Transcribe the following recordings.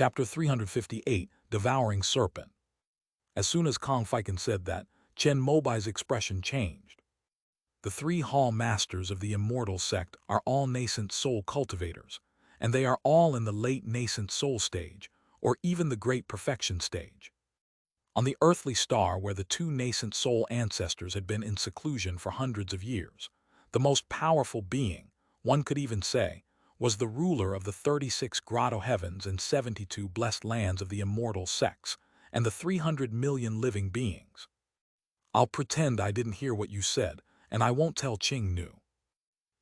Chapter 358, Devouring Serpent. As soon as Kong Fiken said that, Chen Mobai's expression changed. The three hall masters of the immortal sect are all nascent soul cultivators, and they are all in the late nascent soul stage, or even the great perfection stage. On the earthly star where the two nascent soul ancestors had been in seclusion for hundreds of years, the most powerful being, one could even say, was the ruler of the 36 grotto heavens and 72 blessed lands of the immortal sects, and the 300 million living beings. I'll pretend I didn't hear what you said, and I won't tell Qing Nu.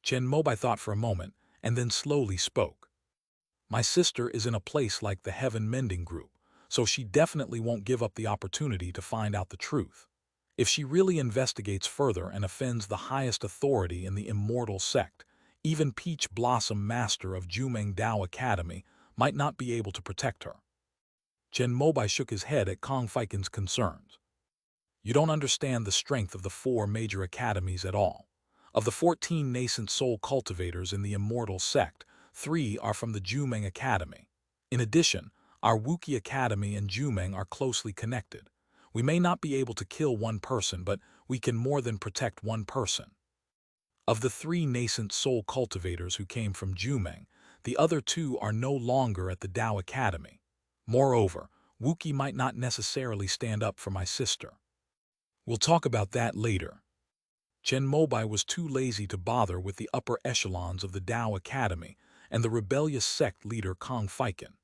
Chen Mobai thought for a moment, and then slowly spoke. My sister is in a place like the Heaven Mending Group, so she definitely won't give up the opportunity to find out the truth. If she really investigates further and offends the highest authority in the immortal sect, even Peach Blossom Master of Jumeng Dao Academy might not be able to protect her. Chen Mobai shook his head at Kong Fiken's concerns. You don't understand the strength of the 4 major academies at all. Of the 14 nascent soul cultivators in the immortal sect, 3 are from the Jumeng Academy. In addition, our Wuki Academy and Jumeng are closely connected. We may not be able to kill one person, but we can more than protect one person. Of the 3 nascent soul cultivators who came from Jumeng, the other 2 are no longer at the Dao Academy. Moreover, Wuki might not necessarily stand up for my sister. We'll talk about that later. Chen Mobai was too lazy to bother with the upper echelons of the Dao Academy and the rebellious sect leader Kong Fiken.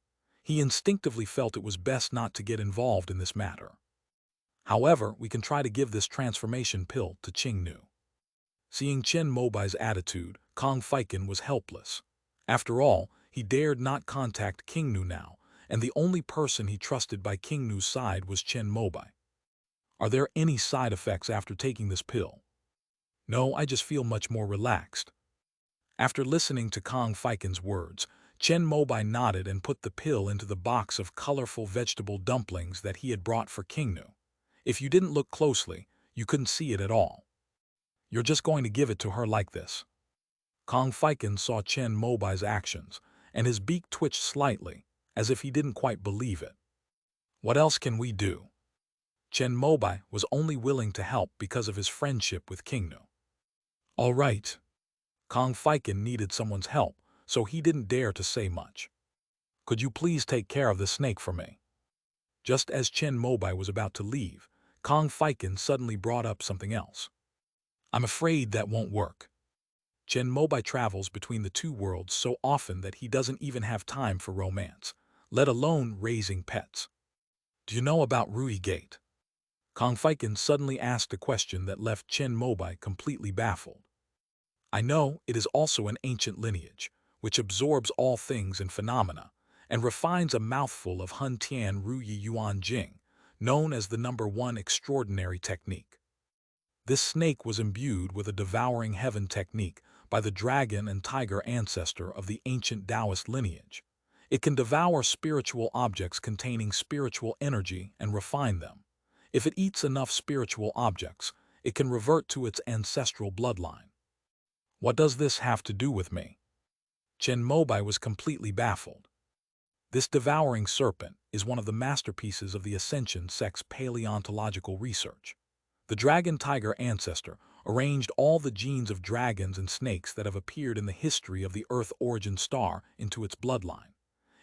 He instinctively felt it was best not to get involved in this matter. However, we can try to give this transformation pill to Qing Nu. Seeing Chen Mobai's attitude, Kong Fiken was helpless. After all, he dared not contact King Nu now, and the only person he trusted by King Nu's side was Chen Mobai. Are there any side effects after taking this pill? No, I just feel much more relaxed. After listening to Kong Fiken's words, Chen Mobai nodded and put the pill into the box of colorful vegetable dumplings that he had brought for King Nu. If you didn't look closely, you couldn't see it at all. You're just going to give it to her like this. Kong Fiken saw Chen Mobai's actions, and his beak twitched slightly, as if he didn't quite believe it. What else can we do? Chen Mobai was only willing to help because of his friendship with King Nu. All right. Kong Fiken needed someone's help, so he didn't dare to say much. Could you please take care of the snake for me? Just as Chen Mobai was about to leave, Kong Fiken suddenly brought up something else. I'm afraid that won't work. Chen Mobai travels between the 2 worlds so often that he doesn't even have time for romance, let alone raising pets. Do you know about Rui Gate? Kong Fiken suddenly asked a question that left Chen Mobai completely baffled. I know it is also an ancient lineage, which absorbs all things and phenomena, and refines a mouthful of Hun Tian Ruyi Yuan Jing, known as the #1 extraordinary technique. This snake was imbued with a devouring heaven technique by the dragon and tiger ancestor of the ancient Taoist lineage. It can devour spiritual objects containing spiritual energy and refine them. If it eats enough spiritual objects, it can revert to its ancestral bloodline. What does this have to do with me? Chen Mobai was completely baffled. This devouring serpent is one of the masterpieces of the Ascension sect's paleontological research. The dragon-tiger ancestor arranged all the genes of dragons and snakes that have appeared in the history of the Earth origin star into its bloodline.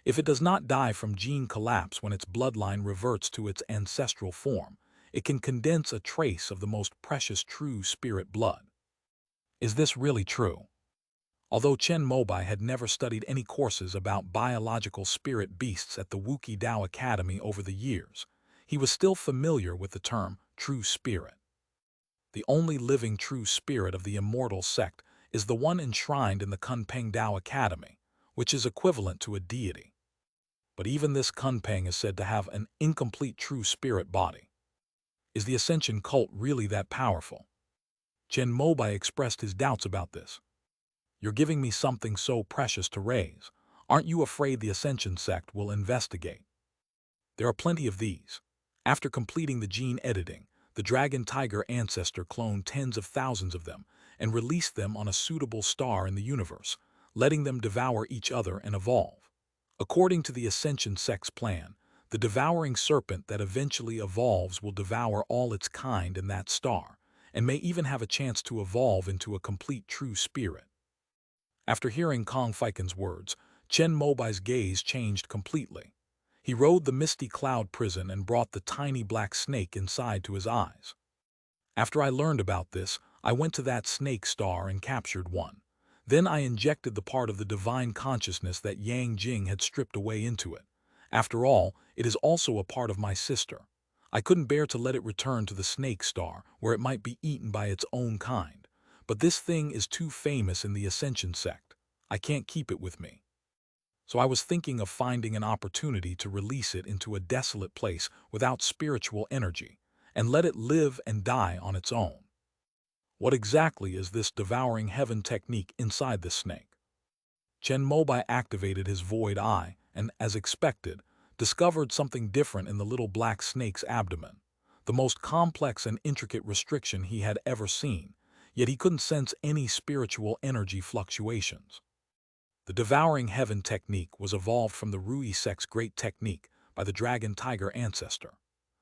If it does not die from gene collapse when its bloodline reverts to its ancestral form, it can condense a trace of the most precious true spirit blood. Is this really true? Although Chen Mobai had never studied any courses about biological spirit beasts at the Wuki Dao Academy over the years, he was still familiar with the term true spirit. The only living true spirit of the immortal sect is the one enshrined in the Kunpeng Dao Academy, which is equivalent to a deity. But even this Kunpeng is said to have an incomplete true spirit body. Is the Ascension cult really that powerful? Chen Mobai expressed his doubts about this. You're giving me something so precious to raise. Aren't you afraid the Ascension sect will investigate? There are plenty of these. After completing the gene editing, the dragon-tiger ancestor cloned tens of thousands of them and released them on a suitable star in the universe, letting them devour each other and evolve. According to the Ascension sect's plan, the devouring serpent that eventually evolves will devour all its kind in that star, and may even have a chance to evolve into a complete true spirit. After hearing Kong Fiken's words, Chen Mobai's gaze changed completely. He rode the misty cloud prison and brought the tiny black snake inside to his eyes. After I learned about this, I went to that snake star and captured one. Then I injected the part of the divine consciousness that Yang Jing had stripped away into it. After all, it is also a part of my sister. I couldn't bear to let it return to the snake star, where it might be eaten by its own kind. But this thing is too famous in the Ascension sect. I can't keep it with me. So I was thinking of finding an opportunity to release it into a desolate place without spiritual energy, and let it live and die on its own. What exactly is this devouring heaven technique inside the snake? Chen Mobai activated his void eye and, as expected, discovered something different in the little black snake's abdomen, the most complex and intricate restriction he had ever seen, yet he couldn't sense any spiritual energy fluctuations. The devouring heaven technique was evolved from the Rui sect's great technique by the dragon tiger ancestor.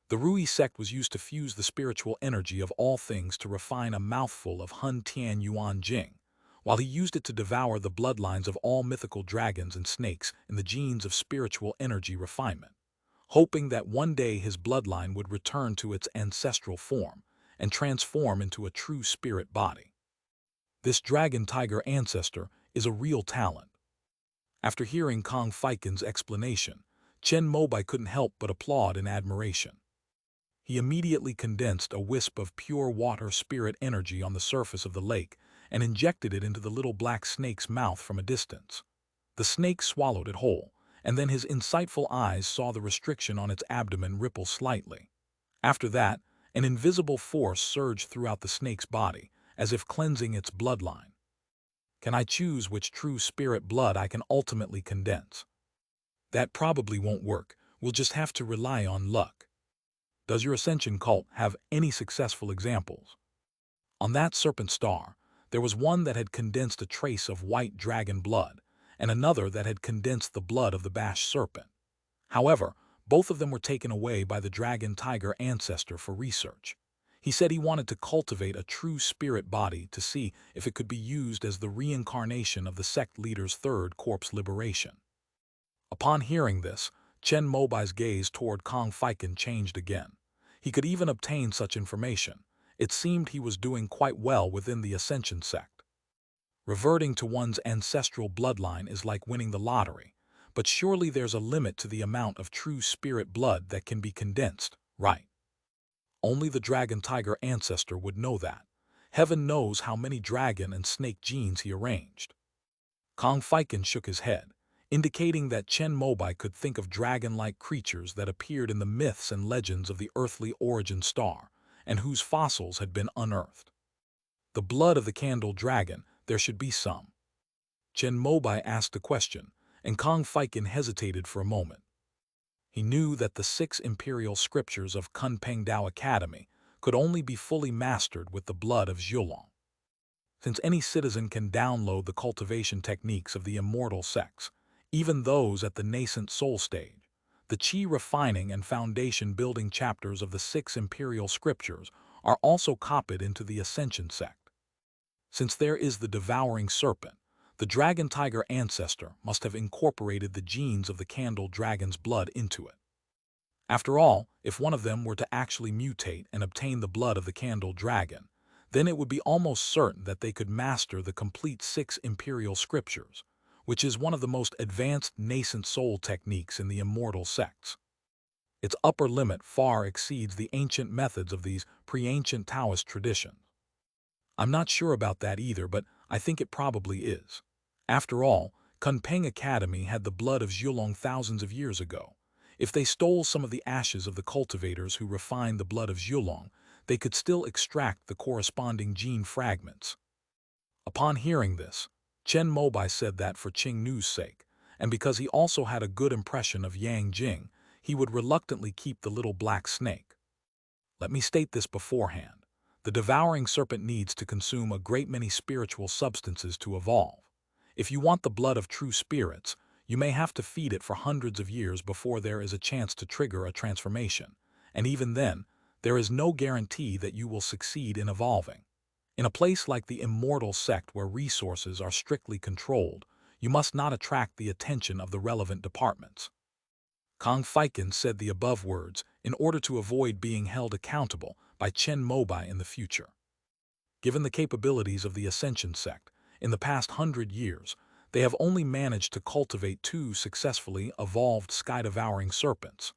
The Rui sect was used to fuse the spiritual energy of all things to refine a mouthful of Hun Tian Yuan Jing, while he used it to devour the bloodlines of all mythical dragons and snakes in the genes of spiritual energy refinement, hoping that one day his bloodline would return to its ancestral form and transform into a true spirit body. This dragon tiger ancestor is a real talent. After hearing Kong Fiken's explanation, Chen Mobai couldn't help but applaud in admiration. He immediately condensed a wisp of pure water spirit energy on the surface of the lake and injected it into the little black snake's mouth from a distance. The snake swallowed it whole, and then his insightful eyes saw the restriction on its abdomen ripple slightly. After that, an invisible force surged throughout the snake's body, as if cleansing its bloodline. Can I choose which true spirit blood I can ultimately condense? That probably won't work. We'll just have to rely on luck. Does your Ascension cult have any successful examples? On that serpent star, there was one that had condensed a trace of white dragon blood, and another that had condensed the blood of the bashed serpent. However, both of them were taken away by the dragon tiger ancestor for research. He said he wanted to cultivate a true spirit body to see if it could be used as the reincarnation of the sect leader's third corpse liberation. Upon hearing this, Chen Mobai's gaze toward Kong Fiken changed again. He could even obtain such information. It seemed he was doing quite well within the Ascension sect. Reverting to one's ancestral bloodline is like winning the lottery, but surely there's a limit to the amount of true spirit blood that can be condensed, right? Only the dragon tiger ancestor would know that. Heaven knows how many dragon and snake genes he arranged. Kong Fiken shook his head, indicating that Chen Mobai could think of dragon-like creatures that appeared in the myths and legends of the earthly origin star, and whose fossils had been unearthed. The blood of the candle dragon, there should be some. Chen Mobai asked a question, and Kong Fiken hesitated for a moment. He knew that the 6 imperial scriptures of Kunpeng Dao Academy could only be fully mastered with the blood of Zhulong. Since any citizen can download the cultivation techniques of the immortal sects, even those at the nascent soul stage, the chi refining and foundation building chapters of the 6 imperial scriptures are also copied into the Ascension sect. Since there is the devouring serpent, the dragon tiger ancestor must have incorporated the genes of the candle dragon's blood into it. After all, if one of them were to actually mutate and obtain the blood of the candle dragon, then it would be almost certain that they could master the complete 6 imperial scriptures, which is one of the most advanced nascent soul techniques in the immortal sects. Its upper limit far exceeds the ancient methods of these pre-ancient Taoist traditions. I'm not sure about that either, but I think it probably is. After all, Kunpeng Academy had the blood of Zhulong thousands of years ago. If they stole some of the ashes of the cultivators who refined the blood of Zhulong, they could still extract the corresponding gene fragments. Upon hearing this, Chen Mobai said that for Qing Nu's sake, and because he also had a good impression of Yang Jing, he would reluctantly keep the little black snake. Let me state this beforehand. The devouring serpent needs to consume a great many spiritual substances to evolve. If you want the blood of true spirits, You may have to feed it for hundreds of years before there is a chance to trigger a transformation, and even then, there is no guarantee that you will succeed in evolving. In a place like the immortal sect where resources are strictly controlled, you must not attract the attention of the relevant departments. Kong Fiken said the above words in order to avoid being held accountable by Chen Mobai in the future. Given the capabilities of the Ascension sect, in the past 100 years, they have only managed to cultivate 2 successfully evolved sky-devouring serpents.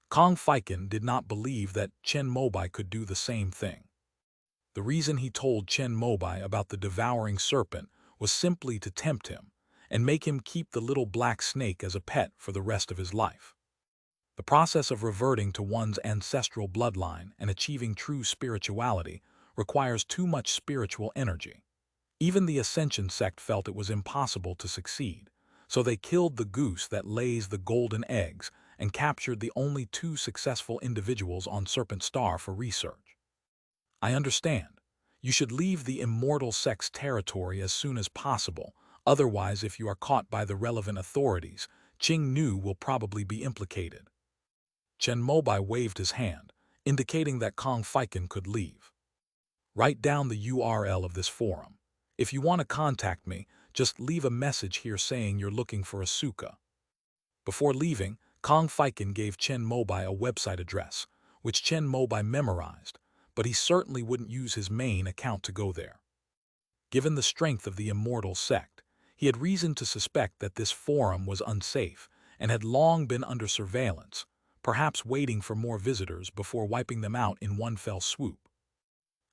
Kong Fiken did not believe that Chen Mobai could do the same thing. The reason he told Chen Mobai about the devouring serpent was simply to tempt him and make him keep the little black snake as a pet for the rest of his life. The process of reverting to one's ancestral bloodline and achieving true spirituality requires too much spiritual energy. Even the Ascension sect felt it was impossible to succeed, so they killed the goose that lays the golden eggs and captured the only 2 successful individuals on Serpent Star for research. I understand. You should leave the immortal sect's territory as soon as possible, otherwise if you are caught by the relevant authorities, Qing Nu will probably be implicated. Chen Mobai waved his hand, indicating that Kong Fiken could leave. Write down the URL of this forum. If you want to contact me, just leave a message here saying you're looking for Asuka. Before leaving, Kong Fiken gave Chen Mobai a website address, which Chen Mobai memorized, but he certainly wouldn't use his main account to go there. Given the strength of the immortal sect, he had reason to suspect that this forum was unsafe and had long been under surveillance, perhaps waiting for more visitors before wiping them out in one fell swoop.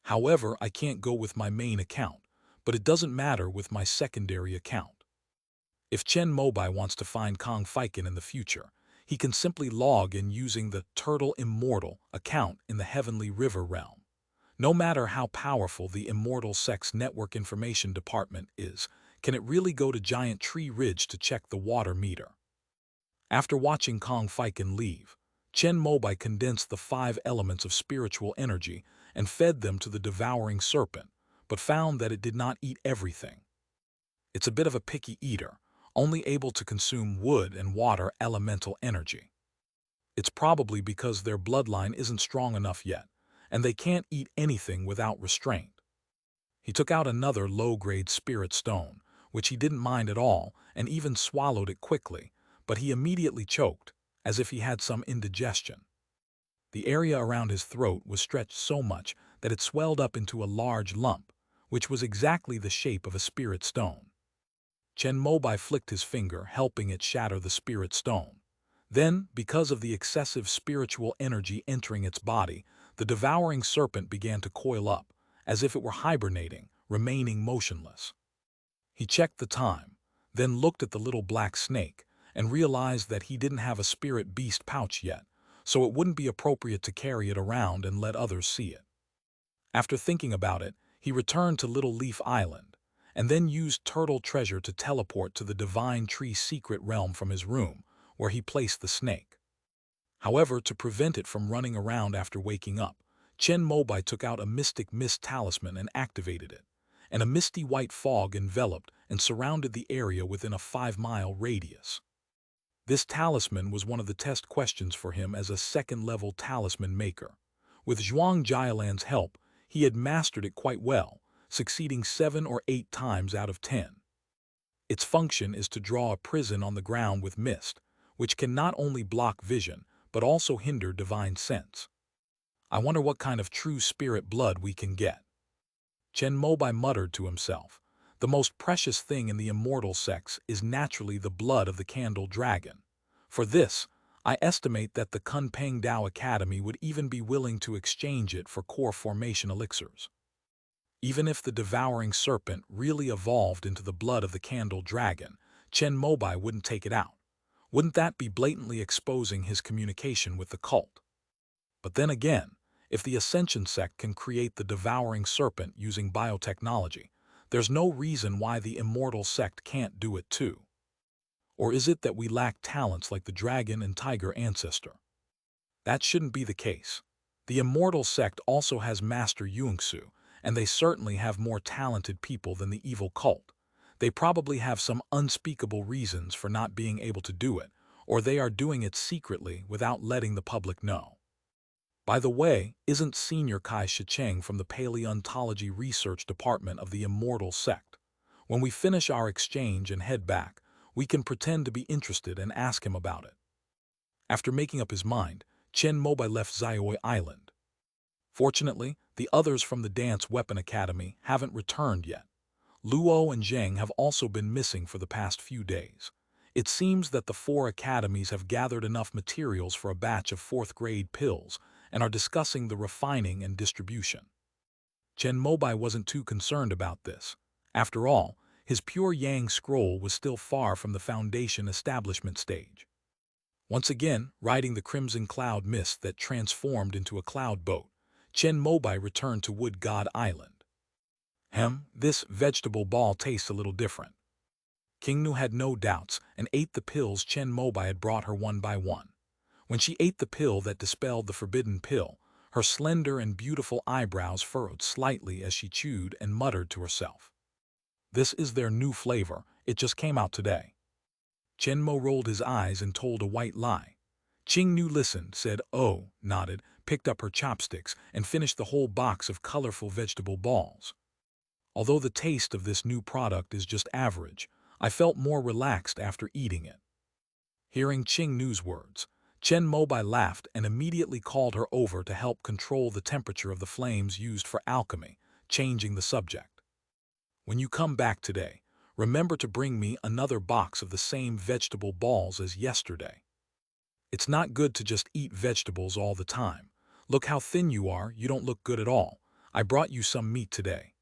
However, I can't go with my main account, but it doesn't matter with my secondary account. If Chen Mobai wants to find Kong Fiken in the future, he can simply log in using the Turtle Immortal account in the Heavenly River realm. No matter how powerful the Immortal Sect's network information department is, can it really go to Giant Tree Ridge to check the water meter? After watching Kong Fiken leave, Chen Mobai condensed the 5 elements of spiritual energy and fed them to the devouring serpent, but found that it did not eat everything. It's a bit of a picky eater, only able to consume wood and water elemental energy. It's probably because their bloodline isn't strong enough yet, and they can't eat anything without restraint. He took out another low-grade spirit stone, which he didn't mind at all, and even swallowed it quickly, but he immediately choked, as if he had some indigestion. The area around his throat was stretched so much that it swelled up into a large lump, which was exactly the shape of a spirit stone. Chen Mobai flicked his finger, helping it shatter the spirit stone. Then, because of the excessive spiritual energy entering its body, the devouring serpent began to coil up, as if it were hibernating, remaining motionless. He checked the time, then looked at the little black snake, and realized that he didn't have a spirit beast pouch yet, so it wouldn't be appropriate to carry it around and let others see it. After thinking about it, he returned to Little Leaf Island, and then used Turtle Treasure to teleport to the Divine Tree Secret Realm from his room, where he placed the snake. However, to prevent it from running around after waking up, Chen Mobai took out a Mystic Mist talisman and activated it, and a misty white fog enveloped and surrounded the area within a 5-mile radius. This talisman was one of the test questions for him as a second-level talisman maker. With Zhuang Jialan's help, he had mastered it quite well, succeeding 7 or 8 times out of 10. Its function is to draw a prison on the ground with mist, which can not only block vision, but also hinder divine sense. I wonder what kind of true spirit blood we can get. Chen Mobai muttered to himself. The most precious thing in the immortal sects is naturally the blood of the candle dragon. For this, I estimate that the Kunpeng Dao Academy would even be willing to exchange it for core formation elixirs. Even if the devouring serpent really evolved into the blood of the candle dragon, Chen Mobai wouldn't take it out. Wouldn't that be blatantly exposing his communication with the cult? But then again, if the Ascension sect can create the devouring serpent using biotechnology, there's no reason why the immortal sect can't do it too. Or is it that we lack talents like the dragon and tiger ancestor? That shouldn't be the case. The immortal sect also has Master Yungsu, and they certainly have more talented people than the evil cult. They probably have some unspeakable reasons for not being able to do it, or they are doing it secretly without letting the public know. By the way, isn't Senior Kai Shicheng from the Paleontology Research Department of the Immortal Sect? When we finish our exchange and head back, we can pretend to be interested and ask him about it. After making up his mind, Chen Mobai left Zayoi Island. Fortunately, the others from the Dance Weapon Academy haven't returned yet. Luo and Zheng have also been missing for the past few days. It seems that the 4 academies have gathered enough materials for a batch of 4th-grade pills and are discussing the refining and distribution. Chen Mobai wasn't too concerned about this. After all, his pure Yang scroll was still far from the Foundation establishment stage. Once again, riding the crimson cloud mist that transformed into a cloud boat, Chen Mobai returned to Wood God Island. This vegetable ball tastes a little different. King Nu had no doubts and ate the pills Chen Mobai had brought her one by one. When she ate the pill that dispelled the forbidden pill, her slender and beautiful eyebrows furrowed slightly as she chewed and muttered to herself. This is their new flavor, it just came out today. Chen Mo rolled his eyes and told a white lie. Qing Nu listened, said oh, nodded, picked up her chopsticks, and finished the whole box of colorful vegetable balls. Although the taste of this new product is just average, I felt more relaxed after eating it. Hearing Qing Nu's words, Chen Mobai laughed and immediately called her over to help control the temperature of the flames used for alchemy, changing the subject. When you come back today, remember to bring me another box of the same vegetable balls as yesterday. It's not good to just eat vegetables all the time. Look how thin you are, you don't look good at all. I brought you some meat today.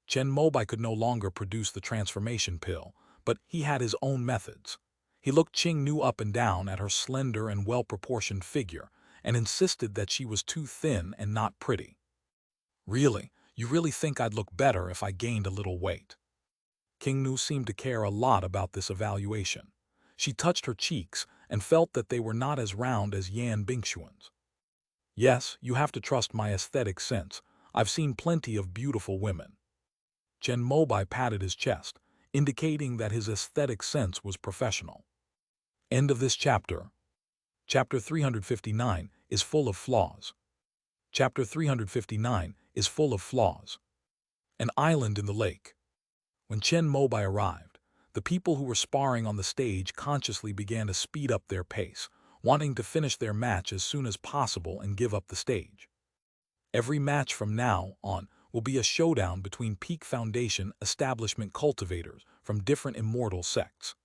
Chen Mobai could no longer produce the transformation pill, but he had his own methods. He looked Qing Nu up and down at her slender and well-proportioned figure and insisted that she was too thin and not pretty. Really, you really think I'd look better if I gained a little weight? King Nu seemed to care a lot about this evaluation. She touched her cheeks and felt that they were not as round as Yan Bingxuan's. Yes, you have to trust my aesthetic sense. I've seen plenty of beautiful women. Chen Mobai patted his chest, indicating that his aesthetic sense was professional. End of this chapter. Chapter 359 is full of flaws. Chapter 359 is full of flaws. An island in the lake. When Chen Mobai arrived, the people who were sparring on the stage consciously began to speed up their pace, wanting to finish their match as soon as possible and give up the stage. Every match from now on will be a showdown between Peak Foundation establishment cultivators from different immortal sects.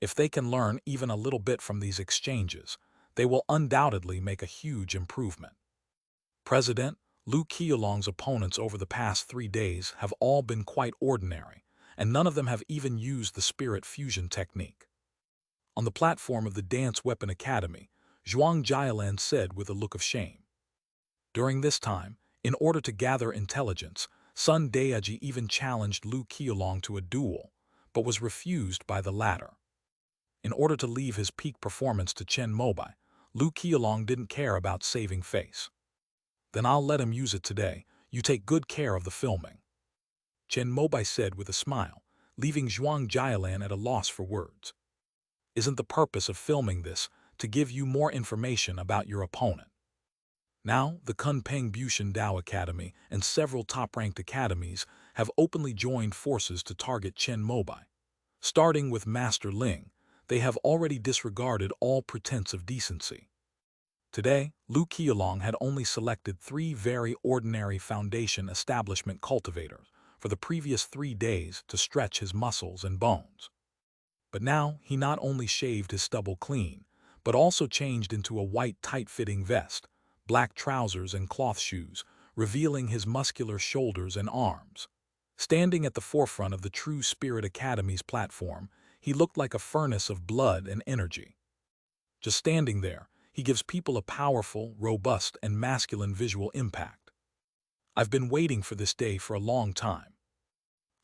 If they can learn even a little bit from these exchanges, they will undoubtedly make a huge improvement. President Lu Qiulong's opponents over the past 3 days have all been quite ordinary, and none of them have even used the spirit fusion technique. On the platform of the Dance Weapon Academy, Zhuang Jialan said with a look of shame. During this time, in order to gather intelligence, Sun Daiji even challenged Lu Qiulong to a duel, but was refused by the latter. In order to leave his peak performance to Chen Mobai, Lu Qiulong didn't care about saving face. Then I'll let him use it today. You take good care of the filming. Chen Mobai said with a smile, leaving Zhuang Jialan at a loss for words. Isn't the purpose of filming this to give you more information about your opponent? Now, the Kunpeng Bushan Dao Academy and several top-ranked academies have openly joined forces to target Chen Mobai. Starting with Master Ling, they have already disregarded all pretense of decency. Today, Lu Qiulong had only selected 3 very ordinary Foundation establishment cultivators for the previous 3 days to stretch his muscles and bones. But now he not only shaved his stubble clean, but also changed into a white tight-fitting vest, black trousers and cloth shoes, revealing his muscular shoulders and arms. Standing at the forefront of the True Spirit Academy's platform, he looked like a furnace of blood and energy. Just standing there, he gives people a powerful, robust, and masculine visual impact. I've been waiting for this day for a long time.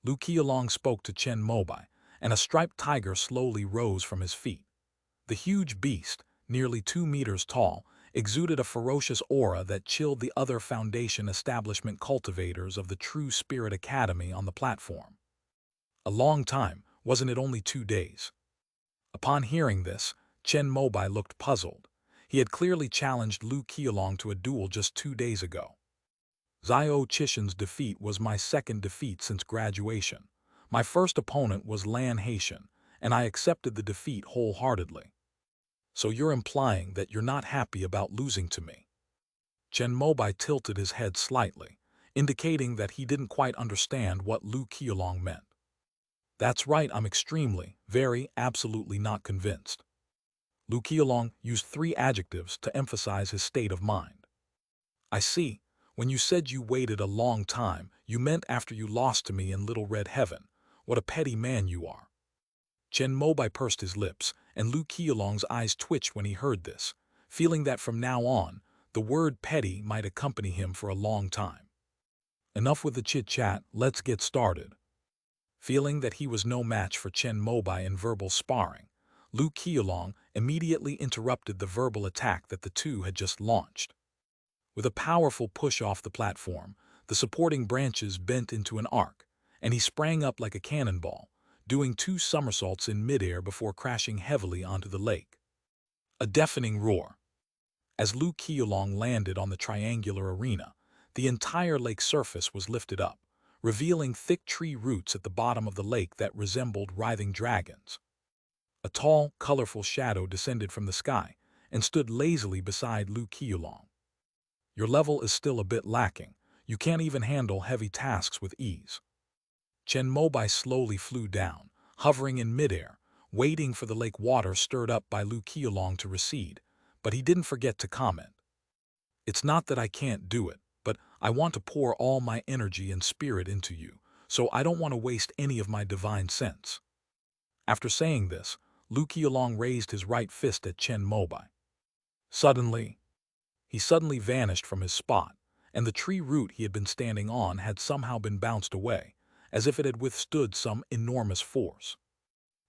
Lu Qiulong spoke to Chen Mobai, and a striped tiger slowly rose from his feet. The huge beast, nearly 2 meters tall, exuded a ferocious aura that chilled the other Foundation establishment cultivators of the True Spirit Academy on the platform. A long time, wasn't it only 2 days? Upon hearing this, Chen Mobai looked puzzled. He had clearly challenged Lu Qiulong to a duel just 2 days ago. Xiao Chishan's defeat was my second defeat since graduation. My first opponent was Lan Haitian, and I accepted the defeat wholeheartedly. So you're implying that you're not happy about losing to me? Chen Mobai tilted his head slightly, indicating that he didn't quite understand what Lu Qiulong meant. That's right, I'm extremely, very, absolutely not convinced. Lu Qiulong used 3 adjectives to emphasize his state of mind. I see. When you said you waited a long time, you meant after you lost to me in Little Red Heaven. What a petty man you are. Chen Mobai pursed his lips, and Lu Qiulong's eyes twitched when he heard this, feeling that from now on, the word petty might accompany him for a long time. Enough with the chit-chat, let's get started. Feeling that he was no match for Chen Mobai in verbal sparring, Lu Qiulong immediately interrupted the verbal attack that the two had just launched. With a powerful push off the platform, the supporting branches bent into an arc, and he sprang up like a cannonball, doing 2 somersaults in midair before crashing heavily onto the lake. A deafening roar. As Lu Qiulong landed on the triangular arena, the entire lake surface was lifted up, revealing thick tree roots at the bottom of the lake that resembled writhing dragons. A tall, colorful shadow descended from the sky and stood lazily beside Lu Qiulong. Your level is still a bit lacking. You can't even handle heavy tasks with ease. Chen Mobai slowly flew down, hovering in midair, waiting for the lake water stirred up by Lu Qiulong to recede, but he didn't forget to comment. It's not that I can't do it, but I want to pour all my energy and spirit into you, so I don't want to waste any of my divine sense. After saying this, Lu Qiulong raised his right fist at Chen Mobai. He suddenly vanished from his spot, and the tree root he had been standing on had somehow been bounced away, as if it had withstood some enormous force.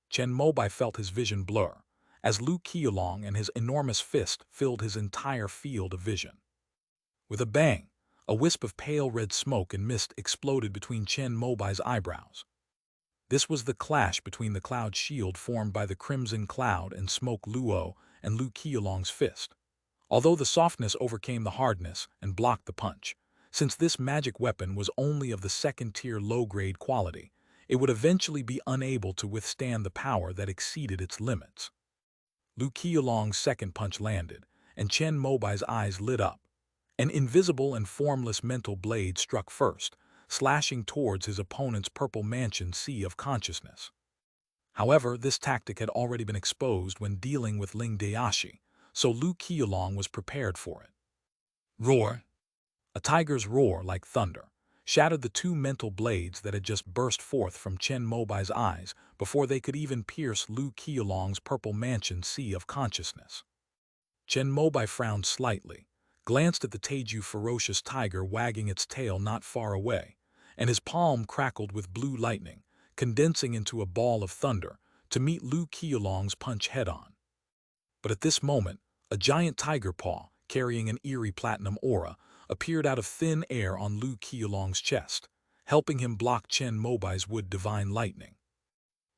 Chen Mobai felt his vision blur, as Lu Qiulong and his enormous fist filled his entire field of vision. With a bang, a wisp of pale red smoke and mist exploded between Chen Mobai's eyebrows. This was the clash between the cloud shield formed by the crimson cloud and smoke Luo and Lu Qiulong's fist. Although the softness overcame the hardness and blocked the punch, since this magic weapon was only of the second-tier low-grade quality, it would eventually be unable to withstand the power that exceeded its limits. Lu Qiulong's second punch landed, and Chen Mobai's eyes lit up. An invisible and formless mental blade struck first, slashing towards his opponent's purple mansion sea of consciousness. However, this tactic had already been exposed when dealing with Ling Dayashi, so Lu Qiulong was prepared for it. Roar! A tiger's roar like thunder shattered the 2 mental blades that had just burst forth from Chen Mobai's eyes before they could even pierce Lu Qiulong's purple mansion sea of consciousness. Chen Mobai frowned slightly, glanced at the Taiju ferocious tiger wagging its tail not far away, and his palm crackled with blue lightning, condensing into a ball of thunder to meet Lu Qiulong's punch head-on. But at this moment, a giant tiger paw, carrying an eerie platinum aura, appeared out of thin air on Lu Qiulong's chest, helping him block Chen Mobai's wood divine lightning.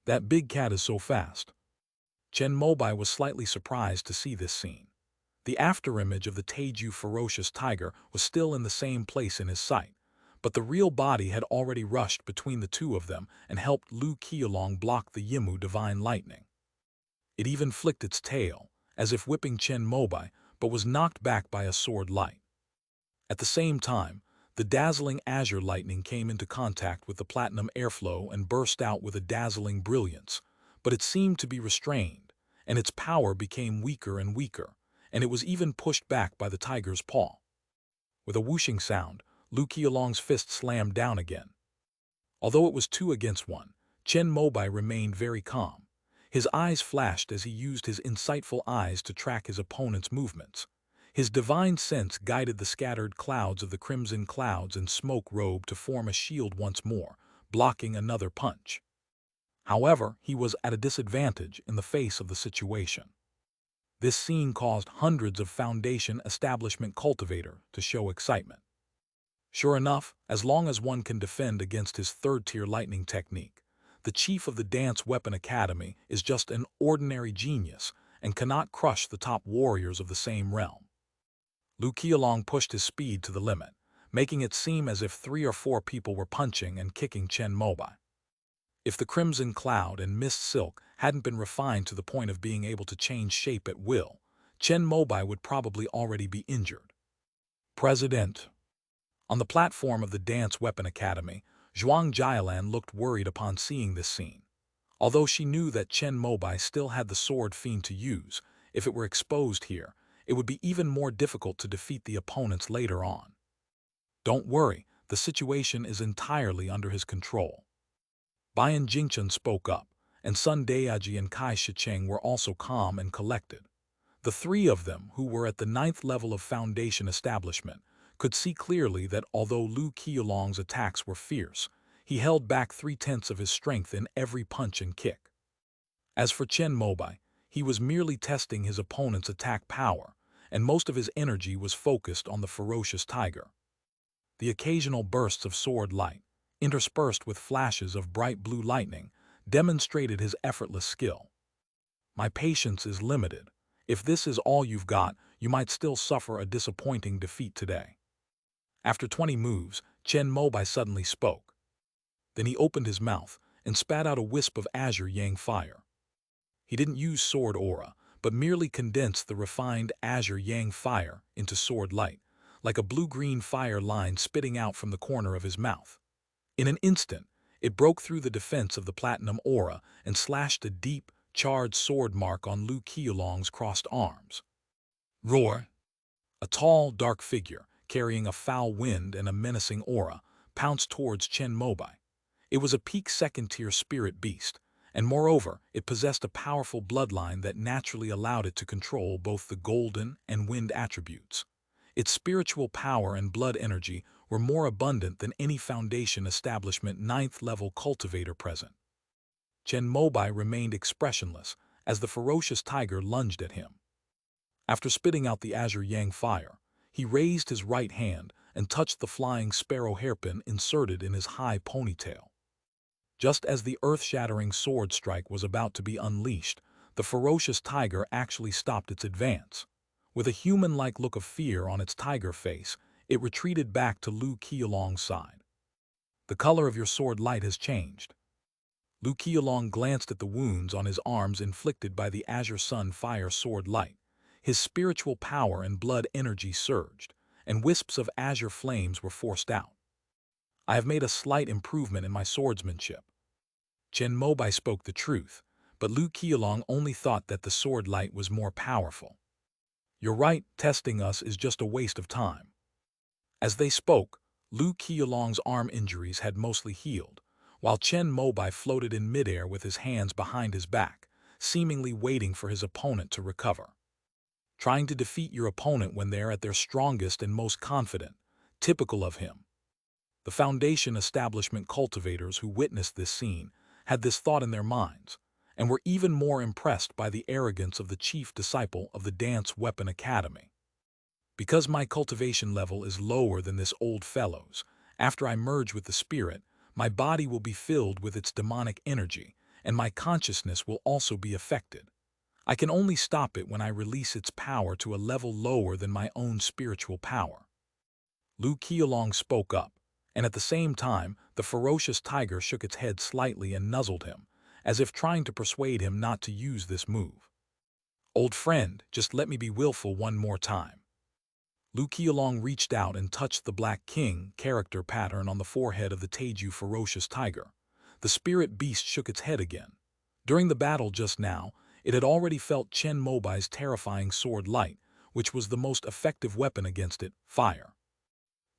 That big cat is so fast. Chen Mobai was slightly surprised to see this scene. The afterimage of the Taiju ferocious tiger was still in the same place in his sight, but the real body had already rushed between the 2 of them and helped Lu Qiulong block the Yimu divine lightning. It even flicked its tail, as if whipping Chen Mobai, but was knocked back by a sword light. At the same time, the dazzling azure lightning came into contact with the platinum airflow and burst out with a dazzling brilliance, but it seemed to be restrained, and its power became weaker and weaker, and it was even pushed back by the tiger's paw. With a whooshing sound, Lu Qiulong's fist slammed down again. Although it was 2 against 1, Chen Mobai remained very calm. His eyes flashed as he used his insightful eyes to track his opponent's movements. His divine sense guided the scattered clouds of the crimson clouds and smoke robe to form a shield once more, blocking another punch. However, he was at a disadvantage in the face of the situation. This scene caused hundreds of Foundation establishment cultivators to show excitement. Sure enough, as long as one can defend against his third-tier lightning technique, the chief of the Dance Weapon Academy is just an ordinary genius and cannot crush the top warriors of the same realm. Lu Qiulong pushed his speed to the limit, making it seem as if 3 or 4 people were punching and kicking Chen Mobai. If the Crimson Cloud and Mist Silk hadn't been refined to the point of being able to change shape at will, Chen Mobai would probably already be injured. President. On the platform of the Dance Weapon Academy, Zhuang Jialan looked worried upon seeing this scene. Although she knew that Chen Mobai still had the sword fiend to use, if it were exposed here, it would be even more difficult to defeat the opponents later on. Don't worry, the situation is entirely under his control. Bian Jingchen spoke up, and Sun Daiji and Kai Shicheng were also calm and collected. The 3 of them, who were at the 9th level of Foundation establishment, could see clearly that although Lu Qiulong's attacks were fierce, he held back 3/10 of his strength in every punch and kick. As for Chen Mobai, he was merely testing his opponent's attack power, and most of his energy was focused on the ferocious tiger. The occasional bursts of sword light, interspersed with flashes of bright blue lightning, demonstrated his effortless skill. My patience is limited. If this is all you've got, you might still suffer a disappointing defeat today. After 20 moves, Chen Mobai suddenly spoke. Then he opened his mouth and spat out a wisp of azure yang fire. He didn't use sword aura, but merely condensed the refined azure yang fire into sword light, like a blue-green fire line spitting out from the corner of his mouth. In an instant, it broke through the defense of the platinum aura and slashed a deep, charred sword mark on Lu Qiulong's crossed arms. Roar! A tall, dark figure, carrying a foul wind and a menacing aura, pounced towards Chen Mobai. It was a peak second-tier spirit beast, and moreover, it possessed a powerful bloodline that naturally allowed it to control both the golden and wind attributes. Its spiritual power and blood energy were more abundant than any Foundation establishment 9th level cultivator present. Chen Mobai remained expressionless as the ferocious tiger lunged at him. After spitting out the azure yang fire, he raised his right hand and touched the flying sparrow hairpin inserted in his high ponytail. Just as the earth-shattering sword strike was about to be unleashed, the ferocious tiger actually stopped its advance. With a human-like look of fear on its tiger face, it retreated back to Lu Qiulong's side. The color of your sword light has changed. Lu Qiulong glanced at the wounds on his arms inflicted by the Azure Sun Fire sword light. His spiritual power and blood energy surged, and wisps of azure flames were forced out. I have made a slight improvement in my swordsmanship. Chen Mobai spoke the truth, but Lu Qiulong only thought that the sword light was more powerful. You're right, testing us is just a waste of time. As they spoke, Lu Qiulong's arm injuries had mostly healed, while Chen Mobai floated in midair with his hands behind his back, seemingly waiting for his opponent to recover. Trying to defeat your opponent when they're at their strongest and most confident, typical of him. The Foundation establishment cultivators who witnessed this scene had this thought in their minds, and were even more impressed by the arrogance of the chief disciple of the Dance Weapon Academy. Because my cultivation level is lower than this old fellow's, after I merge with the spirit, my body will be filled with its demonic energy, and my consciousness will also be affected. I can only stop it when I release its power to a level lower than my own spiritual power. Lu Qiulong spoke up, and at the same time, the ferocious tiger shook its head slightly and nuzzled him, as if trying to persuade him not to use this move. Old friend, just let me be willful one more time. Lu Qiulong reached out and touched the Black King character pattern on the forehead of the Taiju ferocious tiger. The spirit beast shook its head again. During the battle just now, it had already felt Chen Mobai's terrifying sword light, which was the most effective weapon against it, fire.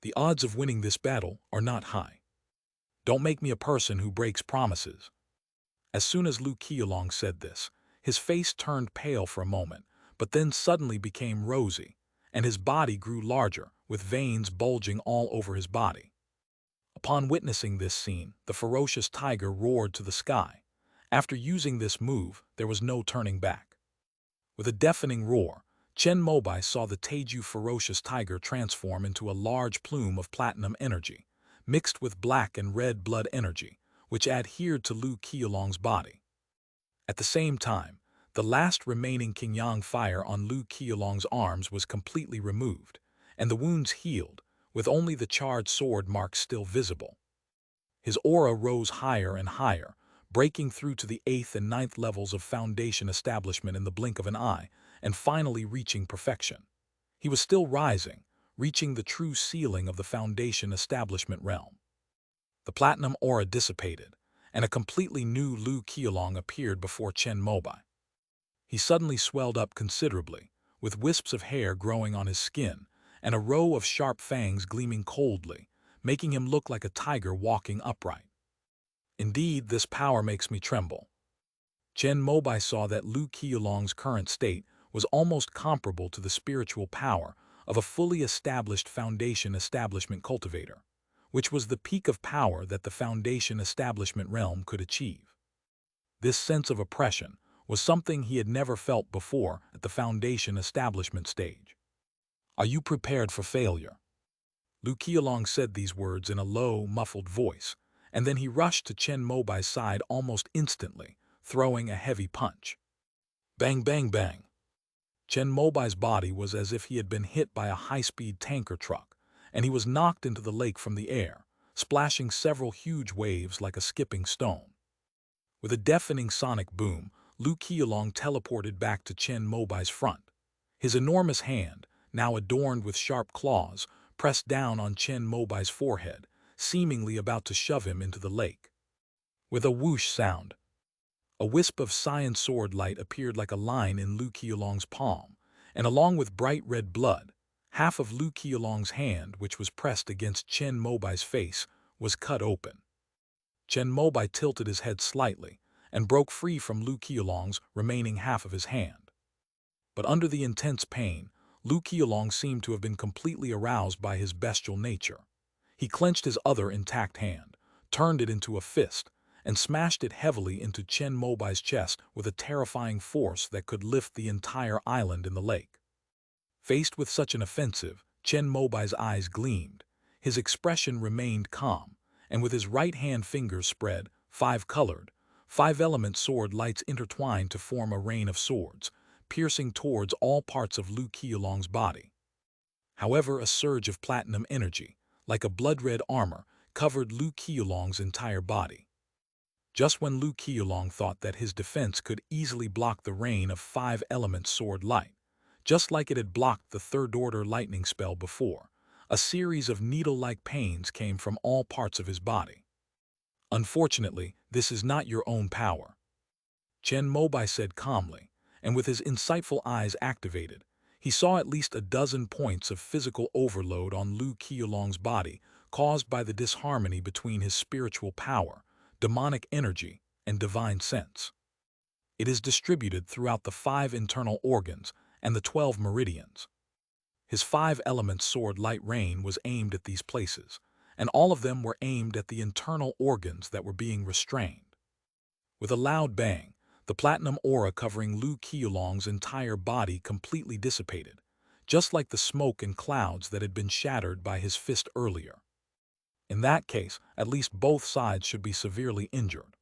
The odds of winning this battle are not high. Don't make me a person who breaks promises. As soon as Lu Qiulong said this, his face turned pale for a moment, but then suddenly became rosy, and his body grew larger, with veins bulging all over his body. Upon witnessing this scene, the ferocious tiger roared to the sky. After using this move, there was no turning back. With a deafening roar, Chen Mobai saw the Taiju ferocious tiger transform into a large plume of platinum energy, mixed with black and red blood energy, which adhered to Lu Qiulong's body. At the same time, the last remaining Qingyang fire on Lu Qiulong's arms was completely removed, and the wounds healed, with only the charred sword marks still visible. His aura rose higher and higher, breaking through to the 8th and 9th levels of foundation establishment in the blink of an eye, and finally reaching perfection. He was still rising, reaching the true ceiling of the foundation establishment realm. The platinum aura dissipated, and a completely new Lu Qiulong appeared before Chen Mobai. He suddenly swelled up considerably, with wisps of hair growing on his skin, and a row of sharp fangs gleaming coldly, making him look like a tiger walking upright. Indeed, this power makes me tremble. Chen Mobai saw that Lu Qiulong's current state was almost comparable to the spiritual power of a fully established foundation establishment cultivator, which was the peak of power that the foundation establishment realm could achieve. This sense of oppression was something he had never felt before at the foundation establishment stage. "Are you prepared for failure?" Lu Qiulong said these words in a low, muffled voice, and then he rushed to Chen Mobai's side almost instantly, throwing a heavy punch. Bang, bang, bang. Chen Mobai's body was as if he had been hit by a high-speed tanker truck, and he was knocked into the lake from the air, splashing several huge waves like a skipping stone. With a deafening sonic boom, Lu Qiulong teleported back to Chen Mobai's front. His enormous hand, now adorned with sharp claws, pressed down on Chen Mobai's forehead, seemingly about to shove him into the lake. With a whoosh sound, a wisp of cyan sword light appeared like a line in Lu Qiulong's palm, and along with bright red blood, half of Lu Qiulong's hand, which was pressed against Chen Mobai's face, was cut open. Chen Mobai tilted his head slightly and broke free from Lu Qiulong's remaining half of his hand. But under the intense pain, Lu Qiulong seemed to have been completely aroused by his bestial nature. He clenched his other intact hand, turned it into a fist, and smashed it heavily into Chen Mobai's chest with a terrifying force that could lift the entire island in the lake. Faced with such an offensive, Chen Mobai's eyes gleamed. His expression remained calm, and with his right hand fingers spread, five-colored, five-element sword lights intertwined to form a rain of swords, piercing towards all parts of Lu Qiulong's body. However, a surge of platinum energy, like a blood-red armor, covered Lu Qiulong's entire body. Just when Lu Qiulong thought that his defense could easily block the rain of five-element sword light, just like it had blocked the third-order lightning spell before, a series of needle-like pains came from all parts of his body. "Unfortunately, this is not your own power," Chen Mobai said calmly, and with his insightful eyes activated, he saw at least a dozen points of physical overload on Lu Qiulong's body caused by the disharmony between his spiritual power, demonic energy, and divine sense. It is distributed throughout the 5 internal organs and the 12 meridians. His 5-element sword light rain was aimed at these places, and all of them were aimed at the internal organs that were being restrained. With a loud bang, the platinum aura covering Lu Qiulong's entire body completely dissipated, just like the smoke and clouds that had been shattered by his fist earlier. In that case, at least both sides should be severely injured.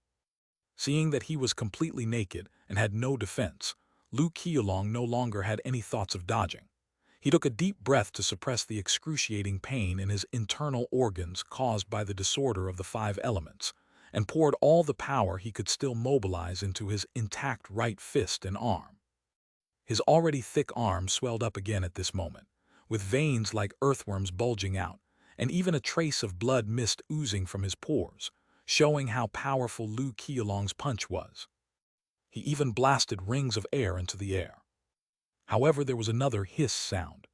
Seeing that he was completely naked and had no defense, Lu Qiulong no longer had any thoughts of dodging. He took a deep breath to suppress the excruciating pain in his internal organs caused by the disorder of the 5 elements, and poured all the power he could still mobilize into his intact right fist and arm. His already thick arm swelled up again at this moment, with veins like earthworms bulging out, and even a trace of blood mist oozing from his pores, showing how powerful Lu Qiulong's punch was. He even blasted rings of air into the air. However, there was another hiss sound.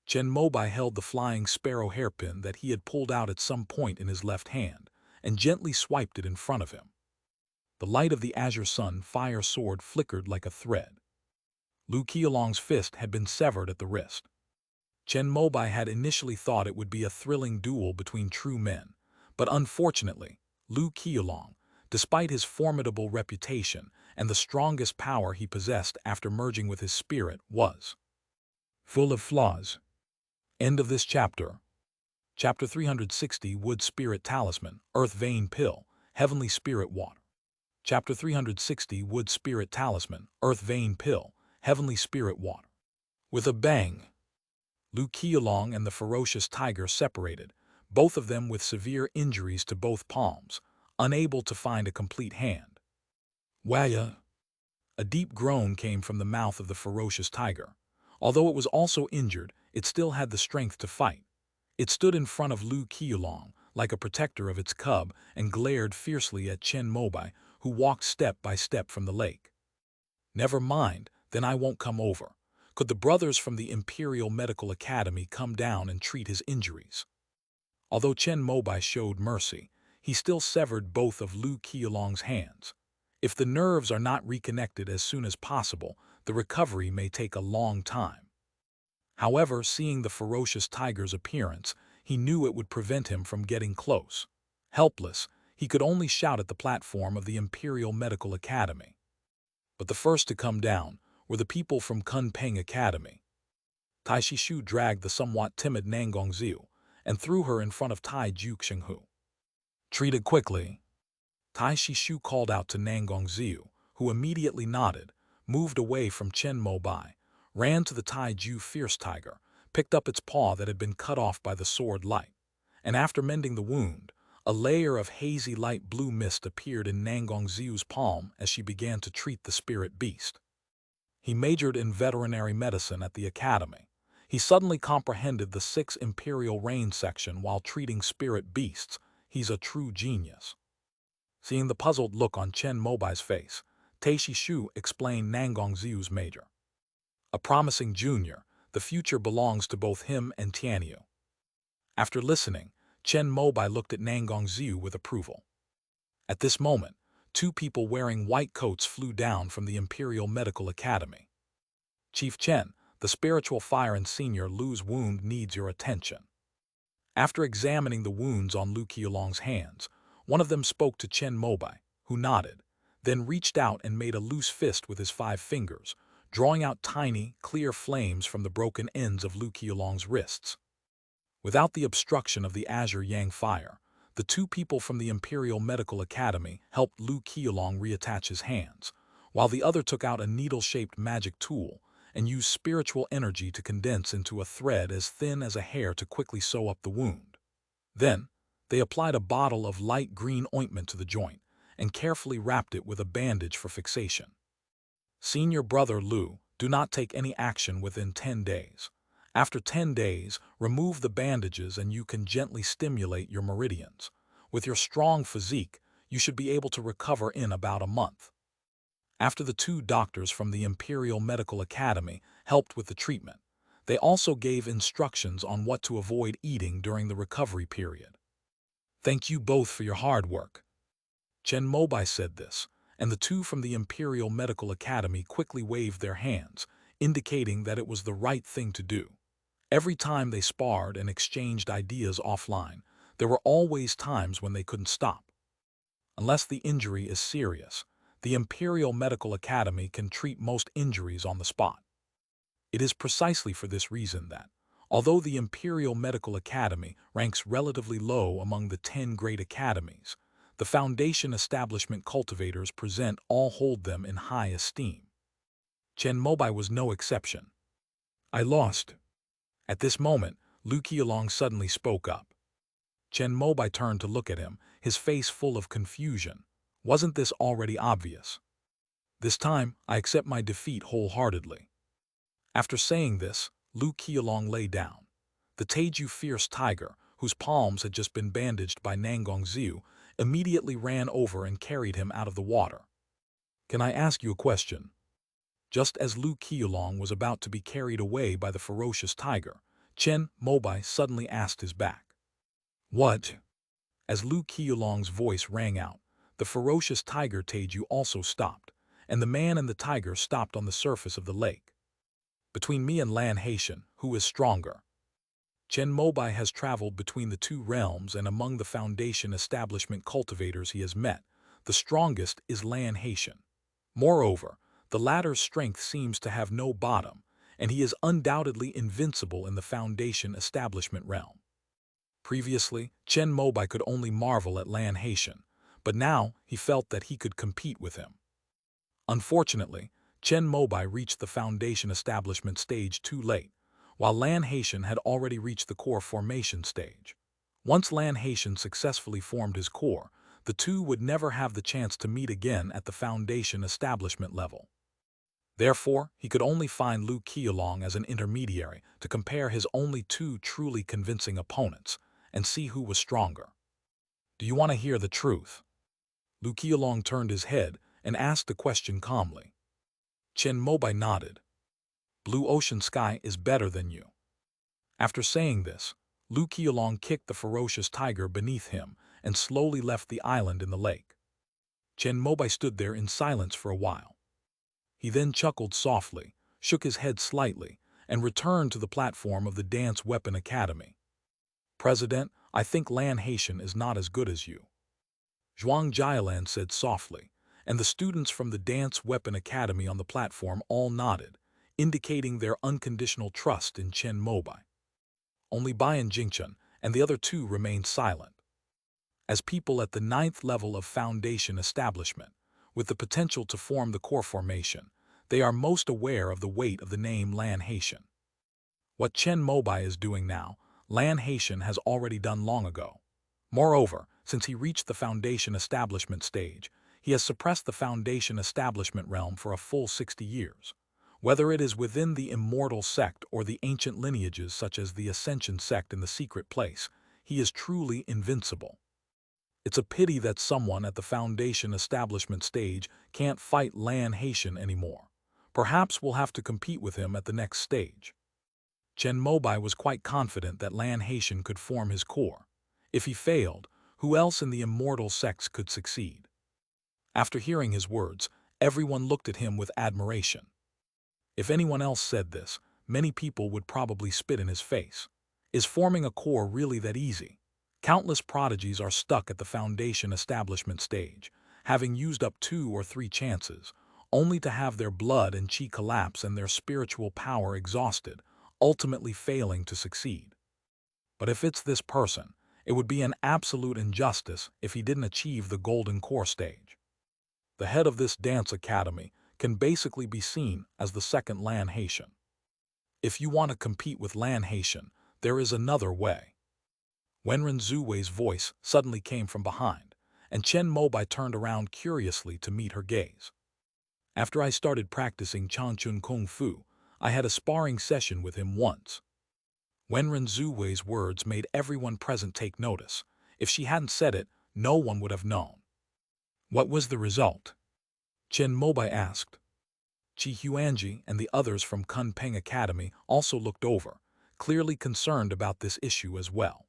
Chen Mobai held the flying sparrow hairpin that he had pulled out at some point in his left hand, and gently swiped it in front of him. The light of the Azure Sun fire sword flickered like a thread. Lu Qiulong's fist had been severed at the wrist. Chen Mobai had initially thought it would be a thrilling duel between true men, but unfortunately, Lu Qiulong, despite his formidable reputation and the strongest power he possessed after merging with his spirit, was full of flaws. End of this chapter. Chapter 360, Wood Spirit Talisman, Earth Vein Pill, Heavenly Spirit Water. Chapter 360, Wood Spirit Talisman, Earth Vein Pill, Heavenly Spirit Water. With a bang, Lu Qiulong and the ferocious tiger separated, both of them with severe injuries to both palms, unable to find a complete hand. Waya! A deep groan came from the mouth of the ferocious tiger. Although it was also injured, it still had the strength to fight. It stood in front of Lu Qiulong, like a protector of its cub, and glared fiercely at Chen Mobai, who walked step by step from the lake. Never mind, then I won't come over. Could the brothers from the Imperial Medical Academy come down and treat his injuries? Although Chen Mobai showed mercy, he still severed both of Lu Qiulong's hands. If the nerves are not reconnected as soon as possible, the recovery may take a long time. However, seeing the ferocious tiger's appearance, he knew it would prevent him from getting close. Helpless, he could only shout at the platform of the Imperial Medical Academy. But the first to come down were the people from Kunpeng Academy. Tai Shishu dragged the somewhat timid Nangong Ziu and threw her in front of Tai Juxinghu. Treated quickly. Tai Shishu called out to Nangong Ziu, who immediately nodded, moved away from Chen Mobai, ran to the Taiju fierce tiger, picked up its paw that had been cut off by the sword light, and after mending the wound, a layer of hazy light blue mist appeared in Nangong Ziu's palm as she began to treat the spirit beast. He majored in veterinary medicine at the academy. He suddenly comprehended the 6 Imperial Reign section while treating spirit beasts. He's a true genius. Seeing the puzzled look on Chen Mobai's face, Tai Shishu explained Nangong Ziu's major. A promising junior, the future belongs to both him and Tianyu. After listening, Chen Mobai looked at Nangong Ziu with approval. At this moment, 2 people wearing white coats flew down from the Imperial Medical Academy. Chief Chen, the spiritual fire and senior Lu's wound needs your attention. After examining the wounds on Lu Qiulong's hands, one of them spoke to Chen Mobai, who nodded, then reached out and made a loose fist with his 5 fingers, drawing out tiny, clear flames from the broken ends of Lu Qiulong's wrists. Without the obstruction of the Azure Yang fire, the 2 people from the Imperial Medical Academy helped Lu Qiulong reattach his hands, while the other took out a needle-shaped magic tool and used spiritual energy to condense into a thread as thin as a hair to quickly sew up the wound. Then, they applied a bottle of light green ointment to the joint and carefully wrapped it with a bandage for fixation. Senior brother Lu, do not take any action within 10 days. After 10 days, remove the bandages and you can gently stimulate your meridians. With your strong physique, you should be able to recover in about a month. After the 2 doctors from the Imperial Medical Academy helped with the treatment, they also gave instructions on what to avoid eating during the recovery period. Thank you both for your hard work. Chen Mobai said this, and the 2 from the Imperial Medical Academy quickly waved their hands, indicating that it was the right thing to do. Every time they sparred and exchanged ideas offline, there were always times when they couldn't stop. Unless the injury is serious, the Imperial Medical Academy can treat most injuries on the spot. It is precisely for this reason that, although the Imperial Medical Academy ranks relatively low among the 10 great academies, the Foundation establishment cultivators present all hold them in high esteem. Chen Mobai was no exception. I lost. At this moment, Lu Qiulong suddenly spoke up. Chen Mobai turned to look at him, his face full of confusion. Wasn't this already obvious? This time, I accept my defeat wholeheartedly. After saying this, Lu Qiulong lay down. The Taiju fierce tiger, whose palms had just been bandaged by Nangong Ziu, immediately ran over and carried him out of the water. Can I ask you a question? Just as Lu Qiulong was about to be carried away by the ferocious tiger, Chen Mobai suddenly asked his back. What? As Lu Qiulong's voice rang out, the ferocious tiger Taiju also stopped, and the man and the tiger stopped on the surface of the lake. Between me and Lan Haitian, who is stronger? Chen Mobai has traveled between the 2 realms, and among the Foundation establishment cultivators he has met, the strongest is Lan Haitian. Moreover, the latter's strength seems to have no bottom, and he is undoubtedly invincible in the Foundation establishment realm. Previously, Chen Mobai could only marvel at Lan Haitian, but now he felt that he could compete with him. Unfortunately, Chen Mobai reached the foundation establishment stage too late, while Lan Haitian had already reached the core formation stage. Once Lan Haitian successfully formed his core, the two would never have the chance to meet again at the foundation establishment level. Therefore, he could only find Lu Qiulong as an intermediary to compare his only two truly convincing opponents and see who was stronger. Do you want to hear the truth? Lu Qiulong turned his head and asked the question calmly. Chen Mobai nodded. Blue Ocean Sky is better than you. After saying this, Lu Qiulong kicked the ferocious tiger beneath him and slowly left the island in the lake. Chen Mobai stood there in silence for a while. He then chuckled softly, shook his head slightly, and returned to the platform of the Dance Weapon Academy. President, I think Lan Haitian is not as good as you. Zhuang Jialan said softly, and the students from the Dance Weapon Academy on the platform all nodded, indicating their unconditional trust in Chen Mobai. Only Bayan Jingchen and the other two remained silent. As people at the 9th level of foundation establishment, with the potential to form the core formation, they are most aware of the weight of the name Lan Haitian. What Chen Mobai is doing now, Lan Haitian has already done long ago. Moreover, since he reached the foundation establishment stage, he has suppressed the foundation establishment realm for a full 60 years. Whether it is within the immortal sect or the ancient lineages such as the Ascension sect in the secret place, he is truly invincible. It's a pity that someone at the foundation establishment stage can't fight Lan Haitian anymore. Perhaps we'll have to compete with him at the next stage. Chen Mobai was quite confident that Lan Haitian could form his core. If he failed, who else in the immortal sects could succeed? After hearing his words, everyone looked at him with admiration. If anyone else said this, many people would probably spit in his face. Is forming a core really that easy? Countless prodigies are stuck at the foundation establishment stage, having used up 2 or 3 chances, only to have their blood and chi collapse and their spiritual power exhausted, ultimately failing to succeed. But if it's this person, it would be an absolute injustice if he didn't achieve the golden core stage. The head of this dance academy can basically be seen as the second Lan Haitian. If you want to compete with Lan Haitian, there is another way. Wenren Zuwei's voice suddenly came from behind, and Chen Mobai turned around curiously to meet her gaze. After I started practicing Changchun Kung Fu, I had a sparring session with him once. Wenren Zuwei's words made everyone present take notice. If she hadn't said it, no one would have known. What was the result? Chen Mobai asked. Chi Huanji and the others from Kunpeng Academy also looked over, clearly concerned about this issue as well.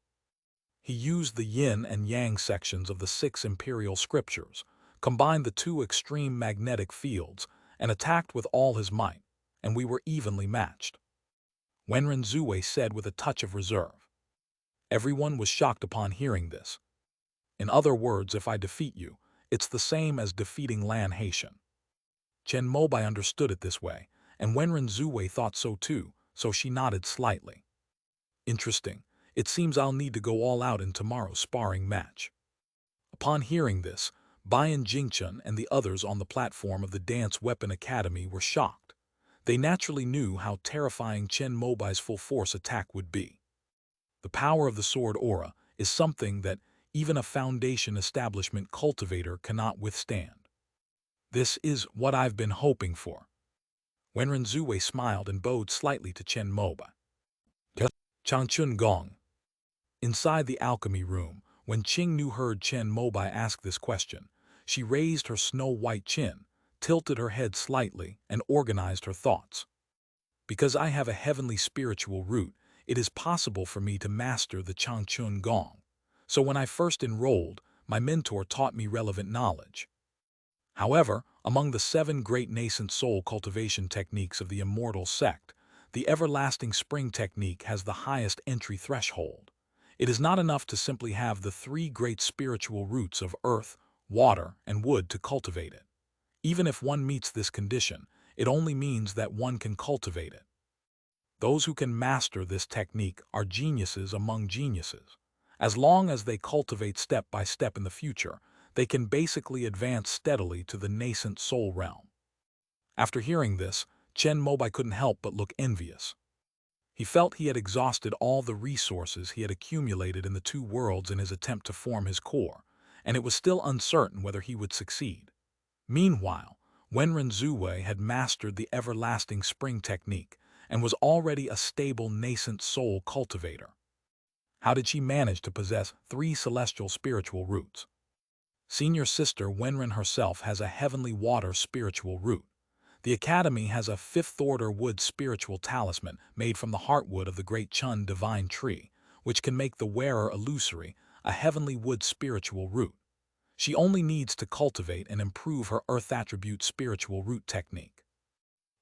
He used the yin and yang sections of the 6 imperial scriptures, combined the 2 extreme magnetic fields, and attacked with all his might, and we were evenly matched. Wenren Zuwei said with a touch of reserve. Everyone was shocked upon hearing this. In other words, if I defeat you, it's the same as defeating Lan Haitian. Chen Mobai understood it this way, and Wenren Zuwei thought so too, so she nodded slightly. Interesting. It seems I'll need to go all out in tomorrow's sparring match. Upon hearing this, Bayan Jingchen and the others on the platform of the Dance Weapon Academy were shocked. They naturally knew how terrifying Chen Mobai's full-force attack would be. The power of the sword aura is something that even a foundation establishment cultivator cannot withstand. This is what I've been hoping for. Wenren Zuwei smiled and bowed slightly to Chen Mobai. Changchun Gong. Inside the alchemy room, when Qing Nu heard Chen Mobai ask this question, she raised her snow-white chin, tilted her head slightly, and organized her thoughts. Because I have a heavenly spiritual root, it is possible for me to master the Changchun Gong. So when I first enrolled, my mentor taught me relevant knowledge. However, among the 7 great nascent soul cultivation techniques of the immortal sect, the everlasting spring technique has the highest entry threshold. It is not enough to simply have the 3 great spiritual roots of earth, water, and wood to cultivate it. Even if one meets this condition, it only means that one can cultivate it. Those who can master this technique are geniuses among geniuses. As long as they cultivate step by step in the future, they can basically advance steadily to the nascent soul realm. After hearing this, Chen Mobai couldn't help but look envious. He felt he had exhausted all the resources he had accumulated in the two worlds in his attempt to form his core, and it was still uncertain whether he would succeed. Meanwhile, Wenren Zuwei had mastered the everlasting spring technique and was already a stable nascent soul cultivator. How did she manage to possess 3 celestial spiritual roots? Senior sister Wenren herself has a heavenly water spiritual root. The Academy has a 5th-order wood spiritual talisman made from the heartwood of the great Chun divine tree, which can make the wearer illusory, a heavenly wood spiritual root. She only needs to cultivate and improve her earth attribute spiritual root technique.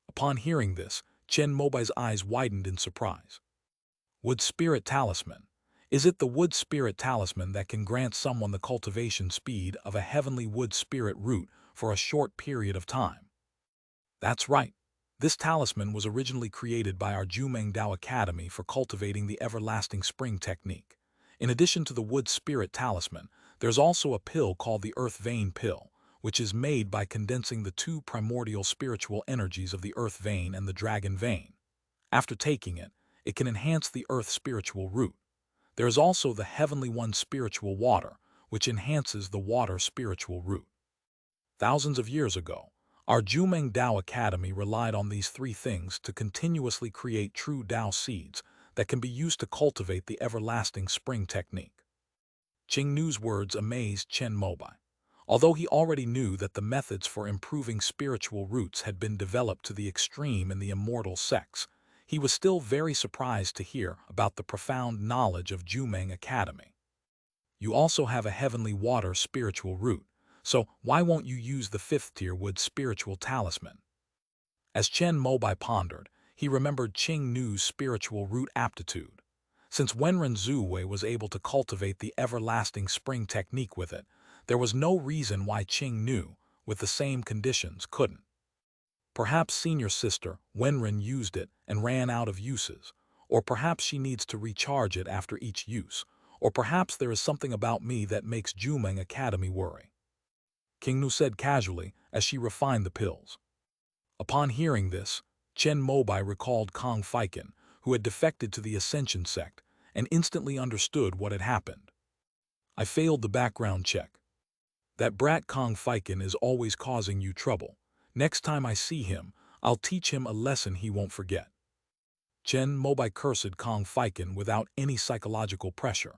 Upon hearing this, Chen Mobai's eyes widened in surprise. Wood Spirit Talisman. Is it the Wood Spirit Talisman that can grant someone the cultivation speed of a heavenly wood spirit root for a short period of time? That's right. This talisman was originally created by our Jumeng Dao Academy for cultivating the everlasting spring technique. In addition to the Wood Spirit Talisman, there's also a pill called the Earth Vein Pill, which is made by condensing the 2 primordial spiritual energies of the Earth Vein and the Dragon Vein. After taking it, it can enhance the Earth spiritual root. There is also the Heavenly One spiritual water, which enhances the water spiritual root. Thousands of years ago, our Jumeng Dao Academy relied on these 3 things to continuously create true Dao seeds that can be used to cultivate the everlasting spring technique. Qingnu's words amazed Chen Mobai. Although he already knew that the methods for improving spiritual roots had been developed to the extreme in the immortal sects, he was still very surprised to hear about the profound knowledge of Jumeng Academy. You also have a heavenly water spiritual root, so why won't you use the 5th-tier wood spiritual talisman? As Chen Mobai pondered, he remembered Qingnu's spiritual root aptitude. Since Wenren Zuwei was able to cultivate the everlasting spring technique with it, there was no reason why Qingnu, with the same conditions, couldn't. Perhaps senior sister Wenren used it and ran out of uses, or perhaps she needs to recharge it after each use, or perhaps there is something about me that makes Jumeng Academy worry. Qingnu said casually as she refined the pills. Upon hearing this, Chen Mobai recalled Kong Feiken, who had defected to the Ascension sect, and instantly understood what had happened. I failed the background check. That brat Kong Feiken is always causing you trouble. Next time I see him, I'll teach him a lesson he won't forget. Chen Mobai cursed Kong Feiken without any psychological pressure.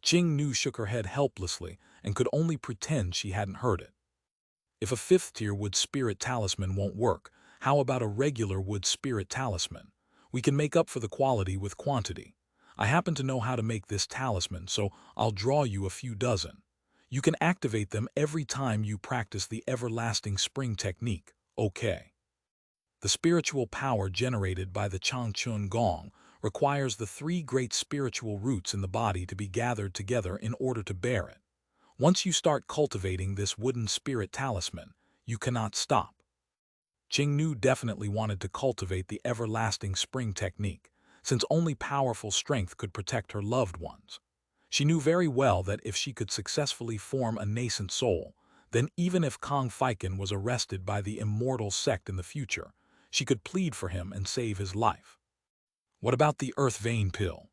Qingnu shook her head helplessly and could only pretend she hadn't heard it. If a 5th-tier wood spirit talisman won't work, how about a regular wood spirit talisman? We can make up for the quality with quantity. I happen to know how to make this talisman, so I'll draw you a few dozen. You can activate them every time you practice the everlasting spring technique, okay? The spiritual power generated by the Changchun Gong requires the 3 great spiritual roots in the body to be gathered together in order to bear it. Once you start cultivating this wooden spirit talisman, you cannot stop. Qingnu definitely wanted to cultivate the everlasting spring technique, since only powerful strength could protect her loved ones. She knew very well that if she could successfully form a nascent soul, then even if Kong Feiken was arrested by the immortal sect in the future, she could plead for him and save his life. What about the Earth Vein Pill?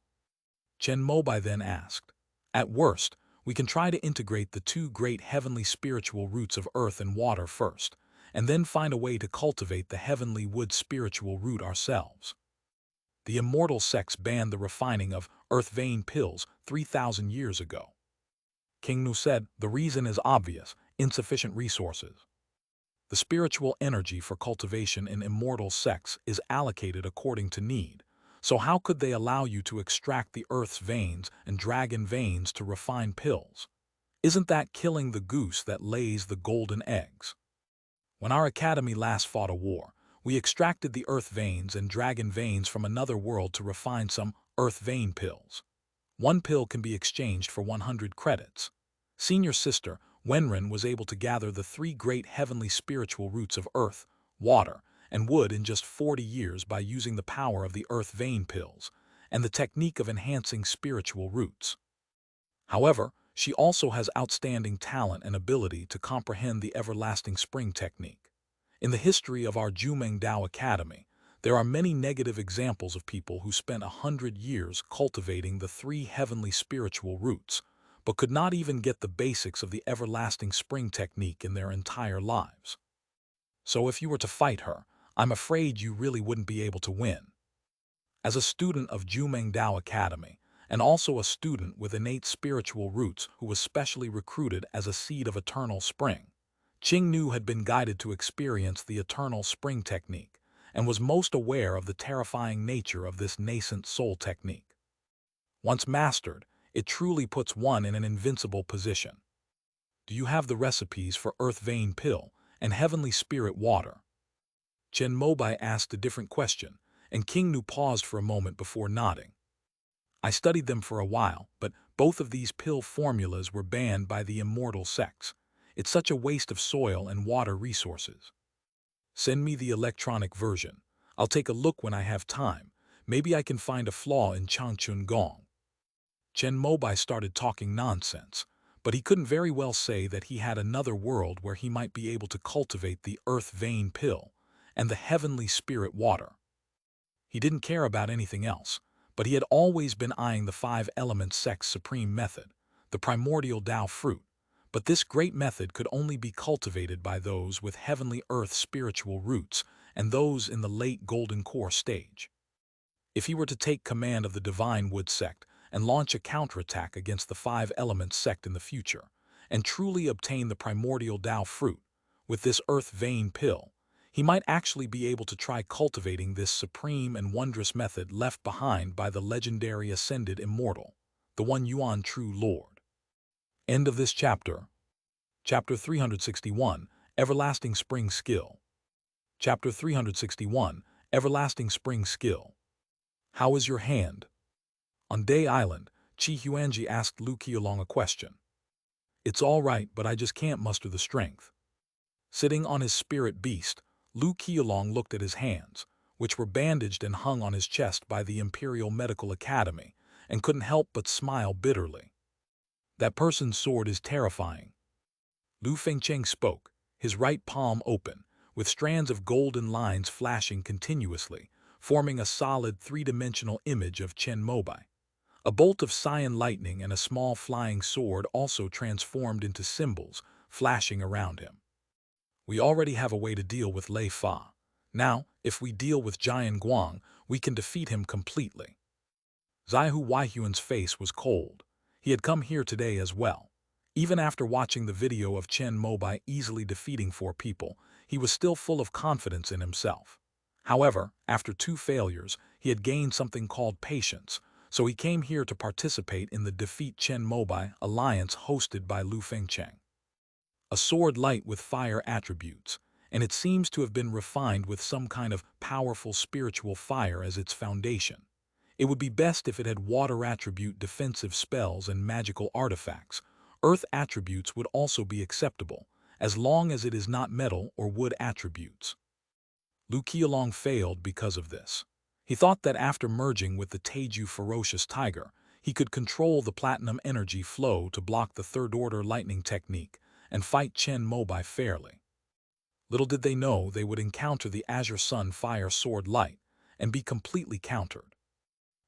Chen Mobai then asked. At worst, we can try to integrate the 2 great heavenly spiritual roots of earth and water first, and then find a way to cultivate the heavenly wood spiritual root ourselves. The immortal sects banned the refining of earth vein pills 3,000 years ago. Qingnu said the reason is obvious: insufficient resources. The spiritual energy for cultivation in immortal sects is allocated according to need, so how could they allow you to extract the earth's veins and dragon veins to refine pills? Isn't that killing the goose that lays the golden eggs? When our academy last fought a war, we extracted the earth veins and dragon veins from another world to refine some earth vein pills. 1 pill can be exchanged for 100 credits. Senior sister Wenren was able to gather the 3 great heavenly spiritual roots of earth, water, and wood in just 40 years by using the power of the earth vein pills and the technique of enhancing spiritual roots. However, she also has outstanding talent and ability to comprehend the everlasting spring technique. In the history of our Jumeng Dao Academy, there are many negative examples of people who spent 100 years cultivating the three heavenly spiritual roots, but could not even get the basics of the everlasting spring technique in their entire lives. So if you were to fight her, I'm afraid you really wouldn't be able to win. As a student of Jumeng Dao Academy, and also a student with innate spiritual roots who was specially recruited as a seed of eternal spring, Qing Nu had been guided to experience the eternal spring technique and was most aware of the terrifying nature of this nascent soul technique. Once mastered, it truly puts one in an invincible position. Do you have the recipes for Earth Vein Pill and Heavenly Spirit Water? Chen Mobai asked a different question, and King Nu paused for a moment before nodding. I studied them for a while, but both of these pill formulas were banned by the immortal sects. It's such a waste of soil and water resources. Send me the electronic version. I'll take a look when I have time. Maybe I can find a flaw in Changchun Gong. Chen Mobai started talking nonsense, but he couldn't very well say that he had another world where he might be able to cultivate the Earth Vein Pill and the Heavenly Spirit Water. He didn't care about anything else, but he had always been eyeing the 5-element sect's supreme method, the primordial Tao fruit. But this great method could only be cultivated by those with heavenly earth spiritual roots and those in the late golden core stage. If he were to take command of the divine wood sect and launch a counterattack against the 5-element sect in the future, and truly obtain the primordial Tao fruit with this earth vein pill, he might actually be able to try cultivating this supreme and wondrous method left behind by the legendary ascended immortal, the One Yuan True Lord. End of this chapter. Chapter 361, Everlasting Spring Skill. Chapter 361, Everlasting Spring Skill. How is your hand? On Day Island, Chi Huanji asked Lu Qiulong a question. It's all right, but I just can't muster the strength. Sitting on his spirit beast, Lu Qiulong looked at his hands, which were bandaged and hung on his chest by the Imperial Medical Academy, and couldn't help but smile bitterly. That person's sword is terrifying. Lu Fengcheng spoke, his right palm open, with strands of golden lines flashing continuously, forming a solid three-dimensional image of Chen Mobai. A bolt of cyan lightning and a small flying sword also transformed into symbols, flashing around him. We already have a way to deal with Lei Fa. Now, if we deal with Jian Guang, we can defeat him completely. Zaihu Weihuan's face was cold. He had come here today as well. Even after watching the video of Chen Mobai easily defeating 4 people, he was still full of confidence in himself. However, after 2 failures, he had gained something called patience, so he came here to participate in the Defeat Chen Mobai alliance hosted by Lu Fengcheng. A sword light with fire attributes, and it seems to have been refined with some kind of powerful spiritual fire as its foundation. It would be best if it had water attribute defensive spells and magical artifacts. Earth attributes would also be acceptable, as long as it is not metal or wood attributes. Lu Qiulong failed because of this. He thought that after merging with the Taiju ferocious tiger, he could control the platinum energy flow to block the third-order lightning technique and fight Chen Mobai fairly. Little did they know they would encounter the Azure Sun Fire Sword Light and be completely countered.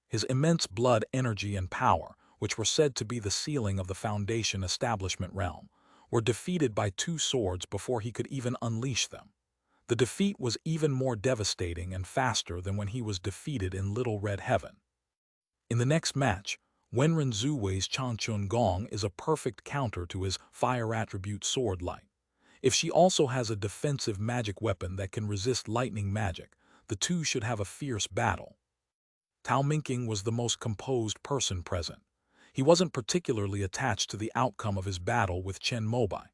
His immense blood energy and power, which were said to be the ceiling of the Foundation establishment realm, were defeated by 2 swords before he could even unleash them. The defeat was even more devastating and faster than when he was defeated in Little Red Heaven. In the next match, Wenren Zuwei's Changchun Gong is a perfect counter to his fire attribute sword light. If she also has a defensive magic weapon that can resist lightning magic, the two should have a fierce battle. Tao Minking was the most composed person present. He wasn't particularly attached to the outcome of his battle with Chen Mobai.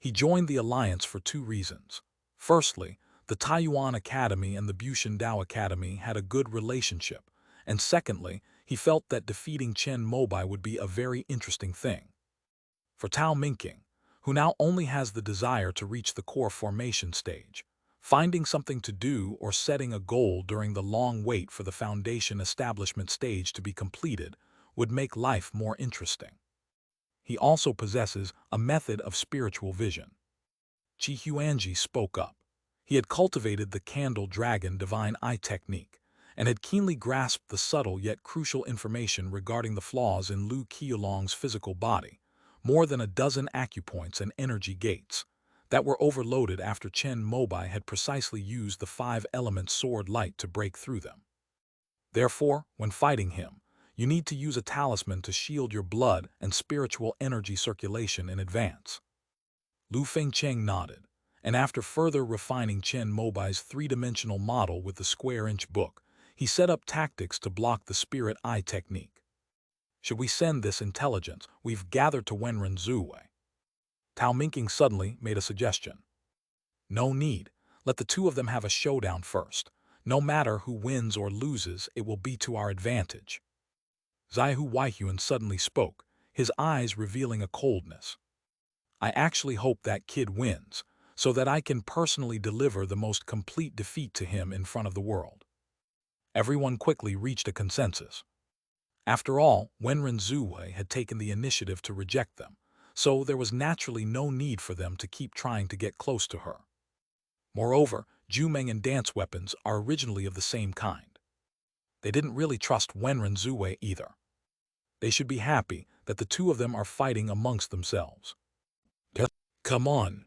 He joined the alliance for 2 reasons. Firstly, the Taiyuan Academy and the Bushan Dao Academy had a good relationship, and secondly, he felt that defeating Chen Mobai would be a very interesting thing. For Tao Minking, who now only has the desire to reach the core formation stage, finding something to do or setting a goal during the long wait for the foundation establishment stage to be completed would make life more interesting. He also possesses a method of spiritual vision. Chi Huanji spoke up. He had cultivated the Candle Dragon Divine Eye technique and had keenly grasped the subtle yet crucial information regarding the flaws in Lu Qiulong's physical body, more than a dozen acupoints and energy gates that were overloaded after Chen Mobai had precisely used the five-element sword light to break through them. Therefore, when fighting him, you need to use a talisman to shield your blood and spiritual energy circulation in advance. Lu Fengcheng nodded, and after further refining Chen Mobai's three-dimensional model with the square-inch book, he set up tactics to block the spirit eye technique. Should we send this intelligence we've gathered to Wenren Zuwei? Tao Minking suddenly made a suggestion. No need. Let the two of them have a showdown first. No matter who wins or loses, it will be to our advantage. Zaihu Weihuan suddenly spoke, his eyes revealing a coldness. I actually hope that kid wins, so that I can personally deliver the most complete defeat to him in front of the world. Everyone quickly reached a consensus. After all, Wenren Zuwei had taken the initiative to reject them, so there was naturally no need for them to keep trying to get close to her. Moreover, Jumeng and dance weapons are originally of the same kind. They didn't really trust Wenren Zuwei either. They should be happy that the two of them are fighting amongst themselves. Come on.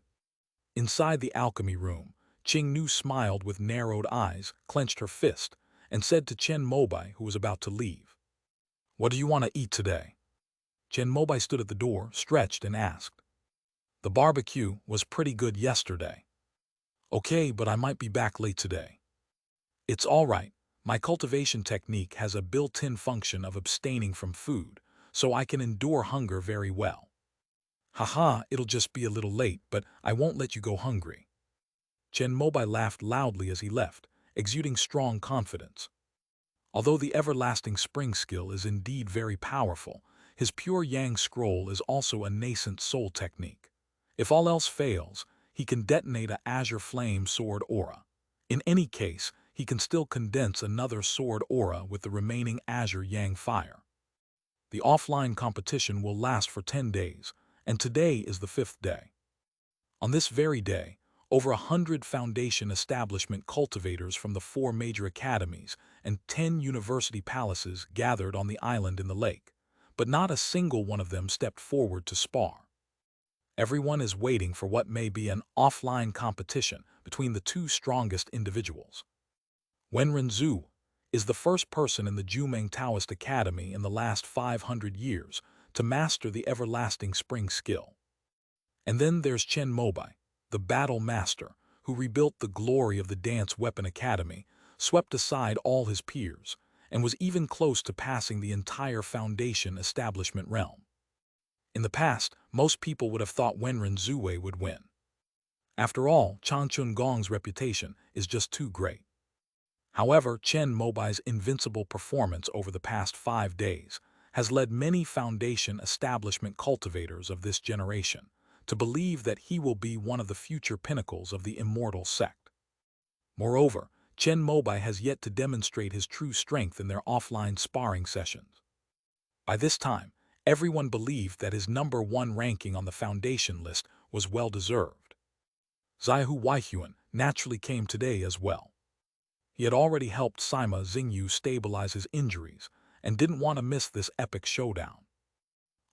Inside the alchemy room, Qing Nu smiled with narrowed eyes, clenched her fist, and said to Chen Mobai, who was about to leave, "What do you want to eat today?" Chen Mobai stood at the door, stretched, and asked. "The barbecue was pretty good yesterday." "Okay, but I might be back late today." "It's all right. My cultivation technique has a built-in function of abstaining from food, so I can endure hunger very well." "Haha, it'll just be a little late, but I won't let you go hungry." Chen Mobai laughed loudly as he left, exuding strong confidence. Although the everlasting spring skill is indeed very powerful, his pure yang scroll is also a nascent soul technique. If all else fails, he can detonate a azure flame sword aura. In any case, he can still condense another sword aura with the remaining azure yang fire. The offline competition will last for 10 days, and today is the 5th day. On this very day, over 100 foundation establishment cultivators from the 4 major academies and 10 university palaces gathered on the island in the lake, but not a single one of them stepped forward to spar. Everyone is waiting for what may be an offline competition between the two strongest individuals. Wenren Zhu is the first person in the Jumeng Taoist Academy in the last 500 years to master the everlasting spring skill. And then there's Chen Mobai, the battle master, who rebuilt the glory of the Dance Weapon Academy, swept aside all his peers, and was even close to passing the entire foundation establishment realm. In the past, most people would have thought Wenren Zuwei would win. After all, Chan Chun Gong's reputation is just too great. However, Chen Mobai's invincible performance over the past 5 days has led many foundation establishment cultivators of this generation to believe that he will be one of the future pinnacles of the immortal sect. Moreover, Chen Mobai has yet to demonstrate his true strength in their offline sparring sessions. By this time, everyone believed that his #1 ranking on the foundation list was well-deserved. Zaihu Weihuan naturally came today as well. He had already helped Sima Xingyu stabilize his injuries and didn't want to miss this epic showdown.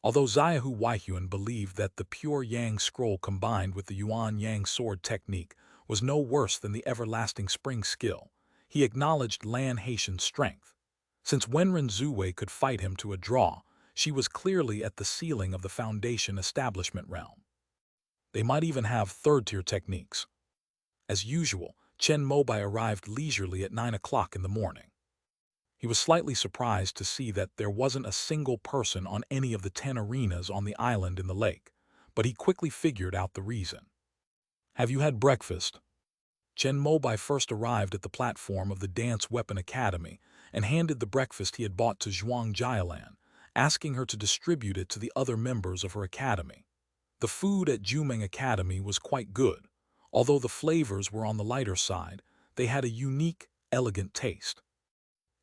Although Zaihu Weihuan believed that the pure Yang scroll combined with the Yuan Yang sword technique was no worse than the everlasting spring skill, he acknowledged Lan Haitian's strength. Since Wenren Zuwei could fight him to a draw, she was clearly at the ceiling of the foundation establishment realm. They might even have third-tier techniques. As usual, Chen Mobai arrived leisurely at 9 o'clock in the morning. He was slightly surprised to see that there wasn't a single person on any of the 10 arenas on the island in the lake, but he quickly figured out the reason. "Have you had breakfast?" Chen Mobai first arrived at the platform of the Dance Weapon Academy and handed the breakfast he had bought to Zhuang Jialan, asking her to distribute it to the other members of her academy. The food at Jumeng Academy was quite good. Although the flavors were on the lighter side, they had a unique, elegant taste.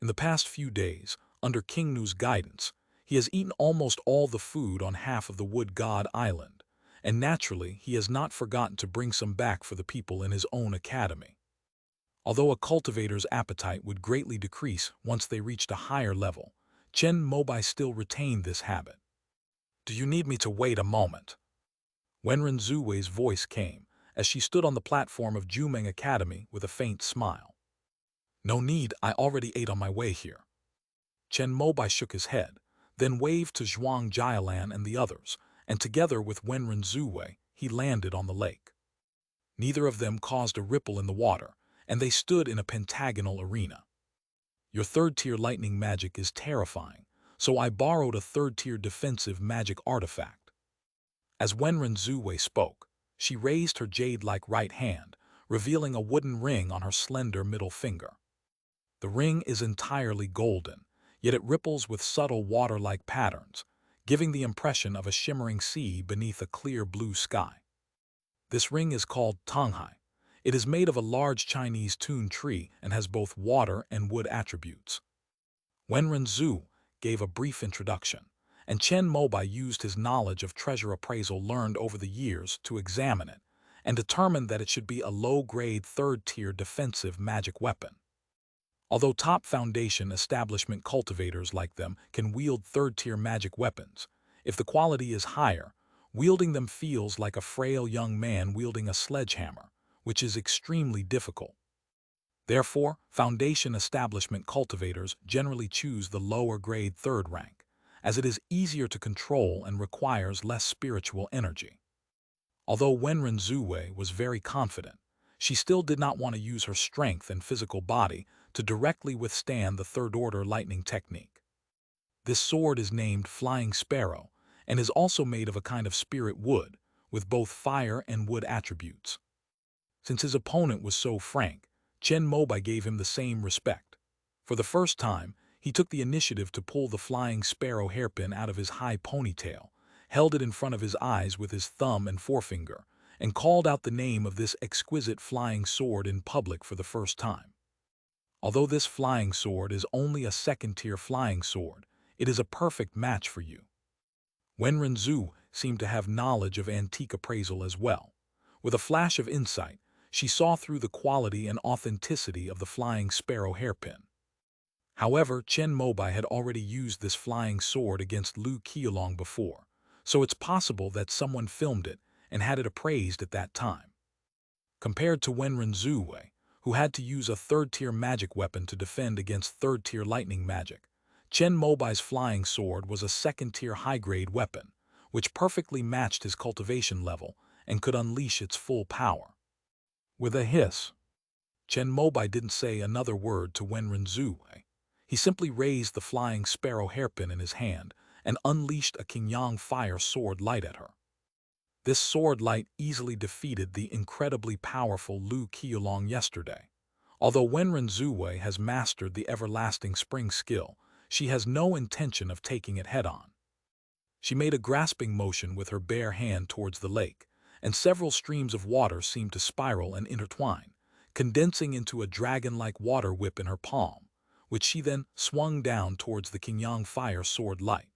In the past few days, under King Nu's guidance, He has eaten almost all the food on half of the wood god island, and naturally he has not forgotten to bring some back for the people in his own academy. Although a cultivator's appetite would greatly decrease once they reached a higher level, Chen Mobai still retained this habit. "Do you need me to wait a moment?" Wenren Zuwei's voice came as she stood on the platform of Jumeng Academy with a faint smile. "No need, I already ate on my way here." Chen Mobai shook his head, then waved to Zhuang Jialan and the others, and together with Wenren Zuwei, he landed on the lake. Neither of them caused a ripple in the water, and they stood in a pentagonal arena. "Your third-tier lightning magic is terrifying, so I borrowed a third-tier defensive magic artifact." As Wenren Zuwei spoke, she raised her jade-like right hand, revealing a wooden ring on her slender middle finger. The ring is entirely golden, yet it ripples with subtle water-like patterns, giving the impression of a shimmering sea beneath a clear blue sky. This ring is called Tonghai. It is made of a large Chinese tun tree and has both water and wood attributes. Wenren Zhu gave a brief introduction, and Chen Mobai used his knowledge of treasure appraisal learned over the years to examine it and determined that it should be a low-grade third-tier defensive magic weapon. Although top foundation establishment cultivators like them can wield third-tier magic weapons, if the quality is higher, wielding them feels like a frail young man wielding a sledgehammer, which is extremely difficult. Therefore, foundation establishment cultivators generally choose the lower-grade third rank, as it is easier to control and requires less spiritual energy. Although Wenren Zuwei was very confident, she still did not want to use her strength and physical body to directly withstand the third-order lightning technique. This sword is named Flying Sparrow and is also made of a kind of spirit wood, with both fire and wood attributes. Since his opponent was so frank, Chen Mobai gave him the same respect. For the first time, he took the initiative to pull the Flying Sparrow hairpin out of his high ponytail, held it in front of his eyes with his thumb and forefinger, and called out the name of this exquisite flying sword in public for the first time. Although this flying sword is only a second-tier flying sword, it is a perfect match for you. Wenren Zhu seemed to have knowledge of antique appraisal as well. With a flash of insight, she saw through the quality and authenticity of the Flying Sparrow hairpin. However, Chen Mobai had already used this flying sword against Lu Qiulong before, so it's possible that someone filmed it and had it appraised at that time. Compared to Wenren Zuwei, who had to use a third-tier magic weapon to defend against third-tier lightning magic, Chen Mobai's flying sword was a second-tier high-grade weapon, which perfectly matched his cultivation level and could unleash its full power. With a hiss, Chen Mobai didn't say another word to Wenren Zuwei. He simply raised the Flying Sparrow hairpin in his hand and unleashed a Qingyang fire sword light at her. This sword light easily defeated the incredibly powerful Lu Qiulong yesterday. Although Wenren Zuwei has mastered the everlasting spring skill, she has no intention of taking it head-on. She made a grasping motion with her bare hand towards the lake, and several streams of water seemed to spiral and intertwine, condensing into a dragon-like water whip in her palm, which she then swung down towards the Qingyang fire sword light.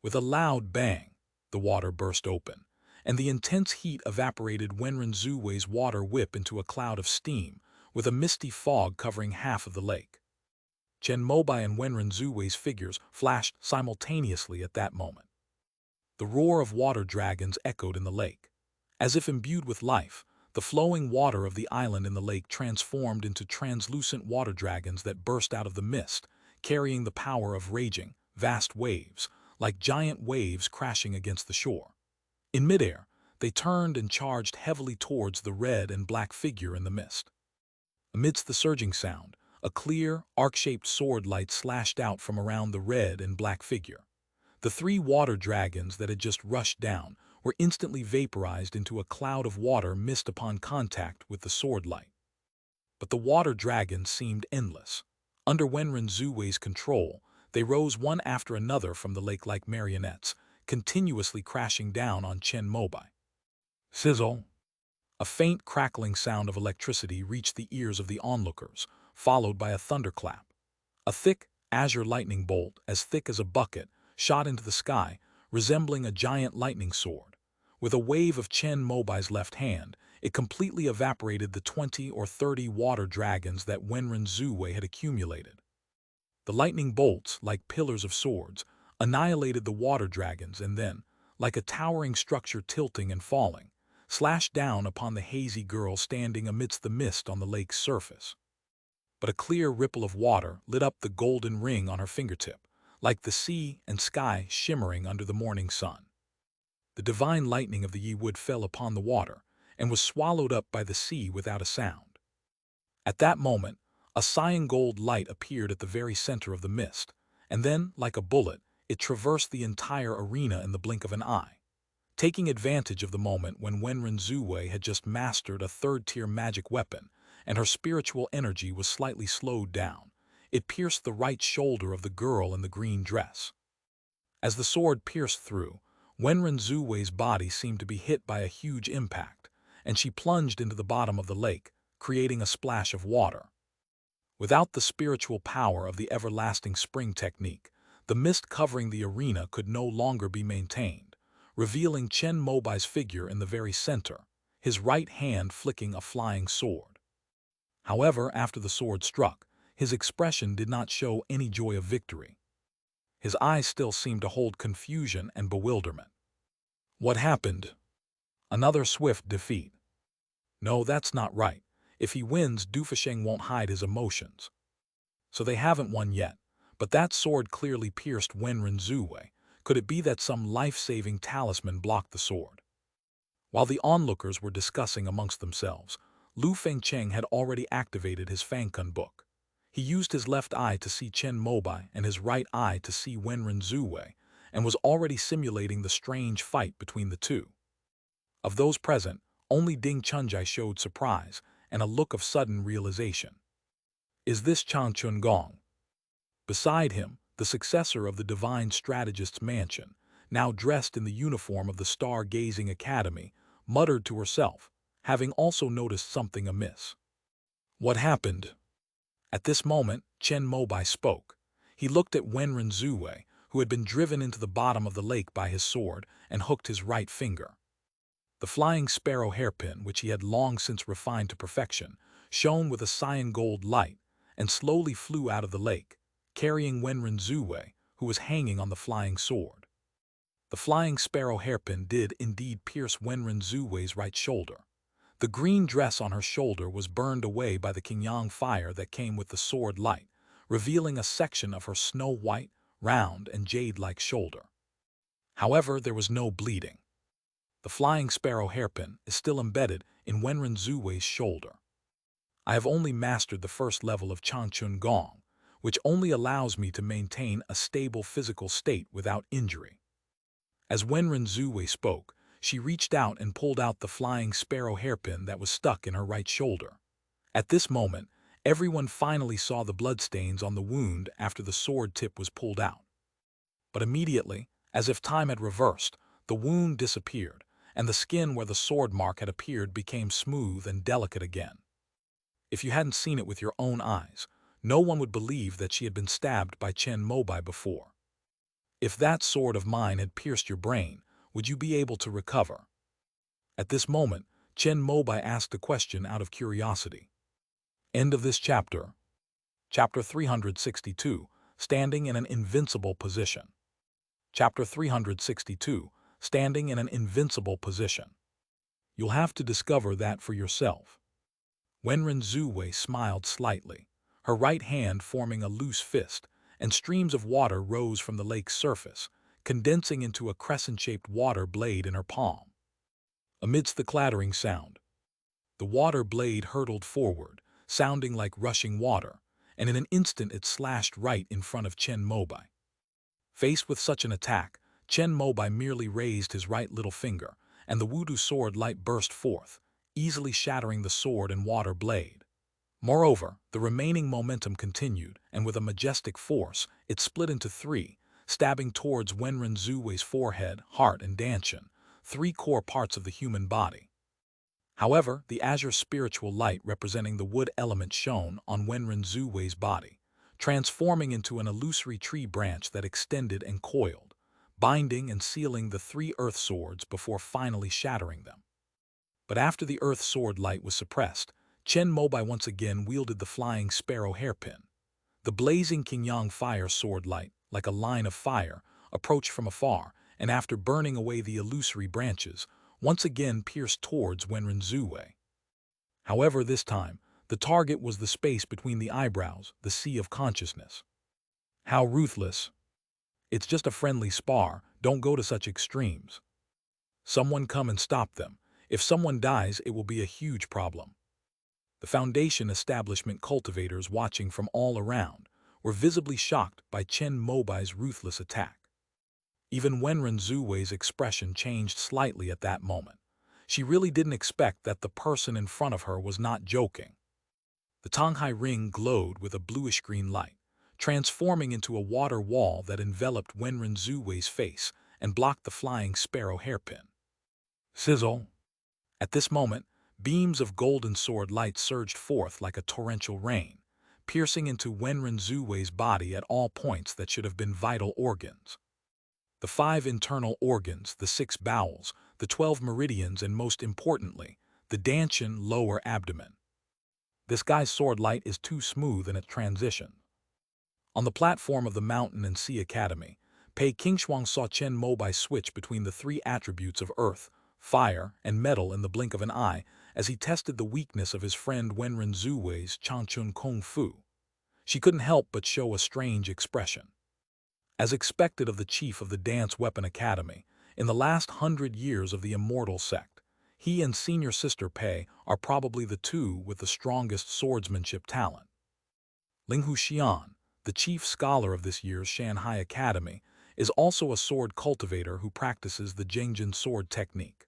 With a loud bang, the water burst open, and the intense heat evaporated Wenren Zuwei's water whip into a cloud of steam, with a misty fog covering half of the lake. Chen Mobai and Wenren Zuwei's figures flashed simultaneously at that moment. The roar of water dragons echoed in the lake. As if imbued with life, the flowing water of the island in the lake transformed into translucent water dragons that burst out of the mist, carrying the power of raging, vast waves, like giant waves crashing against the shore. In midair, they turned and charged heavily towards the red and black figure in the mist. Amidst the surging sound, a clear, arc-shaped sword light slashed out from around the red and black figure. The three water dragons that had just rushed down were instantly vaporized into a cloud of water mist upon contact with the sword light. But the water dragons seemed endless. Under Wenren Zuwei's control, they rose one after another from the lake like marionettes, continuously crashing down on Chen Mobai. Sizzle! A faint crackling sound of electricity reached the ears of the onlookers, followed by a thunderclap. A thick, azure lightning bolt, as thick as a bucket, shot into the sky, resembling a giant lightning sword. With a wave of Chen Mobai's left hand, it completely evaporated the 20 or 30 water dragons that Wenren Zuwei had accumulated. The lightning bolts, like pillars of swords, annihilated the water dragons and then, like a towering structure tilting and falling, slashed down upon the hazy girl standing amidst the mist on the lake's surface. But a clear ripple of water lit up the golden ring on her fingertip, like the sea and sky shimmering under the morning sun. The divine lightning of the Yi Wood fell upon the water and was swallowed up by the sea without a sound. At that moment, a cyan gold light appeared at the very center of the mist, and then, like a bullet, it traversed the entire arena in the blink of an eye. Taking advantage of the moment when Wenren Zuwei had just mastered a third-tier magic weapon, and her spiritual energy was slightly slowed down, it pierced the right shoulder of the girl in the green dress. As the sword pierced through, Wenren Zuwei's body seemed to be hit by a huge impact, and she plunged into the bottom of the lake, creating a splash of water. Without the spiritual power of the everlasting spring technique, the mist covering the arena could no longer be maintained, revealing Chen Mobai's figure in the very center, his right hand flicking a flying sword. However, after the sword struck, his expression did not show any joy of victory. His eyes still seemed to hold confusion and bewilderment. What happened? Another swift defeat. No, that's not right. If he wins, Dufasheng won't hide his emotions. So they haven't won yet, but that sword clearly pierced Wenren Zuwei. Could it be that some life-saving talisman blocked the sword? While the onlookers were discussing amongst themselves, Lu Fengcheng had already activated his Fangkun book. He used his left eye to see Chen Mobai and his right eye to see Wenren Zuwei, and was already simulating the strange fight between the two. Of those present, only Ding Chunjai showed surprise and a look of sudden realization. Is this Chang Chun Gong? Beside him, the successor of the divine strategist's mansion, now dressed in the uniform of the Star-Gazing Academy, muttered to herself, having also noticed something amiss. What happened? At this moment, Chen Mobai spoke. He looked at Wenren Zuwei, who had been driven into the bottom of the lake by his sword, and hooked his right finger. The flying sparrow hairpin, which he had long since refined to perfection, shone with a cyan gold light, and slowly flew out of the lake, carrying Wenren Zuwei, who was hanging on the flying sword. The flying sparrow hairpin did indeed pierce Wenren Zuwei's right shoulder. The green dress on her shoulder was burned away by the Qingyang fire that came with the sword light, revealing a section of her snow-white, round, and jade-like shoulder. However, there was no bleeding. The flying sparrow hairpin is still embedded in Wenren Zuwei's shoulder. I have only mastered the first level of Changchun Gong, which only allows me to maintain a stable physical state without injury. As Wenren Zuwei spoke, she reached out and pulled out the flying sparrow hairpin that was stuck in her right shoulder. At this moment, everyone finally saw the bloodstains on the wound after the sword tip was pulled out. But immediately, as if time had reversed, the wound disappeared, and the skin where the sword mark had appeared became smooth and delicate again. If you hadn't seen it with your own eyes, no one would believe that she had been stabbed by Chen Mobai before. If that sword of mine had pierced your brain, would you be able to recover? At this moment, Chen Mobai asked the question out of curiosity. End of this chapter. Chapter 362, Standing in an Invincible Position. Chapter 362, Standing in an Invincible Position. You'll have to discover that for yourself. Wenren Zuwei smiled slightly, her right hand forming a loose fist, and streams of water rose from the lake's surface, condensing into a crescent-shaped water blade in her palm. Amidst the clattering sound, the water blade hurtled forward, sounding like rushing water, and in an instant it slashed right in front of Chen Mobai. Faced with such an attack, Chen Mobai merely raised his right little finger, and the Wudu sword light burst forth, easily shattering the sword and water blade. Moreover, the remaining momentum continued, and with a majestic force, it split into three, stabbing towards Wenren Zuwei's forehead, heart, and dantian, three core parts of the human body. However, the azure spiritual light representing the wood element shone on Wenren Zuwei's body, transforming into an illusory tree branch that extended and coiled, binding and sealing the three earth swords before finally shattering them. But after the earth sword light was suppressed, Chen Mobai once again wielded the flying sparrow hairpin. The blazing Qingyang fire sword light, like a line of fire, approached from afar, and after burning away the illusory branches, once again pierced towards Wenren Zuwei. However, this time, the target was the space between the eyebrows, the sea of consciousness. How ruthless! It's just a friendly spar, don't go to such extremes. Someone come and stop them. If someone dies, it will be a huge problem. The Foundation establishment cultivators watching from all around were visibly shocked by Chen Mobai's ruthless attack. Even Wenren Zuwei's expression changed slightly at that moment. She really didn't expect that the person in front of her was not joking. The Tonghai ring glowed with a bluish-green light, transforming into a water wall that enveloped Wenren Zuwei's face and blocked the flying sparrow hairpin. Sizzle! At this moment, beams of golden sword light surged forth like a torrential rain, piercing into Wenren Zuwei's body at all points that should have been vital organs. The 5 internal organs, the 6 bowels, the 12 meridians, and most importantly, the Danshan lower abdomen. This guy's sword light is too smooth in its transition. On the platform of the Mountain and Sea Academy, Pei Qingshuang saw Chen Mobai switch between the 3 attributes of earth, fire, and metal in the blink of an eye as he tested the weakness of his friend Wenren Zuwei's Changchun Kung Fu. She couldn't help but show a strange expression. As expected of the chief of the Dance Weapon Academy, in the last 100 years of the immortal sect, he and senior sister Pei are probably the 2 with the strongest swordsmanship talent. Linghu Xian, the chief scholar of this year's Shanghai Academy, is also a sword cultivator who practices the Jengjin sword technique.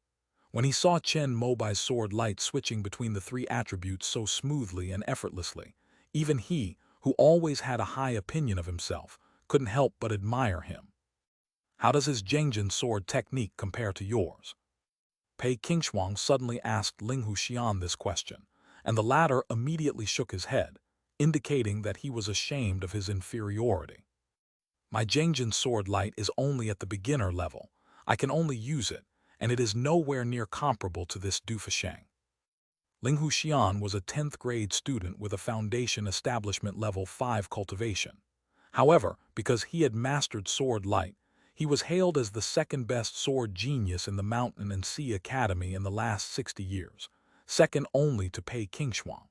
When he saw Chen Mobai's sword light switching between the 3 attributes so smoothly and effortlessly, even he, who always had a high opinion of himself, couldn't help but admire him. How does his Jengjin sword technique compare to yours? Pei Qingshuang suddenly asked Linghu Xian this question, and the latter immediately shook his head, indicating that he was ashamed of his inferiority. My Jengjin sword light is only at the beginner level. I can only use it, and it is nowhere near comparable to this Dufasheng. Linghu Xian was a 10th grade student with a Foundation Establishment Level 5 cultivation. However, because he had mastered sword light, he was hailed as the 2nd best sword genius in the Mountain and Sea Academy in the last 60 years, second only to Pei Qingshuang.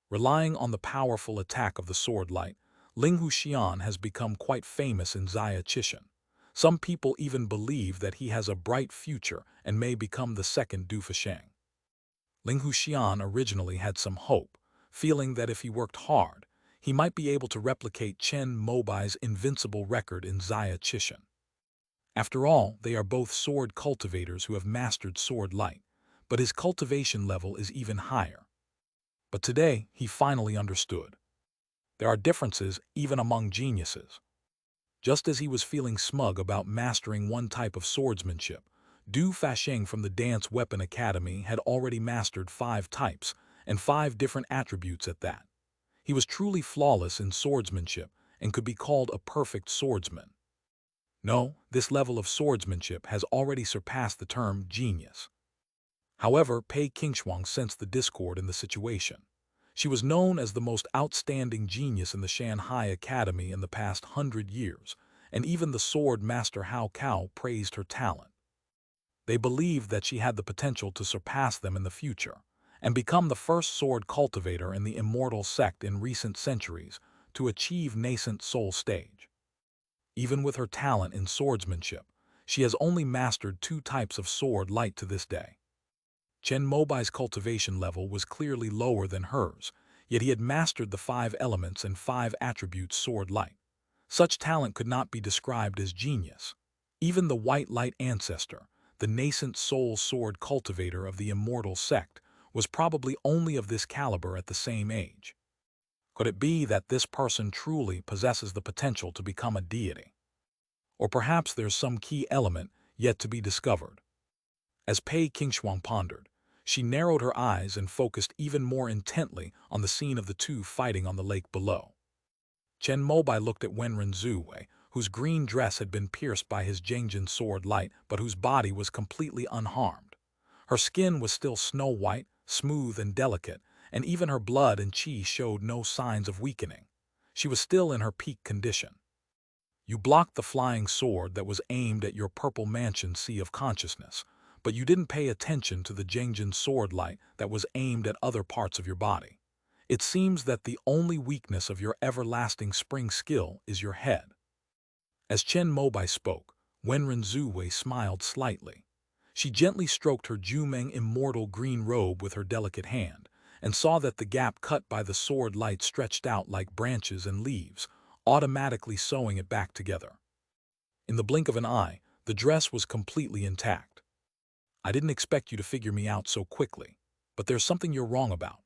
Relying on the powerful attack of the sword light, Linghu Xian has become quite famous in Zaya Chishan. Some people even believe that he has a bright future and may become the 2nd Dufasheng. Linghu Xian originally had some hope, feeling that if he worked hard, he might be able to replicate Chen Mobai's invincible record in Zaya Chishan. After all, they are both sword cultivators who have mastered sword light, but his cultivation level is even higher. But today, he finally understood. There are differences even among geniuses. Just as he was feeling smug about mastering one type of swordsmanship, Du Fasheng from the Dance Weapon Academy had already mastered 5 types and 5 different attributes at that. He was truly flawless in swordsmanship and could be called a perfect swordsman. No, this level of swordsmanship has already surpassed the term genius. However, Pei Qingshuang sensed the discord in the situation. She was known as the most outstanding genius in the Shanghai Academy in the past 100 years, and even the sword master Hao Cao praised her talent. They believed that she had the potential to surpass them in the future, and become the first sword cultivator in the immortal sect in recent centuries to achieve nascent soul stage. Even with her talent in swordsmanship, she has only mastered 2 types of sword light to this day. Chen Mobai's cultivation level was clearly lower than hers, yet he had mastered the 5 elements and 5 attributes sword light. Such talent could not be described as genius. Even the white light ancestor, the nascent soul sword cultivator of the immortal sect, was probably only of this caliber at the same age. Could it be that this person truly possesses the potential to become a deity? Or perhaps there's some key element yet to be discovered. As Pei Qingshuang pondered, she narrowed her eyes and focused even more intently on the scene of the 2 fighting on the lake below. Chen Mobai looked at Wenren Zuwei, whose green dress had been pierced by his Jingjin sword light, but whose body was completely unharmed. Her skin was still snow-white, smooth and delicate, and even her blood and qi showed no signs of weakening. She was still in her peak condition. You blocked the flying sword that was aimed at your purple mansion sea of consciousness, but you didn't pay attention to the Jingjin sword light that was aimed at other parts of your body. It seems that the only weakness of your everlasting spring skill is your head. As Chen Mobai spoke, Wenren Zuwei smiled slightly. She gently stroked her Jumeng immortal green robe with her delicate hand, and saw that the gap cut by the sword light stretched out like branches and leaves, automatically sewing it back together. In the blink of an eye, the dress was completely intact. I didn't expect you to figure me out so quickly, but there's something you're wrong about.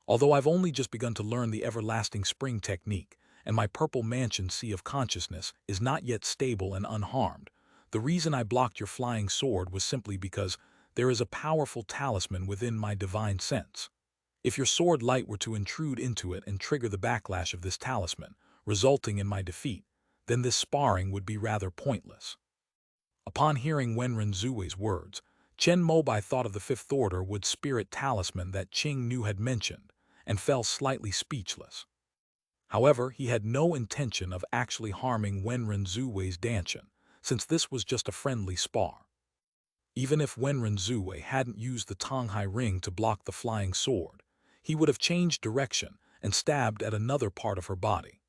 Although I've only just begun to learn the everlasting spring technique, and my purple mansion sea of consciousness is not yet stable and unharmed, the reason I blocked your flying sword was simply because there is a powerful talisman within my divine sense. If your sword light were to intrude into it and trigger the backlash of this talisman, resulting in my defeat, then this sparring would be rather pointless. Upon hearing Wenren Zuwei's words, Chen Mobai thought of the fifth order wood spirit talisman that Qing Nu had mentioned, and fell slightly speechless. However, he had no intention of actually harming Wenren Zuwei's Danshan, since this was just a friendly spar. Even if Wenren Zuwei hadn't used the Tonghai ring to block the flying sword, he would have changed direction and stabbed at another part of her body.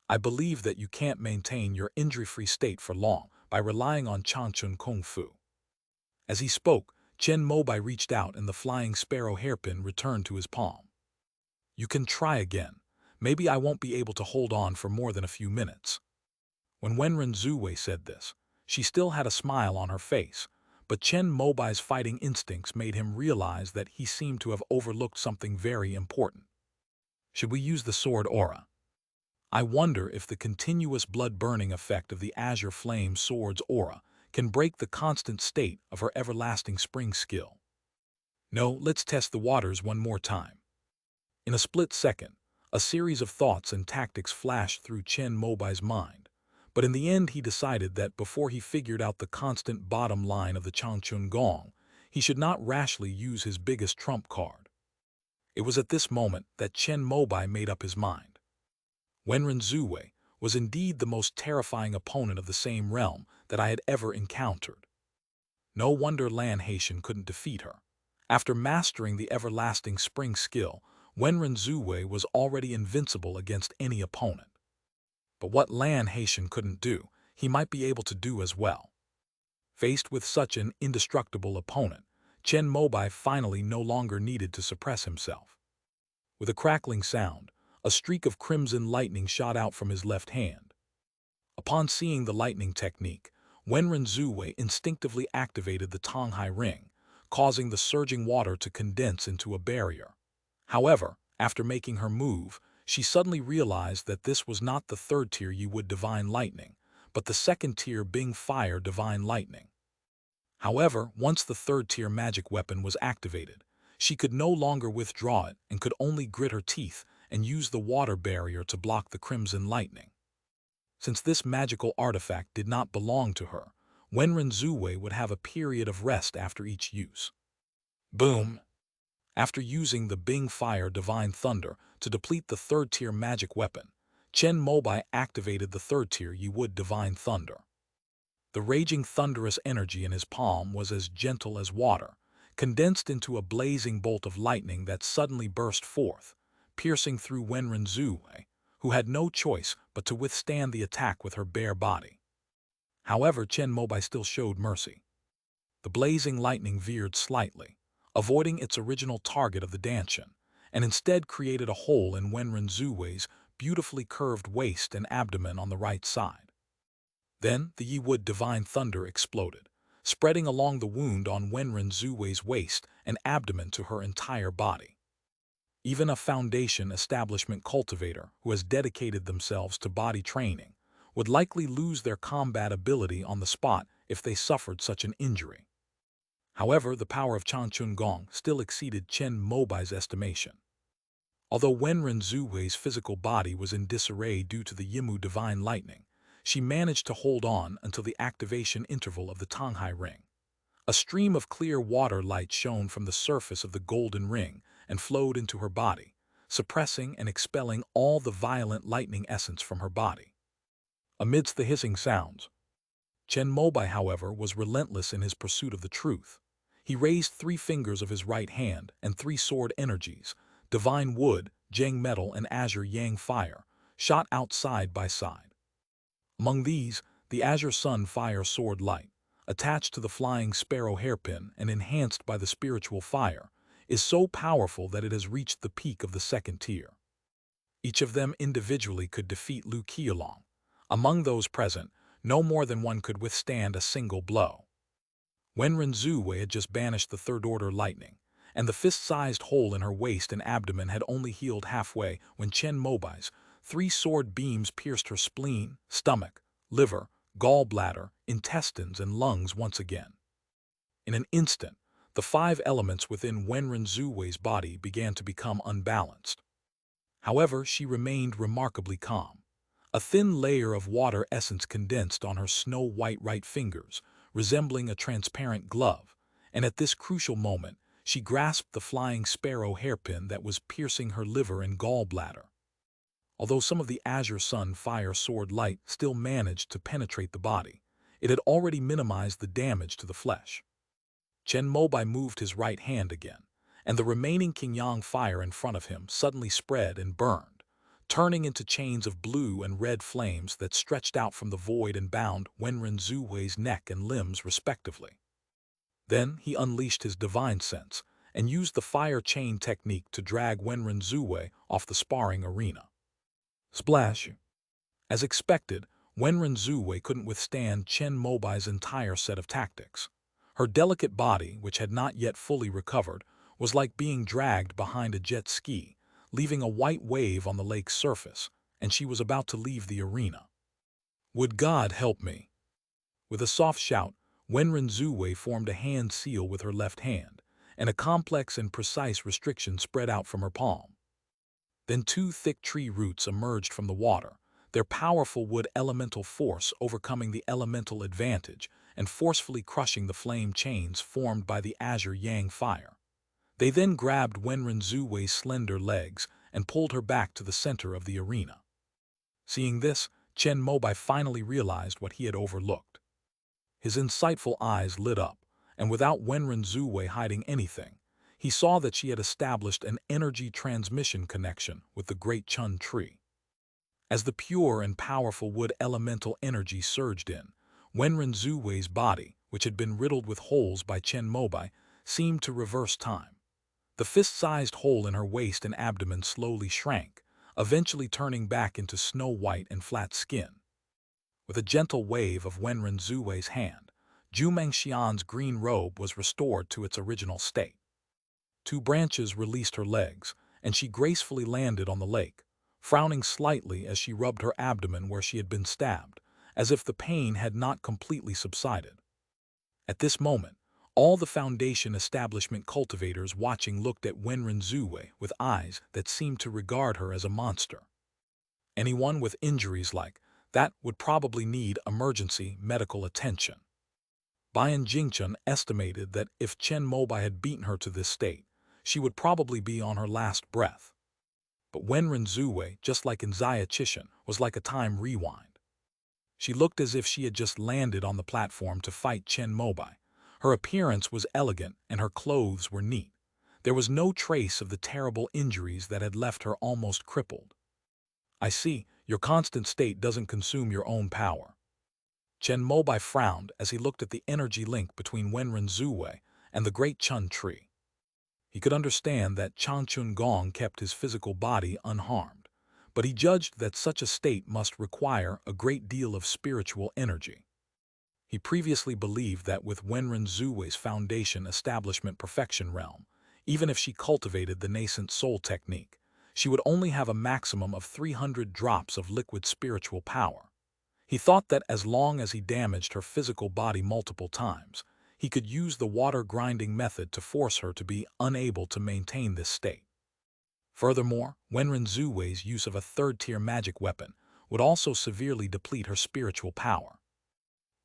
I believe that you can't maintain your injury-free state for long by relying on Changchun Kung Fu. As he spoke, Chen Mobai reached out and the flying sparrow hairpin returned to his palm. You can try again. Maybe I won't be able to hold on for more than a few minutes. When Wenren Zuwei said this, she still had a smile on her face, but Chen Mobai's fighting instincts made him realize that he seemed to have overlooked something very important. Should we use the sword aura? I wonder if the continuous blood-burning effect of the azure flame sword's aura can break the constant state of her everlasting spring skill. No, let's test the waters one more time. In a split second, a series of thoughts and tactics flashed through Chen Mobai's mind, but in the end he decided that before he figured out the constant bottom line of the Changchun Gong, he should not rashly use his biggest trump card. It was at this moment that Chen Mobai made up his mind. Wenren Zuwei was indeed the most terrifying opponent of the same realm that I had ever encountered. No wonder Lan Haitian couldn't defeat her. After mastering the everlasting spring skill, Wenren Zuwei was already invincible against any opponent. But what Lan Haitian couldn't do, he might be able to do as well. Faced with such an indestructible opponent, Chen Mobai finally no longer needed to suppress himself. With a crackling sound, a streak of crimson lightning shot out from his left hand. Upon seeing the lightning technique, Wenren Zuwei instinctively activated the Tonghai ring, causing the surging water to condense into a barrier. However, after making her move, she suddenly realized that this was not the third-tier Yi-Wood Divine Lightning, but the second-tier Bing Fire Divine Lightning. However, once the third-tier magic weapon was activated, she could no longer withdraw it and could only grit her teeth and use the water barrier to block the crimson lightning. Since this magical artifact did not belong to her, Wenren Zuwei would have a period of rest after each use. Boom! After using the Bing Fire Divine Thunder to deplete the third-tier magic weapon, Chen Mobai activated the third-tier Yi-Wood Divine Thunder. The raging thunderous energy in his palm was as gentle as water, condensed into a blazing bolt of lightning that suddenly burst forth, piercing through Wenren Zuwei, who had no choice but to withstand the attack with her bare body. However, Chen Mobai still showed mercy. The blazing lightning veered slightly, avoiding its original target of the Danshan, and instead created a hole in Wenren Zuwei's beautifully curved waist and abdomen on the right side. Then the Yi-Wood Divine Thunder exploded, spreading along the wound on Wenren Zuwei's waist and abdomen to her entire body. Even a foundation establishment cultivator who has dedicated themselves to body training would likely lose their combat ability on the spot if they suffered such an injury. However, the power of Changchun Gong still exceeded Chen Mobai's estimation. Although Wenren Zuwei's physical body was in disarray due to the Yimu divine lightning, she managed to hold on until the activation interval of the Tanghai ring. A stream of clear water light shone from the surface of the golden ring and flowed into her body, suppressing and expelling all the violent lightning essence from her body. Amidst the hissing sounds, Chen Mobai, however, was relentless in his pursuit of the truth. He raised 3 fingers of his right hand and 3 sword energies, divine wood, Jeng metal, and azure yang fire, shot out side by side. Among these, the azure sun fire sword light, attached to the flying sparrow hairpin and enhanced by the spiritual fire, is so powerful that it has reached the peak of the 2nd tier. Each of them individually could defeat Lu Qialong. Among those present, no more than one could withstand a single blow. Wenren Zuwei had just banished the 3rd-order lightning, and the fist-sized hole in her waist and abdomen had only healed halfway when Chen Mobai's 3 sword beams pierced her spleen, stomach, liver, gallbladder, intestines, and lungs once again. In an instant, the 5 elements within Wenren Zuwei's body began to become unbalanced. However, she remained remarkably calm. A thin layer of water essence condensed on her snow-white right fingers, resembling a transparent glove, and at this crucial moment, she grasped the flying sparrow hairpin that was piercing her liver and gallbladder. Although some of the azure sun fire sword light still managed to penetrate the body, it had already minimized the damage to the flesh. Chen Mobai moved his right hand again, and the remaining Qingyang fire in front of him suddenly spread and burned, turning into chains of blue and red flames that stretched out from the void and bound Wenren Zuwei's neck and limbs respectively. Then he unleashed his divine sense and used the fire chain technique to drag Wenren Zuwei off the sparring arena. Splash! As expected, Wenren Zuwei couldn't withstand Chen Mobai's entire set of tactics. Her delicate body, which had not yet fully recovered, was like being dragged behind a jet ski, leaving a white wave on the lake's surface, and she was about to leave the arena. Would God help me? With a soft shout, Wenren Zuwei formed a hand seal with her left hand, and a complex and precise restriction spread out from her palm. Then 2 thick tree roots emerged from the water, their powerful wood elemental force overcoming the elemental advantage and forcefully crushing the flame chains formed by the azure yang fire. They then grabbed Wenren Zuwei's slender legs and pulled her back to the center of the arena. Seeing this, Chen Mobai finally realized what he had overlooked. His insightful eyes lit up, and without Wenren Zuwei hiding anything, he saw that she had established an energy transmission connection with the great Chun tree. As the pure and powerful wood elemental energy surged in, Wenren Zuwei's body, which had been riddled with holes by Chen Mobai, seemed to reverse time. The fist-sized hole in her waist and abdomen slowly shrank, eventually turning back into snow-white and flat skin. With a gentle wave of Wenren Zuwei's hand, Zhu Mengxian's green robe was restored to its original state. 2 branches released her legs, and she gracefully landed on the lake, frowning slightly as she rubbed her abdomen where she had been stabbed, as if the pain had not completely subsided. At this moment, all the Foundation establishment cultivators watching looked at Wenren Zuwei with eyes that seemed to regard her as a monster. Anyone with injuries like that would probably need emergency medical attention. Bian Jingchun estimated that if Chen Mobai had beaten her to this state, she would probably be on her last breath. But Wenren Zuwei, just like in Zaya Chishan, was like a time rewind. She looked as if she had just landed on the platform to fight Chen Mobai. Her appearance was elegant and her clothes were neat. There was no trace of the terrible injuries that had left her almost crippled. I see, your constant state doesn't consume your own power. Chen Mobai frowned as he looked at the energy link between Wenren Zuwei and the great Chun tree. He could understand that Changchun Gong kept his physical body unharmed, but he judged that such a state must require a great deal of spiritual energy. He previously believed that with Wenren Zuwei's Foundation establishment perfection realm, even if she cultivated the nascent soul technique, she would only have a maximum of 300 drops of liquid spiritual power. He thought that as long as he damaged her physical body multiple times, he could use the water grinding method to force her to be unable to maintain this state. Furthermore, Wenren Zuwei's use of a third-tier magic weapon would also severely deplete her spiritual power.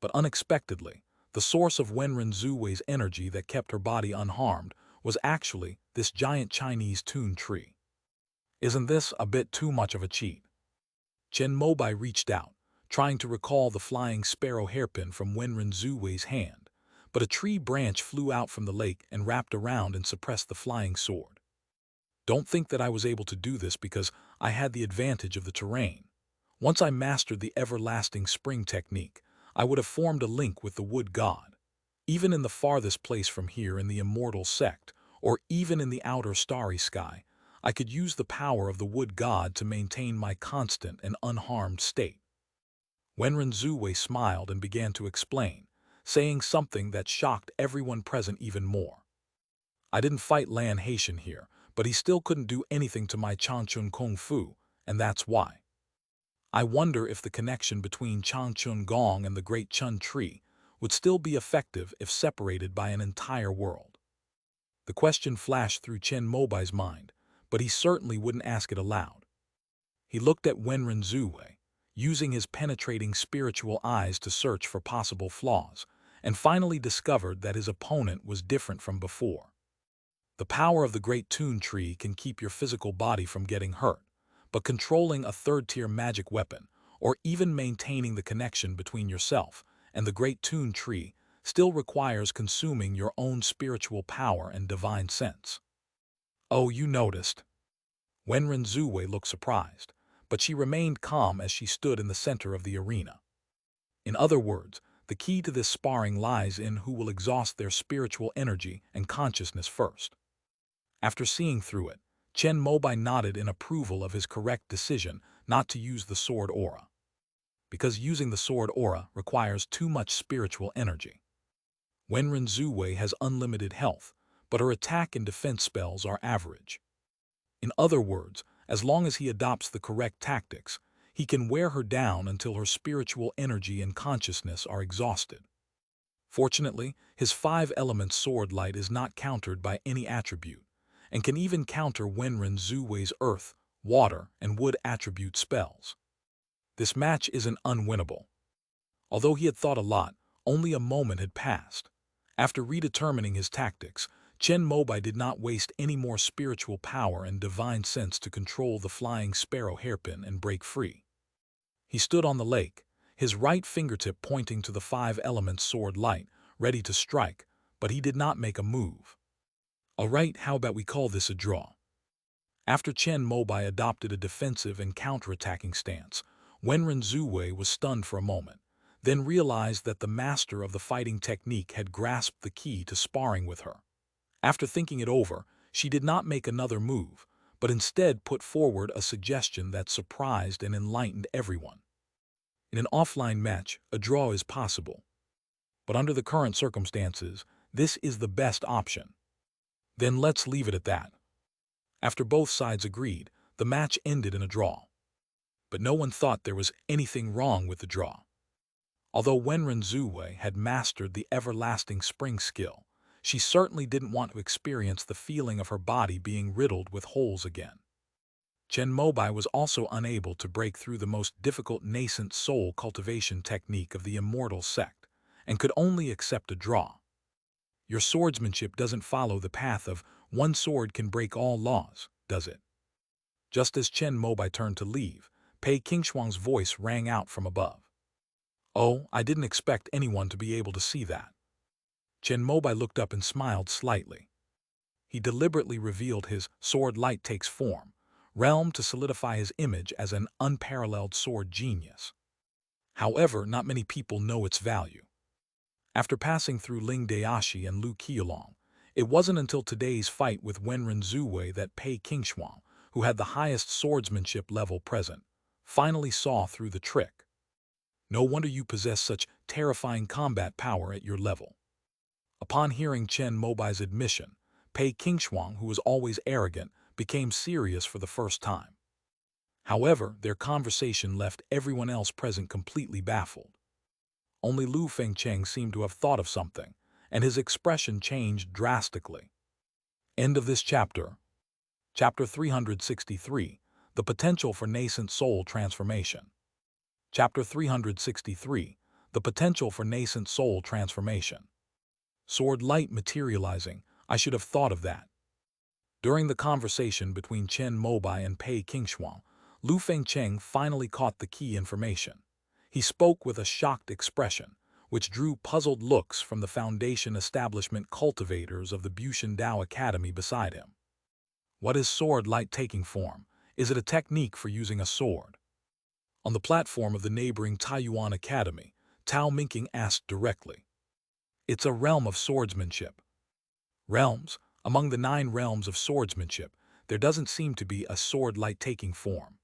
But unexpectedly, the source of Wenren Zuwei's energy that kept her body unharmed was actually this giant Chinese tune tree. Isn't this a bit too much of a cheat? Chen Mobai reached out, trying to recall the flying sparrow hairpin from Wenren Zuwei's hand, but a tree branch flew out from the lake and wrapped around and suppressed the flying sword. Don't think that I was able to do this because I had the advantage of the terrain. Once I mastered the everlasting spring technique, I would have formed a link with the wood god. Even in the farthest place from here in the immortal sect, or even in the outer starry sky, I could use the power of the wood god to maintain my constant and unharmed state. Wenren Zuwei smiled and began to explain, saying something that shocked everyone present even more. I didn't fight Lan Haitian here, but he still couldn't do anything to my Changchun Kung Fu, and that's why. I wonder if the connection between Changchun Gong and the Great Chun Tree would still be effective if separated by an entire world. The question flashed through Chen Mobai's mind, but he certainly wouldn't ask it aloud. He looked at Wenren Zuwei, using his penetrating spiritual eyes to search for possible flaws, and finally discovered that his opponent was different from before. The power of the Great Tune Tree can keep your physical body from getting hurt, but controlling a third-tier magic weapon, or even maintaining the connection between yourself and the Great Tune Tree, still requires consuming your own spiritual power and divine sense. Oh, you noticed? Wenren Zuwei looked surprised, but she remained calm as she stood in the center of the arena. In other words, the key to this sparring lies in who will exhaust their spiritual energy and consciousness first. After seeing through it, Chen Mobai nodded in approval of his correct decision not to use the sword aura. Because using the sword aura requires too much spiritual energy. Wenren Zuwei has unlimited health, but her attack and defense spells are average. In other words, as long as he adopts the correct tactics, he can wear her down until her spiritual energy and consciousness are exhausted. Fortunately, his 5-element sword light is not countered by any attribute, and can even counter Wenren Zuwei's earth, water, and wood attribute spells. This match isn't unwinnable. Although he had thought a lot, only a moment had passed. After redetermining his tactics, Chen Mobai did not waste any more spiritual power and divine sense to control the flying sparrow hairpin and break free. He stood on the lake, his right fingertip pointing to the 5-element sword light, ready to strike, but he did not make a move. All right, how about we call this a draw? After Chen Mobai adopted a defensive and counterattacking stance, Wenren Zuwei was stunned for a moment, then realized that the master of the fighting technique had grasped the key to sparring with her. After thinking it over, she did not make another move, but instead put forward a suggestion that surprised and enlightened everyone. In an offline match, a draw is possible. But under the current circumstances, this is the best option. Then let's leave it at that. After both sides agreed, the match ended in a draw. But no one thought there was anything wrong with the draw. Although Wenren Zuwei had mastered the everlasting spring skill, she certainly didn't want to experience the feeling of her body being riddled with holes again. Chen Mobai was also unable to break through the most difficult nascent soul cultivation technique of the immortal sect, and could only accept a draw. Your swordsmanship doesn't follow the path of one sword can break all laws, does it? Just as Chen Mobai turned to leave, Pei Qingshuang's voice rang out from above. Oh, I didn't expect anyone to be able to see that. Chen Mobai looked up and smiled slightly. He deliberately revealed his sword light takes form, realm to solidify his image as an unparalleled sword genius. However, not many people know its value. After passing through Ling Daoshi and Lu Qiulong, it wasn't until today's fight with Wenren Zuwei that Pei Qingshuang, who had the highest swordsmanship level present, finally saw through the trick. No wonder you possess such terrifying combat power at your level. Upon hearing Chen Mobai's admission, Pei Qingshuang, who was always arrogant, became serious for the first time. However, their conversation left everyone else present completely baffled. Only Lu Fengcheng seemed to have thought of something, and his expression changed drastically. End of this chapter. Chapter 363, The Potential for Nascent Soul Transformation. Chapter 363, The Potential for Nascent Soul Transformation. Sword light materializing, I should have thought of that. During the conversation between Chen Mobai and Pei Qingshuang, Lu Fengcheng finally caught the key information. He spoke with a shocked expression, which drew puzzled looks from the Foundation establishment cultivators of the Bushan Dao Academy beside him. What is sword light taking form? Is it a technique for using a sword? On the platform of the neighboring Taiyuan Academy, Tao Minking asked directly. It's a realm of swordsmanship. Realms? Among the 9 realms of swordsmanship, there doesn't seem to be a sword light taking form.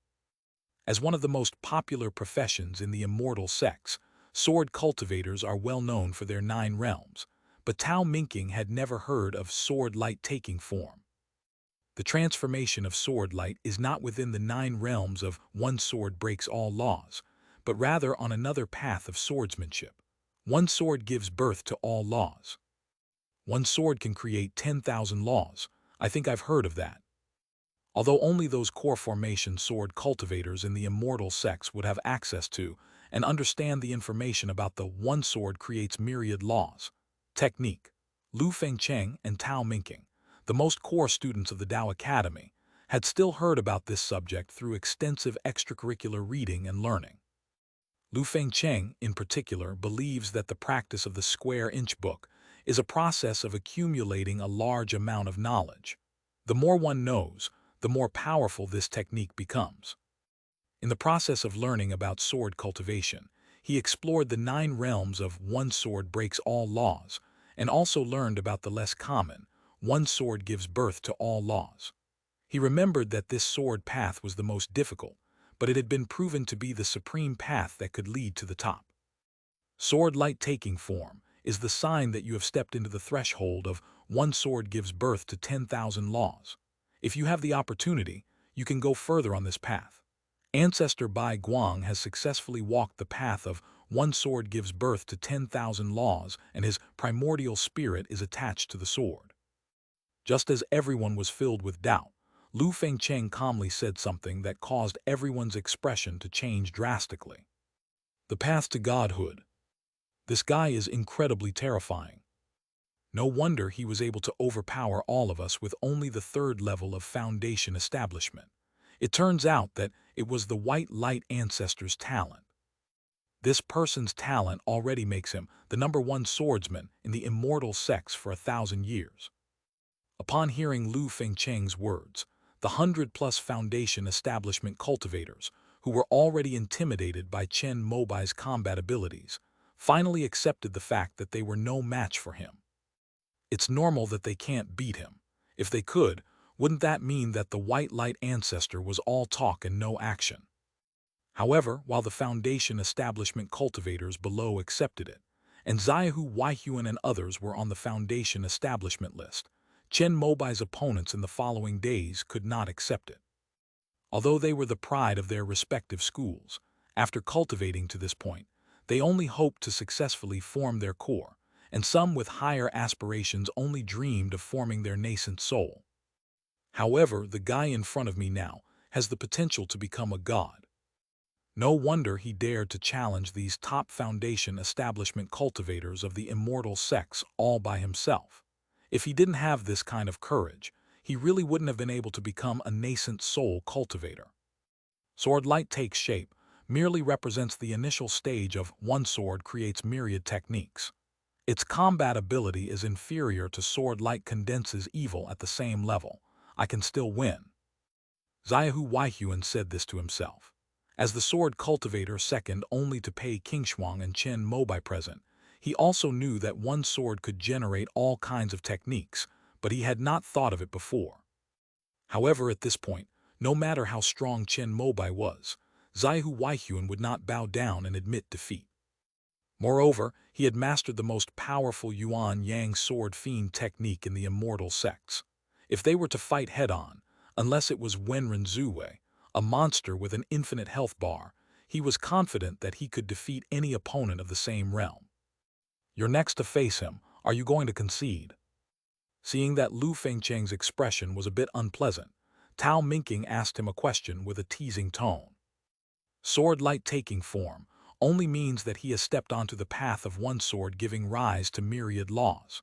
As one of the most popular professions in the immortal sects, sword cultivators are well known for their 9 realms, but Tao Minking had never heard of sword light taking form. The transformation of sword light is not within the 9 realms of one sword breaks all laws, but rather on another path of swordsmanship. One sword gives birth to all laws. One sword can create 10,000 laws. I think I've heard of that. Although only those core formation sword cultivators in the immortal sects would have access to and understand the information about the one sword creates myriad laws. Technique. Lu Fengcheng and Tao Minking, the most core students of the Dao Academy, had still heard about this subject through extensive extracurricular reading and learning. Lu Fengcheng, in particular, believes that the practice of the square-inch book is a process of accumulating a large amount of knowledge. The more one knows, the more powerful this technique becomes. In the process of learning about sword cultivation, he explored the 9 realms of one sword breaks all laws, and also learned about the less common, one sword gives birth to all laws. He remembered that this sword path was the most difficult, but it had been proven to be the supreme path that could lead to the top. Sword light taking form is the sign that you have stepped into the threshold of one sword gives birth to 10,000 laws. If you have the opportunity, you can go further on this path. Ancestor Bai Guang has successfully walked the path of one sword gives birth to 10,000 laws, and his primordial spirit is attached to the sword. Just as everyone was filled with doubt, Lu Fengcheng calmly said something that caused everyone's expression to change drastically. The path to godhood. This guy is incredibly terrifying. No wonder he was able to overpower all of us with only the 3rd level of Foundation establishment. It turns out that it was the white light ancestor's talent. This person's talent already makes him the #1 swordsman in the immortal sects for 1,000 years. Upon hearing Lu Fengcheng's words, the 100+ Foundation establishment cultivators, who were already intimidated by Chen Mobai's combat abilities, finally accepted the fact that they were no match for him. It's normal that they can't beat him. If they could, wouldn't that mean that the white light ancestor was all talk and no action? However, while the Foundation establishment cultivators below accepted it, and Xiaohu Weihuen and others were on the Foundation establishment list, Chen Mobai's opponents in the following days could not accept it. Although they were the pride of their respective schools, after cultivating to this point, they only hoped to successfully form their core, and some with higher aspirations only dreamed of forming their nascent soul. However, the guy in front of me now has the potential to become a god. No wonder he dared to challenge these top Foundation establishment cultivators of the immortal sects all by himself. If he didn't have this kind of courage, he really wouldn't have been able to become a nascent soul cultivator. Sword light takes shape merely represents the initial stage of one sword creates myriad techniques. Its combat ability is inferior to sword light condenses evil at the same level. I can still win. Xiaohu Weihuen said this to himself. As the sword cultivator second only to Pei Qingshuang and Chen Mobai present, he also knew that one sword could generate all kinds of techniques, but he had not thought of it before. However, at this point, no matter how strong Chen Mobai was, Xiaohu Weihuen would not bow down and admit defeat. Moreover, he had mastered the most powerful Yuan-Yang sword fiend technique in the immortal sects. If they were to fight head-on, unless it was Wenren Zhuwei, a monster with an infinite health bar, he was confident that he could defeat any opponent of the same realm. You're next to face him. Are you going to concede? Seeing that Lu Fengcheng's expression was a bit unpleasant, Tao Minking asked him a question with a teasing tone. Sword light taking form only means that he has stepped onto the path of one sword giving rise to myriad laws.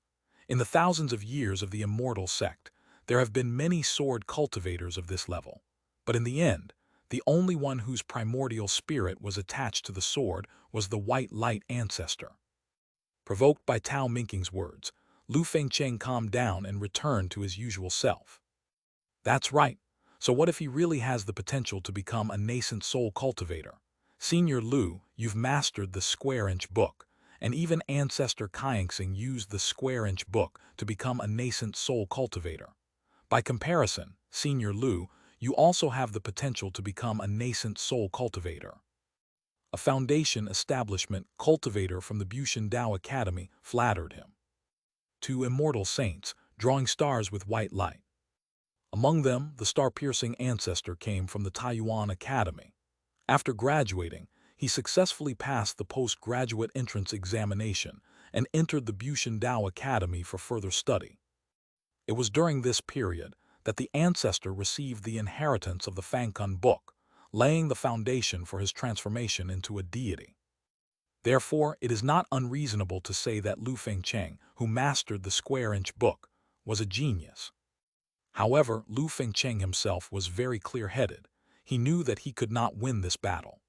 In the thousands of years of the immortal sect, there have been many sword cultivators of this level. But in the end, the only one whose primordial spirit was attached to the sword was the white light ancestor. Provoked by Tao Minking's words, Lu Fengcheng calmed down and returned to his usual self. That's right. So what if he really has the potential to become a nascent soul cultivator? Senior Lu, you've mastered the square-inch book, and even Ancestor Kaingsing used the square-inch book to become a nascent soul cultivator. By comparison, Senior Lu, you also have the potential to become a nascent soul cultivator. A foundation establishment cultivator from the Bushan Dao Academy flattered him. Two immortal saints, drawing stars with white light. Among them, the star-piercing ancestor came from the Taiyuan Academy. After graduating, he successfully passed the postgraduate entrance examination and entered the Bushan Dao Academy for further study. It was during this period that the ancestor received the inheritance of the Fangkun book, laying the foundation for his transformation into a deity. Therefore, it is not unreasonable to say that Lu Fengcheng, who mastered the square-inch book, was a genius. However, Lu Fengcheng himself was very clear-headed. He knew that he could not win this battle.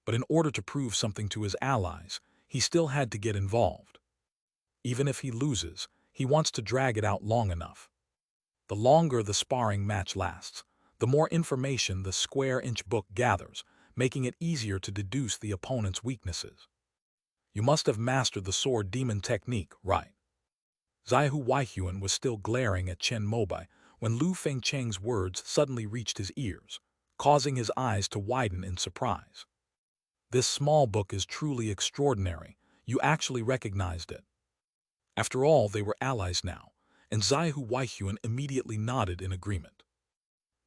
But in order to prove something to his allies, he still had to get involved. Even if he loses, he wants to drag it out long enough. The longer the sparring match lasts, the more information the square-inch book gathers, making it easier to deduce the opponent's weaknesses. You must have mastered the sword demon technique, right? Zaihu Weihuan was still glaring at Chen Mobai when Lu Fengcheng's words suddenly reached his ears, causing his eyes to widen in surprise. This small book is truly extraordinary. You actually recognized it. After all, they were allies now, and Zaihu Weihuan immediately nodded in agreement.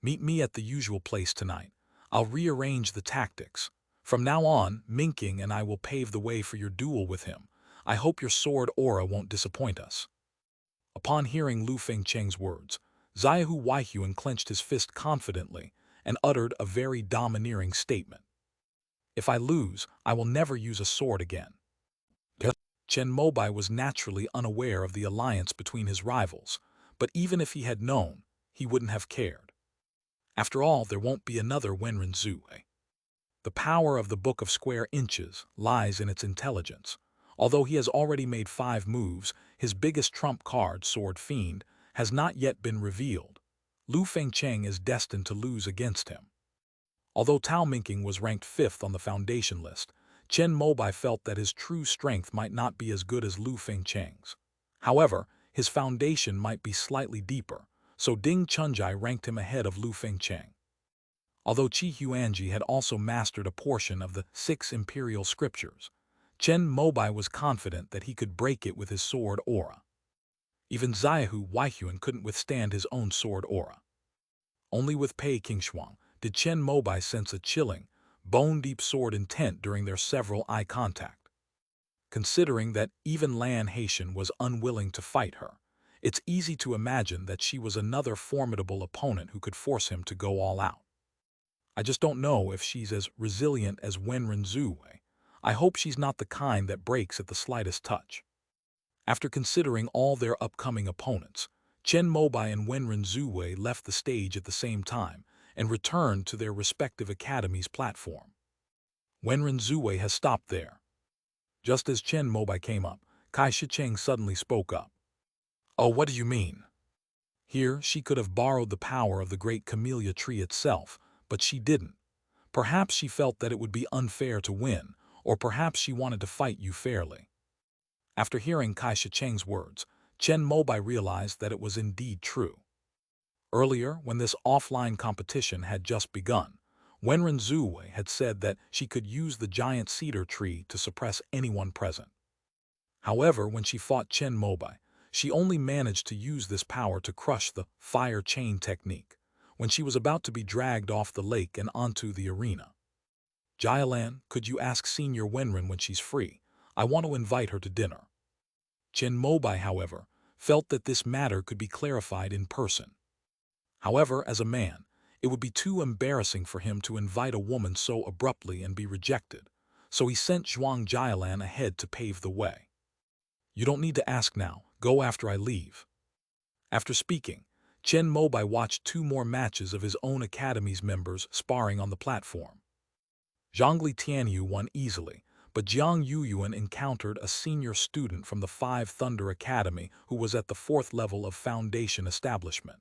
Meet me at the usual place tonight. I'll rearrange the tactics. From now on, Minking and I will pave the way for your duel with him. I hope your sword aura won't disappoint us. Upon hearing Lu Fengcheng's words, Zaihu Weihuan clenched his fist confidently and uttered a very domineering statement. If I lose, I will never use a sword again. Chen Mobai was naturally unaware of the alliance between his rivals, but even if he had known, he wouldn't have cared. After all, there won't be another Wenren Zue. The power of the Book of Square Inches lies in its intelligence. Although he has already made 5 moves, his biggest trump card, Sword Fiend, has not yet been revealed. Lu Fengcheng is destined to lose against him. Although Tao Minking was ranked 5th on the foundation list, Chen Mobai felt that his true strength might not be as good as Lu Fengcheng's. However, his foundation might be slightly deeper, so Ding Chunjai ranked him ahead of Lu Fengcheng. Although Qi Huanji had also mastered a portion of the 6 imperial scriptures, Chen Mobai was confident that he could break it with his sword aura. Even Zaihu Weihuan couldn't withstand his own sword aura. Only with Pei Qingshuang did Chen Mobai sense a chilling, bone-deep sword intent during their several eye contact. Considering that even Lan Haitian was unwilling to fight her, it's easy to imagine that she was another formidable opponent who could force him to go all out. I just don't know if she's as resilient as Wenren Zue. I hope she's not the kind that breaks at the slightest touch. After considering all their upcoming opponents, Chen Mobai and Wenren Zue left the stage at the same time and returned to their respective academies' platform. Wenren Zue has stopped there. Just as Chen Mobai came up, Kai Shicheng suddenly spoke up. Oh, what do you mean? Here, she could have borrowed the power of the great camellia tree itself, but she didn't. Perhaps she felt that it would be unfair to win, or perhaps she wanted to fight you fairly. After hearing Kai Shicheng's words, Chen Mobai realized that it was indeed true. Earlier, when this offline competition had just begun, Wenren Zue had said that she could use the giant cedar tree to suppress anyone present. However, when she fought Chen Mobai, she only managed to use this power to crush the fire chain technique when she was about to be dragged off the lake and onto the arena. Jialan, could you ask Senior Wenren when she's free? I want to invite her to dinner. Chen Mobai, however, felt that this matter could be clarified in person. However, as a man, it would be too embarrassing for him to invite a woman so abruptly and be rejected, so he sent Zhuang Jialan ahead to pave the way. You don't need to ask now, go after I leave. After speaking, Chen Mobai watched 2 more matches of his own academy's members sparring on the platform. Zhongli Tianyu won easily, but Jiang Yuyuan encountered a senior student from the Five Thunder Academy who was at the 4th level of Foundation establishment.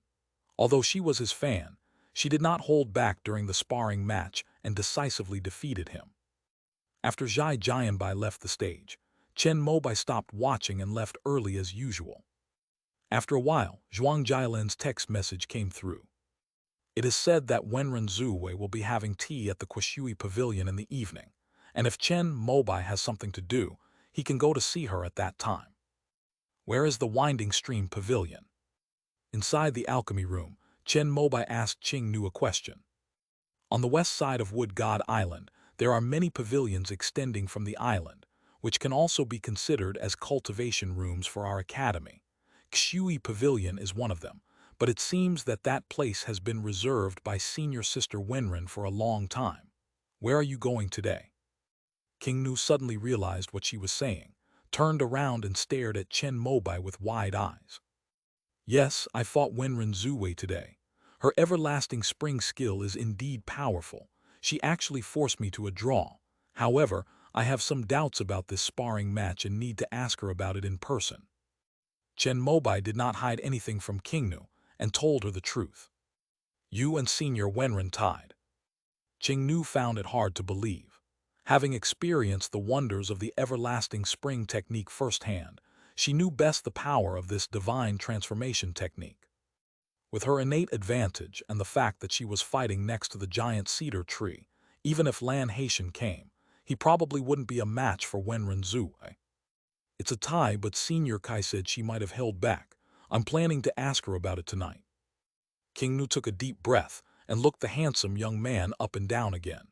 Although she was his fan, she did not hold back during the sparring match and decisively defeated him. After Zhai Jianbai left the stage, Chen Mobai stopped watching and left early as usual. After a while, Zhuang Jialan's text message came through. It is said that Wenren Zuwei will be having tea at the Quashui Pavilion in the evening, and if Chen Mobai has something to do, he can go to see her at that time. Where is the Winding Stream Pavilion? Inside the alchemy room, Chen Mobai asked Qing Nu a question. On the west side of Wood God Island, there are many pavilions extending from the island, which can also be considered as cultivation rooms for our academy. Xui Pavilion is one of them, but it seems that that place has been reserved by senior sister Wenren for a long time. Where are you going today? King Nu suddenly realized what she was saying, turned around and stared at Chen Mobai with wide eyes. Yes, I fought Wenren Zuwei today. Her everlasting spring skill is indeed powerful. She actually forced me to a draw. However, I have some doubts about this sparring match and need to ask her about it in person. Chen Mobai did not hide anything from King Nu and told her the truth. You and Senior Wenren tied. Qing Nu found it hard to believe. Having experienced the wonders of the everlasting spring technique firsthand, she knew best the power of this divine transformation technique. With her innate advantage and the fact that she was fighting next to the giant cedar tree, even if Lan Haitian came, he probably wouldn't be a match for Wenren Zuwei. It's a tie, but Senior Kai said she might have held back. I'm planning to ask her about it tonight. King Nu took a deep breath and looked the handsome young man up and down again.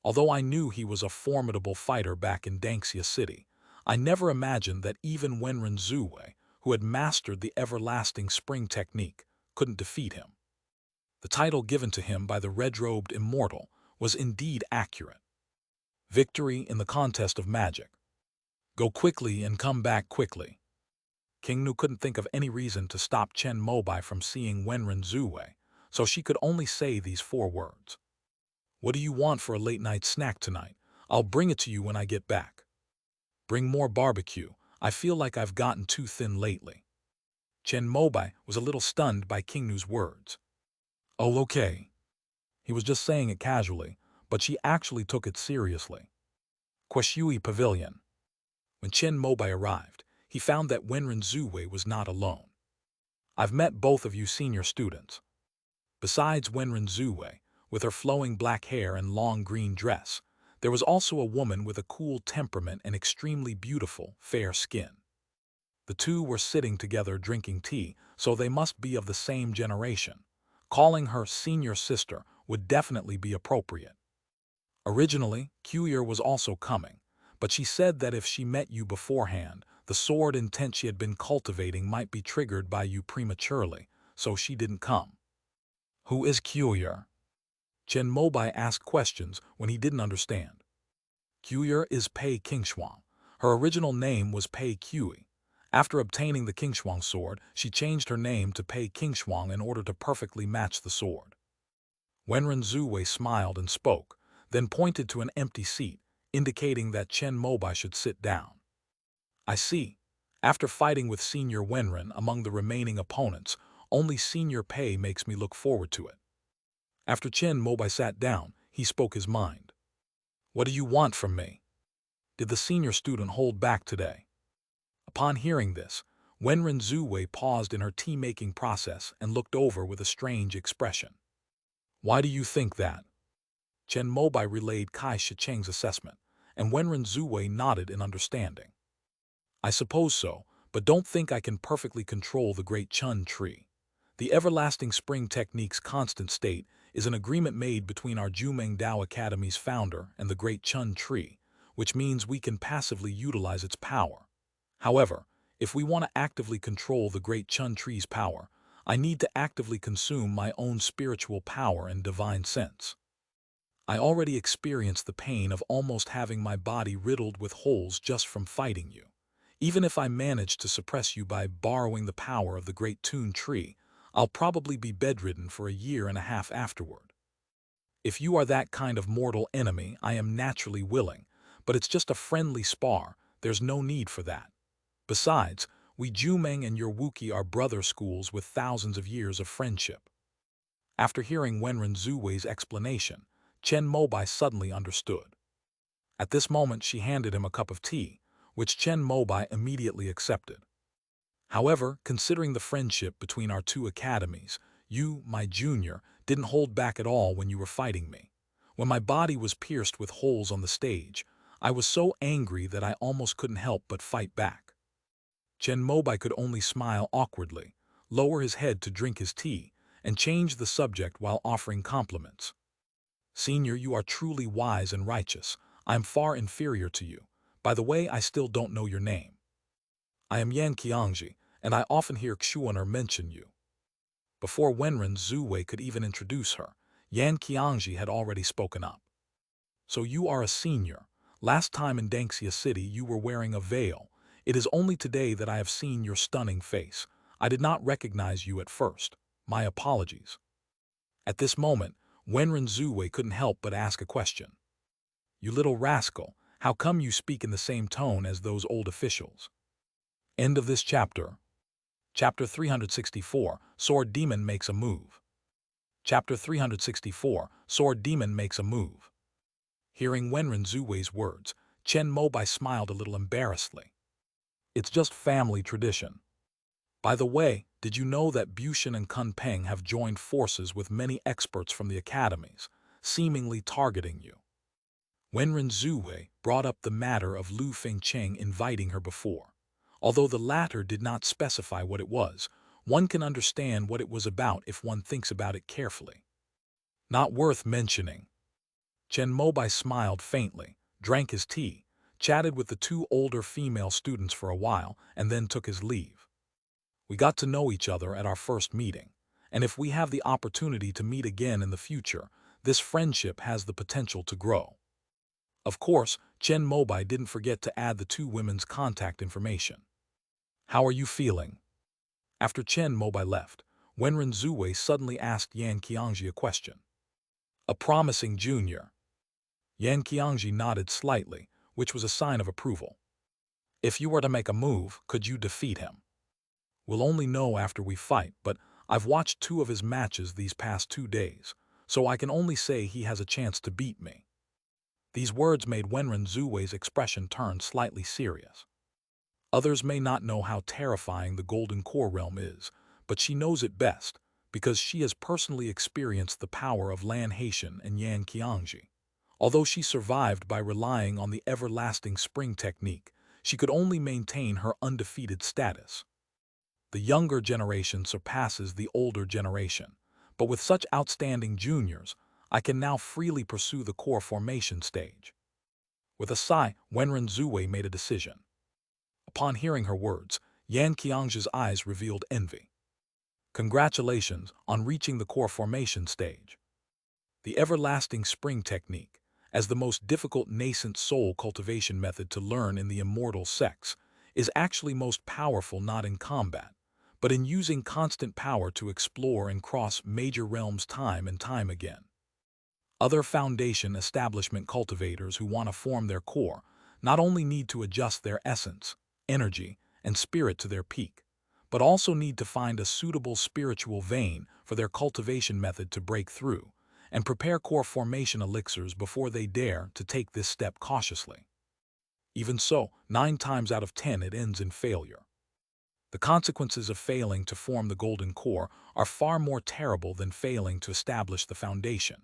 Although I knew he was a formidable fighter back in Dangxia City, I never imagined that even Wenren Zuwei, who had mastered the everlasting spring technique, couldn't defeat him. The title given to him by the red-robed immortal was indeed accurate. Victory in the contest of magic. Go quickly and come back quickly. King Nu couldn't think of any reason to stop Chen Mobai from seeing Wenren Zuwei, so she could only say these 4 words. What do you want for a late-night snack tonight? I'll bring it to you when I get back. Bring more barbecue. I feel like I've gotten too thin lately. Chen Mobai was a little stunned by King Nu's words. Oh, okay. He was just saying it casually, but she actually took it seriously. Quashui Pavilion. When Chen Mobai arrived, he found that Wenren Zuwei was not alone. I've met both of you senior students. Besides Wenren Zuwei, with her flowing black hair and long green dress, there was also a woman with a cool temperament and extremely beautiful, fair skin. The 2 were sitting together drinking tea, so they must be of the same generation. Calling her senior sister would definitely be appropriate. Originally, Cuyer was also coming, but she said that if she met you beforehand, the sword intent she had been cultivating might be triggered by you prematurely, so she didn't come. Who is Cuyer? Chen Mobai asked questions when he didn't understand. Cuyer is Pei Qingshuang. Her original name was Pei Cui. After obtaining the Qingshuang sword, she changed her name to Pei Qingshuang in order to perfectly match the sword. Wenren Zuwei smiled and spoke, then pointed to an empty seat, indicating that Chen Mobai should sit down. I see. After fighting with Senior Wenren among the remaining opponents, only Senior Pei makes me look forward to it. After Chen Mobai sat down, he spoke his mind. What do you want from me? Did the senior student hold back today? Upon hearing this, Wenren Zuwei paused in her tea-making process and looked over with a strange expression. Why do you think that? Chen Mobai relayed Kai Shicheng's assessment, and Wenren Zuwei nodded in understanding. I suppose so, but don't think I can perfectly control the Great Chun Tree. The Everlasting Spring Technique's constant state is an agreement made between our Jumeng Dao Academy's founder and the Great Chun Tree, which means we can passively utilize its power. However, if we want to actively control the Great Chun Tree's power, I need to actively consume my own spiritual power and divine sense. I already experienced the pain of almost having my body riddled with holes just from fighting you. Even if I manage to suppress you by borrowing the power of the great Toon tree, I'll probably be bedridden for a year and a half afterward. If you are that kind of mortal enemy, I am naturally willing, but it's just a friendly spar, there's no need for that. Besides, we Jumeng and your Wookiee are brother schools with thousands of years of friendship. After hearing Wenren Zuwei's explanation, Chen Mobai suddenly understood. At this moment she handed him a cup of tea, which Chen Mobai immediately accepted. However, considering the friendship between our two academies, you, my junior, didn't hold back at all when you were fighting me. When my body was pierced with holes on the stage, I was so angry that I almost couldn't help but fight back. Chen Mobai could only smile awkwardly, lower his head to drink his tea, and change the subject while offering compliments. Senior, you are truly wise and righteous. I am far inferior to you. By the way, I still don't know your name. I am Yan Qiangji, and I often hear Xuaner mention you. Before Wenren Zuwei could even introduce her, Yan Qiangji had already spoken up. So you are a senior. Last time in Dangxia City you were wearing a veil. It is only today that I have seen your stunning face. I did not recognize you at first. My apologies. At this moment, Wenren Zuwei couldn't help but ask a question. You little rascal, how come you speak in the same tone as those old officials? End of this chapter. Chapter 364, Sword Demon Makes a Move. Chapter 364, Sword Demon Makes a Move. Hearing Wenren Zuwei's words, Chen Mobai smiled a little embarrassedly. It's just family tradition. By the way, did you know that Bushin and Kun Peng have joined forces with many experts from the academies, seemingly targeting you? Wenren Zuwei brought up the matter of Lu Fengcheng inviting her before. Although the latter did not specify what it was, one can understand what it was about if one thinks about it carefully. Not worth mentioning. Chen Mobai smiled faintly, drank his tea, chatted with the two older female students for a while, and then took his leave. We got to know each other at our first meeting, and if we have the opportunity to meet again in the future, this friendship has the potential to grow. Of course, Chen Mobai didn't forget to add the two women's contact information. How are you feeling? After Chen Mobai left, Wenren Zuwei suddenly asked Yan Qiangji a question. A promising junior. Yan Qiangji nodded slightly, which was a sign of approval. If you were to make a move, could you defeat him? We'll only know after we fight, but I've watched 2 of his matches these past 2 days, so I can only say he has a chance to beat me. These words made Wenren Zuwei's expression turn slightly serious. Others may not know how terrifying the Golden Core realm is, but she knows it best, because she has personally experienced the power of Lan Haitian and Yan Qiangji. Although she survived by relying on the everlasting spring technique, she could only maintain her undefeated status. The younger generation surpasses the older generation, but with such outstanding juniors, I can now freely pursue the core formation stage. With a sigh, Wenren Zuwei made a decision. Upon hearing her words, Yan Qiangji's eyes revealed envy. Congratulations on reaching the core formation stage. The everlasting spring technique, as the most difficult nascent soul cultivation method to learn in the immortal sects, is actually most powerful not in combat, but in using constant power to explore and cross major realms time and time again. Other foundation establishment cultivators who want to form their core not only need to adjust their essence, energy, and spirit to their peak, but also need to find a suitable spiritual vein for their cultivation method to break through, and prepare core formation elixirs before they dare to take this step cautiously. Even so, 9 times out of 10 it ends in failure. The consequences of failing to form the golden core are far more terrible than failing to establish the foundation.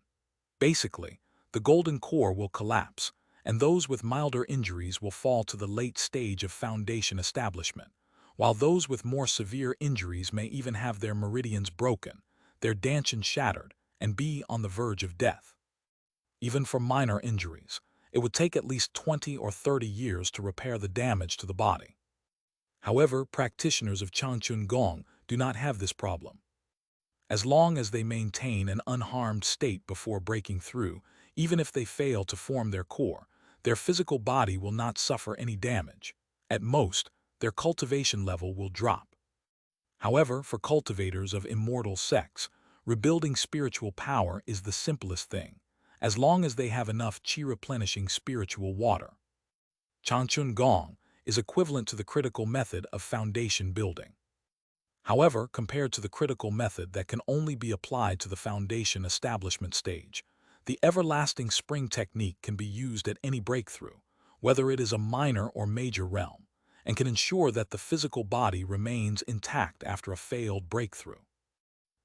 Basically, the golden core will collapse, and those with milder injuries will fall to the late stage of foundation establishment, while those with more severe injuries may even have their meridians broken, their dantian shattered, and be on the verge of death. Even for minor injuries, it would take at least 20 or 30 years to repair the damage to the body. However, practitioners of Changchun Gong do not have this problem. As long as they maintain an unharmed state before breaking through, even if they fail to form their core, their physical body will not suffer any damage. At most, their cultivation level will drop. However, for cultivators of immortal sects, rebuilding spiritual power is the simplest thing, as long as they have enough chi-replenishing spiritual water. Chanchun Gong is equivalent to the critical method of foundation building. However, compared to the critical method that can only be applied to the foundation establishment stage, the everlasting spring technique can be used at any breakthrough, whether it is a minor or major realm, and can ensure that the physical body remains intact after a failed breakthrough.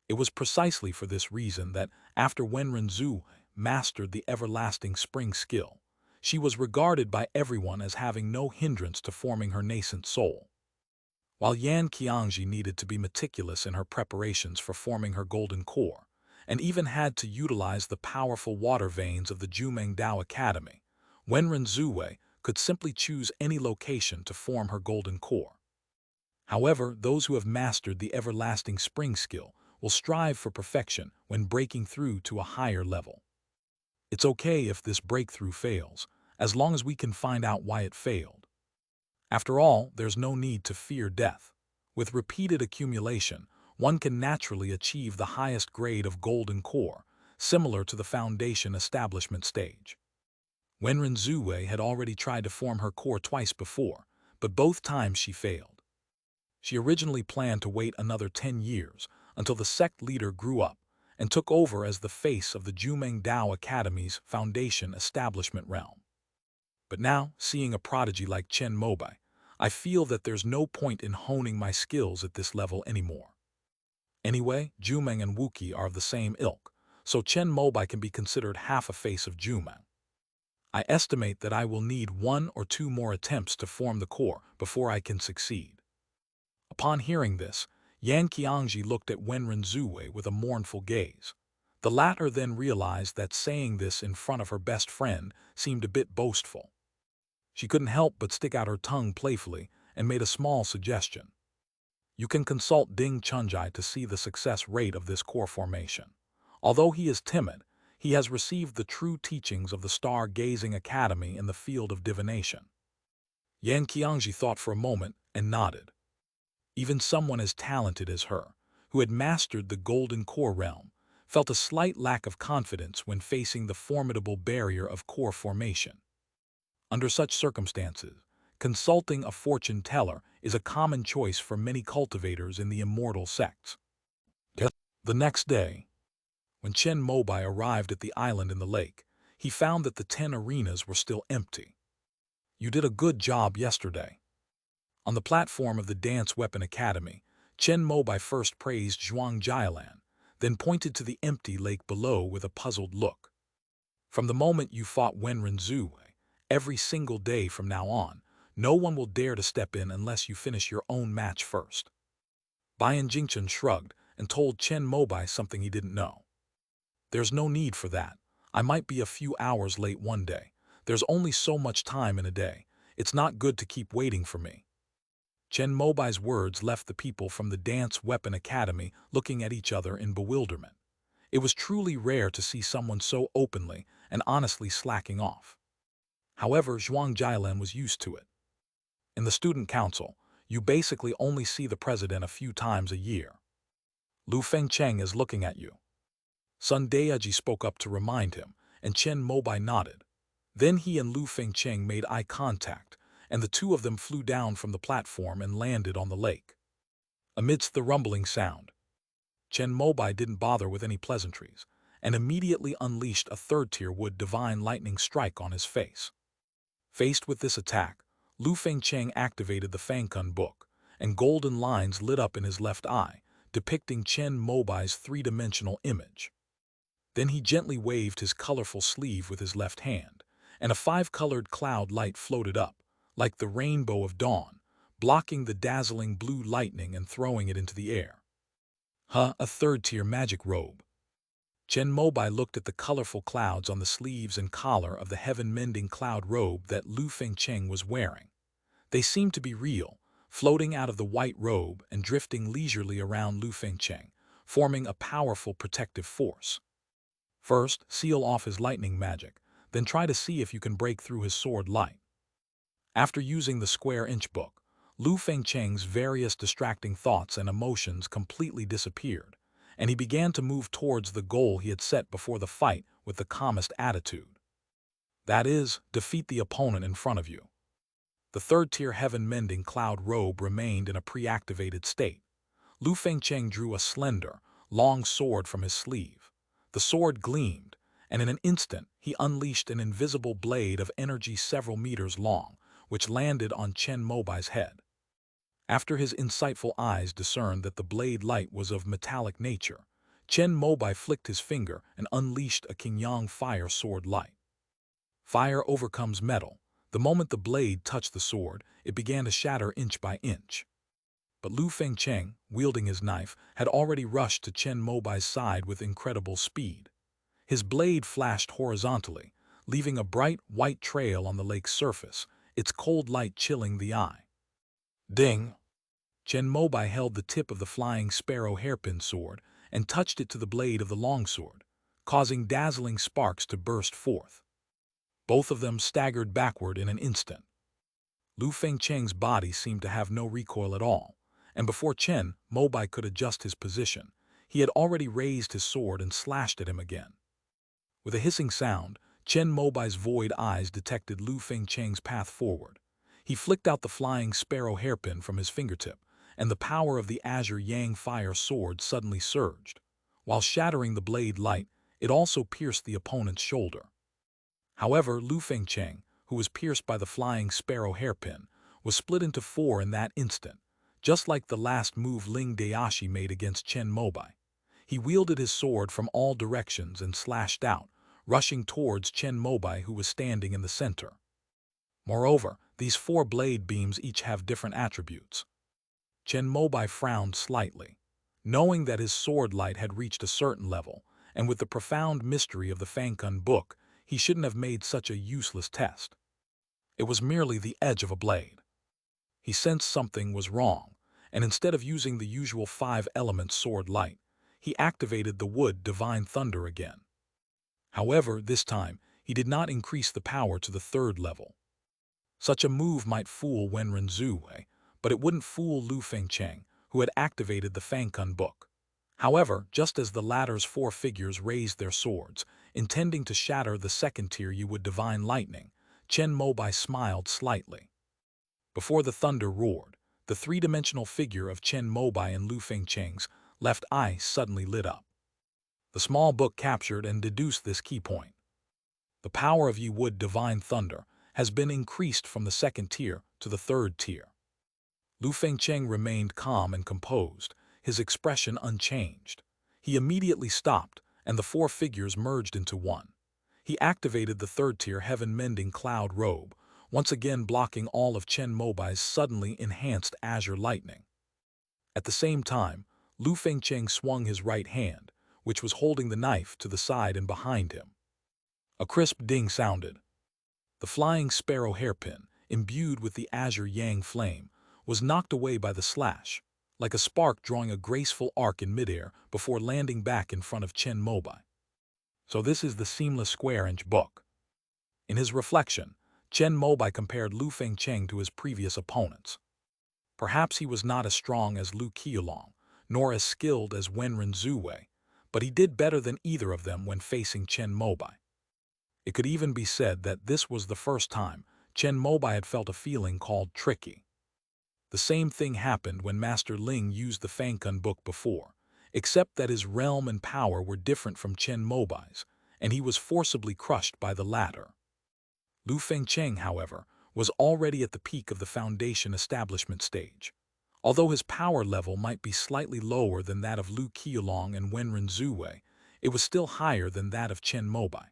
It was precisely for this reason that, after Wenren Zhu mastered the everlasting spring skill, she was regarded by everyone as having no hindrance to forming her nascent soul. While Yan Qiangji needed to be meticulous in her preparations for forming her golden core, and even had to utilize the powerful water veins of the Jumeng Dao Academy, Wenren Zuwei could simply choose any location to form her golden core. However, those who have mastered the everlasting spring skill will strive for perfection when breaking through to a higher level. It's okay if this breakthrough fails, as long as we can find out why it failed. After all, there's no need to fear death. With repeated accumulation, one can naturally achieve the highest grade of golden core, similar to the foundation establishment stage. Wenren Zuwei had already tried to form her core twice before, but both times she failed. She originally planned to wait another 10 years until the sect leader grew up and took over as the face of the Jumeng Dao Academy's foundation establishment realm. But now, seeing a prodigy like Chen Mobai, I feel that there's no point in honing my skills at this level anymore. Anyway, Jumeng and Wuqi are of the same ilk, so Chen Mobai can be considered half a face of Jumeng. I estimate that I will need 1 or 2 more attempts to form the core before I can succeed. Upon hearing this, Yan Qiangji looked at Wenren Zuwei with a mournful gaze. The latter then realized that saying this in front of her best friend seemed a bit boastful. She couldn't help but stick out her tongue playfully and made a small suggestion. You can consult Ding Chunjai to see the success rate of this core formation. Although he is timid, he has received the true teachings of the Star-Gazing Academy in the field of divination. Yan Qiangji thought for a moment and nodded. Even someone as talented as her, who had mastered the golden core realm, felt a slight lack of confidence when facing the formidable barrier of core formation. Under such circumstances, consulting a fortune teller is a common choice for many cultivators in the immortal sects. The next day, when Chen Mobai arrived at the island in the lake, he found that the 10 arenas were still empty. You did a good job yesterday. On the platform of the Dance Weapon Academy, Chen Mobai first praised Zhuang Jialan, then pointed to the empty lake below with a puzzled look. From the moment you fought Wenren Zuwei, every single day from now on, no one will dare to step in unless you finish your own match first. Bian Jingchen shrugged and told Chen Mobai something he didn't know. There's no need for that. I might be a few hours late one day. There's only so much time in a day. It's not good to keep waiting for me. Chen Mobai's words left the people from the Dance Weapon Academy looking at each other in bewilderment. It was truly rare to see someone so openly and honestly slacking off. However, Zhuang Jialan was used to it. In the student council, you basically only see the president a few times a year. Lu Fengcheng is looking at you. Sun Daiji spoke up to remind him, and Chen Mobai nodded. Then he and Lu Fengcheng made eye contact, and the two of them flew down from the platform and landed on the lake. Amidst the rumbling sound, Chen Mobai didn't bother with any pleasantries, and immediately unleashed a third-tier wood divine lightning strike on his face. Faced with this attack, Lu Fengcheng activated the Fangkun book, and golden lines lit up in his left eye, depicting Chen Mobai's three-dimensional image. Then he gently waved his colorful sleeve with his left hand, and a 5-colored cloud light floated up, like the rainbow of dawn, blocking the dazzling blue lightning and throwing it into the air. A third-tier magic robe. Chen Mobai looked at the colorful clouds on the sleeves and collar of the heaven-mending cloud robe that Lu Fengcheng was wearing. They seemed to be real, floating out of the white robe and drifting leisurely around Lu Fengcheng, forming a powerful protective force. First, seal off his lightning magic, then try to see if you can break through his sword light. After using the square-inch book, Lu Fengcheng's various distracting thoughts and emotions completely disappeared, and he began to move towards the goal he had set before the fight with the calmest attitude. That is, defeat the opponent in front of you. The third-tier heaven-mending cloud robe remained in a pre-activated state. Lu Fengcheng drew a slender, long sword from his sleeve. The sword gleamed, and in an instant he unleashed an invisible blade of energy several meters long, which landed on Chen Mobai's head. After his insightful eyes discerned that the blade light was of metallic nature, Chen Mobai flicked his finger and unleashed a Qingyang fire sword light. Fire overcomes metal. The moment the blade touched the sword, it began to shatter inch by inch. But Lu Fengcheng, wielding his knife, had already rushed to Chen Mobai's side with incredible speed. His blade flashed horizontally, leaving a bright white trail on the lake's surface, its cold light chilling the eye. Ding! Chen Mobai held the tip of the flying sparrow hairpin sword and touched it to the blade of the longsword, causing dazzling sparks to burst forth. Both of them staggered backward in an instant. Lu Fengcheng's body seemed to have no recoil at all, and before Chen Mobai could adjust his position, he had already raised his sword and slashed at him again. With a hissing sound, Chen Mobai's void eyes detected Lu Fengcheng's path forward. He flicked out the flying sparrow hairpin from his fingertip, and the power of the azure yang fire sword suddenly surged. While shattering the blade light, it also pierced the opponent's shoulder. However, Lu Fengcheng, who was pierced by the flying sparrow hairpin, was split into four in that instant, just like the last move Ling Dayashi made against Chen Mobai. He wielded his sword from all directions and slashed out, rushing towards Chen Mobai, who was standing in the center. Moreover, these four blade beams each have different attributes. Chen Mobai frowned slightly, knowing that his sword light had reached a certain level, and with the profound mystery of the Fangkun book, he shouldn't have made such a useless test. It was merely the edge of a blade. He sensed something was wrong, and instead of using the usual 5-element sword light, he activated the wood divine thunder again. However, this time, he did not increase the power to the third level. Such a move might fool Wenren Zuwei, but it wouldn't fool Lu Fengcheng, who had activated the Fangkun book. However, just as the latter's four figures raised their swords, intending to shatter the second-tier Yiwood divine lightning, Chen Mobai smiled slightly. Before the thunder roared, the three-dimensional figure of Chen Mobai and Lu Fengcheng's left eye suddenly lit up. The small book captured and deduced this key point. The power of Yiwood divine thunder has been increased from the second tier to the third tier. Lu Fengcheng remained calm and composed, his expression unchanged. He immediately stopped, and the four figures merged into one. He activated the third-tier heaven-mending cloud robe, once again blocking all of Chen Mobai's suddenly enhanced azure lightning. At the same time, Lu Fengcheng swung his right hand, which was holding the knife, to the side and behind him. A crisp ding sounded. The flying sparrow hairpin, imbued with the azure yang flame, was knocked away by the slash, like a spark drawing a graceful arc in midair before landing back in front of Chen Mobai. So this is the seamless square-inch book. In his reflection, Chen Mobai compared Lu Fengcheng to his previous opponents. Perhaps he was not as strong as Lu Qiulong, nor as skilled as Wenren Zuwei, but he did better than either of them when facing Chen Mobai. It could even be said that this was the first time Chen Mobai had felt a feeling called tricky. The same thing happened when Master Ling used the Fangkun book before, except that his realm and power were different from Chen Mobai's, and he was forcibly crushed by the latter. Lu Fengcheng, however, was already at the peak of the foundation establishment stage. Although his power level might be slightly lower than that of Lu Qiulong and Wenren Zuwei, it was still higher than that of Chen Mobai.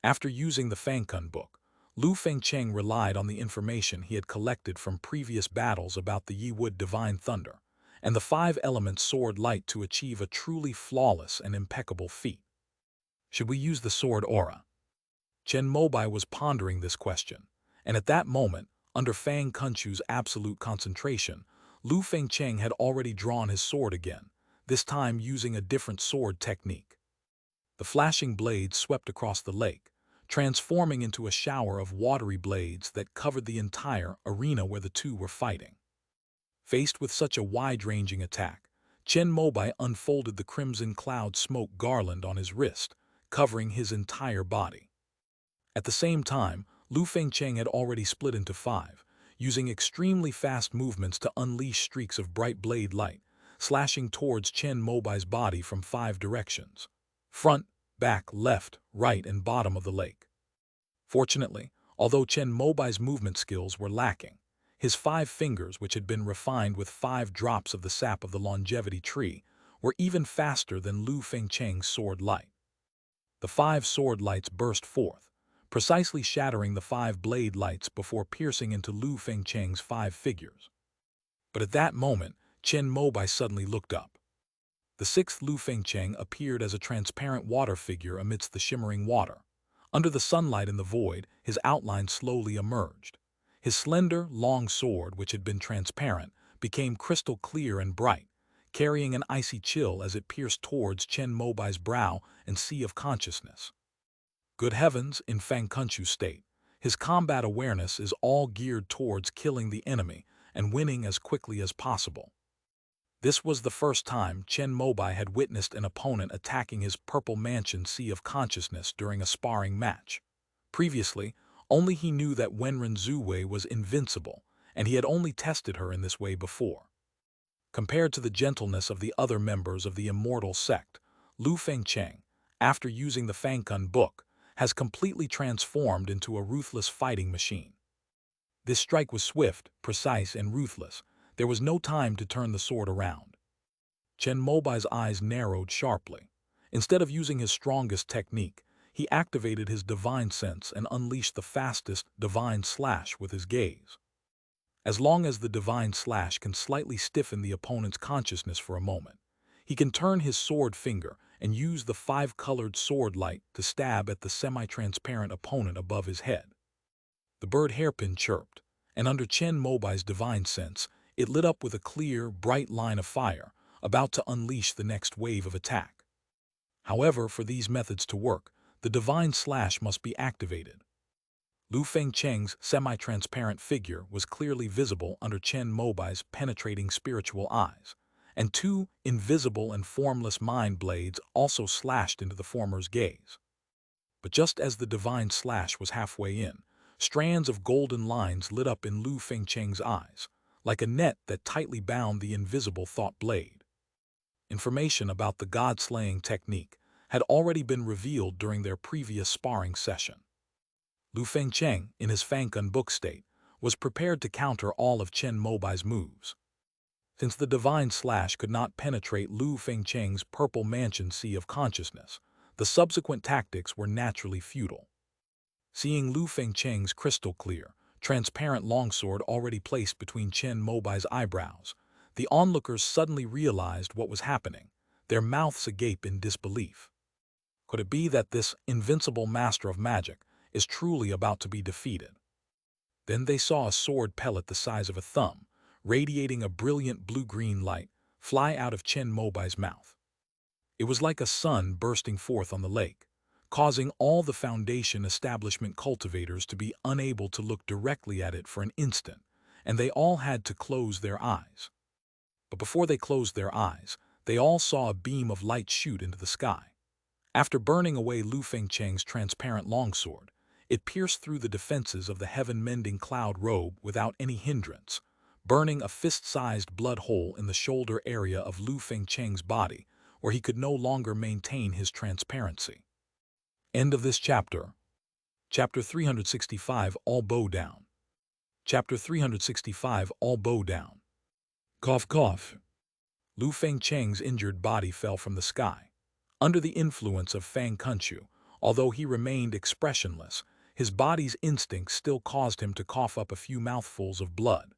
After using the Fangkun book, Lu Fengcheng relied on the information he had collected from previous battles about the Yiwood divine thunder and the 5-element sword light to achieve a truly flawless and impeccable feat. Should we use the sword aura? Chen Mobai was pondering this question, and at that moment, under Fang Kunchu's absolute concentration, Lu Fengcheng had already drawn his sword again, this time using a different sword technique. The flashing blades swept across the lake, transforming into a shower of watery blades that covered the entire arena where the two were fighting. Faced with such a wide-ranging attack, Chen Mobai unfolded the crimson cloud smoke garland on his wrist, covering his entire body. At the same time, Lu Fengcheng had already split into 5, using extremely fast movements to unleash streaks of bright blade light, slashing towards Chen Mobai's body from 5 directions: front, back, left, right, and bottom of the lake. Fortunately, although Chen Mobai's movement skills were lacking, his 5 fingers, which had been refined with 5 drops of the sap of the longevity tree, were even faster than Lu Fengcheng's sword light. The 5 sword lights burst forth, precisely shattering the 5 blade lights before piercing into Lu Fengcheng's 5 figures. But at that moment, Chen Mobai suddenly looked up. The 6th Lu Fengcheng appeared as a transparent water figure amidst the shimmering water. Under the sunlight in the void, his outline slowly emerged. His slender, long sword, which had been transparent, became crystal clear and bright, carrying an icy chill as it pierced towards Chen Mobai's brow and sea of consciousness. Good heavens, in Fang Kunchu's state, his combat awareness is all geared towards killing the enemy and winning as quickly as possible. This was the first time Chen Mobai had witnessed an opponent attacking his purple mansion sea of consciousness during a sparring match. Previously, only he knew that Wenren Zuwei was invincible, and he had only tested her in this way before. Compared to the gentleness of the other members of the immortal sect, Lu Fengcheng, after using the Fangkun book, has completely transformed into a ruthless fighting machine. This strike was swift, precise, and ruthless. There was no time to turn the sword around. Chen Mobai's eyes narrowed sharply. Instead of using his strongest technique, he activated his divine sense and unleashed the fastest divine slash with his gaze. As long as the divine slash can slightly stiffen the opponent's consciousness for a moment, he can turn his sword finger and use the 5-colored sword light to stab at the semi-transparent opponent above his head. The bird hairpin chirped, and under Chen Mobai's divine sense, it lit up with a clear, bright line of fire, about to unleash the next wave of attack. However, for these methods to work, the divine slash must be activated. Lu Fengcheng's semi-transparent figure was clearly visible under Chen Mobai's penetrating spiritual eyes, and 2 invisible and formless mind blades also slashed into the former's gaze. But just as the divine slash was halfway in, strands of golden lines lit up in Lu Fengcheng's eyes, like a net that tightly bound the invisible thought blade. Information about the god-slaying technique had already been revealed during their previous sparring session. Lu Fengcheng, in his Fangkun book state, was prepared to counter all of Chen Mobai's moves. Since the divine slash could not penetrate Lu Fengcheng's purple mansion sea of consciousness, the subsequent tactics were naturally futile. Seeing Lu Fengcheng's crystal-clear, transparent longsword already placed between Chen Mobai's eyebrows, the onlookers suddenly realized what was happening, their mouths agape in disbelief. Could it be that this invincible master of magic is truly about to be defeated? Then they saw a sword pellet the size of a thumb, radiating a brilliant blue-green light, fly out of Chen Mobai's mouth. It was like a sun bursting forth on the lake, causing all the Foundation establishment cultivators to be unable to look directly at it for an instant, and they all had to close their eyes. But before they closed their eyes, they all saw a beam of light shoot into the sky. After burning away Lu Fengcheng's transparent longsword, it pierced through the defenses of the heaven-mending cloud robe without any hindrance, burning a fist-sized blood hole in the shoulder area of Lu Fengcheng's body, where he could no longer maintain his transparency. End of this chapter. Chapter 365, All Bow Down. Chapter 365, All Bow Down. Cough, cough. Lu Fengcheng's injured body fell from the sky. Under the influence of Fang Kunchu, although he remained expressionless, his body's instincts still caused him to cough up a few mouthfuls of blood.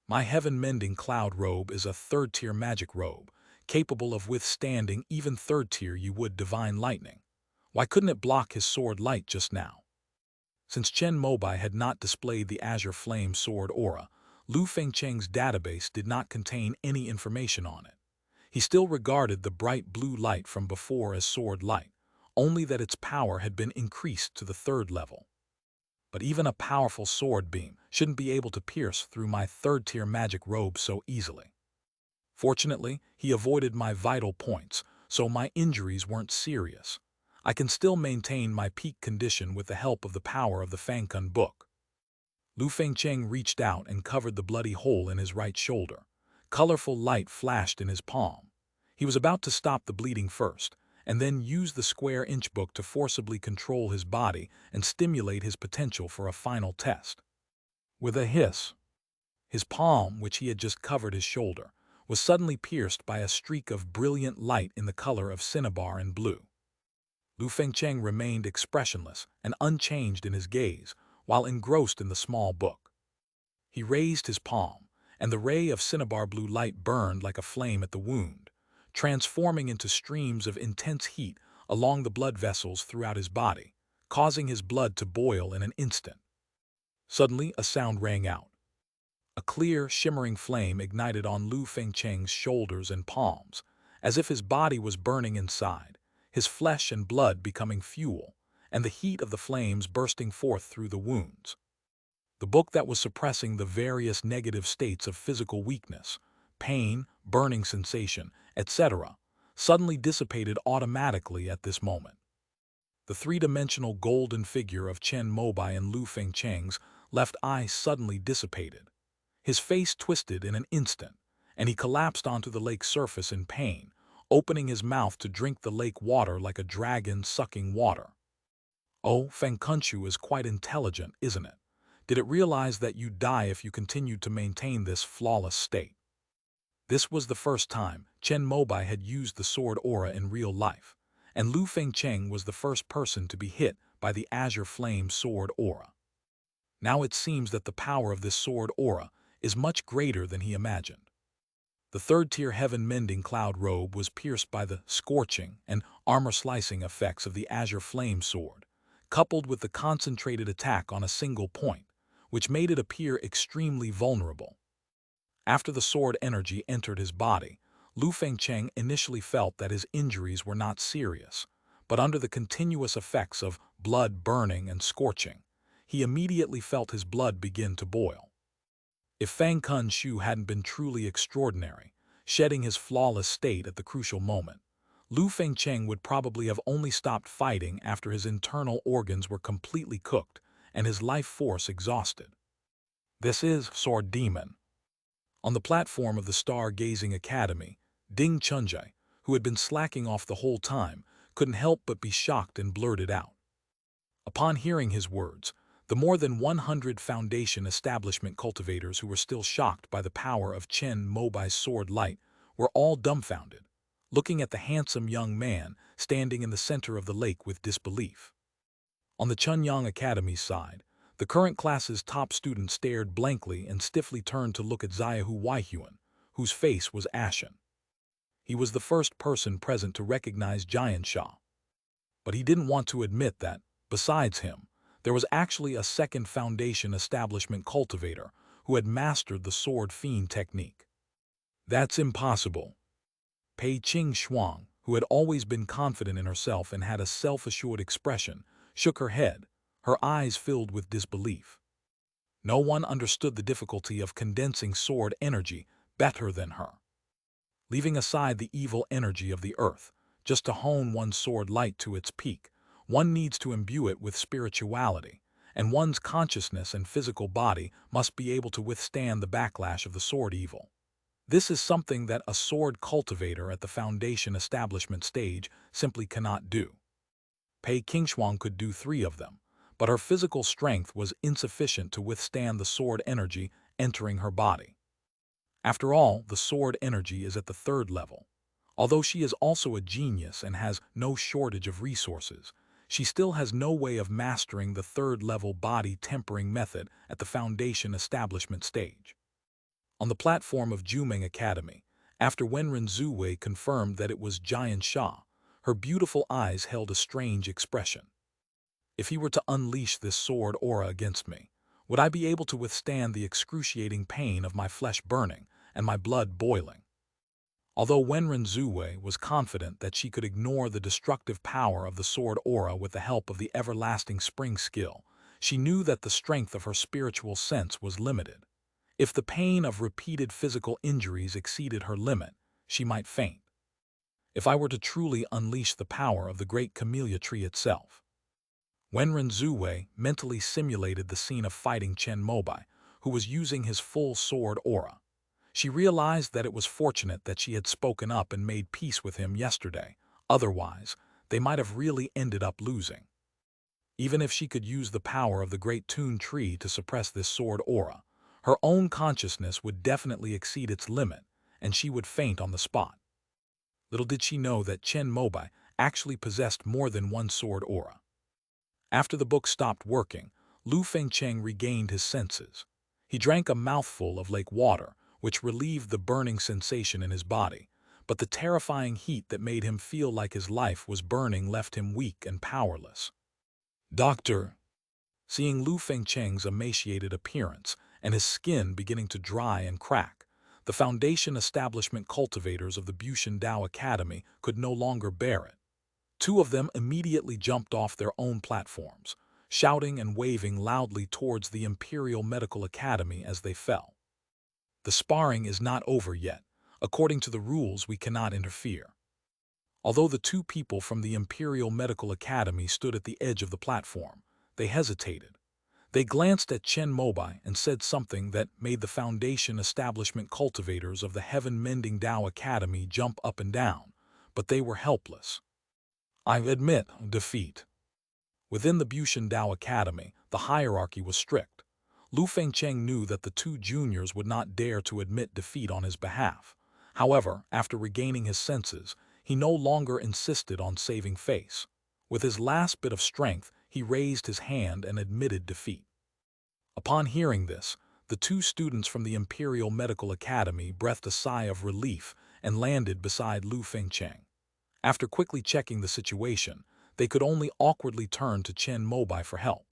My heaven-mending cloud robe is a 3rd-tier magic robe, capable of withstanding even 3rd-tier Yi-Wood divine lightning. Why couldn't it block his sword light just now? Since Chen Mobai had not displayed the Azure Flame sword aura, Lu Fengcheng's database did not contain any information on it. He still regarded the bright blue light from before as sword light, only that its power had been increased to the third level. But even a powerful sword beam shouldn't be able to pierce through my third-tier magic robe so easily. Fortunately, he avoided my vital points, so my injuries weren't serious. I can still maintain my peak condition with the help of the power of the Fangkun book. Lu Fengcheng reached out and covered the bloody hole in his right shoulder. Colorful light flashed in his palm. He was about to stop the bleeding first, and then use the square-inch book to forcibly control his body and stimulate his potential for a final test. With a hiss, his palm, which he had just covered his shoulder, was suddenly pierced by a streak of brilliant light in the color of cinnabar and blue. Lu Fengcheng remained expressionless and unchanged in his gaze, while engrossed in the small book. He raised his palm, and the ray of cinnabar blue light burned like a flame at the wound, transforming into streams of intense heat along the blood vessels throughout his body, causing his blood to boil in an instant. Suddenly, a sound rang out. A clear, shimmering flame ignited on Lu Fengcheng's shoulders and palms, as if his body was burning inside, his flesh and blood becoming fuel, and the heat of the flames bursting forth through the wounds. The book that was suppressing the various negative states of physical weakness, pain, burning sensation, etc., suddenly dissipated automatically at this moment. The three-dimensional golden figure of Chen Mobai and Lu Fengcheng's left eye suddenly dissipated. His face twisted in an instant, and he collapsed onto the lake's surface in pain, opening his mouth to drink the lake water like a dragon sucking water. Oh, Fengkunshu is quite intelligent, isn't it? Did it realize that you'd die if you continued to maintain this flawless state? This was the first time Chen Mobai had used the sword aura in real life, and Lu Fengcheng was the first person to be hit by the azure flame sword aura. Now it seems that the power of this sword aura is much greater than he imagined. The third-tier heaven-mending cloud robe was pierced by the scorching and armor-slicing effects of the azure flame sword, coupled with the concentrated attack on a single point, which made it appear extremely vulnerable. After the sword energy entered his body, Lu Fengcheng initially felt that his injuries were not serious, but under the continuous effects of blood burning and scorching, he immediately felt his blood begin to boil. If Fangkunshu hadn't been truly extraordinary, shedding his flawless state at the crucial moment, Lu Fengcheng would probably have only stopped fighting after his internal organs were completely cooked and his life force exhausted. This is Sword Demon. On the platform of the Star-Gazing Academy, Ding Chunjie, who had been slacking off the whole time, couldn't help but be shocked and blurted out. Upon hearing his words, the more than 100 Foundation establishment cultivators who were still shocked by the power of Chen Mobai's sword light were all dumbfounded, looking at the handsome young man standing in the center of the lake with disbelief. On the Chunyang Academy's side, the current class's top student stared blankly and stiffly turned to look at Xiaohu Weihuan, whose face was ashen. He was the first person present to recognize Giant Sha. But he didn't want to admit that, besides him, there was actually a second Foundation establishment cultivator who had mastered the sword fiend technique. That's impossible. Pei Qing Shuang, who had always been confident in herself and had a self-assured expression, shook her head, her eyes filled with disbelief. No one understood the difficulty of condensing sword energy better than her. Leaving aside the evil energy of the earth, just to hone one's sword light to its peak, one needs to imbue it with spirituality, and one's consciousness and physical body must be able to withstand the backlash of the sword evil. This is something that a sword cultivator at the Foundation establishment stage simply cannot do. Pei Qingshuang could do 3 of them, but her physical strength was insufficient to withstand the sword energy entering her body. After all, the sword energy is at the 3rd level. Although she is also a genius and has no shortage of resources, she still has no way of mastering the 3rd-level body tempering method at the Foundation establishment stage. On the platform of Jumeng Academy, after Wenren Zuwei confirmed that it was Giant Sha, her beautiful eyes held a strange expression. If he were to unleash this sword aura against me, would I be able to withstand the excruciating pain of my flesh burning and my blood boiling? Although Wenren Zuwei was confident that she could ignore the destructive power of the sword aura with the help of the everlasting spring skill, she knew that the strength of her spiritual sense was limited. If the pain of repeated physical injuries exceeded her limit, she might faint. If I were to truly unleash the power of the great camellia tree itself. Wenren Zuwei mentally simulated the scene of fighting Chen Mobai, who was using his full sword aura. She realized that it was fortunate that she had spoken up and made peace with him yesterday. Otherwise, they might have really ended up losing. Even if she could use the power of the great Toon tree to suppress this sword aura, her own consciousness would definitely exceed its limit, and she would faint on the spot. Little did she know that Chen Mobai actually possessed more than one sword aura. After the book stopped working, Lu Fengcheng regained his senses. He drank a mouthful of lake water, which relieved the burning sensation in his body, but the terrifying heat that made him feel like his life was burning left him weak and powerless. Doctor, seeing Lu Fengcheng's emaciated appearance and his skin beginning to dry and crack, the Foundation establishment cultivators of the Bushan Dao Academy could no longer bear it. Two of them immediately jumped off their own platforms, shouting and waving loudly towards the Imperial Medical Academy as they fell. The sparring is not over yet. According to the rules, we cannot interfere. Although the two people from the Imperial Medical Academy stood at the edge of the platform, they hesitated. They glanced at Chen Mobai and said something that made the Foundation establishment cultivators of the Heaven Mending Dao Academy jump up and down, but they were helpless. I admit defeat. Within the Bushan Dao Academy, the hierarchy was strict. Lu Fengcheng knew that the two juniors would not dare to admit defeat on his behalf. However, after regaining his senses, he no longer insisted on saving face. With his last bit of strength, he raised his hand and admitted defeat. Upon hearing this, the two students from the Imperial Medical Academy breathed a sigh of relief and landed beside Lu Fengcheng. After quickly checking the situation, they could only awkwardly turn to Chen Mobai for help.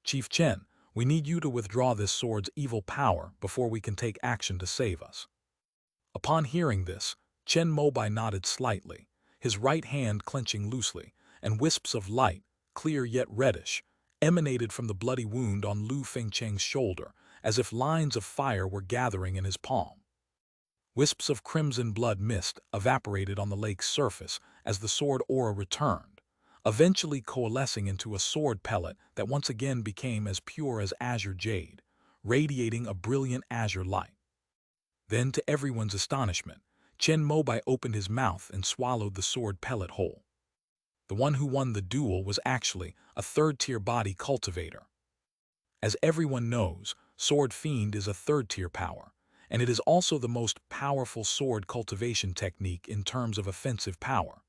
Chief Chen, we need you to withdraw this sword's evil power before we can take action to save us. Upon hearing this, Chen Mobai nodded slightly, his right hand clenching loosely, and wisps of light, clear yet reddish, emanated from the bloody wound on Lu Fengcheng's shoulder, as if lines of fire were gathering in his palm. Wisps of crimson blood mist evaporated on the lake's surface as the sword aura returned, eventually coalescing into a sword pellet that once again became as pure as azure jade, radiating a brilliant azure light. Then, to everyone's astonishment, Chen Mobai opened his mouth and swallowed the sword pellet whole. The one who won the duel was actually a third-tier body cultivator. As everyone knows, Sword Fiend is a third-tier power, and it is also the most powerful sword cultivation technique in terms of offensive power.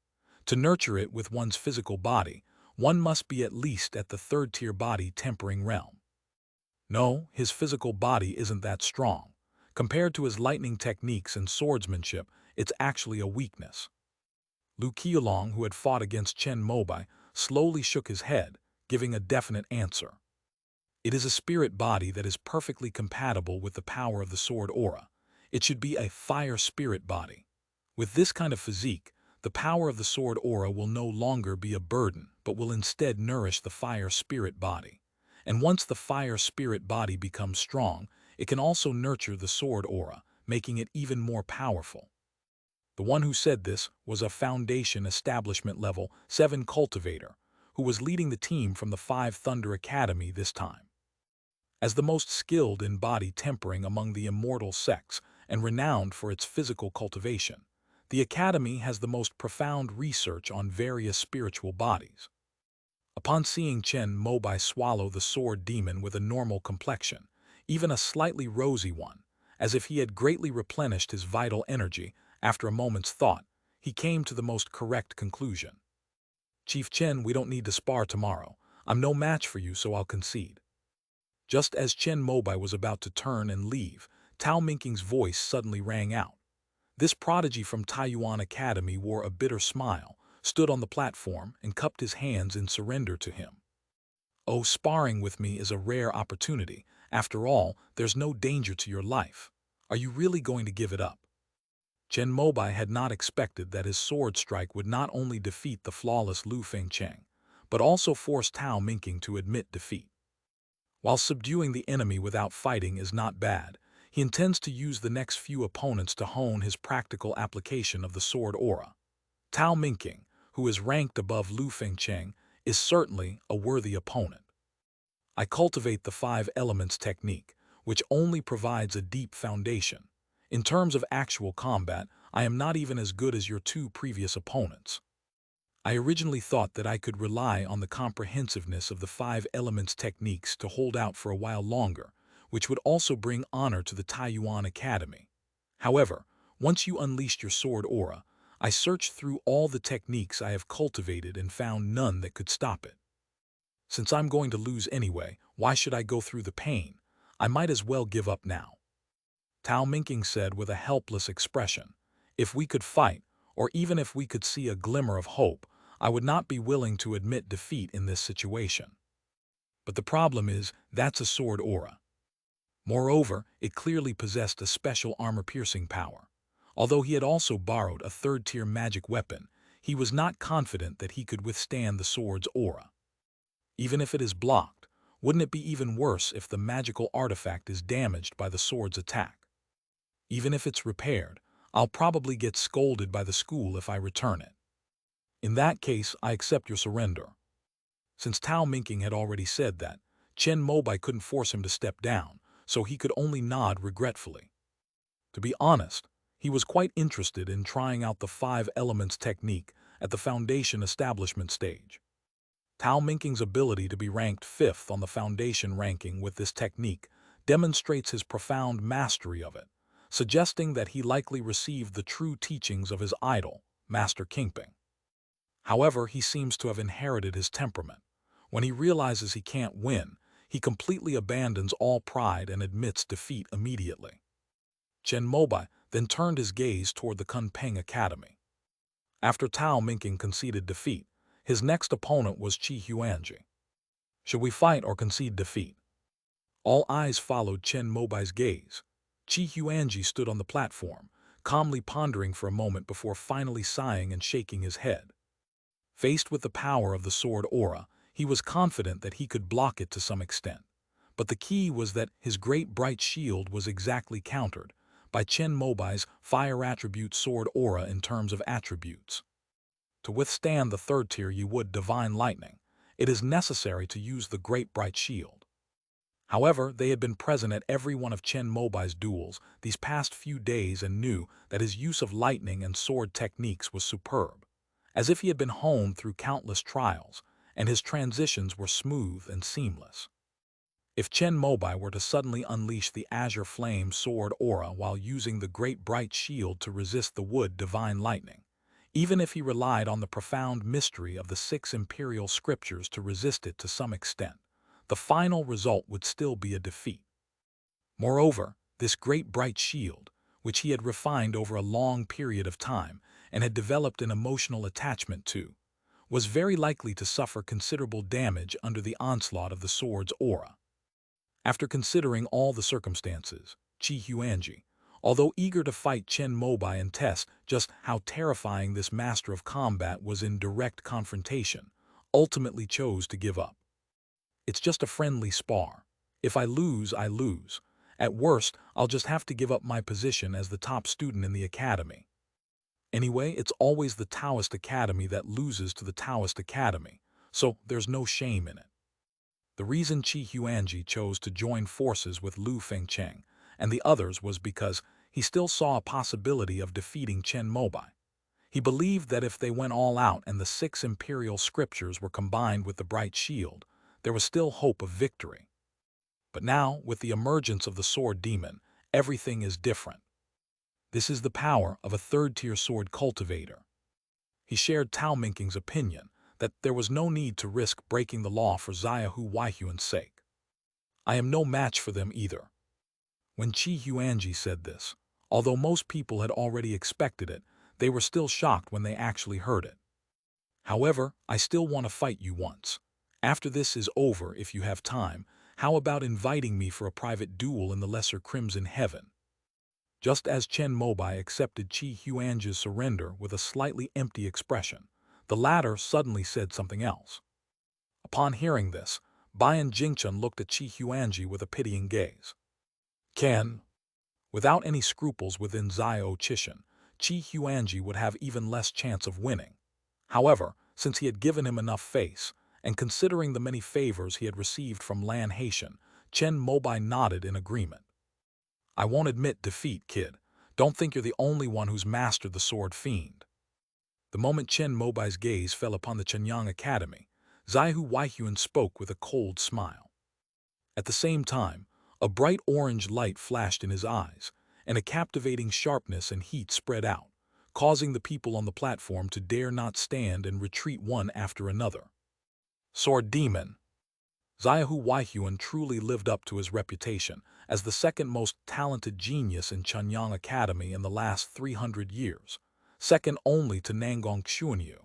To nurture it with one's physical body, one must be at least at the third-tier body tempering realm. No, his physical body isn't that strong. Compared to his lightning techniques and swordsmanship, it's actually a weakness. Lu Qiulong, who had fought against Chen Mobai, slowly shook his head, giving a definite answer. It is a spirit body that is perfectly compatible with the power of the sword aura. It should be a fire spirit body. With this kind of physique, the power of the sword aura will no longer be a burden, but will instead nourish the fire spirit body. And once the fire spirit body becomes strong, it can also nurture the sword aura, making it even more powerful. The one who said this was a Foundation Establishment Level 7 cultivator, who was leading the team from the Five Thunder Academy this time. As the most skilled in body tempering among the immortal sects and renowned for its physical cultivation, the Academy has the most profound research on various spiritual bodies. Upon seeing Chen Mobai swallow the sword demon with a normal complexion, even a slightly rosy one, as if he had greatly replenished his vital energy, after a moment's thought, he came to the most correct conclusion. Chief Chen, we don't need to spar tomorrow. I'm no match for you, so I'll concede. Just as Chen Mobai was about to turn and leave, Tao Minking's voice suddenly rang out. This prodigy from Taiyuan Academy wore a bitter smile, stood on the platform, and cupped his hands in surrender to him. Oh, sparring with me is a rare opportunity. After all, there's no danger to your life. Are you really going to give it up? Chen Mobai had not expected that his sword strike would not only defeat the flawless Lu Fengcheng, but also force Tao Mingking to admit defeat. While subduing the enemy without fighting is not bad, he intends to use the next few opponents to hone his practical application of the sword aura. Tao Mingking, who is ranked above Lu Fengcheng, is certainly a worthy opponent. I cultivate the 5 elements technique, which only provides a deep foundation. In terms of actual combat, I am not even as good as your 2 previous opponents. I originally thought that I could rely on the comprehensiveness of the 5 elements techniques to hold out for a while longer, which would also bring honor to the Taiyuan Academy. However, once you unleashed your sword aura, I searched through all the techniques I have cultivated and found none that could stop it. Since I'm going to lose anyway, why should I go through the pain? I might as well give up now. Tao Mingking said with a helpless expression. If we could fight, or even if we could see a glimmer of hope, I would not be willing to admit defeat in this situation. But the problem is, that's a sword aura. Moreover, it clearly possessed a special armor-piercing power. Although he had also borrowed a 3rd-tier magic weapon, he was not confident that he could withstand the sword's aura. Even if it is blocked, wouldn't it be even worse if the magical artifact is damaged by the sword's attack? Even if it's repaired, I'll probably get scolded by the school if I return it. In that case, I accept your surrender. Since Tao Mingking had already said that, Chen Mobai couldn't force him to step down, so he could only nod regretfully. To be honest, he was quite interested in trying out the 5 elements technique at the foundation establishment stage. Tao Mingking's ability to be ranked 5th on the foundation ranking with this technique demonstrates his profound mastery of it, suggesting that he likely received the true teachings of his idol, Master Kingping. However, he seems to have inherited his temperament. When he realizes he can't win, he completely abandons all pride and admits defeat immediately. Chen Mobai then turned his gaze toward the Kunpeng Academy. After Tao Mingking conceded defeat, his next opponent was Qi Huanji. Should we fight or concede defeat? All eyes followed Chen Mobai's gaze. Qi Huanji stood on the platform, calmly pondering for a moment before finally sighing and shaking his head. Faced with the power of the sword aura, he was confident that he could block it to some extent. But the key was that his great bright shield was exactly countered by Chen Mobai's fire attribute sword aura in terms of attributes. To withstand the 3rd-tier Yi-Wood divine lightning, it is necessary to use the great bright shield. However, they had been present at every one of Chen Mobai's duels these past few days and knew that his use of lightning and sword techniques was superb, as if he had been honed through countless trials, and his transitions were smooth and seamless. If Chen Mobai were to suddenly unleash the Azure Flame sword aura while using the great bright shield to resist the wood divine lightning, even if he relied on the profound mystery of the 6 imperial scriptures to resist it to some extent, the final result would still be a defeat. Moreover, this great bright shield, which he had refined over a long period of time and had developed an emotional attachment to, was very likely to suffer considerable damage under the onslaught of the sword's aura. After considering all the circumstances, Qi Huanji, although eager to fight Chen Mobai and test just how terrifying this master of combat was in direct confrontation, ultimately chose to give up. It's just a friendly spar. If I lose, I lose. At worst, I'll just have to give up my position as the top student in the academy. Anyway, it's always the Taoist Academy that loses to the Taoist Academy, so there's no shame in it. The reason Qi Huanji chose to join forces with Lu Fengcheng and the others was because he still saw a possibility of defeating Chen Mobai. He believed that if they went all out and the 6 imperial scriptures were combined with the bright shield, there was still hope of victory. But now, with the emergence of the sword demon, everything is different. This is the power of a 3rd-tier sword cultivator. He shared Tao Mingking's opinion that there was no need to risk breaking the law for Xiaohu Weihuan's sake. I am no match for them either. When Qi Huanji said this, although most people had already expected it, they were still shocked when they actually heard it. However, I still want to fight you once. After this is over, if you have time, how about inviting me for a private duel in the Lesser Crimson Heaven? Just as Chen Mobai accepted Qi Huang's surrender with a slightly empty expression, the latter suddenly said something else. Upon hearing this, Bian Jingchen looked at Qi Huangji with a pitying gaze. Ken, without any scruples within Zio Chishan, Qi Huangji would have even less chance of winning. However, since he had given him enough face, and considering the many favors he had received from Lan Haitian, Chen Mobai nodded in agreement. I won't admit defeat, kid. Don't think you're the only one who's mastered the sword fiend. The moment Chen Mobai's gaze fell upon the Chenyang Academy, Zaihu Weihuan spoke with a cold smile. At the same time, a bright orange light flashed in his eyes, and a captivating sharpness and heat spread out, causing the people on the platform to dare not stand and retreat one after another. Sword Demon. Zaihu Weihuan truly lived up to his reputation as the second most talented genius in Chenyang Academy in the last 300 years, second only to Nangong Xuanyu,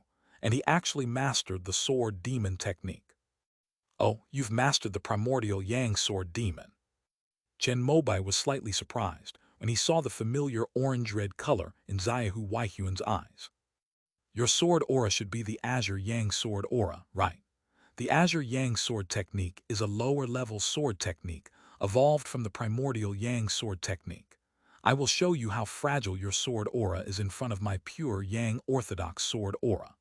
and he actually mastered the Sword Demon technique. Oh, you've mastered the primordial Yang Sword Demon. Chen Mobai was slightly surprised when he saw the familiar orange-red color in Zaihu Weihuan's eyes. Your sword aura should be the Azure Yang Sword aura, right? The Azure Yang Sword technique is a lower-level sword technique evolved from the primordial Yang Sword technique. I will show you how fragile your sword aura is in front of my pure Yang Orthodox sword aura.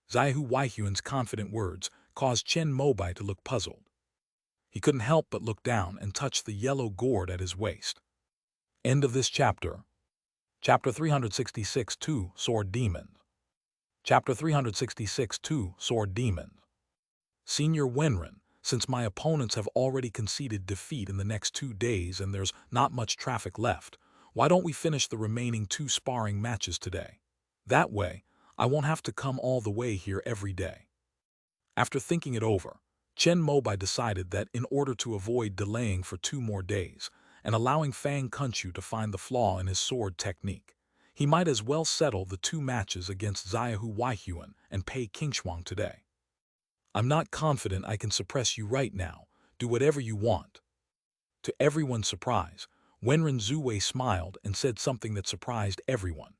Zaihu Weihuan's confident words caused Chen Mobai to look puzzled. He couldn't help but look down and touch the yellow gourd at his waist. End of this chapter. Chapter 366-2 Sword Demon. Chapter 366-2 Sword Demon. Senior Wenren, since my opponents have already conceded defeat in the next 2 days and there's not much traffic left, why don't we finish the remaining 2 sparring matches today? That way, I won't have to come all the way here every day. After thinking it over, Chen Mobai decided that in order to avoid delaying for 2 more days and allowing Fang Kunchu to find the flaw in his sword technique, he might as well settle the 2 matches against Zaihu Weihuan and Pei Qingshuang today. I'm not confident I can suppress you right now. Do whatever you want. To everyone's surprise, Wenren Zuwei smiled and said something that surprised everyone.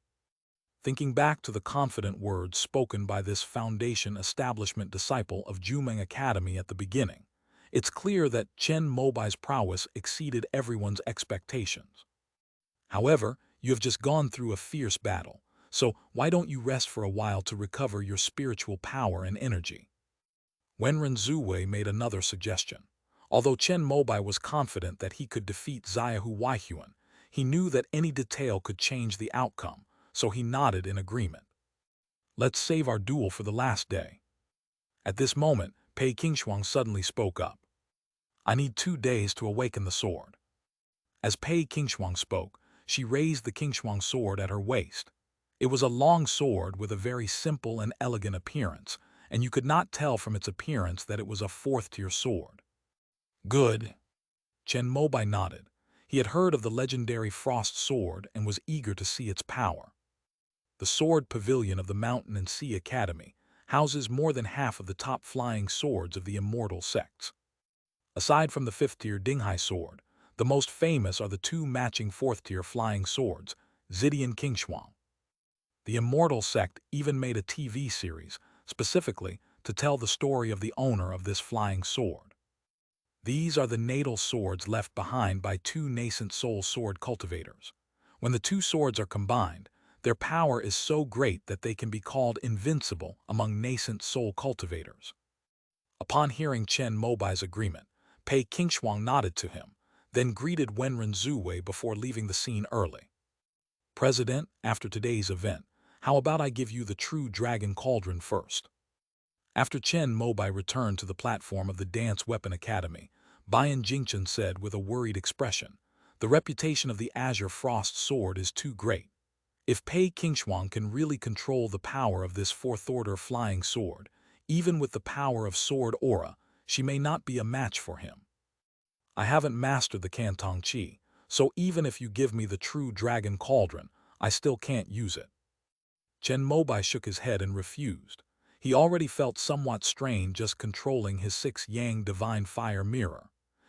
Thinking back to the confident words spoken by this foundation establishment disciple of Jumeng Academy at the beginning, it's clear that Chen Mobai's prowess exceeded everyone's expectations. However, you have just gone through a fierce battle, so why don't you rest for a while to recover your spiritual power and energy? Wenren Zuwei made another suggestion. Although Chen Mobai was confident that he could defeat Zaihu Weihuan, he knew that any detail could change the outcome, so he nodded in agreement. Let's save our duel for the last day. At this moment, Pei Qingshuang suddenly spoke up. I need 2 days to awaken the sword. As Pei Qingshuang spoke, she raised the Qingshuang sword at her waist. It was a long sword with a very simple and elegant appearance, and you could not tell from its appearance that it was a 4th-tier sword. Good. Chen Mobai nodded. He had heard of the legendary Frost Sword and was eager to see its power. The Sword Pavilion of the Mountain and Sea Academy houses more than half of the top flying swords of the immortal sects. Aside from the 5th-tier Dinghai sword, the most famous are the 2 matching 4th-tier flying swords, Zidian Qingshuang. The immortal sect even made a TV series, specifically to tell the story of the owner of this flying sword. These are the natal swords left behind by 2 nascent soul sword cultivators. When the 2 swords are combined, their power is so great that they can be called invincible among nascent soul cultivators. Upon hearing Chen Mobai's agreement, Pei Qingshuang nodded to him, then greeted Wenren Zuwei before leaving the scene early. President, after today's event, how about I give you the true Dragon Cauldron first? After Chen Mobai returned to the platform of the Dance Weapon Academy, Bian Jingchen said with a worried expression, the reputation of the Azure Frost Sword is too great. If Pei Qingshuang can really control the power of this 4th-order flying sword, even with the power of sword aura, she may not be a match for him. I haven't mastered the Cantong Qi, so even if you give me the true Dragon Cauldron, I still can't use it. Chen Mobai shook his head and refused. He already felt somewhat strained just controlling his 6 Yang Divine Fire Mirror.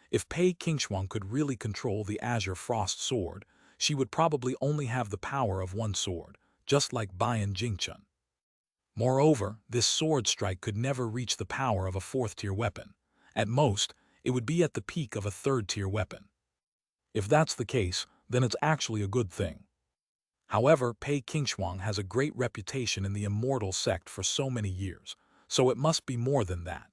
If Pei Qingshuang could really control the Azure Frost Sword, she would probably only have the power of one sword, just like Bayan Jingchen. Moreover, this sword strike could never reach the power of a fourth-tier weapon. At most, it would be at the peak of a third-tier weapon. If that's the case, then it's actually a good thing. However, Pei Qingshuang has a great reputation in the immortal sect for so many years, so it must be more than that.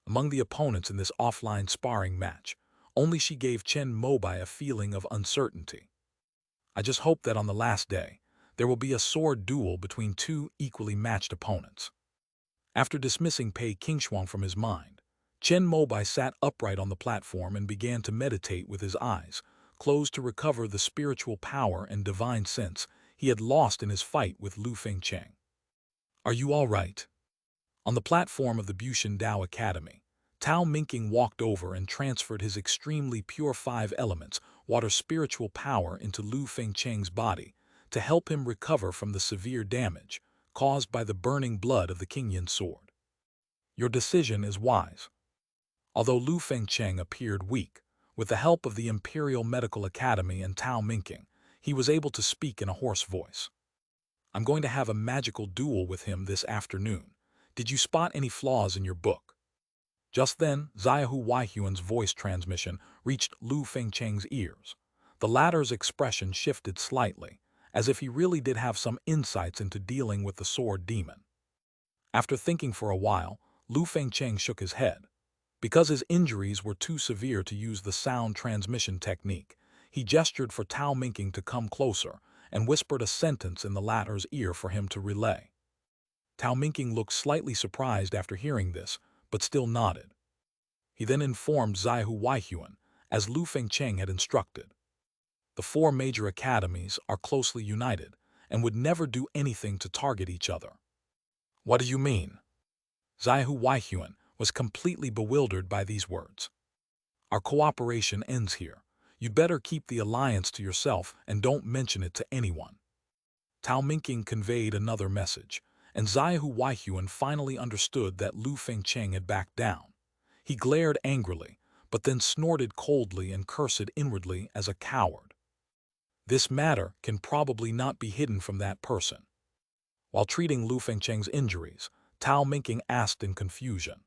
Among the opponents in this offline sparring match, only she gave Chen Mobai a feeling of uncertainty. I just hope that on the last day, there will be a sword duel between two equally matched opponents. After dismissing Pei Qingshuang from his mind, Chen Mobai sat upright on the platform and began to meditate with his eyes closed to recover the spiritual power and divine sense he had lost in his fight with Lu Fengcheng. "Are you all right?" On the platform of the Bushan Dao Academy, Tao Mingqing walked over and transferred his extremely pure 5 elements water spiritual power into Lu Fengcheng's body to help him recover from the severe damage caused by the burning blood of the Qingyan sword. "Your decision is wise." Although Lu Fengcheng appeared weak, with the help of the Imperial Medical Academy and Tao Mingqing, he was able to speak in a hoarse voice. "I'm going to have a magical duel with him this afternoon. Did you spot any flaws in your book?" Just then, Xiaohu Weihuan's voice transmission reached Lu Fengcheng's ears. The latter's expression shifted slightly, as if he really did have some insights into dealing with the sword demon. After thinking for a while, Lu Fengcheng shook his head. Because his injuries were too severe to use the sound transmission technique, he gestured for Tao Mingqing to come closer and whispered a sentence in the latter's ear for him to relay. Tao Mingqing looked slightly surprised after hearing this, but still nodded. He then informed Xiaohu Weihuan, as Lu Fengcheng had instructed. The 4 major academies are closely united and would never do anything to target each other. "What do you mean?" Xiaohu Weihuan was completely bewildered by these words. "Our cooperation ends here. You'd better keep the alliance to yourself and don't mention it to anyone." Tao Mingqing conveyed another message, and Xiaohu Weihuan finally understood that Lu Fengcheng had backed down. He glared angrily, but then snorted coldly and cursed inwardly as a coward. This matter can probably not be hidden from that person. While treating Lu Fengcheng's injuries, Tao Mingqing asked in confusion.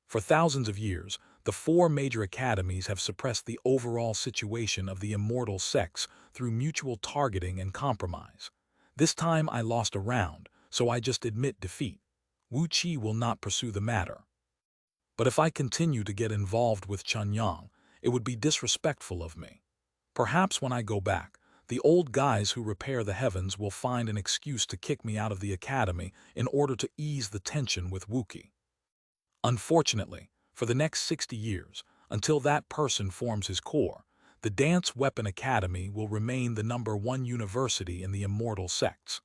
For thousands of years, the 4 major academies have suppressed the overall situation of the immortal sects through mutual targeting and compromise. This time I lost a round, so I just admit defeat. Wu Qi will not pursue the matter. But if I continue to get involved with Chunyang, it would be disrespectful of me. Perhaps when I go back, the old guys who repair the heavens will find an excuse to kick me out of the academy in order to ease the tension with Wuqi. Unfortunately, for the next 60 years, until that person forms his core, the Dance Weapon Academy will remain the #1 university in the immortal sects.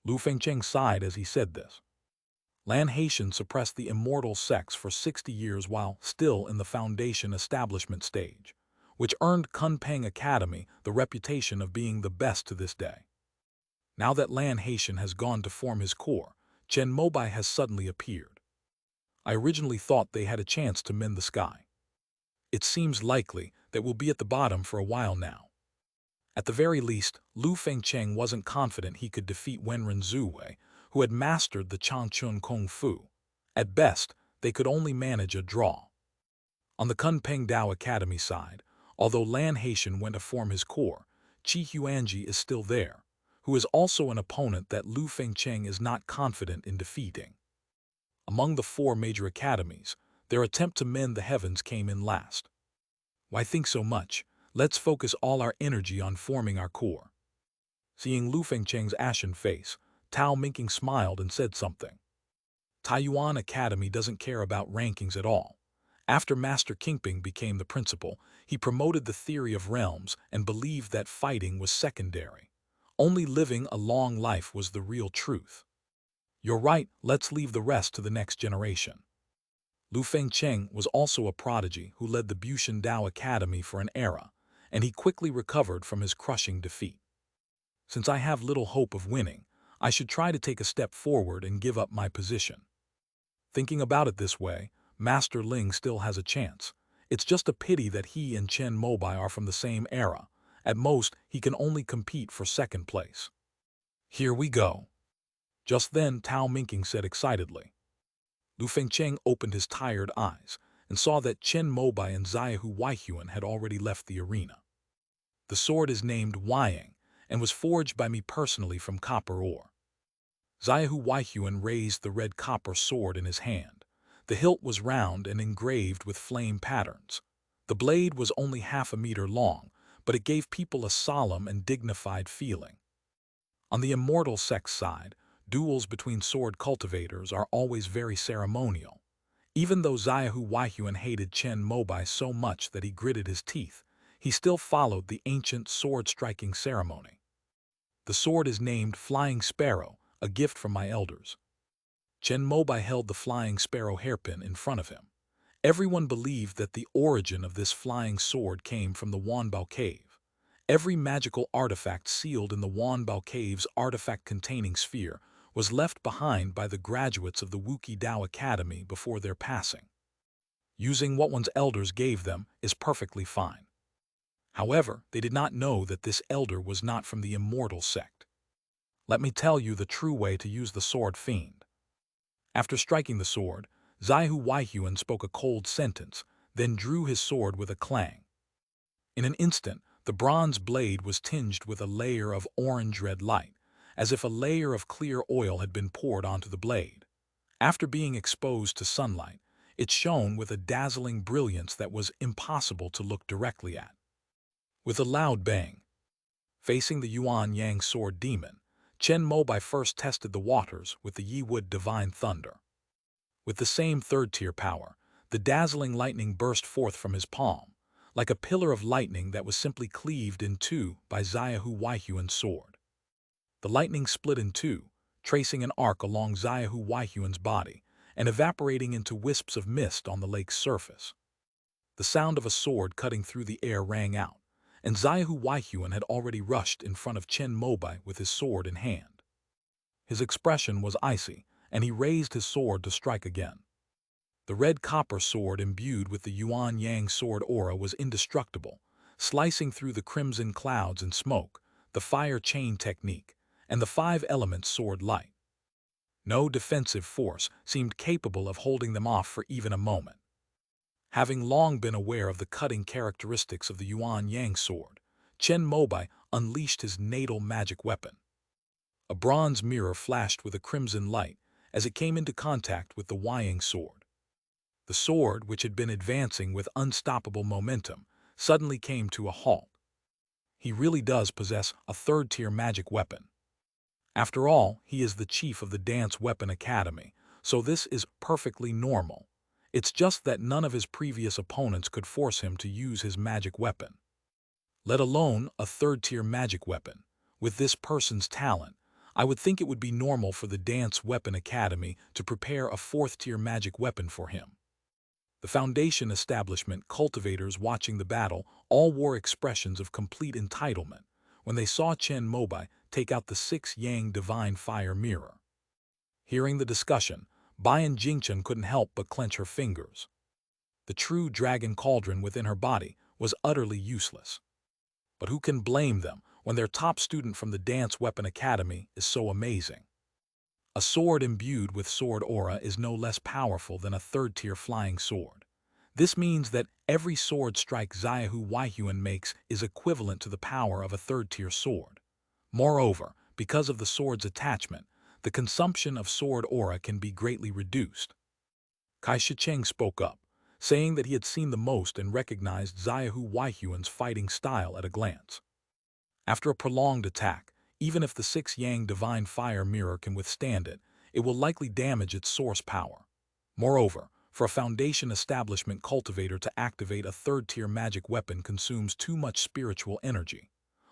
Lu Fengcheng sighed as he said this. Lan Haitian suppressed the immortal sects for 60 years while still in the foundation establishment stage, which earned Kunpeng Academy the reputation of being the best to this day. Now that Lan Haitian has gone to form his core, Chen Mobai has suddenly appeared. I originally thought they had a chance to mend the sky. It seems likely that we'll be at the bottom for a while now. At the very least, Lu Fengcheng wasn't confident he could defeat Wenren Zuwei, who had mastered the Changchun Kung Fu. At best, they could only manage a draw. On the Kunpeng Dao Academy side, although Lan Haitian went to form his core, Qi Huanji is still there, who is also an opponent that Lu Fengcheng is not confident in defeating. Among the 4 major academies, their attempt to mend the heavens came in last. Why think so much? Let's focus all our energy on forming our core. Seeing Lu Fengcheng's ashen face, Tao Mingqing smiled and said something. Taiyuan Academy doesn't care about rankings at all. After Master Qingping became the principal, he promoted the theory of realms and believed that fighting was secondary. Only living a long life was the real truth. You're right, let's leave the rest to the next generation. Lu Fengcheng was also a prodigy who led the Bushan Dao Academy for an era, and he quickly recovered from his crushing defeat. Since I have little hope of winning, I should try to take a step forward and give up my position. Thinking about it this way, Master Ling still has a chance. It's just a pity that he and Chen Mobai are from the same era, At most, he can only compete for second place. Here we go. Just then, Tao Minking said excitedly. Lu Fengcheng opened his tired eyes and saw that Chen Mobai and Xiaohu Weihuan had already left the arena. The sword is named Wying and was forged by me personally from copper ore. Xiaohu Weihuan raised the red copper sword in his hand. The hilt was round and engraved with flame patterns. The blade was only half a meter long, but it gave people a solemn and dignified feeling. On the immortal sect side, duels between sword cultivators are always very ceremonial. Even though Xiaohu Weihuan hated Chen Mobai so much that he gritted his teeth, he still followed the ancient sword-striking ceremony. The sword is named Flying Sparrow, a gift from my elders. Chen Mobai held the flying sparrow hairpin in front of him. Everyone believed that the origin of this flying sword came from the Wanbao Cave. Every magical artifact sealed in the Wanbao Cave's artifact-containing sphere was left behind by the graduates of the Wuki Dao Academy before their passing. Using what one's elders gave them is perfectly fine. However, they did not know that this elder was not from the immortal sect. Let me tell you the true way to use the sword fiend. After striking the sword, Xiaohu Weihuan spoke a cold sentence, then drew his sword with a clang. In an instant, the bronze blade was tinged with a layer of orange-red light, as if a layer of clear oil had been poured onto the blade. After being exposed to sunlight, it shone with a dazzling brilliance that was impossible to look directly at. With a loud bang, facing the Yuan Yang sword demon, Chen Mobai first tested the waters with the Yiwood Divine Thunder. With the same third-tier power, the dazzling lightning burst forth from his palm, like a pillar of lightning that was simply cleaved in two by Xiaohu Weihuan's sword. The lightning split in two, tracing an arc along Xiaohu Weihuan's body and evaporating into wisps of mist on the lake's surface. The sound of a sword cutting through the air rang out, and Xiaohu Weihuan had already rushed in front of Chen Mobai with his sword in hand. His expression was icy, and he raised his sword to strike again. The red copper sword imbued with the Yuan Yang sword aura was indestructible, slicing through the crimson clouds and smoke, the fire chain technique, and the five elements sword light. No defensive force seemed capable of holding them off for even a moment. Having long been aware of the cutting characteristics of the Yuan Yang sword, Chen Mobai unleashed his natal magic weapon. A bronze mirror flashed with a crimson light as it came into contact with the Wying sword. The sword, which had been advancing with unstoppable momentum, suddenly came to a halt. He really does possess a third-tier magic weapon. After all, he is the chief of the Dance Weapon Academy, so this is perfectly normal. It's just that none of his previous opponents could force him to use his magic weapon. Let alone a third-tier magic weapon. With this person's talent, I would think it would be normal for the Dance Weapon Academy to prepare a fourth-tier magic weapon for him. The Foundation establishment cultivators watching the battle all wore expressions of complete entitlement when they saw Chen Mobai take out the 6 Yang Divine Fire Mirror. Hearing the discussion, Bayan Jingchen couldn't help but clench her fingers. The true dragon cauldron within her body was utterly useless. But who can blame them when their top student from the Dance Weapon Academy is so amazing? A sword imbued with sword aura is no less powerful than a third-tier flying sword. This means that every sword strike Xiaohu Weihuan makes is equivalent to the power of a third-tier sword. Moreover, because of the sword's attachment, the consumption of sword aura can be greatly reduced. Kai Shicheng spoke up, saying that he had seen the most and recognized Xiaohu Weihuan's fighting style at a glance. After a prolonged attack, even if the 6 Yang Divine Fire Mirror can withstand it, it will likely damage its source power. Moreover, for a Foundation establishment cultivator to activate a third-tier magic weapon consumes too much spiritual energy.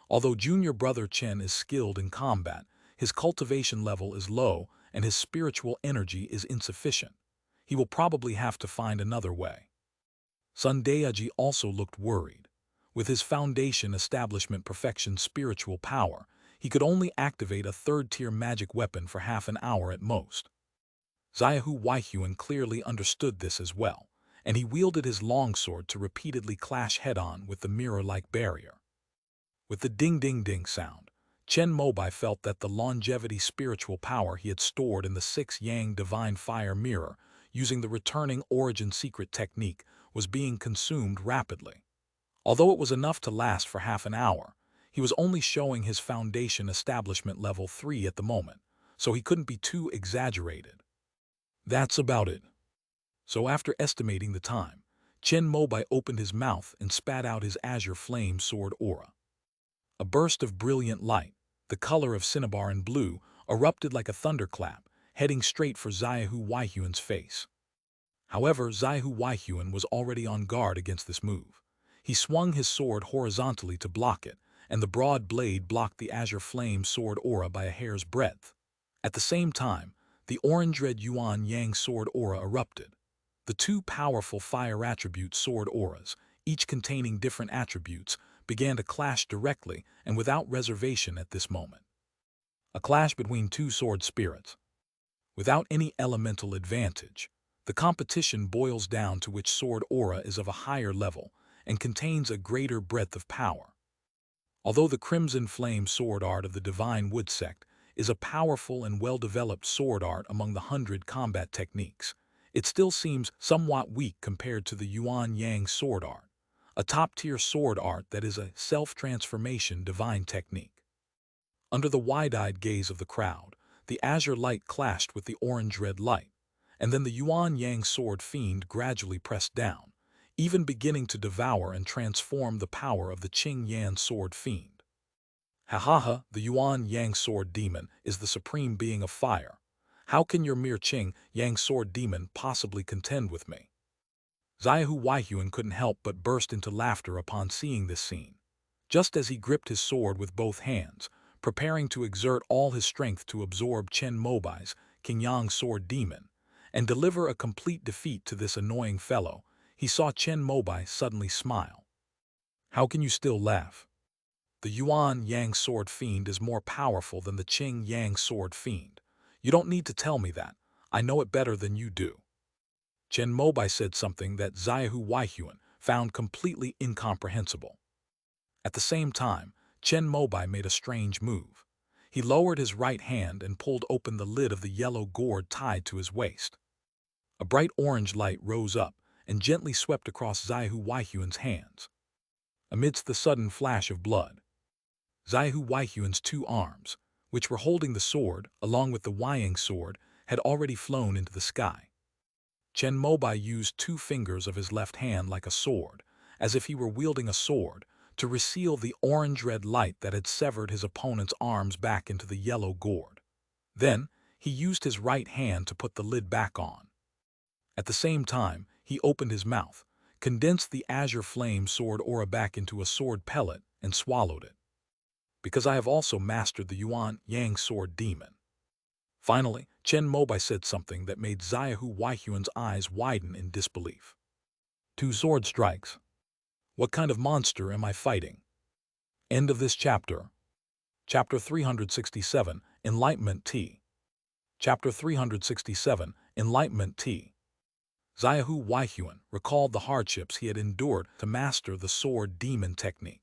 Although junior brother Chen is skilled in combat, his cultivation level is low and his spiritual energy is insufficient. He will probably have to find another way. Sun Daeji also looked worried. With his Foundation establishment perfection's spiritual power, he could only activate a third-tier magic weapon for half an hour at most. Xiaohu Weihuan clearly understood this as well, and he wielded his longsword to repeatedly clash head-on with the mirror-like barrier. With the ding-ding-ding sound, Chen Mobai felt that the longevity spiritual power he had stored in the 6-yang divine fire mirror using the returning origin secret technique was being consumed rapidly. Although it was enough to last for half an hour, he was only showing his foundation establishment level 3 at the moment, so he couldn't be too exaggerated. That's about it. So after estimating the time, Chen Mobai opened his mouth and spat out his azure flame sword aura. A burst of brilliant light, the color of cinnabar and blue, erupted like a thunderclap, heading straight for Xiaohu Weihuan's face. However, Xiaohu Weihuan was already on guard against this move. He swung his sword horizontally to block it, and the broad blade blocked the azure flame sword aura by a hair's breadth. At the same time, the orange-red Yuan Yang sword aura erupted. The two powerful fire attribute sword auras, each containing different attributes, began to clash directly and without reservation at this moment. A clash between two sword spirits. Without any elemental advantage, the competition boils down to which sword aura is of a higher level and contains a greater breadth of power. Although the Crimson Flame sword art of the Divine Wood sect is a powerful and well-developed sword art among the 100 combat techniques, it still seems somewhat weak compared to the Yuan Yang sword art, a top-tier sword art that is a self-transformation divine technique. Under the wide-eyed gaze of the crowd, the azure light clashed with the orange-red light, and then the Yuan Yang sword fiend gradually pressed down, even beginning to devour and transform the power of the Qing Yan sword fiend. Ha, the Yuan Yang sword demon is the supreme being of fire. How can your mere Qing Yang sword demon possibly contend with me? Xiaohu Weihuan couldn't help but burst into laughter upon seeing this scene. Just as he gripped his sword with both hands, preparing to exert all his strength to absorb Chen Mobai's Qingyang sword demon and deliver a complete defeat to this annoying fellow, he saw Chen Mobai suddenly smile. How can you still laugh? The Yuan Yang sword fiend is more powerful than the Qing Yang sword fiend. You don't need to tell me that. I know it better than you do. Chen Mobai said something that Xiaohu Weihuan found completely incomprehensible. At the same time, Chen Mobai made a strange move. He lowered his right hand and pulled open the lid of the yellow gourd tied to his waist. A bright orange light rose up and gently swept across Xiaohu Weihuan's hands. Amidst the sudden flash of blood, Xiaohu Weihuan's two arms, which were holding the sword along with the Weiying sword, had already flown into the sky. Chen Mobai used two fingers of his left hand like a sword, as if he were wielding a sword, to reseal the orange-red light that had severed his opponent's arms back into the yellow gourd. Then, he used his right hand to put the lid back on. At the same time, he opened his mouth, condensed the azure flame sword aura back into a sword pellet, and swallowed it. Because I have also mastered the Yuan Yang sword demon. Finally, Chen Mobai said something that made Xiaohu Weihuan's eyes widen in disbelief. Two sword strikes. What kind of monster am I fighting? End of this chapter. Chapter 367, Enlightenment T. Chapter 367, Enlightenment T. Xiaohu Weihuan recalled the hardships he had endured to master the sword demon technique.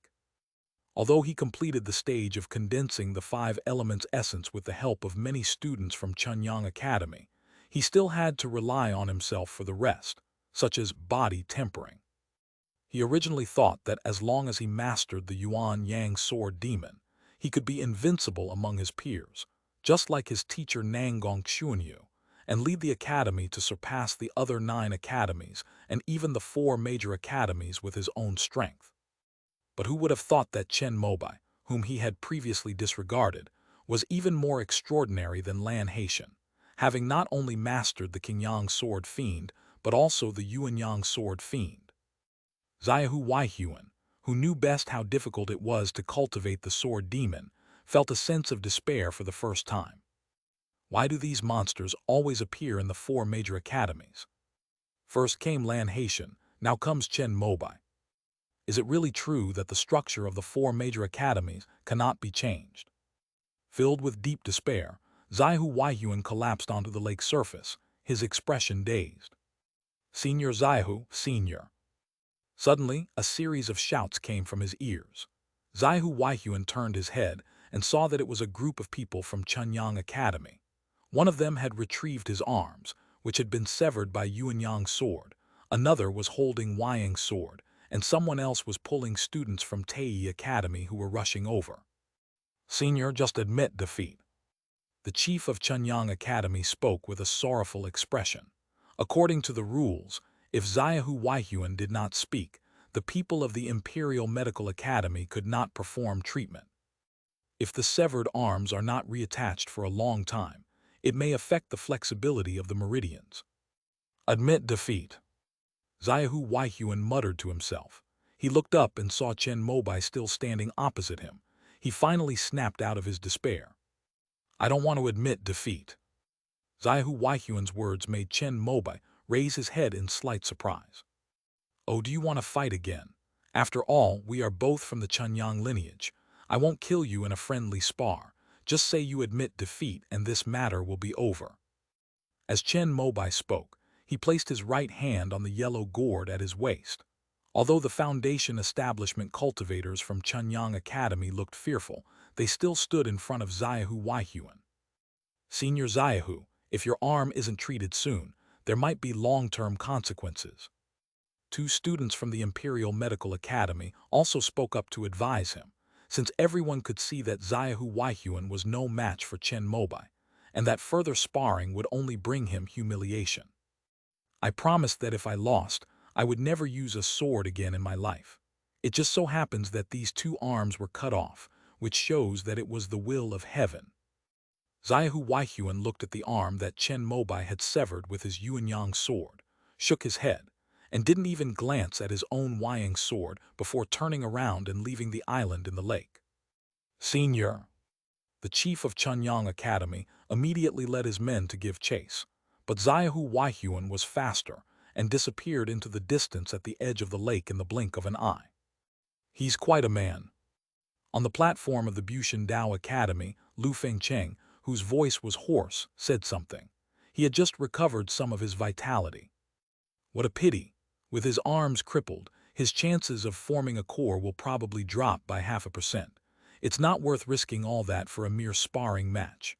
Although he completed the stage of condensing the 5 elements essence with the help of many students from Chunyang Academy, he still had to rely on himself for the rest, such as body tempering. He originally thought that as long as he mastered the Yuan Yang sword demon, he could be invincible among his peers, just like his teacher Nanggong Xuanyu, and lead the academy to surpass the other 9 academies and even the 4 major academies with his own strength. But who would have thought that Chen Mobai, whom he had previously disregarded, was even more extraordinary than Lan Haitian, having not only mastered the Qingyang sword fiend, but also the Yuanyang sword fiend. Xiaohu Weihuan, who knew best how difficult it was to cultivate the sword demon, felt a sense of despair for the first time. Why do these monsters always appear in the 4 major academies? First came Lan Haitian, now comes Chen Mobai. Is it really true that the structure of the 4 major academies cannot be changed? Filled with deep despair, Xiaohu Weihuan collapsed onto the lake's surface, his expression dazed. Senior Xiaohu, senior. Suddenly, a series of shouts came from his ears. Zaihu Weihuan turned his head and saw that it was a group of people from Chunyang Academy. One of them had retrieved his arms, which had been severed by Yuanyang's sword. Another was holding Wayang's sword, and someone else was pulling students from Tei Academy who were rushing over. "Senior, just admit defeat." The chief of Chunyang Academy spoke with a sorrowful expression. According to the rules, if Zaihu Weihuan did not speak, the people of the Imperial Medical Academy could not perform treatment. If the severed arms are not reattached for a long time, it may affect the flexibility of the meridians. "Admit defeat." Zaihu Weihuan muttered to himself. He looked up and saw Chen Mobai still standing opposite him. He finally snapped out of his despair. "I don't want to admit defeat." Zaihu Weihuan's words made Chen Mobai raise his head in slight surprise. "Oh, do you want to fight again? After all, we are both from the Chunyang lineage. I won't kill you in a friendly spar. Just say you admit defeat and this matter will be over." As Chen Mobai spoke, he placed his right hand on the yellow gourd at his waist. Although the Foundation establishment cultivators from Chunyang Academy looked fearful, they still stood in front of Zaihu Weihuan. "Senior Zaihu, if your arm isn't treated soon, there might be long-term consequences." Two students from the Imperial Medical Academy also spoke up to advise him, since everyone could see that Zaihu Weihuan was no match for Chen Mobai, and that further sparring would only bring him humiliation. "I promised that if I lost, I would never use a sword again in my life. It just so happens that these two arms were cut off, which shows that it was the will of heaven." Zaihu Weihuan looked at the arm that Chen Mobai had severed with his Yuanyang sword, shook his head, and didn't even glance at his own Wayang sword before turning around and leaving the island in the lake. "Senior." The chief of Chunyang Academy immediately led his men to give chase, but Zaihu Weihuan was faster and disappeared into the distance at the edge of the lake in the blink of an eye. "He's quite a man." On the platform of the Bushan Dao Academy, Lu Fengcheng, whose voice was hoarse, said something. He had just recovered some of his vitality. "What a pity. With his arms crippled, his chances of forming a core will probably drop by 0.5%. It's not worth risking all that for a mere sparring match."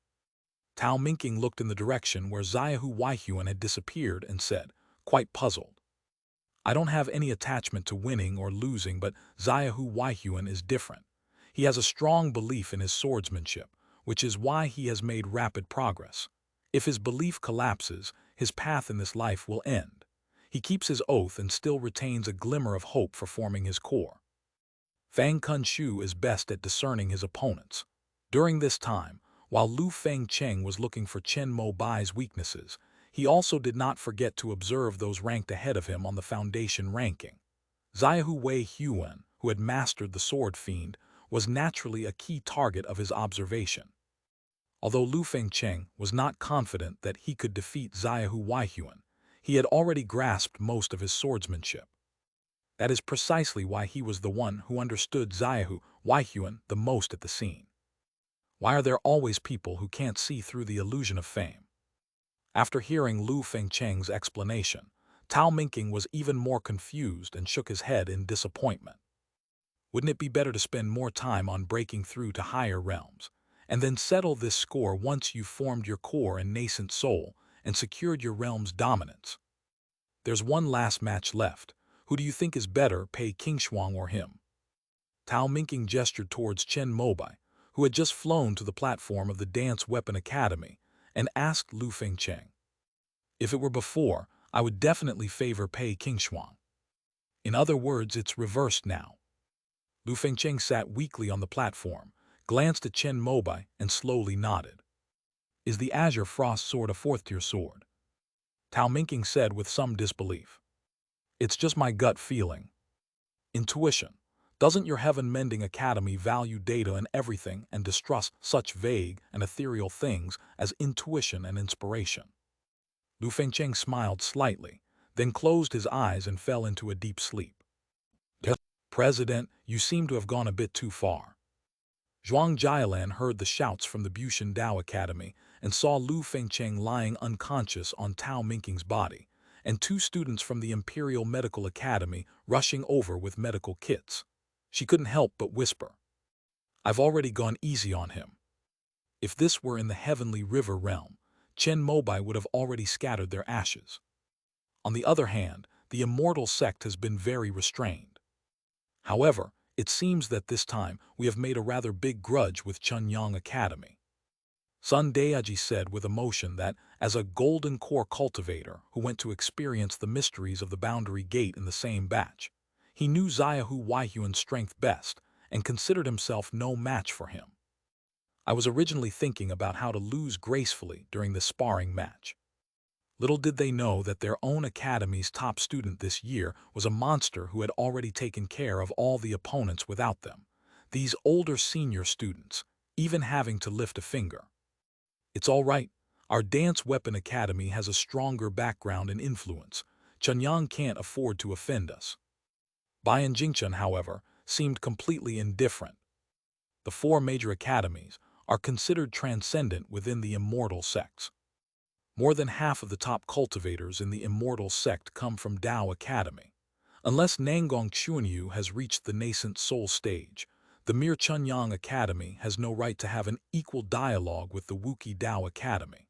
Tao Minking looked in the direction where Zaihu Weihuan had disappeared and said, quite puzzled, "I don't have any attachment to winning or losing, but Zaihu Weihuan is different. He has a strong belief in his swordsmanship, which is why he has made rapid progress. If his belief collapses, his path in this life will end. He keeps his oath and still retains a glimmer of hope for forming his core. Fang Kunshu is best at discerning his opponents." During this time, while Lu Fengcheng was looking for Chen Mobai's weaknesses, he also did not forget to observe those ranked ahead of him on the Foundation ranking. Zaihu Weihuan, who had mastered the Sword Fiend, was naturally a key target of his observation. Although Lu Fengcheng was not confident that he could defeat Zaihu Weihuan, he had already grasped most of his swordsmanship. That is precisely why he was the one who understood Zaihu Weihuan the most at the scene. Why are there always people who can't see through the illusion of fame? After hearing Lu Fengcheng's explanation, Tao Minking was even more confused and shook his head in disappointment. Wouldn't it be better to spend more time on breaking through to higher realms, and then settle this score once you've formed your core and nascent soul and secured your realm's dominance? There's one last match left. Who do you think is better, Pei Qingshuang or him? Tao Minking gestured towards Chen Mobai, who had just flown to the platform of the Dance Weapon Academy, and asked Lu Fengcheng. "If it were before, I would definitely favor Pei Qingshuang. In other words, it's reversed now." Lu Fengcheng sat weakly on the platform, glanced at Chen Mobai, and slowly nodded. "Is the Azure Frost Sword a fourth-tier sword?" Tao Minking said with some disbelief. "It's just my gut feeling." "Intuition. Doesn't your Heaven-Mending Academy value data and everything and distrust such vague and ethereal things as intuition and inspiration?" Lu Fengcheng smiled slightly, then closed his eyes and fell into a deep sleep. "President, you seem to have gone a bit too far." Zhuang Jialan heard the shouts from the Bushan Dao Academy and saw Lu Fengcheng lying unconscious on Tao Minking's body, and two students from the Imperial Medical Academy rushing over with medical kits. She couldn't help but whisper, I've already gone easy on him. If this were in the heavenly river realm, Chen Mobai would have already scattered their ashes. On the other hand, the immortal sect has been very restrained. However, it seems that this time we have made a rather big grudge with Chunyang Academy. Sun Daeji said with emotion that, as a golden core cultivator who went to experience the mysteries of the boundary gate in the same batch, he knew Xiaohu Weihuan's strength best and considered himself no match for him. I was originally thinking about how to lose gracefully during the sparring match. Little did they know that their own academy's top student this year was a monster who had already taken care of all the opponents without them, these older senior students, even having to lift a finger. It's all right. Our Dance Weapon Academy has a stronger background and influence. Chunyang can't afford to offend us. Bayan Jingchen, however, seemed completely indifferent. The four major academies are considered transcendent within the immortal sects. More than half of the top cultivators in the immortal sect come from Dao Academy. Unless Nangong Chuanyu has reached the nascent soul stage, the mere Chunyang Academy has no right to have an equal dialogue with the Wuki Dao Academy.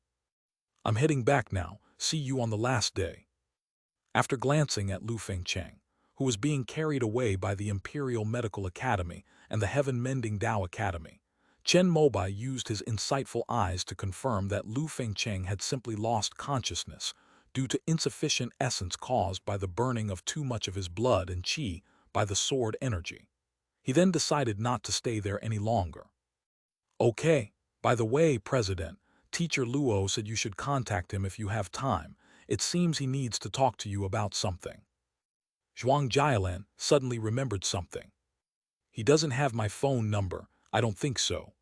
I'm heading back now. See you on the last day. After glancing at Lu Fengcheng, who was being carried away by the Imperial Medical Academy and the Heaven-Mending Dao Academy, Chen Mobai used his insightful eyes to confirm that Lu Fengcheng had simply lost consciousness due to insufficient essence caused by the burning of too much of his blood and qi by the sword energy. He then decided not to stay there any longer. Okay, by the way, President, Teacher Luo said you should contact him if you have time. It seems he needs to talk to you about something. Zhuang Jialan suddenly remembered something. He doesn't have my phone number. I don't think so.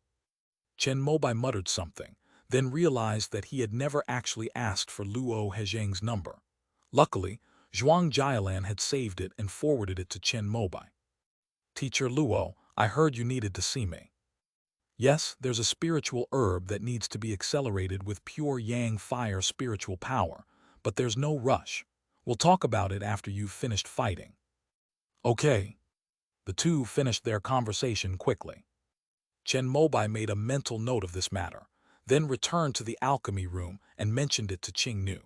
Chen Mobai muttered something, then realized that he had never actually asked for Luo Hezheng's number. Luckily, Zhuang Jialan had saved it and forwarded it to Chen Mobai. Teacher Luo, I heard you needed to see me. Yes, there's a spiritual herb that needs to be accelerated with pure yang fire spiritual power, but there's no rush. We'll talk about it after you've finished fighting. Okay. The two finished their conversation quickly. Chen Mobai made a mental note of this matter, then returned to the alchemy room and mentioned it to Qing Nu.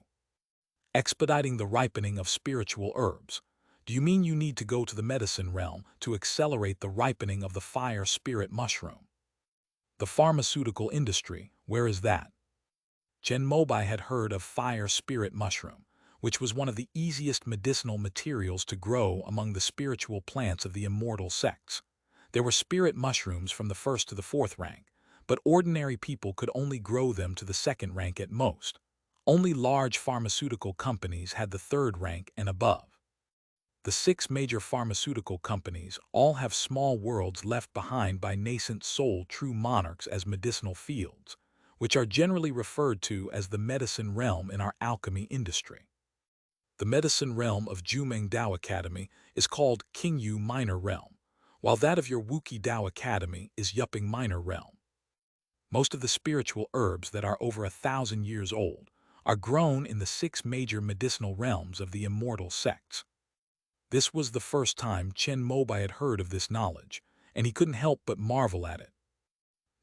Expediting the ripening of spiritual herbs. Do you mean you need to go to the medicine realm to accelerate the ripening of the fire spirit mushroom? The pharmaceutical industry, where is that? Chen Mobai had heard of fire spirit mushroom, which was one of the easiest medicinal materials to grow among the spiritual plants of the immortal sects. There were spirit mushrooms from the 1st to the 4th rank, but ordinary people could only grow them to the 2nd rank at most. Only large pharmaceutical companies had the 3rd rank and above. The 6 major pharmaceutical companies all have small worlds left behind by nascent soul true monarchs as medicinal fields, which are generally referred to as the medicine realm in our alchemy industry. The medicine realm of Jumeng Dao Academy is called Qingyu Minor Realm, while that of your Wuki Dao Academy is Yuping Minor Realm. Most of the spiritual herbs that are over 1,000 years old are grown in the 6 major medicinal realms of the immortal sects. This was the first time Chen Mobai had heard of this knowledge, and he couldn't help but marvel at it.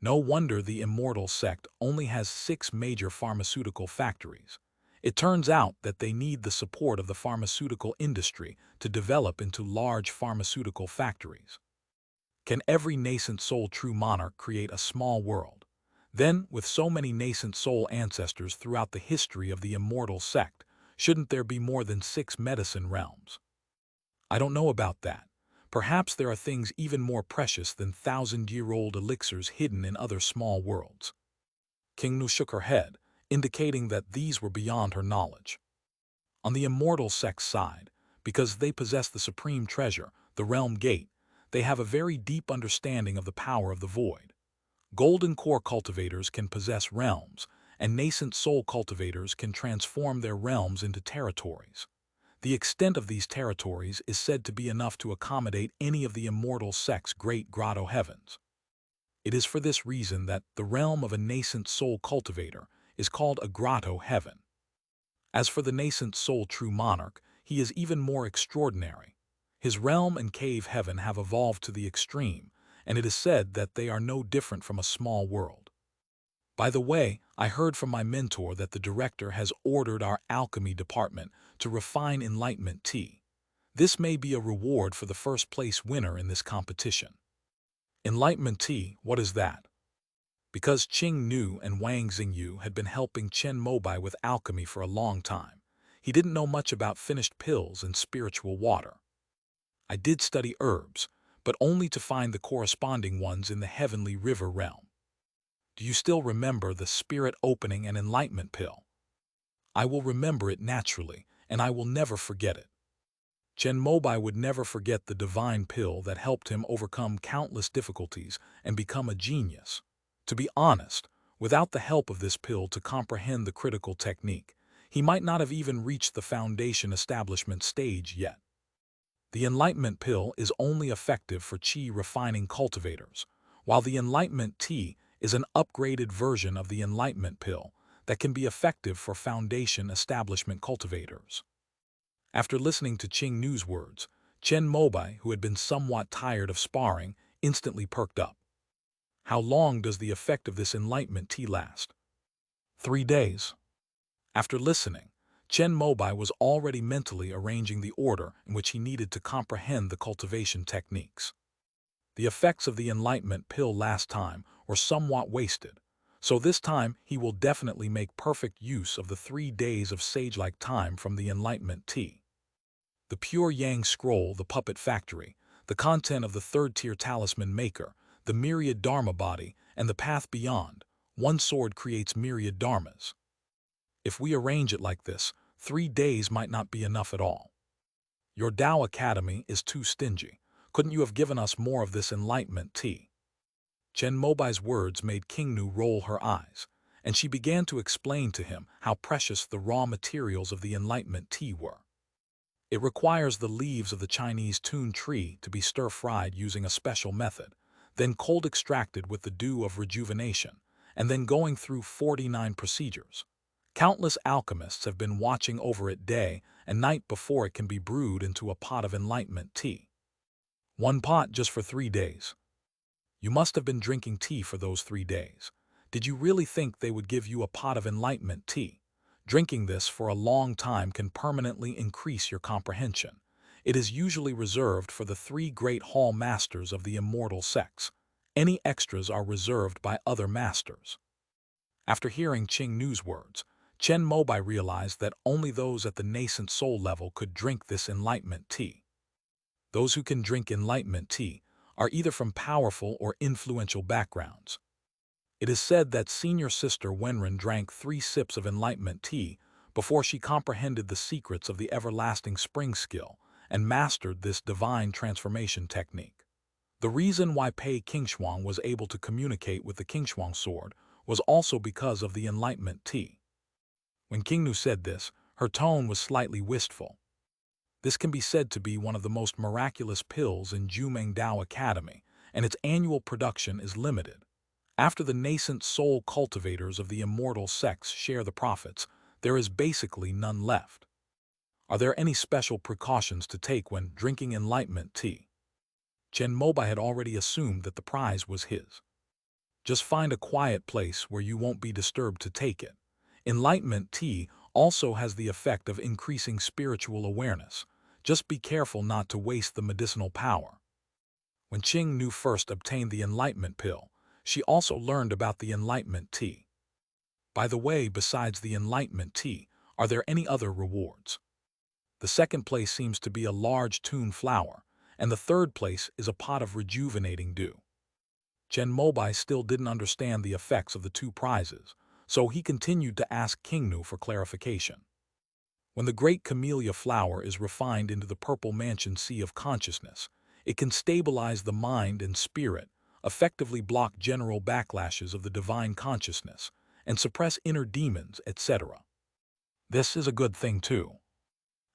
No wonder the immortal sect only has 6 major pharmaceutical factories. It turns out that they need the support of the pharmaceutical industry to develop into large pharmaceutical factories. Can every nascent soul true monarch create a small world? Then, with so many nascent soul ancestors throughout the history of the immortal sect, shouldn't there be more than 6 medicine realms? I don't know about that. Perhaps there are things even more precious than 1,000-year-old elixirs hidden in other small worlds. King Nu shook her head, indicating that these were beyond her knowledge. On the immortal sect's side, because they possess the supreme treasure, the realm gate, they have a very deep understanding of the power of the void. Golden core cultivators can possess realms, and nascent soul cultivators can transform their realms into territories. The extent of these territories is said to be enough to accommodate any of the immortal sect's great grotto heavens. It is for this reason that the realm of a nascent soul cultivator is called a grotto heaven. As for the nascent soul true monarch, he is even more extraordinary. His realm and cave heaven have evolved to the extreme, and it is said that they are no different from a small world. By the way, I heard from my mentor that the director has ordered our alchemy department to refine enlightenment tea. This may be a reward for the first place winner in this competition. Enlightenment tea, what is that? Because Qing Nu and Wang Xingyu had been helping Chen Mobai with alchemy for a long time, he didn't know much about finished pills and spiritual water. I did study herbs, but only to find the corresponding ones in the heavenly river realm. Do you still remember the spirit opening and enlightenment pill? I will remember it naturally, and I will never forget it. Chen Mobai would never forget the divine pill that helped him overcome countless difficulties and become a genius. To be honest, without the help of this pill to comprehend the critical technique, he might not have even reached the foundation establishment stage yet. The enlightenment pill is only effective for qi refining cultivators, while the enlightenment tea is an upgraded version of the enlightenment pill that can be effective for foundation establishment cultivators. After listening to Qing Nu's words, Chen Mobai, who had been somewhat tired of sparring, instantly perked up. How long does the effect of this enlightenment tea last? 3 days. After listening, Chen Mobai was already mentally arranging the order in which he needed to comprehend the cultivation techniques. The effects of the enlightenment pill last time were somewhat wasted, so this time he will definitely make perfect use of the 3 days of sage-like time from the enlightenment tea. The pure yang scroll, the puppet factory, the content of the third-tier talisman maker, the myriad dharma body, and the path beyond, one sword creates myriad dharmas. If we arrange it like this, 3 days might not be enough at all. Your Tao Academy is too stingy. Couldn't you have given us more of this enlightenment tea? Chen Mobai's words made King Nu roll her eyes, and she began to explain to him how precious the raw materials of the enlightenment tea were. It requires the leaves of the Chinese tun tree to be stir-fried using a special method, then cold extracted with the dew of rejuvenation, and then going through 49 procedures. Countless alchemists have been watching over it day and night before it can be brewed into a pot of enlightenment tea. 1 pot just for 3 days. You must have been drinking tea for those 3 days. Did you really think they would give you a pot of enlightenment tea? Drinking this for a long time can permanently increase your comprehension. It is usually reserved for the 3 great hall masters of the immortal sects. Any extras are reserved by other masters. After hearing Qing Nu's words, Chen Mobai realized that only those at the nascent soul level could drink this enlightenment tea. Those who can drink enlightenment tea are either from powerful or influential backgrounds. It is said that senior sister Wenren drank 3 sips of enlightenment tea before she comprehended the secrets of the everlasting spring skill and mastered this divine transformation technique. The reason why Pei Qingshuang was able to communicate with the Qingshuang sword was also because of the enlightenment tea. When King Nu said this, her tone was slightly wistful. This can be said to be one of the most miraculous pills in Jumeng Dao Academy, and its annual production is limited. After the nascent soul cultivators of the immortal sects share the profits, there is basically none left. Are there any special precautions to take when drinking enlightenment tea? Chen Mobai had already assumed that the prize was his. Just find a quiet place where you won't be disturbed to take it. Enlightenment tea also has the effect of increasing spiritual awareness. Just be careful not to waste the medicinal power. When Qing Nu first obtained the enlightenment pill, she also learned about the enlightenment tea. By the way, besides the enlightenment tea, are there any other rewards? The second place seems to be a large tun flower, and the third place is a pot of rejuvenating dew. Chen Mobai still didn't understand the effects of the 2 prizes, so he continued to ask King Nu for clarification. When the great camellia flower is refined into the purple mansion sea of consciousness, it can stabilize the mind and spirit, effectively block general backlashes of the divine consciousness, and suppress inner demons, etc. This is a good thing too.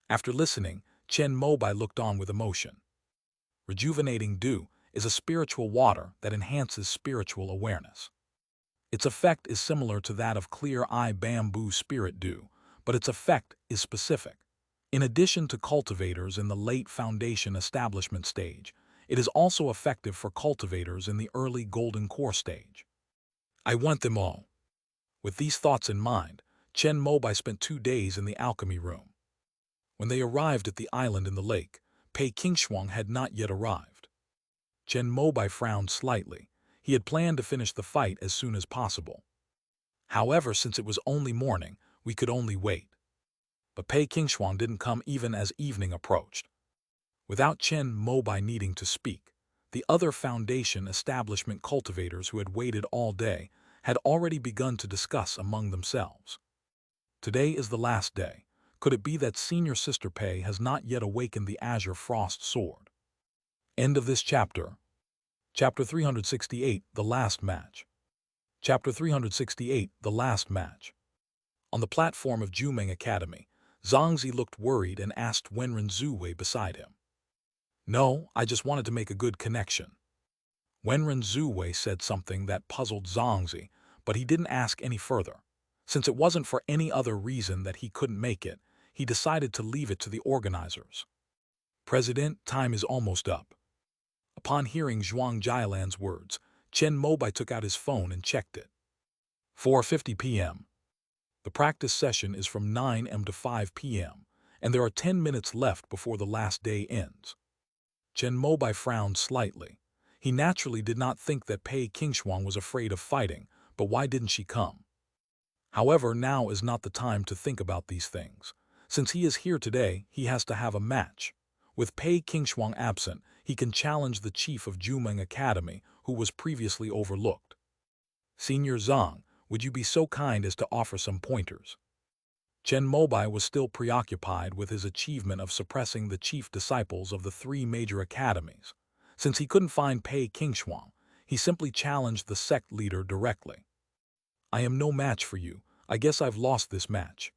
After listening, Chen Mobai looked on with emotion. Rejuvenating dew is a spiritual water that enhances spiritual awareness. Its effect is similar to that of clear eye bamboo spirit dew, but its effect is specific. In addition to cultivators in the late foundation establishment stage, It is also effective for cultivators in the early golden core stage. I want them all. With these thoughts in mind, Chen Mobai spent 2 days in the alchemy room. When they arrived at the island in the lake, Pei Qingshuang had not yet arrived. Chen Mobai frowned slightly. He had planned to finish the fight as soon as possible. However, since it was only morning, we could only wait. But Pei Qingshuang didn't come even as evening approached. Without Chen Mobai needing to speak, the other Foundation establishment cultivators who had waited all day had already begun to discuss among themselves. Today is the last day. Could it be that Senior Sister Pei has not yet awakened the Azure Frost Sword? End of this chapter. Chapter 368, The Last Match. Chapter 368, The Last Match. On the platform of Jumeng Academy, Zhangzi looked worried and asked Wenren Zuwei beside him. No, I just wanted to make a good connection. Wenren Zuwei said something that puzzled Zhangzi, but he didn't ask any further. Since it wasn't for any other reason that he couldn't make it, he decided to leave it to the organizers. President, time is almost up. Upon hearing Zhuang Jialan's words, Chen Mobai took out his phone and checked it. 4:50 p.m. The practice session is from 9 am to 5 p.m., and there are 10 minutes left before the last day ends. Chen Mobai frowned slightly. He naturally did not think that Pei Qingshuang was afraid of fighting, but why didn't she come? However, now is not the time to think about these things. Since he is here today, he has to have a match. With Pei Qingshuang absent, he can challenge the chief of Jumeng Academy, who was previously overlooked. Senior Zhang, would you be so kind as to offer some pointers? Chen Mobai was still preoccupied with his achievement of suppressing the chief disciples of the 3 major academies. Since he couldn't find Pei Qingshuang, he simply challenged the sect leader directly. I am no match for you. I guess I've lost this match.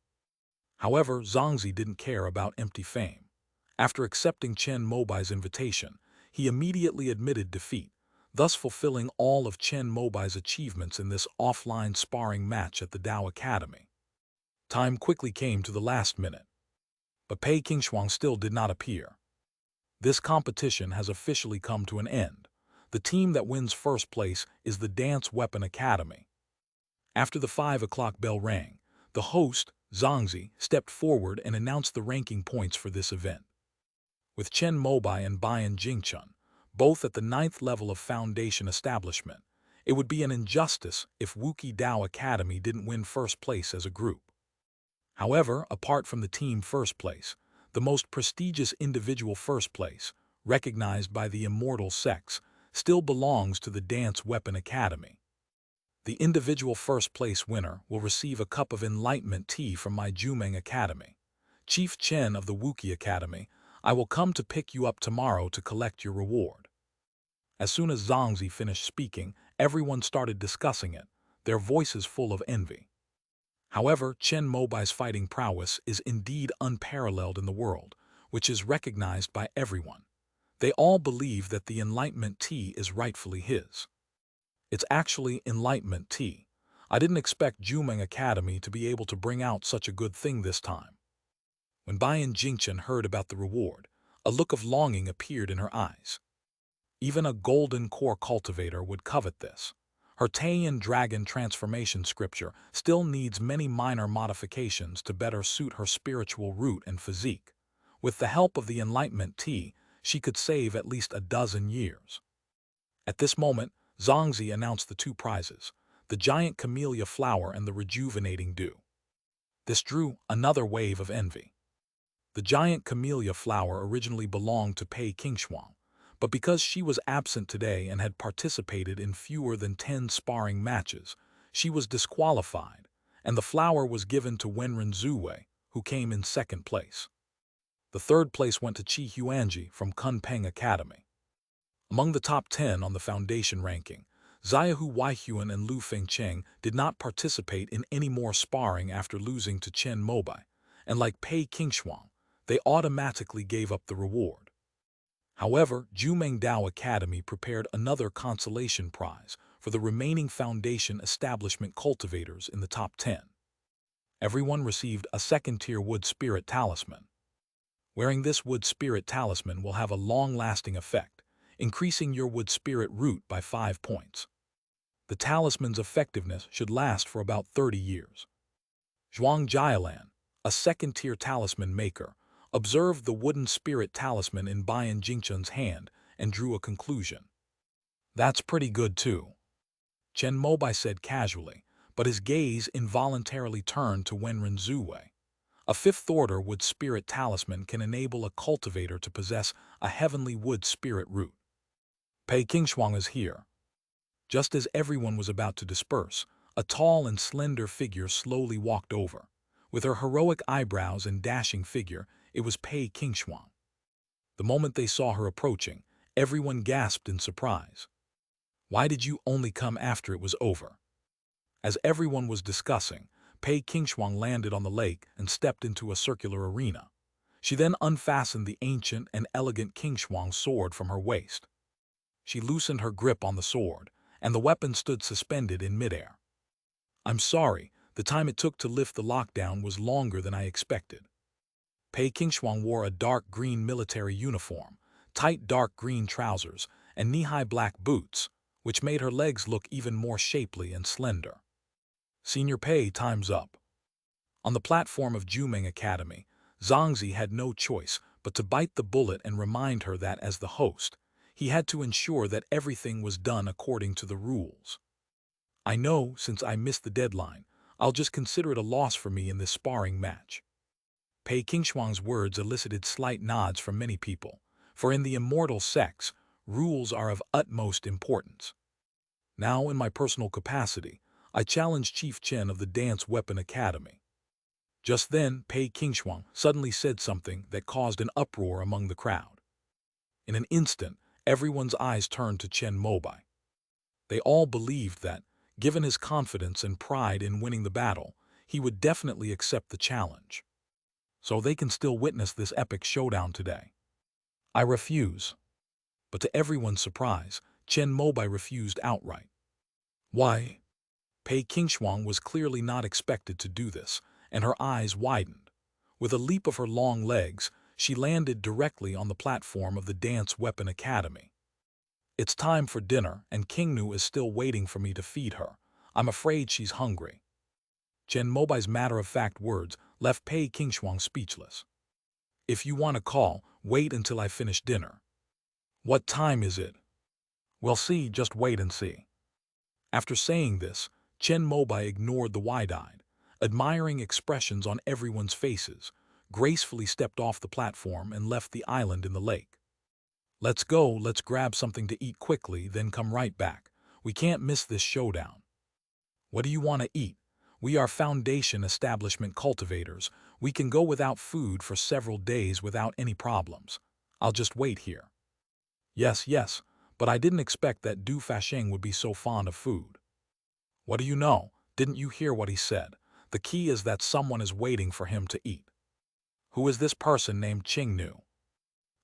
However, Zhangzi didn't care about empty fame. After accepting Chen Mobai's invitation, he immediately admitted defeat, thus fulfilling all of Chen Mobai's achievements in this offline sparring match at the Dao Academy. Time quickly came to the last minute. But Pei Qingshuang still did not appear. This competition has officially come to an end. The team that wins first place is the Dance Weapon Academy. After the 5 o'clock bell rang, the host, Zhangzi, stepped forward and announced the ranking points for this event. With Chen Mobai and Bian Jingchun, both at the 9th level of Foundation establishment, it would be an injustice if Wuqi Dao Academy didn't win first place as a group. However, apart from the team first place, the most prestigious individual first place, recognized by the immortal sects, still belongs to the Dance Weapon Academy. The individual first place winner will receive a cup of enlightenment tea from my Jumeng Academy. Chief Chen of the Wuqi Academy, I will come to pick you up tomorrow to collect your reward. As soon as Zhangzi finished speaking, everyone started discussing it, their voices full of envy. However, Chen Mobai's fighting prowess is indeed unparalleled in the world, which is recognized by everyone. They all believe that the enlightenment tea is rightfully his. It's actually enlightenment tea. I didn't expect Jumeng Academy to be able to bring out such a good thing this time. When Bian Jingchen heard about the reward, a look of longing appeared in her eyes. Even a golden core cultivator would covet this. Her Taiyan dragon transformation scripture still needs many minor modifications to better suit her spiritual root and physique. With the help of the enlightenment tea, she could save at least a dozen years. At this moment, Zhangzi announced the 2 prizes, the giant camellia flower and the rejuvenating dew. This drew another wave of envy. The giant camellia flower originally belonged to Pei Qingshuang, but because she was absent today and had participated in fewer than 10 sparring matches, she was disqualified, and the flower was given to Wenren Zuwei, who came in 2nd place. The 3rd place went to Qi Huanji from Kunpeng Academy. Among the top 10 on the foundation ranking, Xiaohu Weihuan and Lu Fengcheng did not participate in any more sparring after losing to Chen Mobai, and like Pei Qingshuang, they automatically gave up the reward. However, Jumeng Dao Academy prepared another consolation prize for the remaining foundation establishment cultivators in the top 10. Everyone received a 2nd-tier wood spirit talisman. Wearing this wood spirit talisman will have a long-lasting effect. increasing your wood spirit root by 5 points. The talisman's effectiveness should last for about 30 years. Zhuang Jialan, a second-tier talisman maker, observed the wooden spirit talisman in Bian Jingchen's hand and drew a conclusion. That's pretty good too, Chen Mobai said casually, but his gaze involuntarily turned to Wenren Zuwei. A fifth-order wood spirit talisman can enable a cultivator to possess a heavenly wood spirit root. Pei Qingshuang is here. Just as everyone was about to disperse, a tall and slender figure slowly walked over. With her heroic eyebrows and dashing figure, it was Pei Qingshuang. The moment they saw her approaching, everyone gasped in surprise. Why did you only come after it was over? As everyone was discussing, Pei Qingshuang landed on the lake and stepped into a circular arena. She then unfastened the ancient and elegant Qingshuang sword from her waist. She loosened her grip on the sword, and the weapon stood suspended in midair. I'm sorry, the time it took to lift the lockdown was longer than I expected. Pei Qingshuang wore a dark green military uniform, tight dark green trousers, and knee-high black boots, which made her legs look even more shapely and slender. Senior Pei, time's up. On the platform of Jumeng Academy, Zhangzi had no choice but to bite the bullet and remind her that as the host, he had to ensure that everything was done according to the rules. I know, since I missed the deadline, I'll just consider it a loss for me in this sparring match. Pei Qingshuang's words elicited slight nods from many people, for in the immortal sects, rules are of utmost importance. Now, in my personal capacity, I challenge Chief Chen of the Dance Weapon Academy. Just then, Pei Qingshuang suddenly said something that caused an uproar among the crowd. In an instant, everyone's eyes turned to Chen Mobai. They all believed that, given his confidence and pride in winning the battle, he would definitely accept the challenge. So they can still witness this epic showdown today. I refuse. But to everyone's surprise, Chen Mobai refused outright. Why? Pei Qingshuang was clearly not expected to do this, and her eyes widened. With a leap of her long legs, she landed directly on the platform of the Dance Weapon Academy. It's time for dinner, and King Nu is still waiting for me to feed her. I'm afraid she's hungry. Chen Mobai's matter-of-fact words left Pei Qingshuang speechless. If you want to call, wait until I finish dinner. What time is it? We'll see, just wait and see. After saying this, Chen Mobai ignored the wide-eyed, admiring expressions on everyone's faces, gracefully stepped off the platform and left the island in the lake. Let's go, let's grab something to eat quickly, then come right back. We can't miss this showdown. What do you want to eat? We are Foundation Establishment cultivators. We can go without food for several days without any problems. I'll just wait here. Yes, but I didn't expect that Du Fasheng would be so fond of food. What do you know? Didn't you hear what he said? The key is that someone is waiting for him to eat. Who is this person named Qing Nu?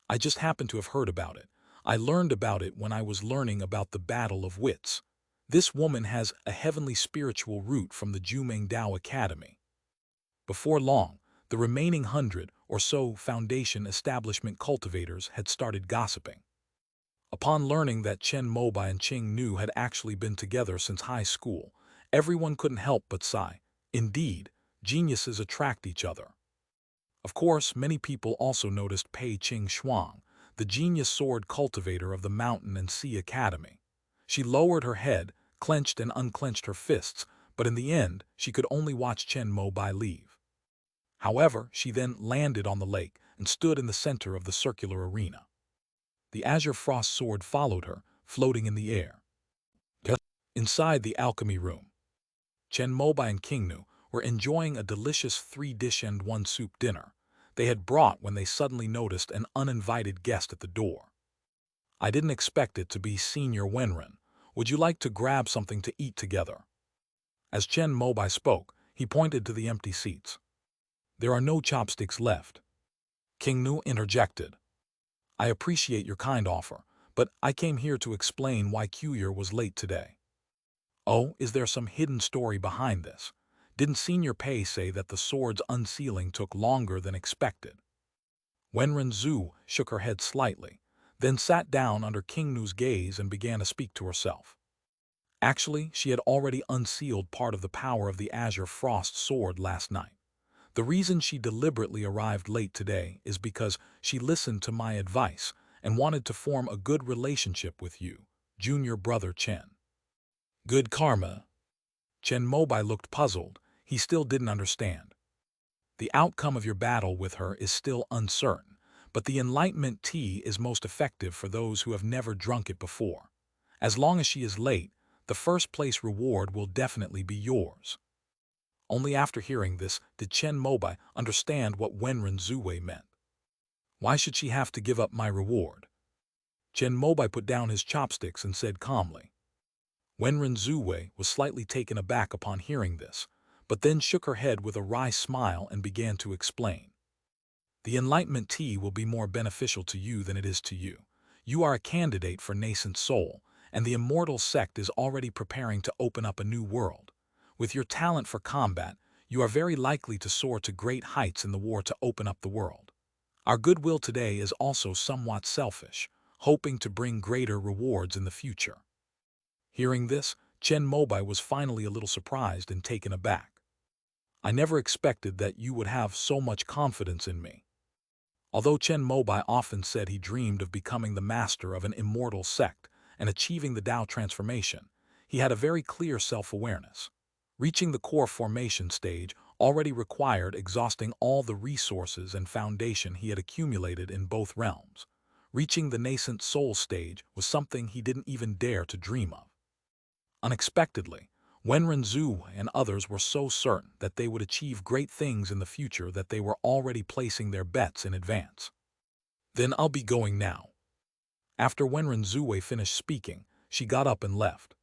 I just happened to have heard about it. I learned about it when I was learning about the Battle of Wits. This woman has a heavenly spiritual root from the Jumeng Dao Academy. Before long, the remaining 100 or so Foundation Establishment cultivators had started gossiping. Upon learning that Chen Mobai and Qing Nu had actually been together since high school, everyone couldn't help but sigh. Indeed, geniuses attract each other. Of course, many people also noticed Pei Qingshuang, the genius sword cultivator of the Mountain and Sea Academy. She lowered her head, clenched and unclenched her fists, but in the end, she could only watch Chen Mobai leave. However, she then landed on the lake and stood in the center of the circular arena. The azure frost sword followed her, floating in the air. Inside the alchemy room, Chen Mobai and King Nu were enjoying a delicious 3-dish and 1-soup dinner they had brought when they suddenly noticed an uninvited guest at the door. I didn't expect it to be Senior Wenren. Would you like to grab something to eat together? As Chen Mobai spoke, he pointed to the empty seats. There are no chopsticks left. King Nu interjected. I appreciate your kind offer, but I came here to explain why Cuyer was late today. Oh, is there some hidden story behind this? Didn't Senior Pei say that the sword's unsealing took longer than expected? Wenren Zhu shook her head slightly. then sat down under King Nu's gaze and began to speak to herself. Actually, she had already unsealed part of the power of the Azure Frost sword last night. The reason she deliberately arrived late today is because she listened to my advice and wanted to form a good relationship with you, junior brother Chen. Good karma. Chen Mobai looked puzzled. He still didn't understand. The outcome of your battle with her is still uncertain, but the enlightenment tea is most effective for those who have never drunk it before. As long as she is late, the first place reward will definitely be yours. Only after hearing this did Chen Mobai understand what Wenren Zuwei meant. Why should she have to give up my reward? Chen Mobai put down his chopsticks and said calmly. Wenren Zuwei was slightly taken aback upon hearing this, but then shook her head with a wry smile and began to explain. The enlightenment tea will be more beneficial to you than it is to you. You are a candidate for nascent soul, and the immortal sect is already preparing to open up a new world. With your talent for combat, you are very likely to soar to great heights in the war to open up the world. Our goodwill today is also somewhat selfish, hoping to bring greater rewards in the future. Hearing this, Chen Mobai was finally a little surprised and taken aback. I never expected that you would have so much confidence in me. Although Chen Mobai often said he dreamed of becoming the master of an immortal sect and achieving the Tao transformation, he had a very clear self-awareness. Reaching the core formation stage already required exhausting all the resources and foundation he had accumulated in both realms. Reaching the nascent soul stage was something he didn't even dare to dream of. Unexpectedly, Wenren Zhu and others were so certain that they would achieve great things in the future that they were already placing their bets in advance. Then I'll be going now. After Wenren Zhuwei finished speaking, she got up and left.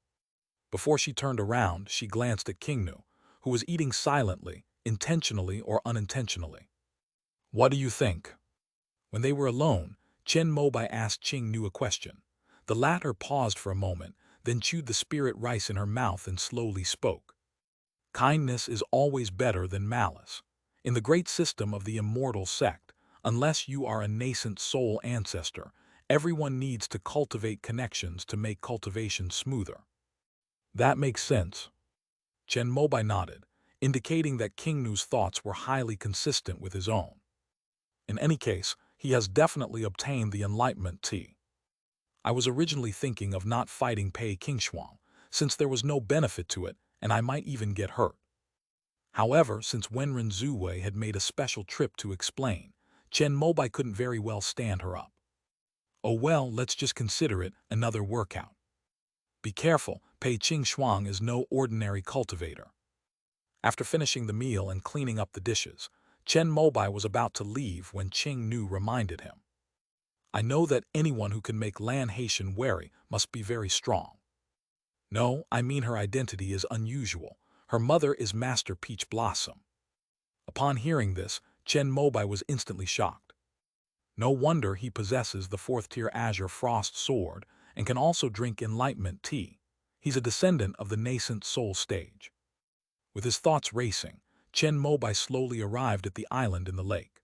Before she turned around, she glanced at King Nu, who was eating silently, intentionally or unintentionally. What do you think? When they were alone, Chen Mobai asked Qing Nu a question. The latter paused for a moment, then chewed the spirit rice in her mouth and slowly spoke. Kindness is always better than malice. In the great system of the immortal sect, unless you are a nascent soul ancestor, everyone needs to cultivate connections to make cultivation smoother. That makes sense. Chen Mobai nodded, indicating that King Nu's thoughts were highly consistent with his own. In any case, he has definitely obtained the enlightenment tea. I was originally thinking of not fighting Pei Qingshuang, since there was no benefit to it and I might even get hurt. However, since Wenren Zuwei had made a special trip to explain, Chen Mobai couldn't very well stand her up. Oh well, let's just consider it another workout. Be careful, Pei Qingshuang is no ordinary cultivator. After finishing the meal and cleaning up the dishes, Chen Mobai was about to leave when Qing Nu reminded him. I know that anyone who can make Lan Haitian wary must be very strong. No, I mean her identity is unusual. Her mother is Master Peach Blossom. Upon hearing this, Chen Mobai was instantly shocked. No wonder he possesses the 4th-tier Azure Frost sword and can also drink enlightenment tea. He's a descendant of the nascent soul stage. With his thoughts racing, Chen Mobai slowly arrived at the island in the lake.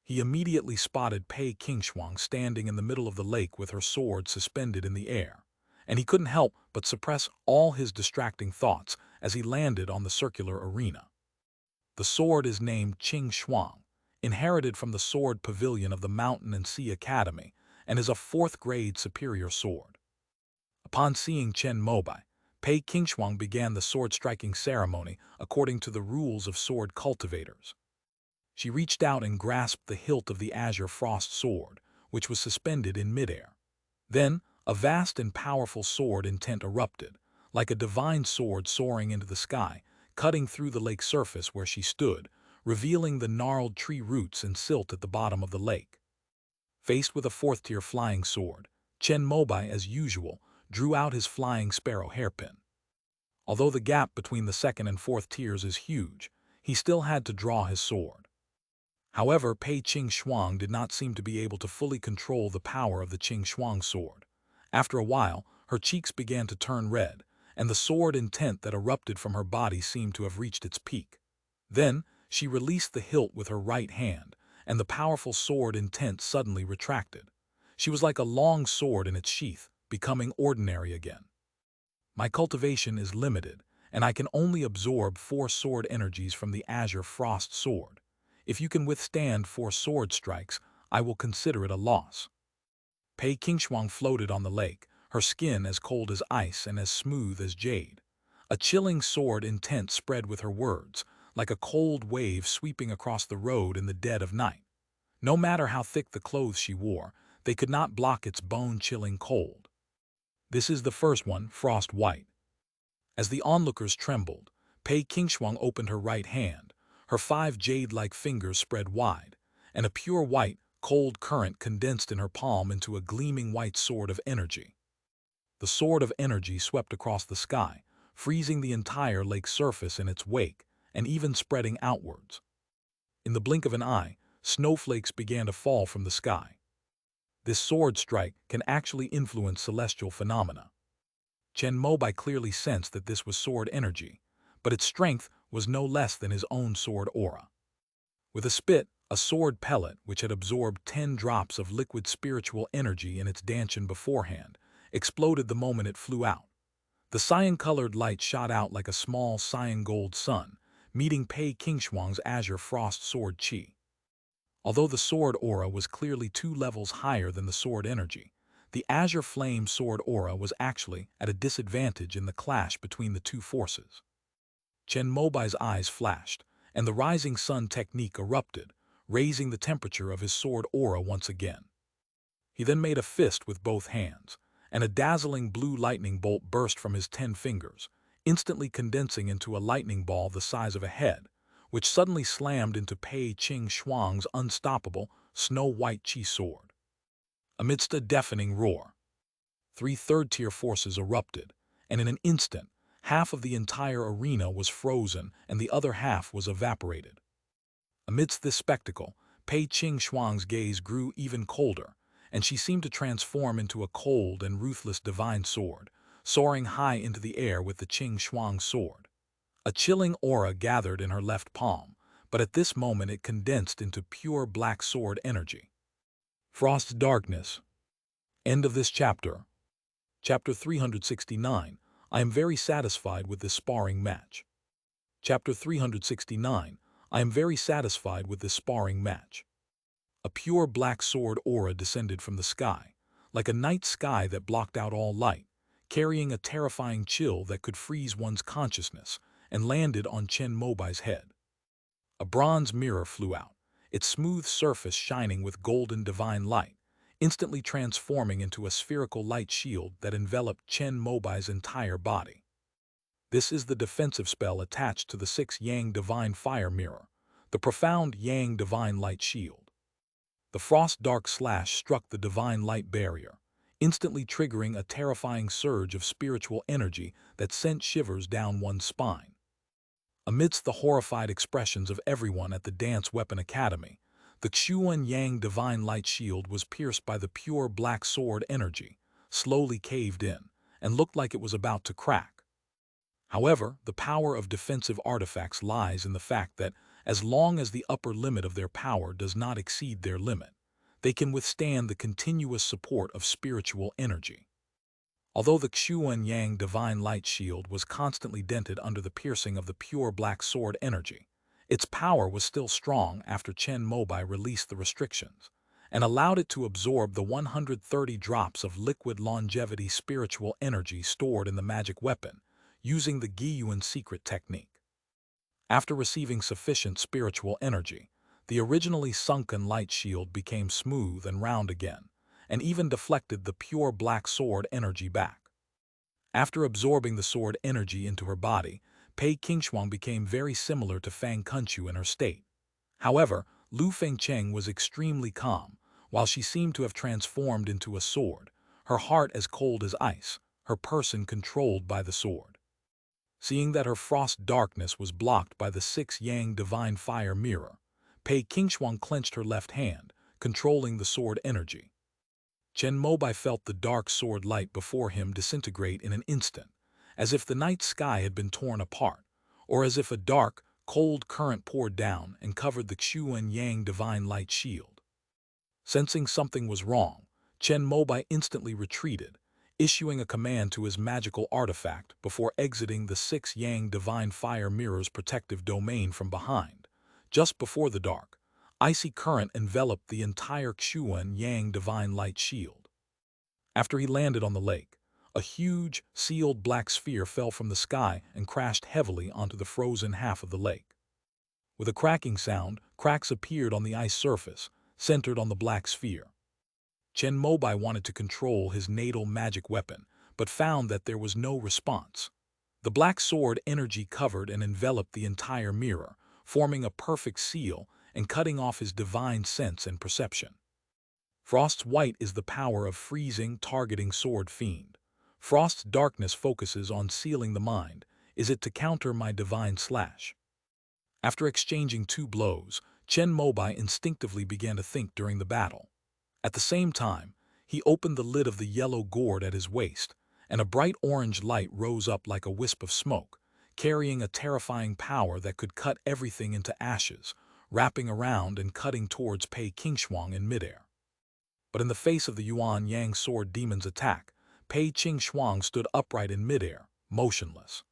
He immediately spotted Pei Qingshuang standing in the middle of the lake with her sword suspended in the air, and he couldn't help but suppress all his distracting thoughts as he landed on the circular arena. The sword is named Qing Shuang, inherited from the sword pavilion of the Mountain and Sea Academy, and is a 4th-grade superior sword. Upon seeing Chen Mobai, Pei Qingshuang began the sword-striking ceremony according to the rules of sword cultivators. She reached out and grasped the hilt of the Azure Frost sword, which was suspended in midair. Then, a vast and powerful sword intent erupted, like a divine sword soaring into the sky, cutting through the lake surface where she stood, revealing the gnarled tree roots and silt at the bottom of the lake. Faced with a 4th-tier flying sword, Chen Mobai, as usual, drew out his flying sparrow hairpin. Although the gap between the 2nd and 4th tiers is huge, he still had to draw his sword. However, Pei Qingshuang did not seem to be able to fully control the power of the Qingshuang sword. After a while, her cheeks began to turn red, and the sword intent that erupted from her body seemed to have reached its peak. Then, she released the hilt with her right hand, and the powerful sword intent suddenly retracted. She was like a long sword in its sheath, becoming ordinary again. My cultivation is limited, and I can only absorb 4 sword energies from the Azure Frost Sword. If you can withstand 4 sword strikes, I will consider it a loss. Pei Qingshuang floated on the lake, her skin as cold as ice and as smooth as jade. A chilling sword intent spread with her words, like a cold wave sweeping across the road in the dead of night. No matter how thick the clothes she wore, they could not block its bone-chilling cold. This is the first one, Frost White. As the onlookers trembled, Pei Qingshuang opened her right hand, her 5 jade-like fingers spread wide, and a pure white, cold current condensed in her palm into a gleaming white sword of energy. The sword of energy swept across the sky, freezing the entire lake surface in its wake, and even spreading outwards. In the blink of an eye, snowflakes began to fall from the sky. This sword strike can actually influence celestial phenomena. Chen Mobai clearly sensed that this was sword energy, but its strength was no less than his own sword aura. With a spit, a sword pellet which had absorbed 10 drops of liquid spiritual energy in its dantian beforehand, exploded the moment it flew out. The cyan-colored light shot out like a small cyan-gold sun, meeting Pei Qingshuang's Azure Frost Sword Qi. Although the sword aura was clearly 2 levels higher than the sword energy, the Azure Flame sword aura was actually at a disadvantage in the clash between the 2 forces. Chen Mobai's eyes flashed, and the rising sun technique erupted, raising the temperature of his sword aura once again. He then made a fist with both hands, and a dazzling blue lightning bolt burst from his 10 fingers, instantly condensing into a lightning ball the size of a head, which suddenly slammed into Pei Qingshuang's unstoppable, snow-white Qi sword. Amidst a deafening roar, 3 third-tier forces erupted, and in an instant, half of the entire arena was frozen and the other half was evaporated. Amidst this spectacle, Pei Qingshuang's gaze grew even colder, and she seemed to transform into a cold and ruthless divine sword, soaring high into the air with the Qingshuang sword. A chilling aura gathered in her left palm, but at this moment it condensed into pure black sword energy. Frost's Darkness. End of this chapter. Chapter 369. I am very satisfied with this sparring match. Chapter 369. I am very satisfied with this sparring match. A pure black sword aura descended from the sky, like a night sky that blocked out all light, carrying a terrifying chill that could freeze one's consciousness, and landed on Chen Mobai's head. A bronze mirror flew out, its smooth surface shining with golden divine light, instantly transforming into a spherical light shield that enveloped Chen Mobai's entire body. This is the defensive spell attached to the 6 Yang Divine Fire Mirror, the profound Yang Divine Light Shield. The Frost Dark Slash struck the Divine Light Barrier, instantly triggering a terrifying surge of spiritual energy that sent shivers down one's spine. Amidst the horrified expressions of everyone at the Dance Weapon Academy, the Xuan Yang Divine Light Shield was pierced by the pure black sword energy, slowly caved in, and looked like it was about to crack. However, the power of defensive artifacts lies in the fact that, as long as the upper limit of their power does not exceed their limit, they can withstand the continuous support of spiritual energy. Although the Xuan Yang Divine Light Shield was constantly dented under the piercing of the pure black sword energy, its power was still strong after Chen Mobai released the restrictions and allowed it to absorb the 130 drops of liquid longevity spiritual energy stored in the magic weapon, using the Guiyuan secret technique. After receiving sufficient spiritual energy, the originally sunken light shield became smooth and round again, and even deflected the pure black sword energy back. After absorbing the sword energy into her body, Pei Qingshuang became very similar to Fang Kunchu in her state. However, Lu Fengcheng was extremely calm, while she seemed to have transformed into a sword, her heart as cold as ice, her person controlled by the sword. Seeing that her frost darkness was blocked by the 6 Yang Divine Fire Mirror, Pei Qingshuang clenched her left hand, controlling the sword energy. Chen Mobai felt the dark sword light before him disintegrate in an instant, as if the night sky had been torn apart, or as if a dark, cold current poured down and covered the Xuan Yang Divine Light Shield. Sensing something was wrong, Chen Mobai instantly retreated, issuing a command to his magical artifact before exiting the 6 Yang Divine Fire Mirror's protective domain from behind. Just before the dark, icy current enveloped the entire Xuan Yang Divine Light Shield. After he landed on the lake, a huge, sealed black sphere fell from the sky and crashed heavily onto the frozen half of the lake. With a cracking sound, cracks appeared on the ice surface, centered on the black sphere. Chen Mobai wanted to control his natal magic weapon, but found that there was no response. The black sword energy covered and enveloped the entire mirror, forming a perfect seal and cutting off his divine sense and perception. Frost's white is the power of freezing, targeting sword fiend. Frost's darkness focuses on sealing the mind. Is it to counter my divine slash? After exchanging 2 blows, Chen Mobai instinctively began to think during the battle. At the same time, he opened the lid of the yellow gourd at his waist, and a bright orange light rose up like a wisp of smoke, carrying a terrifying power that could cut everything into ashes, wrapping around and cutting towards Pei Qingshuang in midair. But in the face of the Yuan Yang Sword Demon's attack, Pei Qingshuang stood upright in midair, motionless.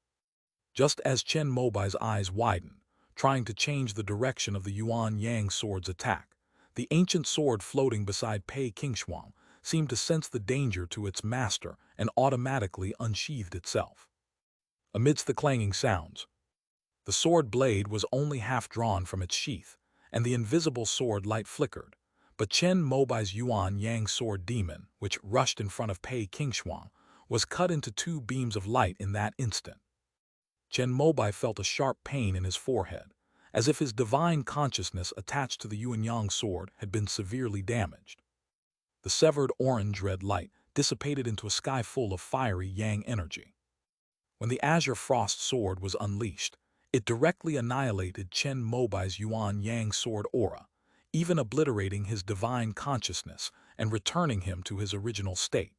Just as Chen Mobai's eyes widened, trying to change the direction of the Yuan Yang Sword's attack, the ancient sword floating beside Pei Qingshuang seemed to sense the danger to its master and automatically unsheathed itself. Amidst the clanging sounds, the sword blade was only half drawn from its sheath, and the invisible sword light flickered. But Chen Mobai's Yuan Yang Sword Demon, which rushed in front of Pei Qingshuang, was cut into 2 beams of light in that instant. Chen Mobai felt a sharp pain in his forehead, as if his divine consciousness attached to the Yuanyang sword had been severely damaged. The severed orange-red light dissipated into a sky full of fiery Yang energy. When the Azure Frost sword was unleashed, it directly annihilated Chen Mobai's Yuan Yang sword aura, even obliterating his divine consciousness and returning him to his original state.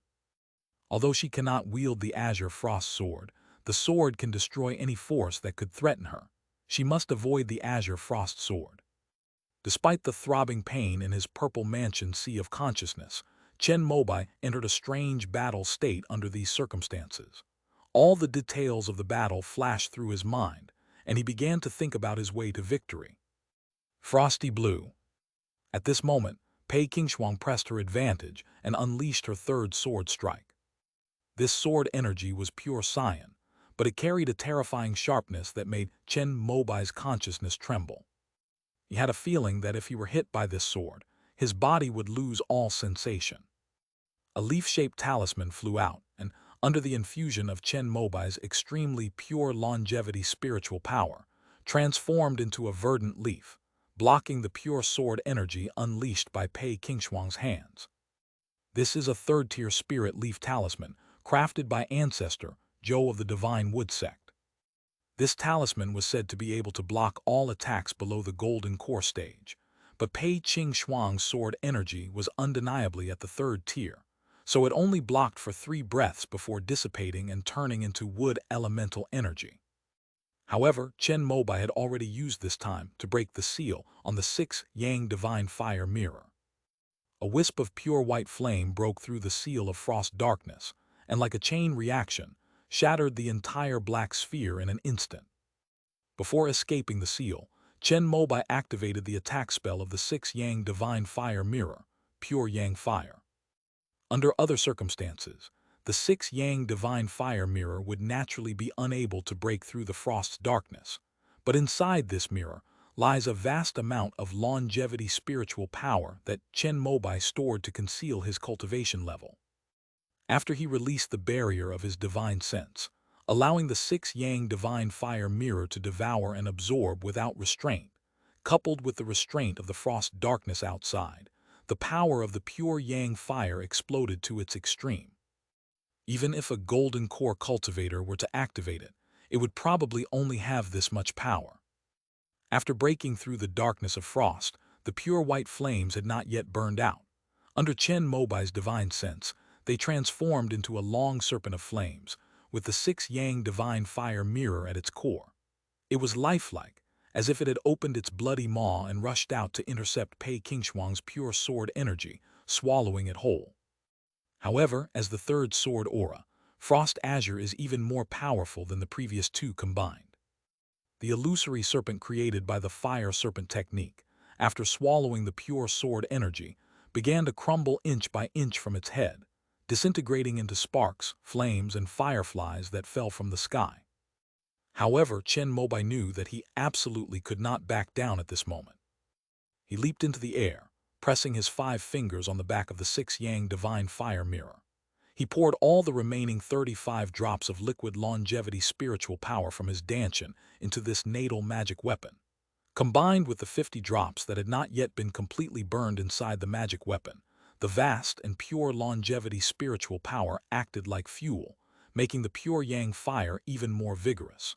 Although she cannot wield the Azure Frost sword, the sword can destroy any force that could threaten her. She must avoid the Azure Frost sword. Despite the throbbing pain in his purple mansion sea of consciousness, Chen Mobai entered a strange battle state under these circumstances. All the details of the battle flashed through his mind, and he began to think about his way to victory. Frosty Blue. At this moment, Pei Qingshuang pressed her advantage and unleashed her 3rd sword strike. This sword energy was pure cyan, but it carried a terrifying sharpness that made Chen Mobai's consciousness tremble. He had a feeling that if he were hit by this sword, his body would lose all sensation. A leaf-shaped talisman flew out, and under the infusion of Chen Mobai's extremely pure longevity spiritual power, transformed into a verdant leaf, blocking the pure sword energy unleashed by Pei Qingshuang's hands. This is a 3rd-tier spirit leaf talisman, crafted by ancestor Zhou of the Divine Wood sect. This talisman was said to be able to block all attacks below the golden core stage, but Pei Qingshuang's sword energy was undeniably at the 3rd tier, so it only blocked for 3 breaths before dissipating and turning into wood elemental energy. However, Chen Mobai had already used this time to break the seal on the 6 Yang Divine Fire Mirror. A wisp of pure white flame broke through the seal of frost darkness, and like a chain reaction, shattered the entire black sphere in an instant. Before escaping the seal, Chen Mobai activated the attack spell of the 6 Yang Divine Fire Mirror, Pure Yang Fire. Under other circumstances, the 6 Yang Divine Fire Mirror would naturally be unable to break through the frost's darkness, but inside this mirror lies a vast amount of longevity spiritual power that Chen Mobai stored to conceal his cultivation level. After he released the barrier of his divine sense, allowing the 6 Yang Divine Fire Mirror to devour and absorb without restraint, coupled with the restraint of the frost darkness outside, the power of the pure Yang fire exploded to its extreme. Even if a golden core cultivator were to activate it, it would probably only have this much power. After breaking through the darkness of frost, the pure white flames had not yet burned out. Under Chen Mobai's divine sense, they transformed into a long serpent of flames, with the 6 Yang Divine Fire Mirror at its core. It was lifelike, as if it had opened its bloody maw and rushed out to intercept Pei Qingshuang's pure sword energy, swallowing it whole. However, as the third sword aura, Frost Azure is even more powerful than the previous two combined. The illusory serpent created by the fire serpent technique, after swallowing the pure sword energy, began to crumble inch by inch from its head, disintegrating into sparks, flames, and fireflies that fell from the sky. However, Chen Mobai knew that he absolutely could not back down at this moment. He leaped into the air, pressing his 5 fingers on the back of the 6 Yang Divine Fire Mirror. He poured all the remaining 35 drops of liquid longevity spiritual power from his Danshan into this natal magic weapon. Combined with the 50 drops that had not yet been completely burned inside the magic weapon, the vast and pure longevity spiritual power acted like fuel, making the pure Yang fire even more vigorous.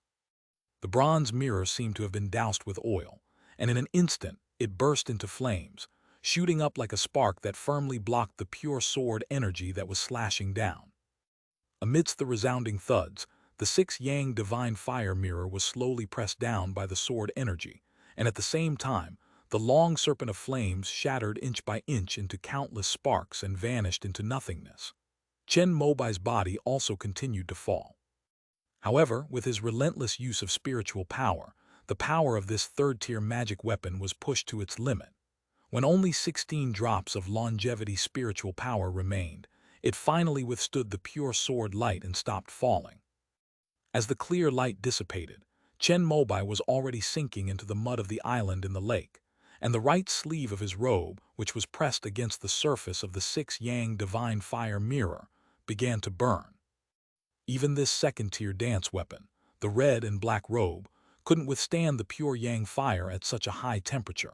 The bronze mirror seemed to have been doused with oil, and in an instant it burst into flames, shooting up like a spark that firmly blocked the pure sword energy that was slashing down. Amidst the resounding thuds, the 6 Yang Divine Fire Mirror was slowly pressed down by the sword energy, and at the same time, the long serpent of flames shattered inch by inch into countless sparks and vanished into nothingness. Chen Mobai's body also continued to fall. However, with his relentless use of spiritual power, the power of this third-tier magic weapon was pushed to its limit. When only 16 drops of longevity spiritual power remained, it finally withstood the pure sword light and stopped falling. As the clear light dissipated, Chen Mobai was already sinking into the mud of the island in the lake, and the right sleeve of his robe, which was pressed against the surface of the 6 Yang Divine Fire Mirror, began to burn. Even this second-tier dance weapon, the red and black robe, couldn't withstand the pure Yang fire at such a high temperature.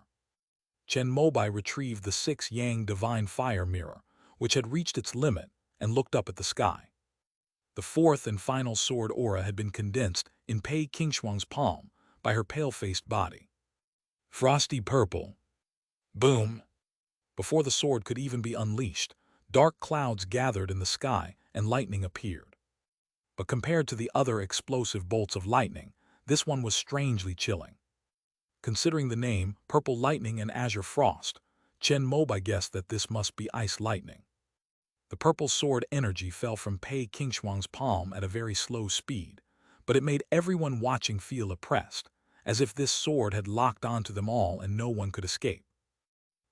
Chen Mobai retrieved the 6 Yang Divine Fire Mirror, which had reached its limit, and looked up at the sky. The fourth and final sword aura had been condensed in Pei Qingshuang's palm by her pale-faced body. Frosty purple. Boom! Before the sword could even be unleashed, dark clouds gathered in the sky and lightning appeared. But compared to the other explosive bolts of lightning, this one was strangely chilling. Considering the name Purple Lightning and Azure Frost, Chen Mobai guessed that this must be ice lightning. The purple sword energy fell from Pei Qingshuang's palm at a very slow speed, but it made everyone watching feel oppressed, as if this sword had locked onto them all and no one could escape.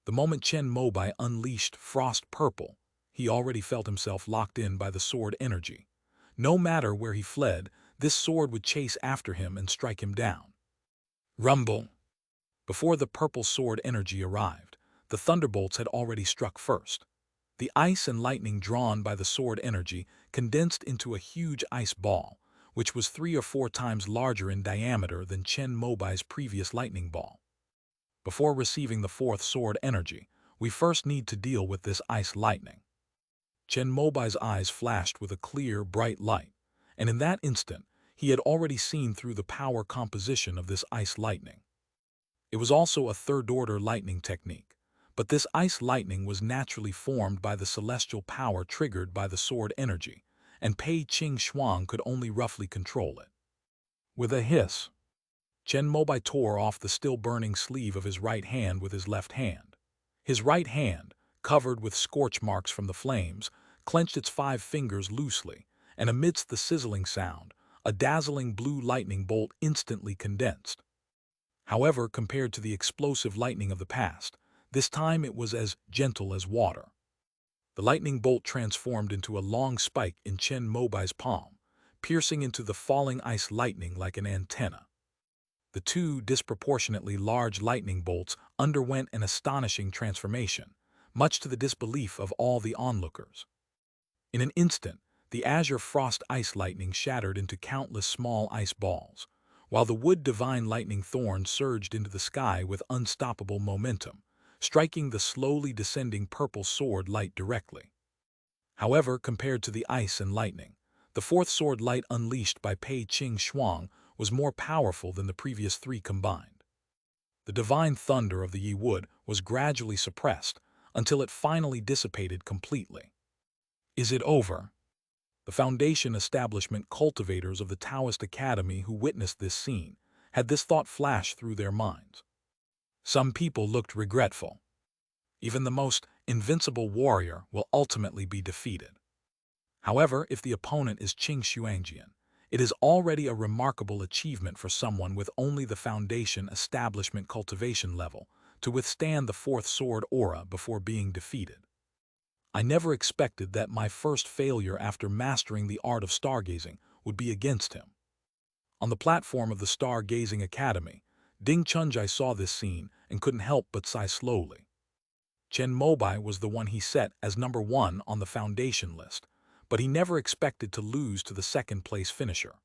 The moment Chen Mobai unleashed Frost Purple, he already felt himself locked in by the sword energy. No matter where he fled, this sword would chase after him and strike him down. Rumble! Before the purple sword energy arrived, the thunderbolts had already struck first. The ice and lightning drawn by the sword energy condensed into a huge ice ball, which was 3 or 4 times larger in diameter than Chen Mobai's previous lightning ball. Before receiving the fourth sword energy, we first need to deal with this ice lightning. Chen Mobai's eyes flashed with a clear, bright light, and in that instant, he had already seen through the power composition of this ice lightning. It was also a third-order lightning technique, but this ice lightning was naturally formed by the celestial power triggered by the sword energy, and Pei Qingshuang could only roughly control it. With a hiss, Chen Mobai tore off the still-burning sleeve of his right hand with his left hand. His right hand, covered with scorch marks from the flames, clenched its 5 fingers loosely, and amidst the sizzling sound, a dazzling blue lightning bolt instantly condensed. However, compared to the explosive lightning of the past, this time it was as gentle as water. The lightning bolt transformed into a long spike in Chen Mobai's palm, piercing into the falling ice lightning like an antenna. The 2 disproportionately large lightning bolts underwent an astonishing transformation, much to the disbelief of all the onlookers. In an instant, the azure frost ice lightning shattered into countless small ice balls, while the wood divine lightning thorn surged into the sky with unstoppable momentum, striking the slowly descending purple sword light directly. However, compared to the ice and lightning, the fourth sword light unleashed by Pei Qingshuang was more powerful than the previous 3 combined. The divine thunder of the Yi wood was gradually suppressed until it finally dissipated completely. Is it over? The foundation establishment cultivators of the Taoist Academy who witnessed this scene had this thought flash through their minds. Some people looked regretful. Even the most invincible warrior will ultimately be defeated. However, if the opponent is Qing Xuangjian, it is already a remarkable achievement for someone with only the foundation establishment cultivation level to withstand the fourth sword aura before being defeated. I never expected that my first failure after mastering the art of stargazing would be against him. On the platform of the Stargazing Academy, Ding Chunjai saw this scene and couldn't help but sigh slowly. Chen Mobai was the one he set as number 1 on the foundation list, but he never expected to lose to the second-place finisher.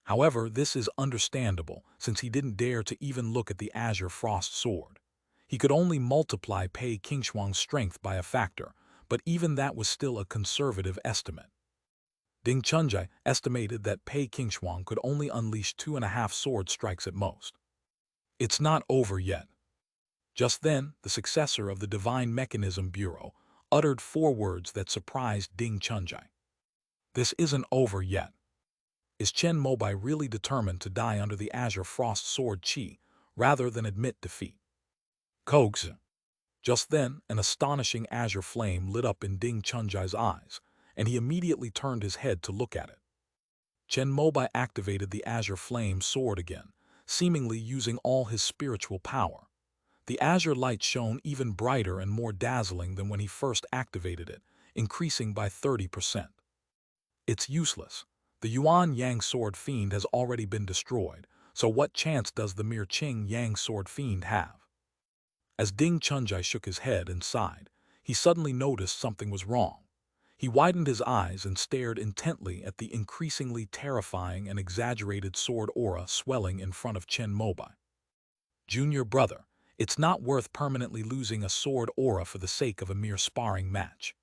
However, this is understandable since he didn't dare to even look at the Azure Frost Sword. He could only multiply Pei Qingshuang's strength by a factor, but even that was still a conservative estimate. Ding Chunjai estimated that Pei Qingshuang could only unleash 2.5 sword strikes at most. It's not over yet. Just then, the successor of the Divine Mechanism Bureau uttered 4 words that surprised Ding Chunjai. This isn't over yet. Is Chen Mobai really determined to die under the Azure Frost Sword Qi, rather than admit defeat? Cogs. Just then, an astonishing azure flame lit up in Ding Chunjai's eyes, and he immediately turned his head to look at it. Chen Mobai activated the azure flame sword again, seemingly using all his spiritual power. The azure light shone even brighter and more dazzling than when he first activated it, increasing by 30%. It's useless. The Yuan Yang Sword Fiend has already been destroyed, so what chance does the mere Qing Yang Sword Fiend have? As Ding Chunjai shook his head and sighed, he suddenly noticed something was wrong. He widened his eyes and stared intently at the increasingly terrifying and exaggerated sword aura swelling in front of Chen Mobai. Junior brother, it's not worth permanently losing a sword aura for the sake of a mere sparring match.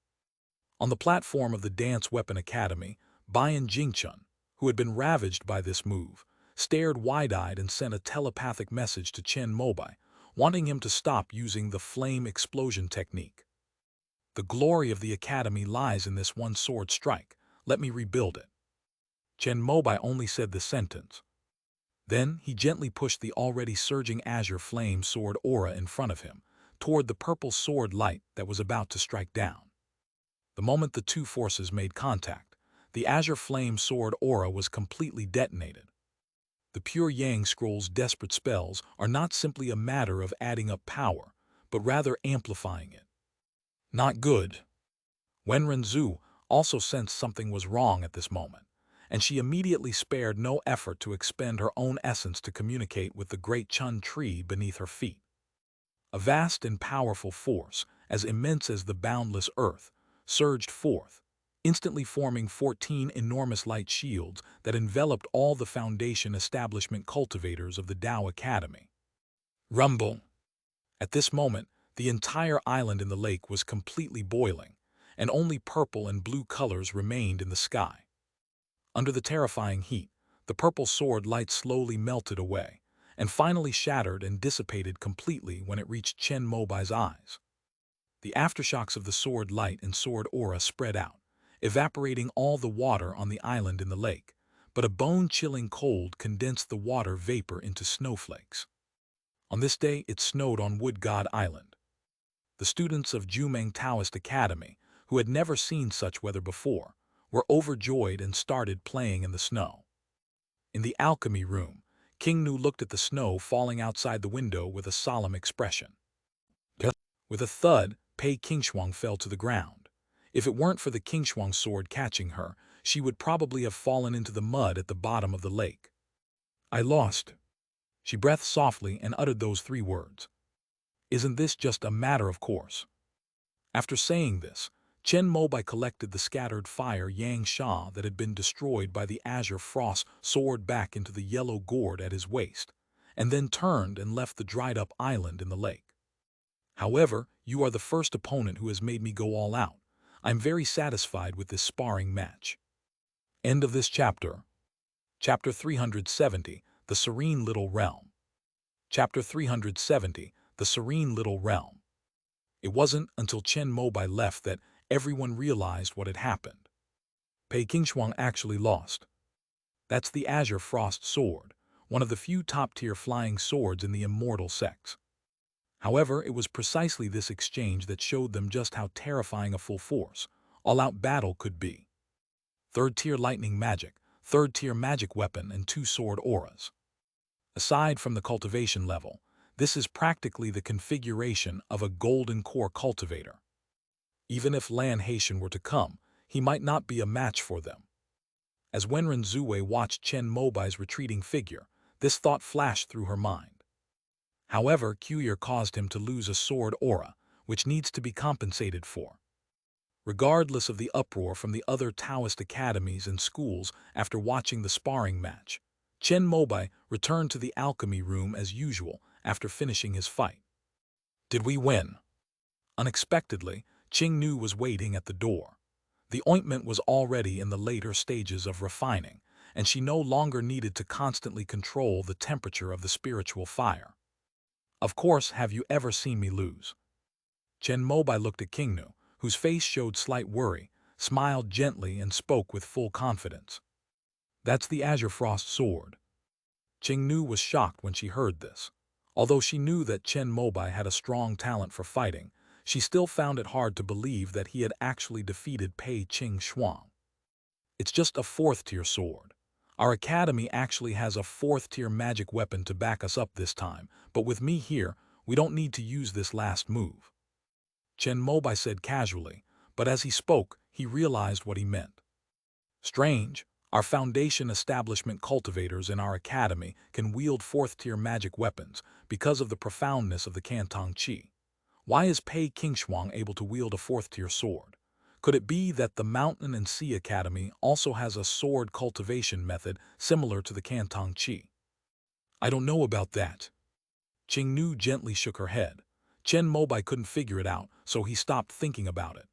On the platform of the Dance Weapon Academy, Bayan Jingchun, who had been ravaged by this move, stared wide-eyed and sent a telepathic message to Chen Mobai, wanting him to stop using the flame explosion technique. The glory of the academy lies in this one sword strike. Let me rebuild it. Chen Mobai only said the sentence. Then he gently pushed the already surging azure flame sword aura in front of him, toward the purple sword light that was about to strike down. The moment the two forces made contact, the azure flame sword aura was completely detonated. The Pure Yang Scroll's desperate spells are not simply a matter of adding up power, but rather amplifying it. Not good. Wen Renzu also sensed something was wrong at this moment, and she immediately spared no effort to expend her own essence to communicate with the great Chun tree beneath her feet. A vast and powerful force, as immense as the boundless earth, surged forth, instantly forming 14 enormous light shields that enveloped all the foundation establishment cultivators of the Tao Academy. Rumble! At this moment, the entire island in the lake was completely boiling, and only purple and blue colors remained in the sky. Under the terrifying heat, the purple sword light slowly melted away, and finally shattered and dissipated completely when it reached Chen Mobai's eyes. The aftershocks of the sword light and sword aura spread out, evaporating all the water on the island in the lake, but a bone-chilling cold condensed the water vapor into snowflakes. On this day, it snowed on Wood God Island. The students of Jumeng Taoist Academy, who had never seen such weather before, were overjoyed and started playing in the snow. In the alchemy room, King Nu looked at the snow falling outside the window with a solemn expression. With a thud, Pei Qingshuang fell to the ground. If it weren't for the Qingshuang sword catching her, she would probably have fallen into the mud at the bottom of the lake. I lost. She breathed softly and uttered those 3 words. Isn't this just a matter of course? After saying this, Chen Mobai collected the scattered fire Yang Sha that had been destroyed by the Azure Frost sword back into the yellow gourd at his waist, and then turned and left the dried-up island in the lake. However, you are the first opponent who has made me go all out. I'm very satisfied with this sparring match. End of this chapter. Chapter 370, The Serene Little Realm. Chapter 370, The Serene Little Realm. It wasn't until Chen Mobai left that everyone realized what had happened. Pei Qingshuang actually lost. That's the Azure Frost Sword, one of the few top-tier flying swords in the immortal sects. However, it was precisely this exchange that showed them just how terrifying a full force, all-out battle could be. Third-tier lightning magic, third-tier magic weapon, and two-sword auras. Aside from the cultivation level, this is practically the configuration of a golden core cultivator. Even if Lan Haitian were to come, he might not be a match for them. As Wenren Zue watched Chen Mobai's retreating figure, this thought flashed through her mind. However, Cuir caused him to lose a sword aura, which needs to be compensated for. Regardless of the uproar from the other Taoist academies and schools after watching the sparring match, Chen Mobai returned to the alchemy room as usual after finishing his fight. Did we win? Unexpectedly, Qing Nu was waiting at the door. The ointment was already in the later stages of refining, and she no longer needed to constantly control the temperature of the spiritual fire. Of course, have you ever seen me lose? Chen Mobai looked at King Nu, whose face showed slight worry, smiled gently and spoke with full confidence. That's the Azure Frost sword. Qing Nu was shocked when she heard this. Although she knew that Chen Mobai had a strong talent for fighting, she still found it hard to believe that he had actually defeated Pei Qing Shuang. It's just a fourth-tier sword. Our academy actually has a fourth-tier magic weapon to back us up this time, but with me here, we don't need to use this last move. Chen Mobai said casually, but as he spoke, he realized what he meant. Strange, our foundation establishment cultivators in our academy can wield fourth-tier magic weapons because of the profoundness of the Cantong Qi. Why is Pei Qingshuang able to wield a fourth-tier sword? Could it be that the Mountain and Sea Academy also has a sword cultivation method similar to the Cantong Qi? I don't know about that. Qing Nu gently shook her head. Chen Mobai couldn't figure it out, so he stopped thinking about it.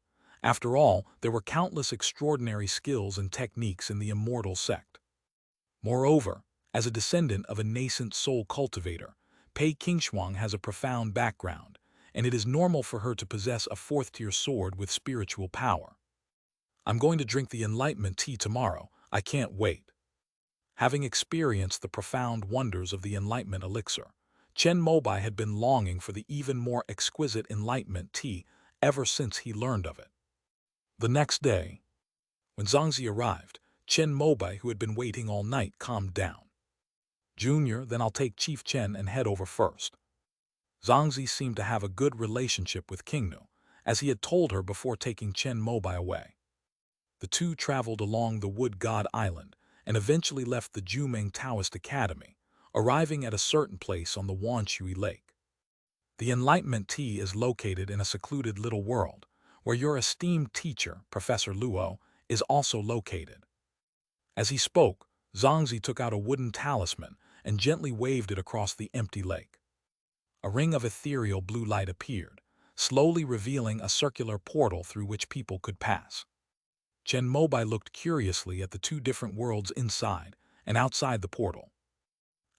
After all, there were countless extraordinary skills and techniques in the immortal sect. Moreover, as a descendant of a nascent soul cultivator, Pei Qingshuang has a profound background, and it is normal for her to possess a fourth-tier sword with spiritual power. I'm going to drink the enlightenment tea tomorrow. I can't wait. Having experienced the profound wonders of the enlightenment elixir, Chen Mobai had been longing for the even more exquisite enlightenment tea ever since he learned of it. The next day, when Zhangzi arrived, Chen Mobai, who had been waiting all night, calmed down. Junior, then I'll take Chief Chen and head over first. Zhangzi seemed to have a good relationship with King Nu, as he had told her before taking Chen Mobai away. The two traveled along the Wood God Island and eventually left the Jumeng Taoist Academy, arriving at a certain place on the Wanshui Lake. The Enlightenment Tea is located in a secluded little world, where your esteemed teacher, Professor Luo, is also located. As he spoke, Zhangzi took out a wooden talisman and gently waved it across the empty lake. A ring of ethereal blue light appeared, slowly revealing a circular portal through which people could pass. Chen Mobai looked curiously at the two different worlds inside and outside the portal.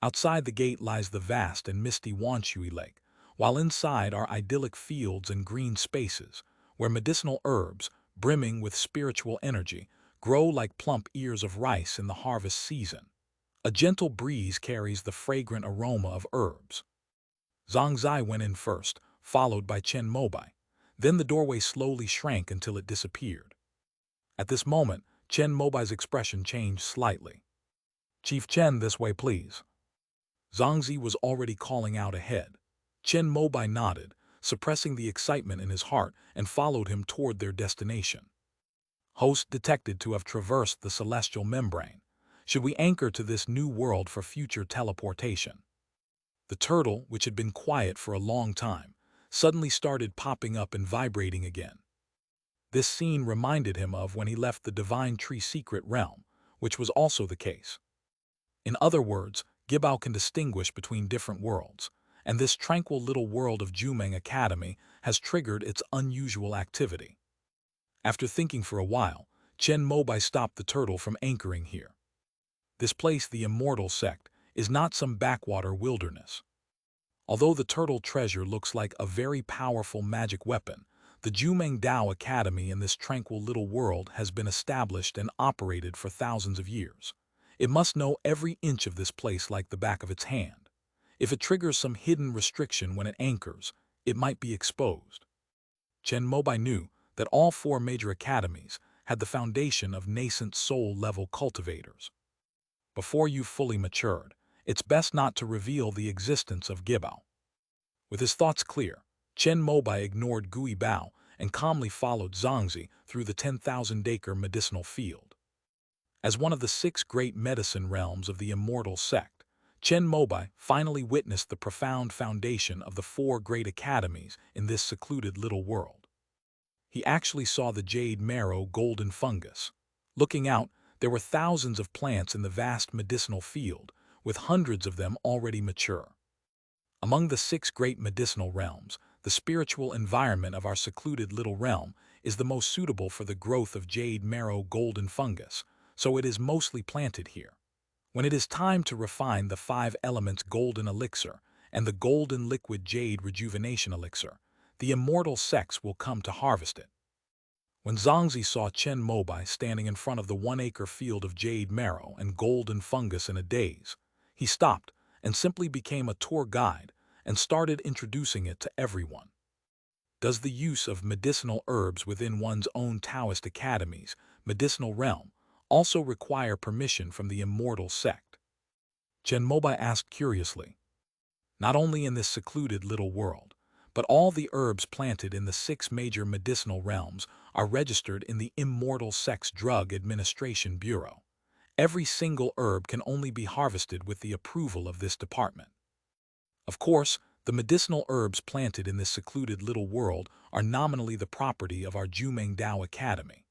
Outside the gate lies the vast and misty Wanshui Lake, while inside are idyllic fields and green spaces, where medicinal herbs, brimming with spiritual energy, grow like plump ears of rice in the harvest season. A gentle breeze carries the fragrant aroma of herbs. Zhang Zai went in first, followed by Chen Mobai. Then the doorway slowly shrank until it disappeared. At this moment, Chen Mobai's expression changed slightly. Chief Chen, this way please. Zhangzi was already calling out ahead. Chen Mobai nodded, suppressing the excitement in his heart, and followed him toward their destination. Host detected to have traversed the celestial membrane. Should we anchor to this new world for future teleportation? The turtle, which had been quiet for a long time, suddenly started popping up and vibrating again. This scene reminded him of when he left the Divine Tree Secret Realm, which was also the case. In other words, Gibao can distinguish between different worlds, and this tranquil little world of Jumeng Academy has triggered its unusual activity. After thinking for a while, Chen Mobai stopped the turtle from anchoring here. This place, the Immortal Sect, is not some backwater wilderness. Although the turtle treasure looks like a very powerful magic weapon, the Jumeng Dao Academy in this tranquil little world has been established and operated for thousands of years. It must know every inch of this place like the back of its hand. If it triggers some hidden restriction when it anchors, it might be exposed. Chen Mobai knew that all four major academies had the foundation of nascent soul-level cultivators. Before you've fully matured, it's best not to reveal the existence of Gibao. With his thoughts clear, Chen Mobai ignored Gui Bao and calmly followed Zhangzi through the 10,000-acre medicinal field. As one of the 6 great medicine realms of the immortal sect, Chen Mobai finally witnessed the profound foundation of the 4 great academies in this secluded little world. He actually saw the jade marrow golden fungus. Looking out, there were thousands of plants in the vast medicinal field, with hundreds of them already mature. Among the 6 great medicinal realms, the spiritual environment of our secluded little realm is the most suitable for the growth of jade marrow golden fungus, so it is mostly planted here. When it is time to refine the 5 elements golden elixir and the golden liquid jade rejuvenation elixir, the immortal sects will come to harvest it. When Zhangzi saw Chen Mobai standing in front of the 1-acre field of jade marrow and golden fungus in a daze, he stopped and simply became a tour guide and started introducing it to everyone. Does the use of medicinal herbs within one's own Taoist academy's medicinal realm also require permission from the immortal sect? Chen Mobai asked curiously. Not only in this secluded little world, but all the herbs planted in the 6 major medicinal realms are registered in the Immortal Sects Drug Administration Bureau. Every single herb can only be harvested with the approval of this department. Of course, the medicinal herbs planted in this secluded little world are nominally the property of our Jumeng Dao Academy.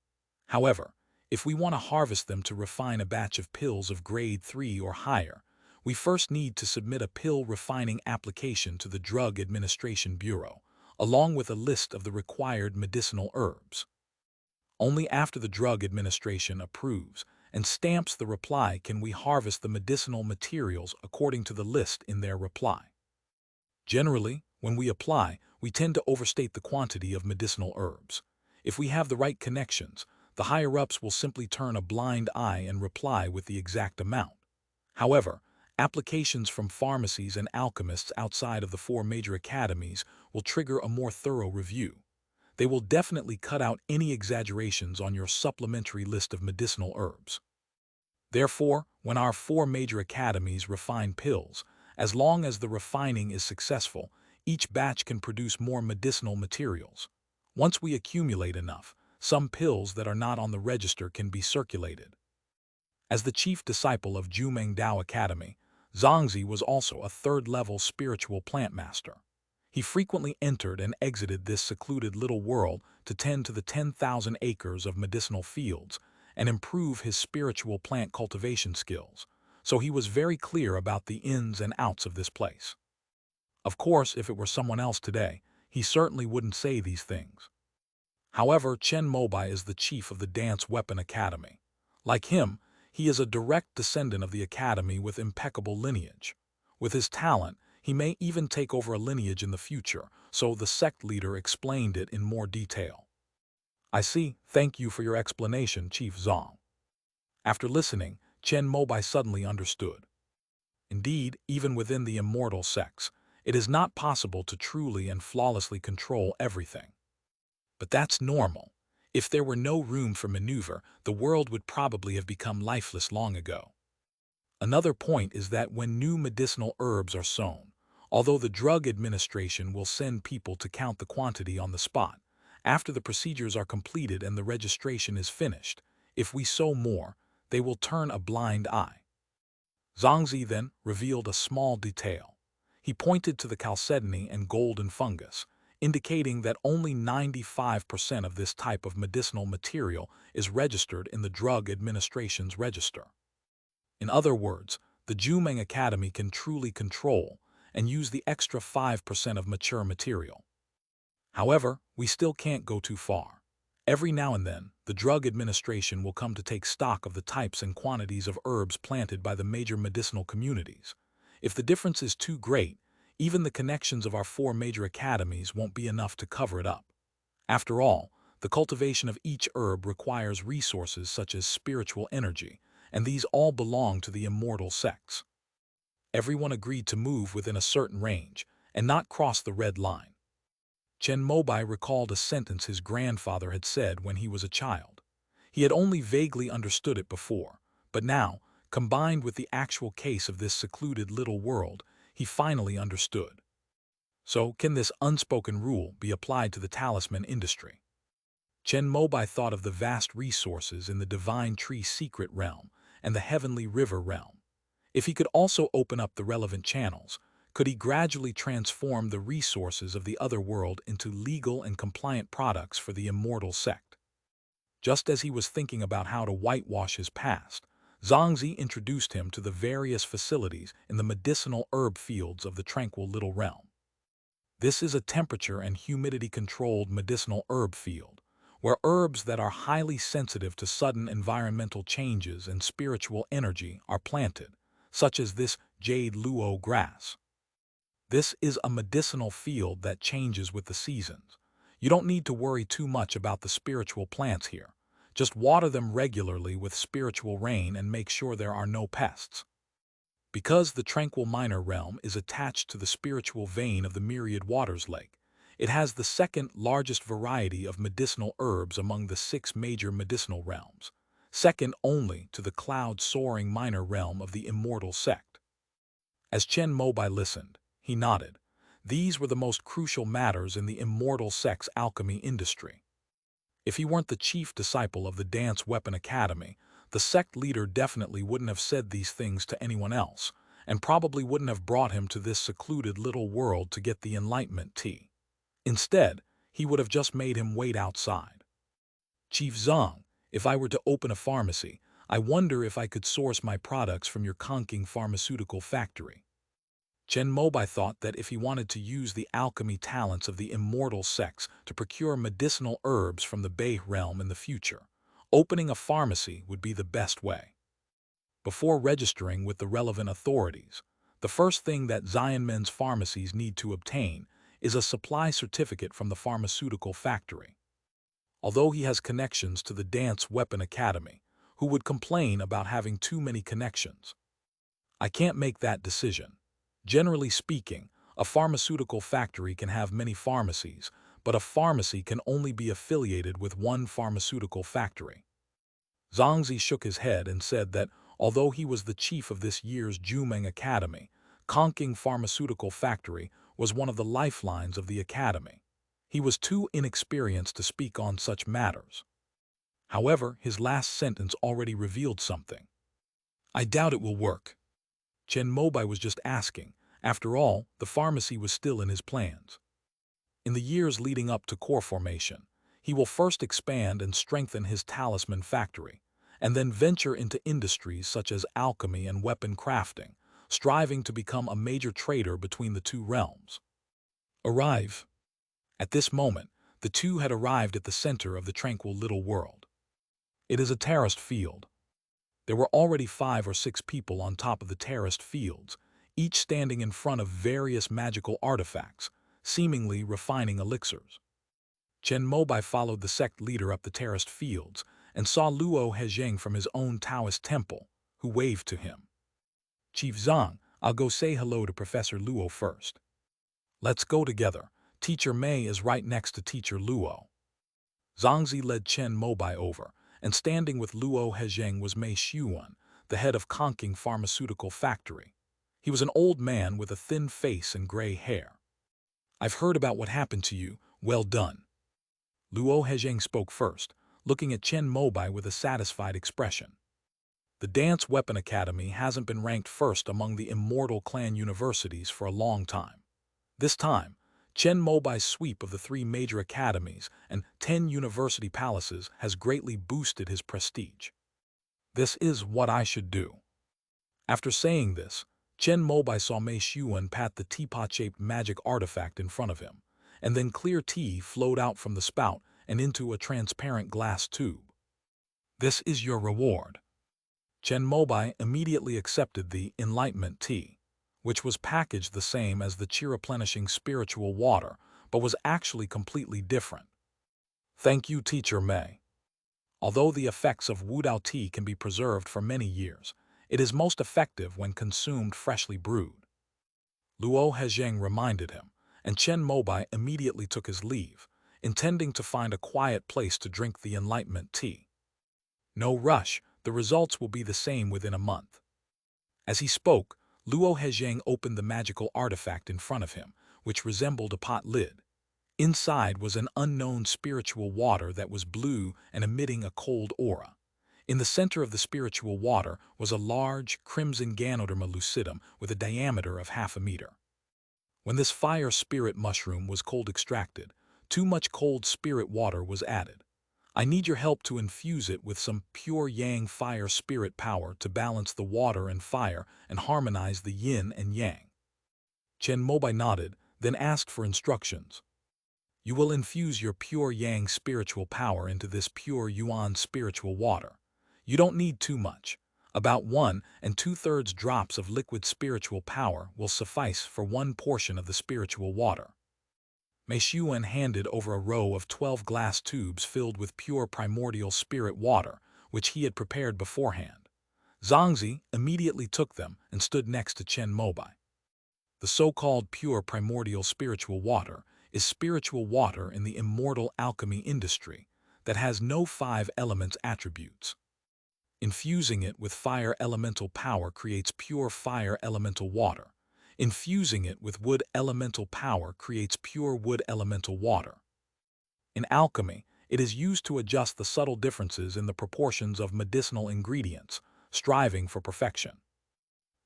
However, if we want to harvest them to refine a batch of pills of grade 3 or higher, we first need to submit a pill refining application to the Drug Administration Bureau, along with a list of the required medicinal herbs. Only after the Drug Administration approves and stamps the reply can we harvest the medicinal materials according to the list in their reply. Generally, when we apply, we tend to overstate the quantity of medicinal herbs. If we have the right connections, the higher-ups will simply turn a blind eye and reply with the exact amount. However, applications from pharmacies and alchemists outside of the 4 major academies will trigger a more thorough review. They will definitely cut out any exaggerations on your supplementary list of medicinal herbs. Therefore, when our 4 major academies refine pills, as long as the refining is successful, each batch can produce more medicinal materials. Once we accumulate enough, some pills that are not on the register can be circulated. As the chief disciple of Jumeng Dao Academy, Zhangzi was also a 3rd-level spiritual plant master. He frequently entered and exited this secluded little world to tend to the 10,000 acres of medicinal fields and improve his spiritual plant cultivation skills, so he was very clear about the ins and outs of this place. Of course, if it were someone else today, he certainly wouldn't say these things. However, Chen Mobai is the chief of the Dance Weapon Academy. Like him, he is a direct descendant of the academy with impeccable lineage. With his talent, he may even take over a lineage in the future, so the sect leader explained it in more detail. I see. Thank you for your explanation, Chief Zhang. After listening, Chen Mobai suddenly understood. Indeed, even within the immortal sects, it is not possible to truly and flawlessly control everything. But that's normal. If there were no room for maneuver, the world would probably have become lifeless long ago. Another point is that when new medicinal herbs are sown, although the Drug Administration will send people to count the quantity on the spot, after the procedures are completed and the registration is finished, if we sow more, they will turn a blind eye. Zhangzi then revealed a small detail. He pointed to the chalcedony and golden fungus, indicating that only 95% of this type of medicinal material is registered in the Drug Administration's register. In other words, the Jumeng Academy can truly control and use the extra 5% of mature material. However, we still can't go too far. Every now and then, the Drug Administration will come to take stock of the types and quantities of herbs planted by the major medicinal communities. If the difference is too great, even the connections of our 4 major academies won't be enough to cover it up. After all, the cultivation of each herb requires resources such as spiritual energy, and these all belong to the immortal sects. Everyone agreed to move within a certain range and not cross the red line. Chen Mobai recalled a sentence his grandfather had said when he was a child. He had only vaguely understood it before, but now, combined with the actual case of this secluded little world, he finally understood. So, can this unspoken rule be applied to the talisman industry? Chen Mobai thought of the vast resources in the divine tree secret realm and the heavenly river realm. If he could also open up the relevant channels, could he gradually transform the resources of the other world into legal and compliant products for the immortal sect? Just as he was thinking about how to whitewash his past, Zhangzi introduced him to the various facilities in the medicinal herb fields of the tranquil little realm. This is a temperature and humidity-controlled medicinal herb field, where herbs that are highly sensitive to sudden environmental changes and spiritual energy are planted, such as this jade luo grass. This is a medicinal field that changes with the seasons. You don't need to worry too much about the spiritual plants here. Just water them regularly with spiritual rain and make sure there are no pests. Because the tranquil minor realm is attached to the spiritual vein of the myriad waters lake, it has the second largest variety of medicinal herbs among the 6 major medicinal realms, second only to the cloud-soaring minor realm of the immortal sect. As Chen Mobai listened, he nodded. These were the most crucial matters in the immortal sect's alchemy industry. If he weren't the chief disciple of the Dance Weapon Academy, the sect leader definitely wouldn't have said these things to anyone else, and probably wouldn't have brought him to this secluded little world to get the enlightenment tea. Instead, he would have just made him wait outside. Chief Zhang, if I were to open a pharmacy, I wonder if I could source my products from your Conking pharmaceutical factory. Chen Mobai thought that if he wanted to use the alchemy talents of the immortal sects to procure medicinal herbs from the Bei realm in the future, opening a pharmacy would be the best way. Before registering with the relevant authorities, the first thing that Xianmen's pharmacies need to obtain is a supply certificate from the pharmaceutical factory. Although he has connections to the Dance Weapon Academy, who would complain about having too many connections? I can't make that decision. Generally speaking, a pharmaceutical factory can have many pharmacies, but a pharmacy can only be affiliated with one pharmaceutical factory. Zhangzi shook his head and said that although he was the chief of this year's Jumeng Academy, Conking Pharmaceutical Factory was one of the lifelines of the academy. He was too inexperienced to speak on such matters. However, his last sentence already revealed something. I doubt it will work. Chen Mobai was just asking. After all, the pharmacy was still in his plans. In the years leading up to core formation, he will first expand and strengthen his talisman factory, and then venture into industries such as alchemy and weapon crafting, striving to become a major trader between the two realms. Arrive. At this moment, the two had arrived at the center of the tranquil little world. It is a terraced field. There were already 5 or 6 people on top of the terraced fields, each standing in front of various magical artifacts, seemingly refining elixirs. Chen Mobai followed the sect leader up the terraced fields and saw Luo Hezheng from his own Taoist temple, who waved to him. Chief Zhang, I'll go say hello to Professor Luo first. Let's go together. Teacher Mei is right next to Teacher Luo. Zhangzi led Chen Mobai over, and standing with Luo Hezheng was Mei Xuan, the head of Conking Pharmaceutical Factory. He was an old man with a thin face and gray hair. I've heard about what happened to you. Well done. Luo Hezheng spoke first, looking at Chen Mobai with a satisfied expression. The Dance Weapon Academy hasn't been ranked first among the immortal clan universities for a long time. This time, Chen Mobai's sweep of the 3 major academies and 10 university palaces has greatly boosted his prestige. This is what I should do. After saying this, Chen Mobai saw Mei Xuan pat the teapot-shaped magic artifact in front of him, and then clear tea flowed out from the spout and into a transparent glass tube. This is your reward. Chen Mobai immediately accepted the enlightenment tea, which was packaged the same as the cheer-replenishing spiritual water, but was actually completely different. Thank you, Teacher Mei. Although the effects of Wudao tea can be preserved for many years, It is most effective when consumed freshly brewed. Luo Hezheng reminded him, and Chen Mobai immediately took his leave, intending to find a quiet place to drink the enlightenment tea. No rush, the results will be the same within a month. As he spoke, Luo Hezheng opened the magical artifact in front of him, which resembled a pot lid. Inside was an unknown spiritual water that was blue and emitting a cold aura. In the center of the spiritual water was a large, crimson Ganoderma lucidum with a diameter of half a meter. When this fire spirit mushroom was cold extracted, too much cold spirit water was added. I need your help to infuse it with some pure yang fire spirit power to balance the water and fire and harmonize the yin and yang. Chen Mobai nodded, then asked for instructions. You will infuse your pure yang spiritual power into this pure yuan spiritual water. You don't need too much. About 1 2/3 drops of liquid spiritual power will suffice for one portion of the spiritual water. Mei Xuan handed over a row of 12 glass tubes filled with pure primordial spirit water, which he had prepared beforehand. Zhangzi immediately took them and stood next to Chen Mobai. The so-called pure primordial spiritual water is spiritual water in the immortal alchemy industry that has no 5 elements attributes. Infusing it with fire elemental power creates pure fire elemental water. Infusing it with wood elemental power creates pure wood elemental water. In alchemy, it is used to adjust the subtle differences in the proportions of medicinal ingredients, striving for perfection.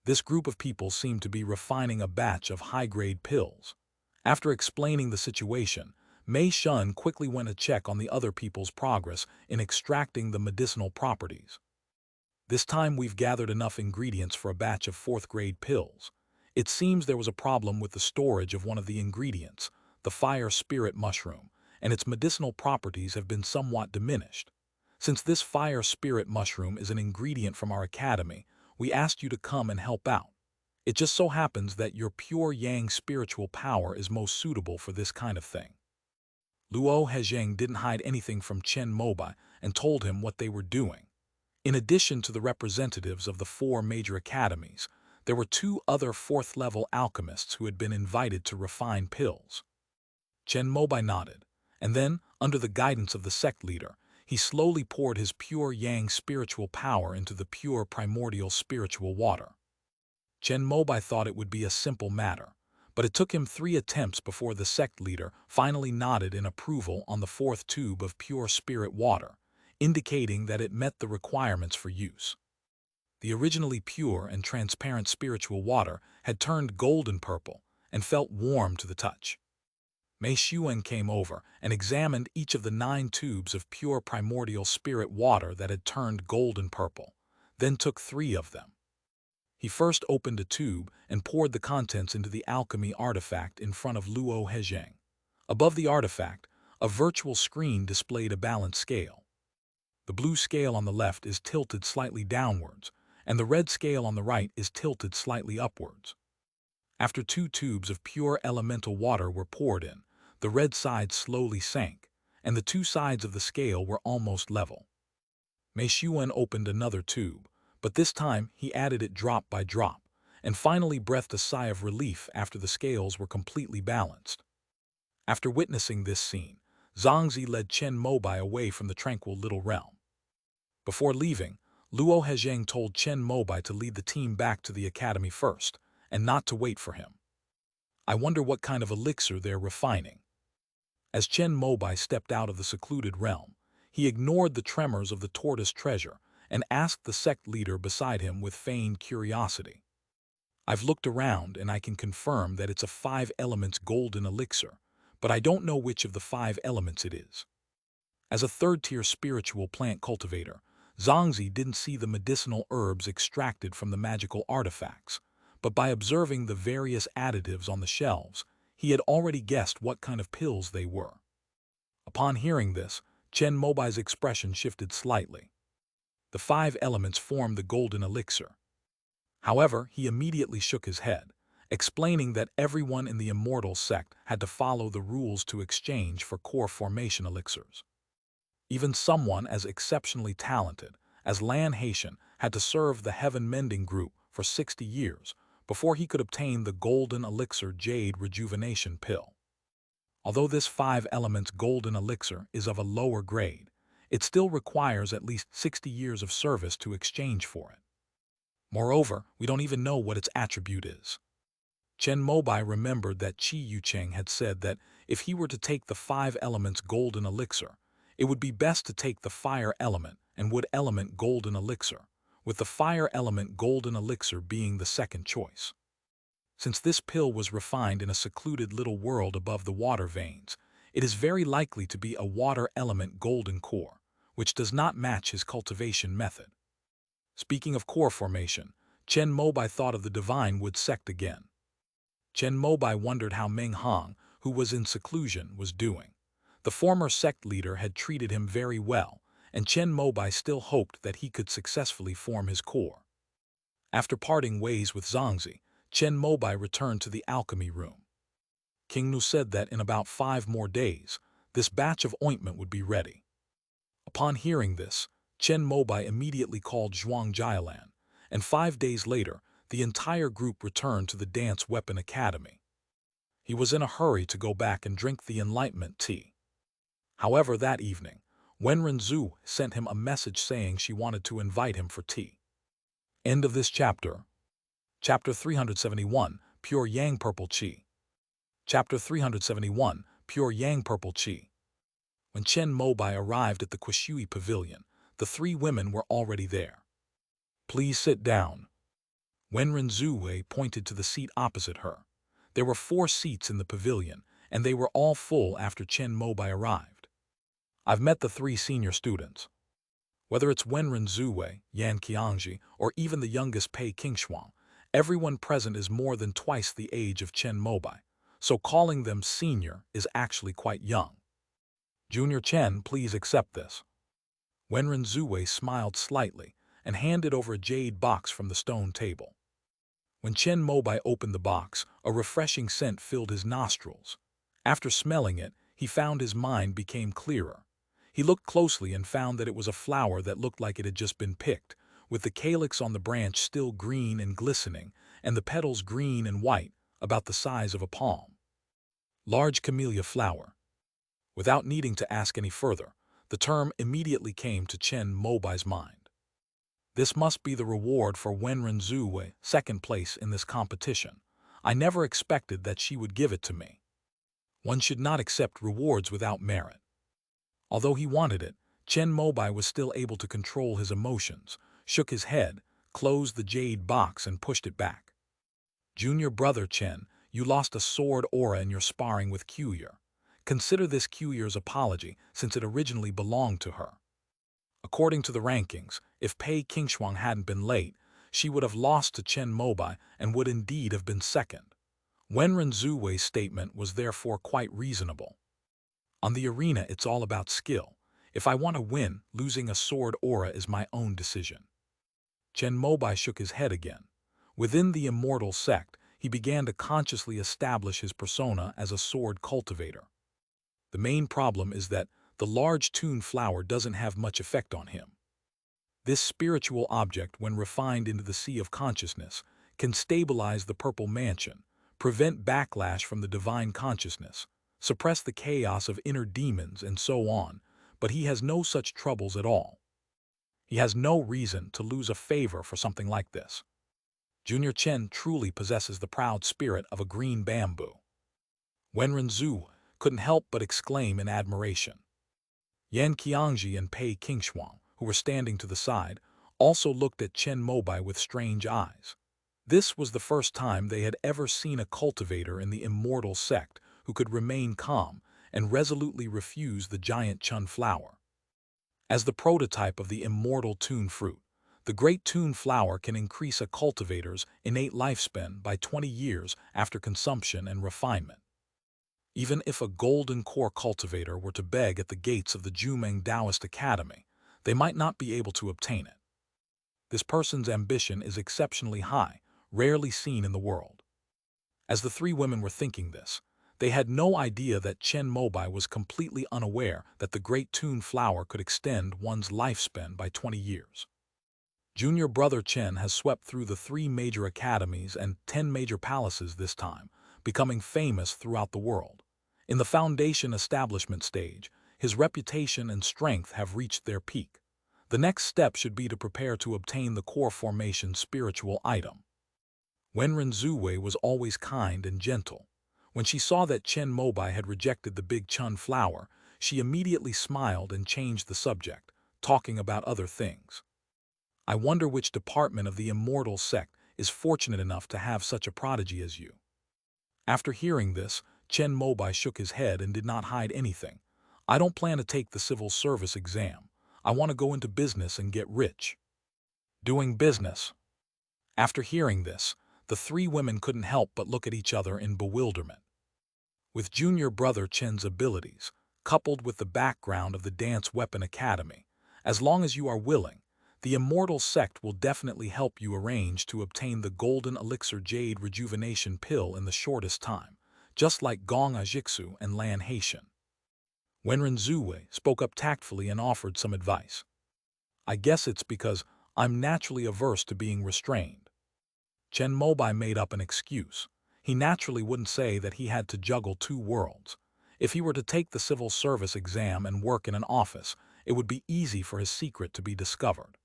This group of people seemed to be refining a batch of high-grade pills. After explaining the situation, Mei Shun quickly went to check on the other people's progress in extracting the medicinal properties. This time we've gathered enough ingredients for a batch of 4th-grade pills. It seems there was a problem with the storage of one of the ingredients, the fire spirit mushroom, and its medicinal properties have been somewhat diminished. Since this fire spirit mushroom is an ingredient from our academy, we asked you to come and help out. It just so happens that your pure yang spiritual power is most suitable for this kind of thing. Luo Hezheng didn't hide anything from Chen Mobai and told him what they were doing. In addition to the representatives of the 4 major academies, there were 2 other 4th-level alchemists who had been invited to refine pills. Chen Mobai nodded, and then, under the guidance of the sect leader, he slowly poured his pure yang spiritual power into the pure primordial spiritual water. Chen Mobai thought it would be a simple matter, but it took him 3 attempts before the sect leader finally nodded in approval on the 4th tube of pure spirit water, indicating that it met the requirements for use. The originally pure and transparent spiritual water had turned golden purple and felt warm to the touch. Mei Xuan came over and examined each of the 9 tubes of pure primordial spirit water that had turned golden purple, then took 3 of them. He first opened a tube and poured the contents into the alchemy artifact in front of Luo Hezheng. Above the artifact, a virtual screen displayed a balance scale. The blue scale on the left is tilted slightly downwards, and the red scale on the right is tilted slightly upwards. After 2 tubes of pure elemental water were poured in, the red side slowly sank, and the 2 sides of the scale were almost level. Mei Xuan opened another tube, but this time he added it drop by drop, and finally breathed a sigh of relief after the scales were completely balanced. After witnessing this scene, Zhangzi led Chen Mobai away from the tranquil little realm. Before leaving, Luo Hezheng told Chen Mobai to lead the team back to the academy first, and not to wait for him. I wonder what kind of elixir they're refining. As Chen Mobai stepped out of the secluded realm, he ignored the tremors of the tortoise treasure and asked the sect leader beside him with feigned curiosity. I've looked around and I can confirm that it's a 5 elements golden elixir, but I don't know which of the 5 elements it is. As a 3rd-tier spiritual plant cultivator, Zhangzi didn't see the medicinal herbs extracted from the magical artifacts, but by observing the various additives on the shelves, he had already guessed what kind of pills they were. Upon hearing this, Chen Mobai's expression shifted slightly. The 5 elements formed the golden elixir. However, he immediately shook his head, explaining that everyone in the immortal sect had to follow the rules to exchange for core formation elixirs. Even someone as exceptionally talented as Lan Haitian had to serve the Heaven Mending Group for 60 years before he could obtain the Golden Elixir Jade Rejuvenation Pill. Although this 5 elements golden elixir is of a lower grade, it still requires at least 60 years of service to exchange for it. Moreover, we don't even know what its attribute is. Chen Mobai remembered that Qi Yucheng had said that if he were to take the 5 elements golden elixir, it would be best to take the fire element and wood element golden elixir, with the fire element golden elixir being the second choice. Since this pill was refined in a secluded little world above the water veins, it is very likely to be a water element golden core, which does not match his cultivation method. Speaking of core formation, Chen Mobai thought of the Divine Wood sect again. Chen Mobai wondered how Meng Hong, who was in seclusion, was doing. The former sect leader had treated him very well, and Chen Mobai still hoped that he could successfully form his core. After parting ways with Zhangzi, Chen Mobai returned to the alchemy room. King Nu said that in about 5 more days, this batch of ointment would be ready. Upon hearing this, Chen Mobai immediately called Zhuang Jialan, and 5 days later, the entire group returned to the Dance Weapon Academy. He was in a hurry to go back and drink the enlightenment tea. However, that evening, Wenren Zhu sent him a message saying she wanted to invite him for tea. End of this chapter. Chapter 371, Pure Yang Purple Qi. Chapter 371, Pure Yang Purple Qi. When Chen Mobai arrived at the Quishui Pavilion, the 3 women were already there. Please sit down. Wenren Zhuwei pointed to the seat opposite her. There were 4 seats in the pavilion, and they were all full after Chen Mobai arrived. I've met the 3 senior students. Whether it's Wenren Zhuwei, Yan Qiangji, or even the youngest Pei Qingshuang, everyone present is more than twice the age of Chen Mobai, so calling them senior is actually quite young. Junior Chen, please accept this. Wenren Zhuwei smiled slightly and handed over a jade box from the stone table. When Chen Mobai opened the box, a refreshing scent filled his nostrils. After smelling it, he found his mind became clearer. He looked closely and found that it was a flower that looked like it had just been picked, with the calyx on the branch still green and glistening, and the petals green and white, about the size of a palm. Large camellia flower. Without needing to ask any further, the term immediately came to Chen Mobai's mind. This must be the reward for Wenren Zhuwei, 2nd place in this competition. I never expected that she would give it to me. One should not accept rewards without merit. Although he wanted it, Chen Mobai was still able to control his emotions, shook his head, closed the jade box and pushed it back. Junior brother Chen, you lost a sword aura in your sparring with Qiuyer. Consider this Qiuyer's apology since it originally belonged to her. According to the rankings, if Pei Qingshuang hadn't been late, she would have lost to Chen Mobai and would indeed have been 2nd. Wenren Zhuwei's statement was therefore quite reasonable. On the arena, it's all about skill. If I want to win, losing a sword aura is my own decision. Chen Mobai shook his head again. Within the immortal sect, he began to consciously establish his persona as a sword cultivator. The main problem is that the large tune flower doesn't have much effect on him. This spiritual object, when refined into the sea of consciousness, can stabilize the purple mansion, prevent backlash from the divine consciousness, suppress the chaos of inner demons, and so on, but he has no such troubles at all. He has no reason to lose a favor for something like this. Junior Chen truly possesses the proud spirit of a green bamboo. Wenren Zhu couldn't help but exclaim in admiration. Yan Qiangji and Pei Qingshuang, who were standing to the side, also looked at Chen Mobai with strange eyes. This was the first time they had ever seen a cultivator in the immortal sect who could remain calm and resolutely refuse the giant Chun flower. As the prototype of the immortal tune fruit, the great tune flower can increase a cultivator's innate lifespan by 20 years after consumption and refinement. Even if a golden core cultivator were to beg at the gates of the Jumeng Taoist Academy, they might not be able to obtain it. This person's ambition is exceptionally high, rarely seen in the world. As the 3 women were thinking this, they had no idea that Chen Mobai was completely unaware that the great tune flower could extend one's lifespan by 20 years. Junior brother Chen has swept through the 3 major academies and 10 major palaces this time, becoming famous throughout the world. In the foundation establishment stage, his reputation and strength have reached their peak. The next step should be to prepare to obtain the core formation spiritual item. Wenren Zuwei was always kind and gentle. When she saw that Chen Mobai had rejected the big Chun flower, she immediately smiled and changed the subject, talking about other things. I wonder which department of the immortal sect is fortunate enough to have such a prodigy as you. After hearing this, Chen Mobai shook his head and did not hide anything. I don't plan to take the civil service exam. I want to go into business and get rich. Doing business. After hearing this, the 3 women couldn't help but look at each other in bewilderment. With junior brother Chen's abilities, coupled with the background of the Dance Weapon Academy, as long as you are willing, the immortal sect will definitely help you arrange to obtain the golden elixir jade rejuvenation pill in the shortest time, just like Gong Ajixu and Lan Haitian. Wenren Zuwei spoke up tactfully and offered some advice. I guess it's because I'm naturally averse to being restrained. Chen Mobai made up an excuse. He naturally wouldn't say that he had to juggle 2 worlds. If he were to take the civil service exam and work in an office, it would be easy for his secret to be discovered.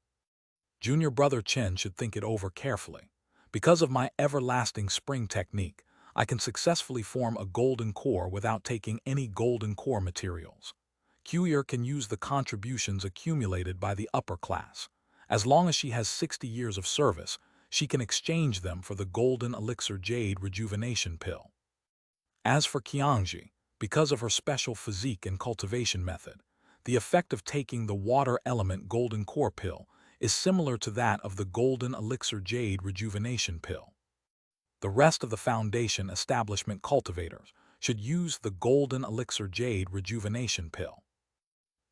Junior brother Chen should think it over carefully. Because of my everlasting spring technique, I can successfully form a golden core without taking any golden core materials. Cuyer can use the contributions accumulated by the upper class. As long as she has 60 years of service, she can exchange them for the golden elixir jade rejuvenation pill. As for Qiangji, because of her special physique and cultivation method, the effect of taking the water element golden core pill is similar to that of the golden elixir jade rejuvenation pill. The rest of the foundation establishment cultivators should use the golden elixir jade rejuvenation pill.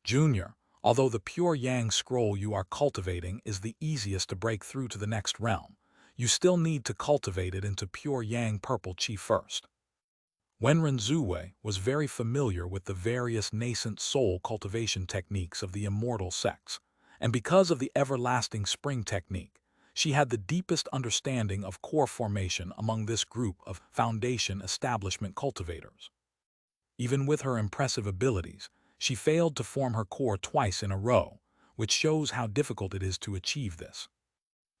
Junior, although the pure yang scroll you are cultivating is the easiest to break through to the next realm, you still need to cultivate it into pure yang purple chi first. Wenren Zuwei was very familiar with the various nascent soul cultivation techniques of the immortal sects, and because of the everlasting spring technique, she had the deepest understanding of core formation among this group of foundation establishment cultivators. Even with her impressive abilities, she failed to form her core twice in a row, which shows how difficult it is to achieve this.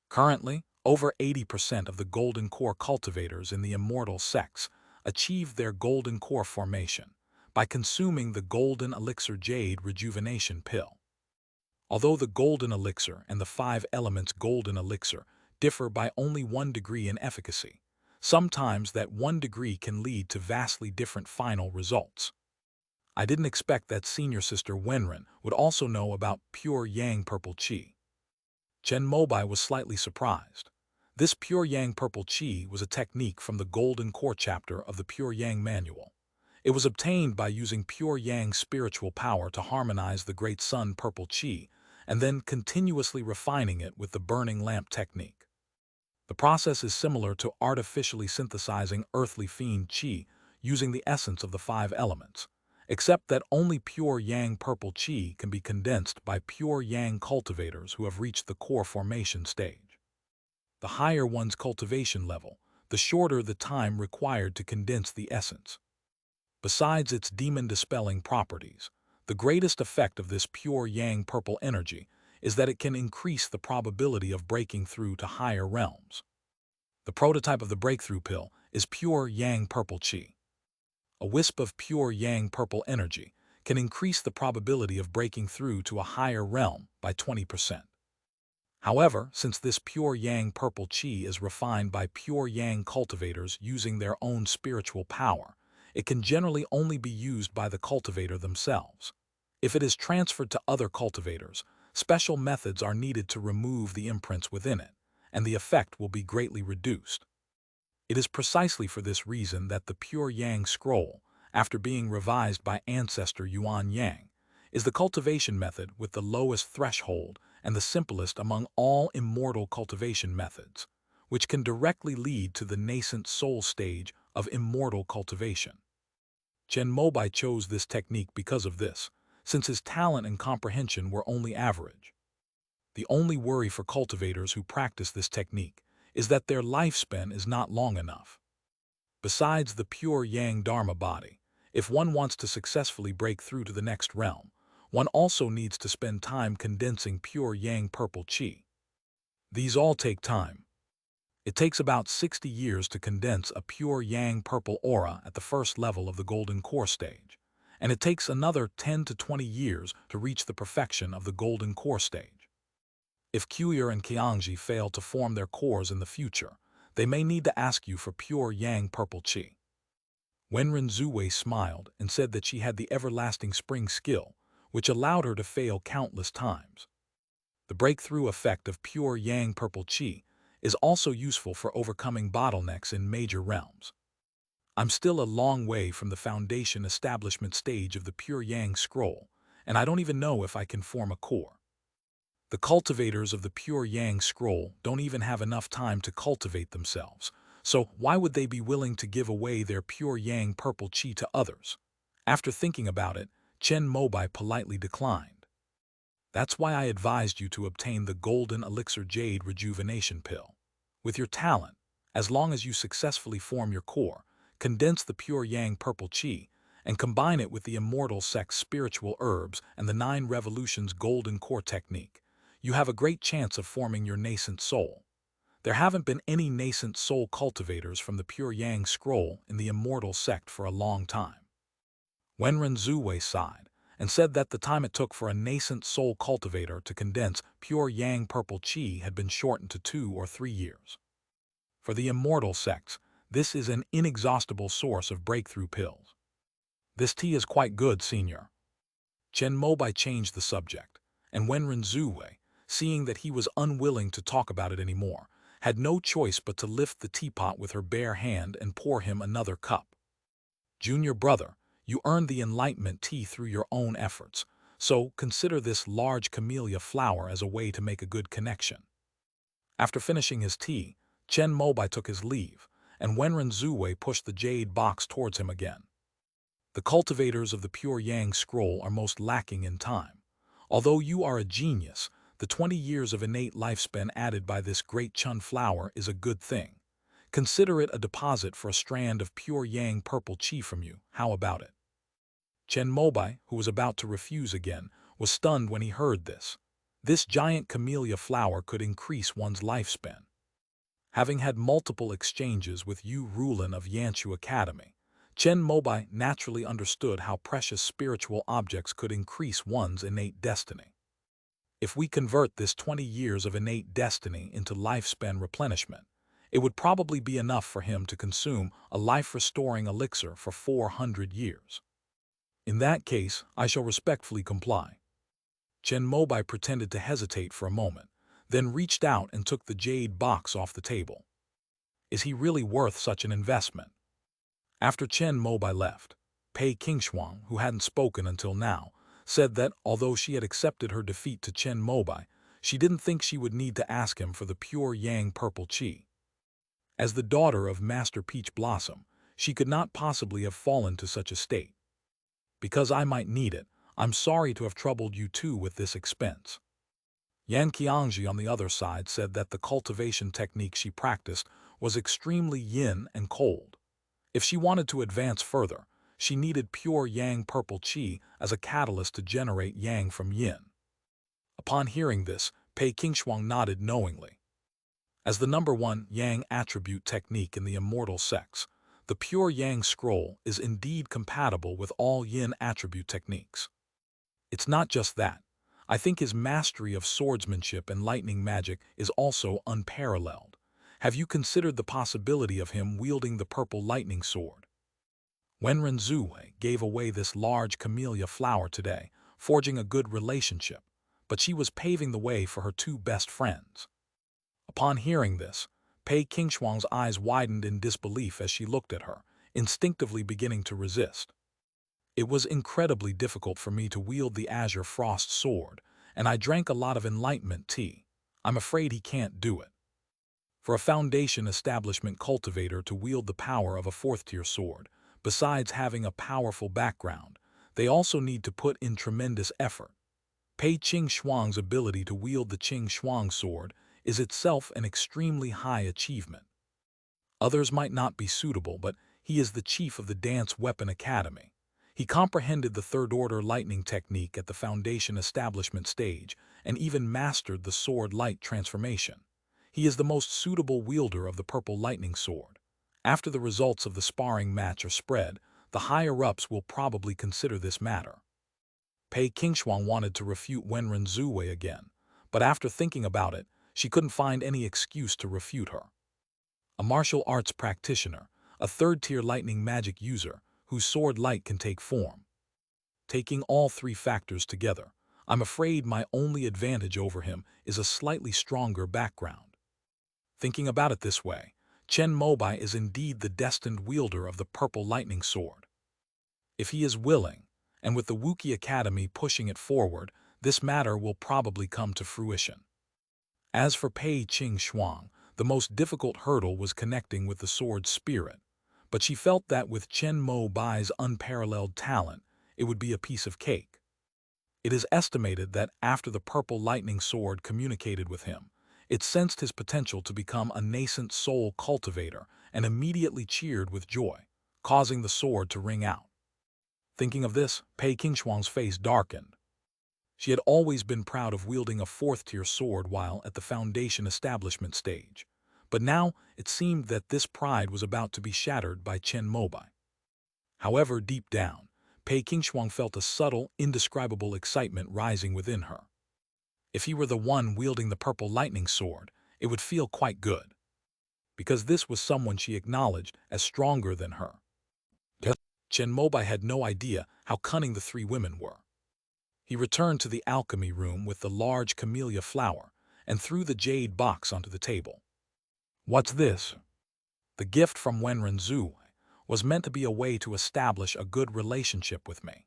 Currently, over 80% of the golden core cultivators in the immortal sects achieve their golden core formation by consuming the golden elixir jade rejuvenation pill. Although the golden elixir and the 5 elements golden elixir differ by only 1 degree in efficacy, sometimes that 1 degree can lead to vastly different final results. I didn't expect that senior sister Wenren would also know about pure yang purple chi. Chen Mobai was slightly surprised. This pure yang purple chi was a technique from the golden core chapter of the Pure Yang Manual. It was obtained by using pure yang spiritual power to harmonize the great sun purple chi and then continuously refining it with the burning lamp technique. The process is similar to artificially synthesizing earthly fiend chi using the essence of the 5 elements, except that only pure yang purple chi can be condensed by pure yang cultivators who have reached the core formation stage. The higher one's cultivation level, the shorter the time required to condense the essence. Besides its demon-dispelling properties, the greatest effect of this pure yang purple energy is that it can increase the probability of breaking through to higher realms. The prototype of the breakthrough pill is pure yang purple chi. A wisp of pure yang purple energy can increase the probability of breaking through to a higher realm by 20%. However, since this pure yang purple chi is refined by pure yang cultivators using their own spiritual power, it can generally only be used by the cultivator themselves. If it is transferred to other cultivators, special methods are needed to remove the imprints within it, and the effect will be greatly reduced. It is precisely for this reason that the Pure Yang Scroll, after being revised by ancestor Yuan Yang, is the cultivation method with the lowest threshold and the simplest among all immortal cultivation methods, which can directly lead to the nascent soul stage of immortal cultivation. Chen Mobai chose this technique because of this, since his talent and comprehension were only average. The only worry for cultivators who practice this technique is that their lifespan is not long enough. Besides the pure Yang Dharma body, if one wants to successfully break through to the next realm, one also needs to spend time condensing pure Yang purple Qi. These all take time. It takes about 60 years to condense a pure Yang purple aura at the first level of the golden core stage, and it takes another 10 to 20 years to reach the perfection of the golden core stage. If Qiyar and Qiangji fail to form their cores in the future, they may need to ask you for pure Yang purple Qi. Wenren Zuwei smiled and said that she had the everlasting spring skill, which allowed her to fail countless times. The breakthrough effect of pure Yang purple Qi is also useful for overcoming bottlenecks in major realms. I'm still a long way from the foundation establishment stage of the pure Yang scroll, and I don't even know if I can form a core. The cultivators of the pure Yang scroll don't even have enough time to cultivate themselves, so why would they be willing to give away their pure Yang purple Qi to others? After thinking about it, Chen Mobai politely declined. That's why I advised you to obtain the Golden Elixir Jade Rejuvenation Pill. With your talent, as long as you successfully form your core, condense the pure Yang purple Qi, and combine it with the immortal sect's spiritual herbs and the 9 Revolutions Golden Core technique, you have a great chance of forming your nascent soul. There haven't been any nascent soul cultivators from the pure Yang scroll in the immortal sect for a long time. Wenren Zuwei sighed and said that the time it took for a nascent soul cultivator to condense pure Yang purple Qi had been shortened to 2 or 3 years. For the immortal sects, this is an inexhaustible source of breakthrough pills. This tea is quite good, Senior. Chen Mobai changed the subject, and Wenren Zuwei, seeing that he was unwilling to talk about it anymore, had no choice but to lift the teapot with her bare hand and pour him another cup. Junior brother, you earned the enlightenment tea through your own efforts, so consider this large camellia flower as a way to make a good connection. After finishing his tea, Chen Mobai took his leave, and Wenren Zuwei pushed the jade box towards him again. The cultivators of the pure Yang scroll are most lacking in time. Although you are a genius, the 20 years of innate lifespan added by this great Chun flower is a good thing. Consider it a deposit for a strand of pure Yang purple Qi from you. How about it? Chen Mobai, who was about to refuse again, was stunned when he heard this. This giant camellia flower could increase one's lifespan. Having had multiple exchanges with Yu Rulin of Yanshu Academy, Chen Mobai naturally understood how precious spiritual objects could increase one's innate destiny. If we convert this 20 years of innate destiny into lifespan replenishment, it would probably be enough for him to consume a life-restoring elixir for 400 years. In that case, I shall respectfully comply. Chen Mobai pretended to hesitate for a moment, then reached out and took the jade box off the table. Is he really worth such an investment? After Chen Mobai left, Pei Qingshuang, who hadn't spoken until now, said that although she had accepted her defeat to Chen Mobai, she didn't think she would need to ask him for the pure Yang purple Qi. As the daughter of Master Peach Blossom, she could not possibly have fallen to such a state. Because I might need it, I'm sorry to have troubled you too with this expense. Yan Qiangji on the other side said that the cultivation technique she practiced was extremely yin and cold. If she wanted to advance further, she needed pure Yang purple Qi as a catalyst to generate Yang from yin. Upon hearing this, Pei Qingshuang nodded knowingly. As the #1 Yang attribute technique in the immortal sects, the pure Yang scroll is indeed compatible with all yin attribute techniques. It's not just that. I think his mastery of swordsmanship and lightning magic is also unparalleled. Have you considered the possibility of him wielding the purple lightning sword? Wenren Zuwei gave away this large camellia flower today, forging a good relationship, but she was paving the way for her 2 best friends. Upon hearing this, Pei Qingshuang's eyes widened in disbelief as she looked at her, instinctively beginning to resist. It was incredibly difficult for me to wield the Azure Frost sword, and I drank a lot of enlightenment tea. I'm afraid he can't do it. For a foundation establishment cultivator to wield the power of a 4th-tier sword, besides having a powerful background, they also need to put in tremendous effort. Pei Qing Shuang's ability to wield the Qing Shuang sword is itself an extremely high achievement. Others might not be suitable, but he is the chief of the Dance Weapon Academy. He comprehended the third-order lightning technique at the Foundation establishment stage and even mastered the sword light transformation. He is the most suitable wielder of the purple lightning sword. After the results of the sparring match are spread, the higher-ups will probably consider this matter. Pei Qingshuang wanted to refute Wenren Zuwei again, but after thinking about it, she couldn't find any excuse to refute her. A martial arts practitioner, a third-tier lightning magic user, whose sword light can take form. Taking all three factors together, I'm afraid my only advantage over him is a slightly stronger background. Thinking about it this way, Chen Mobai is indeed the destined wielder of the purple lightning sword. If he is willing, and with the Wuki Academy pushing it forward, this matter will probably come to fruition. As for Pei Qing Shuang, the most difficult hurdle was connecting with the sword's spirit, but she felt that with Chen Mobai's unparalleled talent, it would be a piece of cake. It is estimated that after the purple lightning sword communicated with him, it sensed his potential to become a nascent soul cultivator and immediately cheered with joy, causing the sword to ring out. Thinking of this, Pei Qingshuang's face darkened. She had always been proud of wielding a fourth-tier sword while at the Foundation establishment stage, but now it seemed that this pride was about to be shattered by Chen Mobai. However, deep down, Pei Qingshuang felt a subtle, indescribable excitement rising within her. If he were the one wielding the purple lightning sword, it would feel quite good, because this was someone she acknowledged as stronger than her. Chen Mobai had no idea how cunning the three women were. He returned to the alchemy room with the large camellia flower and threw the jade box onto the table. What's this? The gift from Wenren Zhu was meant to be a way to establish a good relationship with me.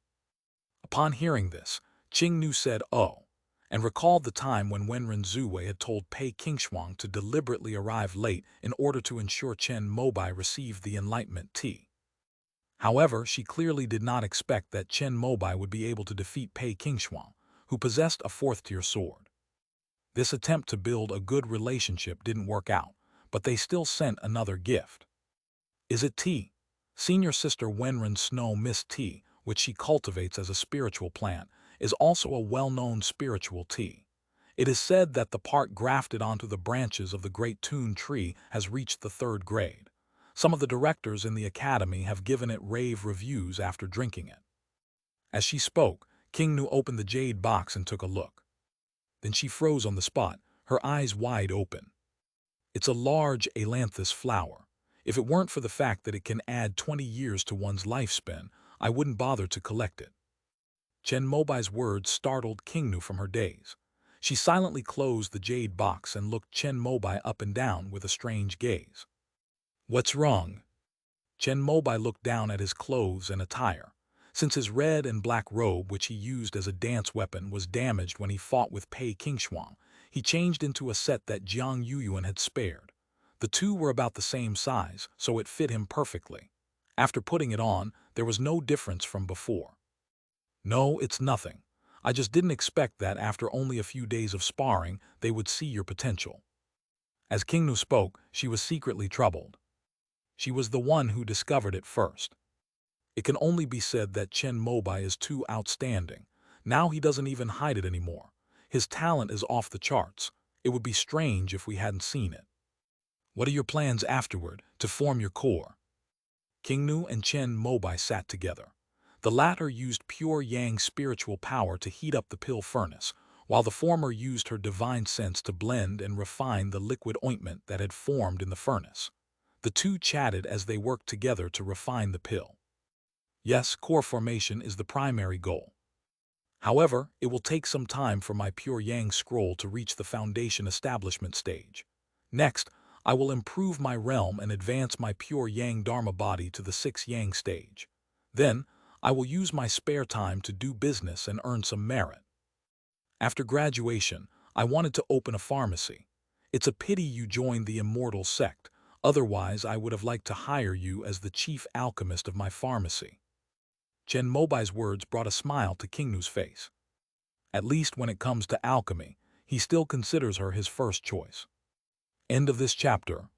Upon hearing this, Qingnu said, "Oh," and recalled the time when Wenren Zuwei had told Pei Qingshuang to deliberately arrive late in order to ensure Chen Mobai received the enlightenment tea. However, she clearly did not expect that Chen Mobai would be able to defeat Pei Qingshuang, who possessed a fourth-tier sword. This attempt to build a good relationship didn't work out, but they still sent another gift. Is it tea? Senior sister Wenren Snow Mist tea, which she cultivates as a spiritual plant, is also a well-known spiritual tea. It is said that the part grafted onto the branches of the Great Toon tree has reached the 3rd grade. Some of the directors in the academy have given it rave reviews after drinking it. As she spoke, Qingnu opened the jade box and took a look. Then she froze on the spot, her eyes wide open. It's a large ailanthus flower. If it weren't for the fact that it can add 20 years to one's lifespan, I wouldn't bother to collect it. Chen Mobai's words startled Qingnu from her daze. She silently closed the jade box and looked Chen Mobai up and down with a strange gaze. What's wrong? Chen Mobai looked down at his clothes and attire. Since his red and black robe, which he used as a dance weapon, was damaged when he fought with Pei Qingshuang, he changed into a set that Jiang Yuyuan had spared. The two were about the same size, so it fit him perfectly. After putting it on, there was no difference from before. No, it's nothing. I just didn't expect that after only a few days of sparring, they would see your potential. As Qingnu spoke, she was secretly troubled. She was the one who discovered it first. It can only be said that Chen Mobai is too outstanding. Now he doesn't even hide it anymore. His talent is off the charts. It would be strange if we hadn't seen it. What are your plans afterward to form your core? Qingnu and Chen Mobai sat together. The latter used pure yang spiritual power to heat up the pill furnace, while the former used her divine sense to blend and refine the liquid ointment that had formed in the furnace. The two chatted as they worked together to refine the pill. Yes, core formation is the primary goal. However, it will take some time for my pure yang scroll to reach the foundation establishment stage. Next, I will improve my realm and advance my pure yang dharma body to the 6th yang stage. Then, I will use my spare time to do business and earn some merit. After graduation, I wanted to open a pharmacy. It's a pity you joined the immortal sect. Otherwise, I would have liked to hire you as the chief alchemist of my pharmacy. Chen Mobai's words brought a smile to Qingnu's face. At least when it comes to alchemy, he still considers her his first choice. End of this chapter.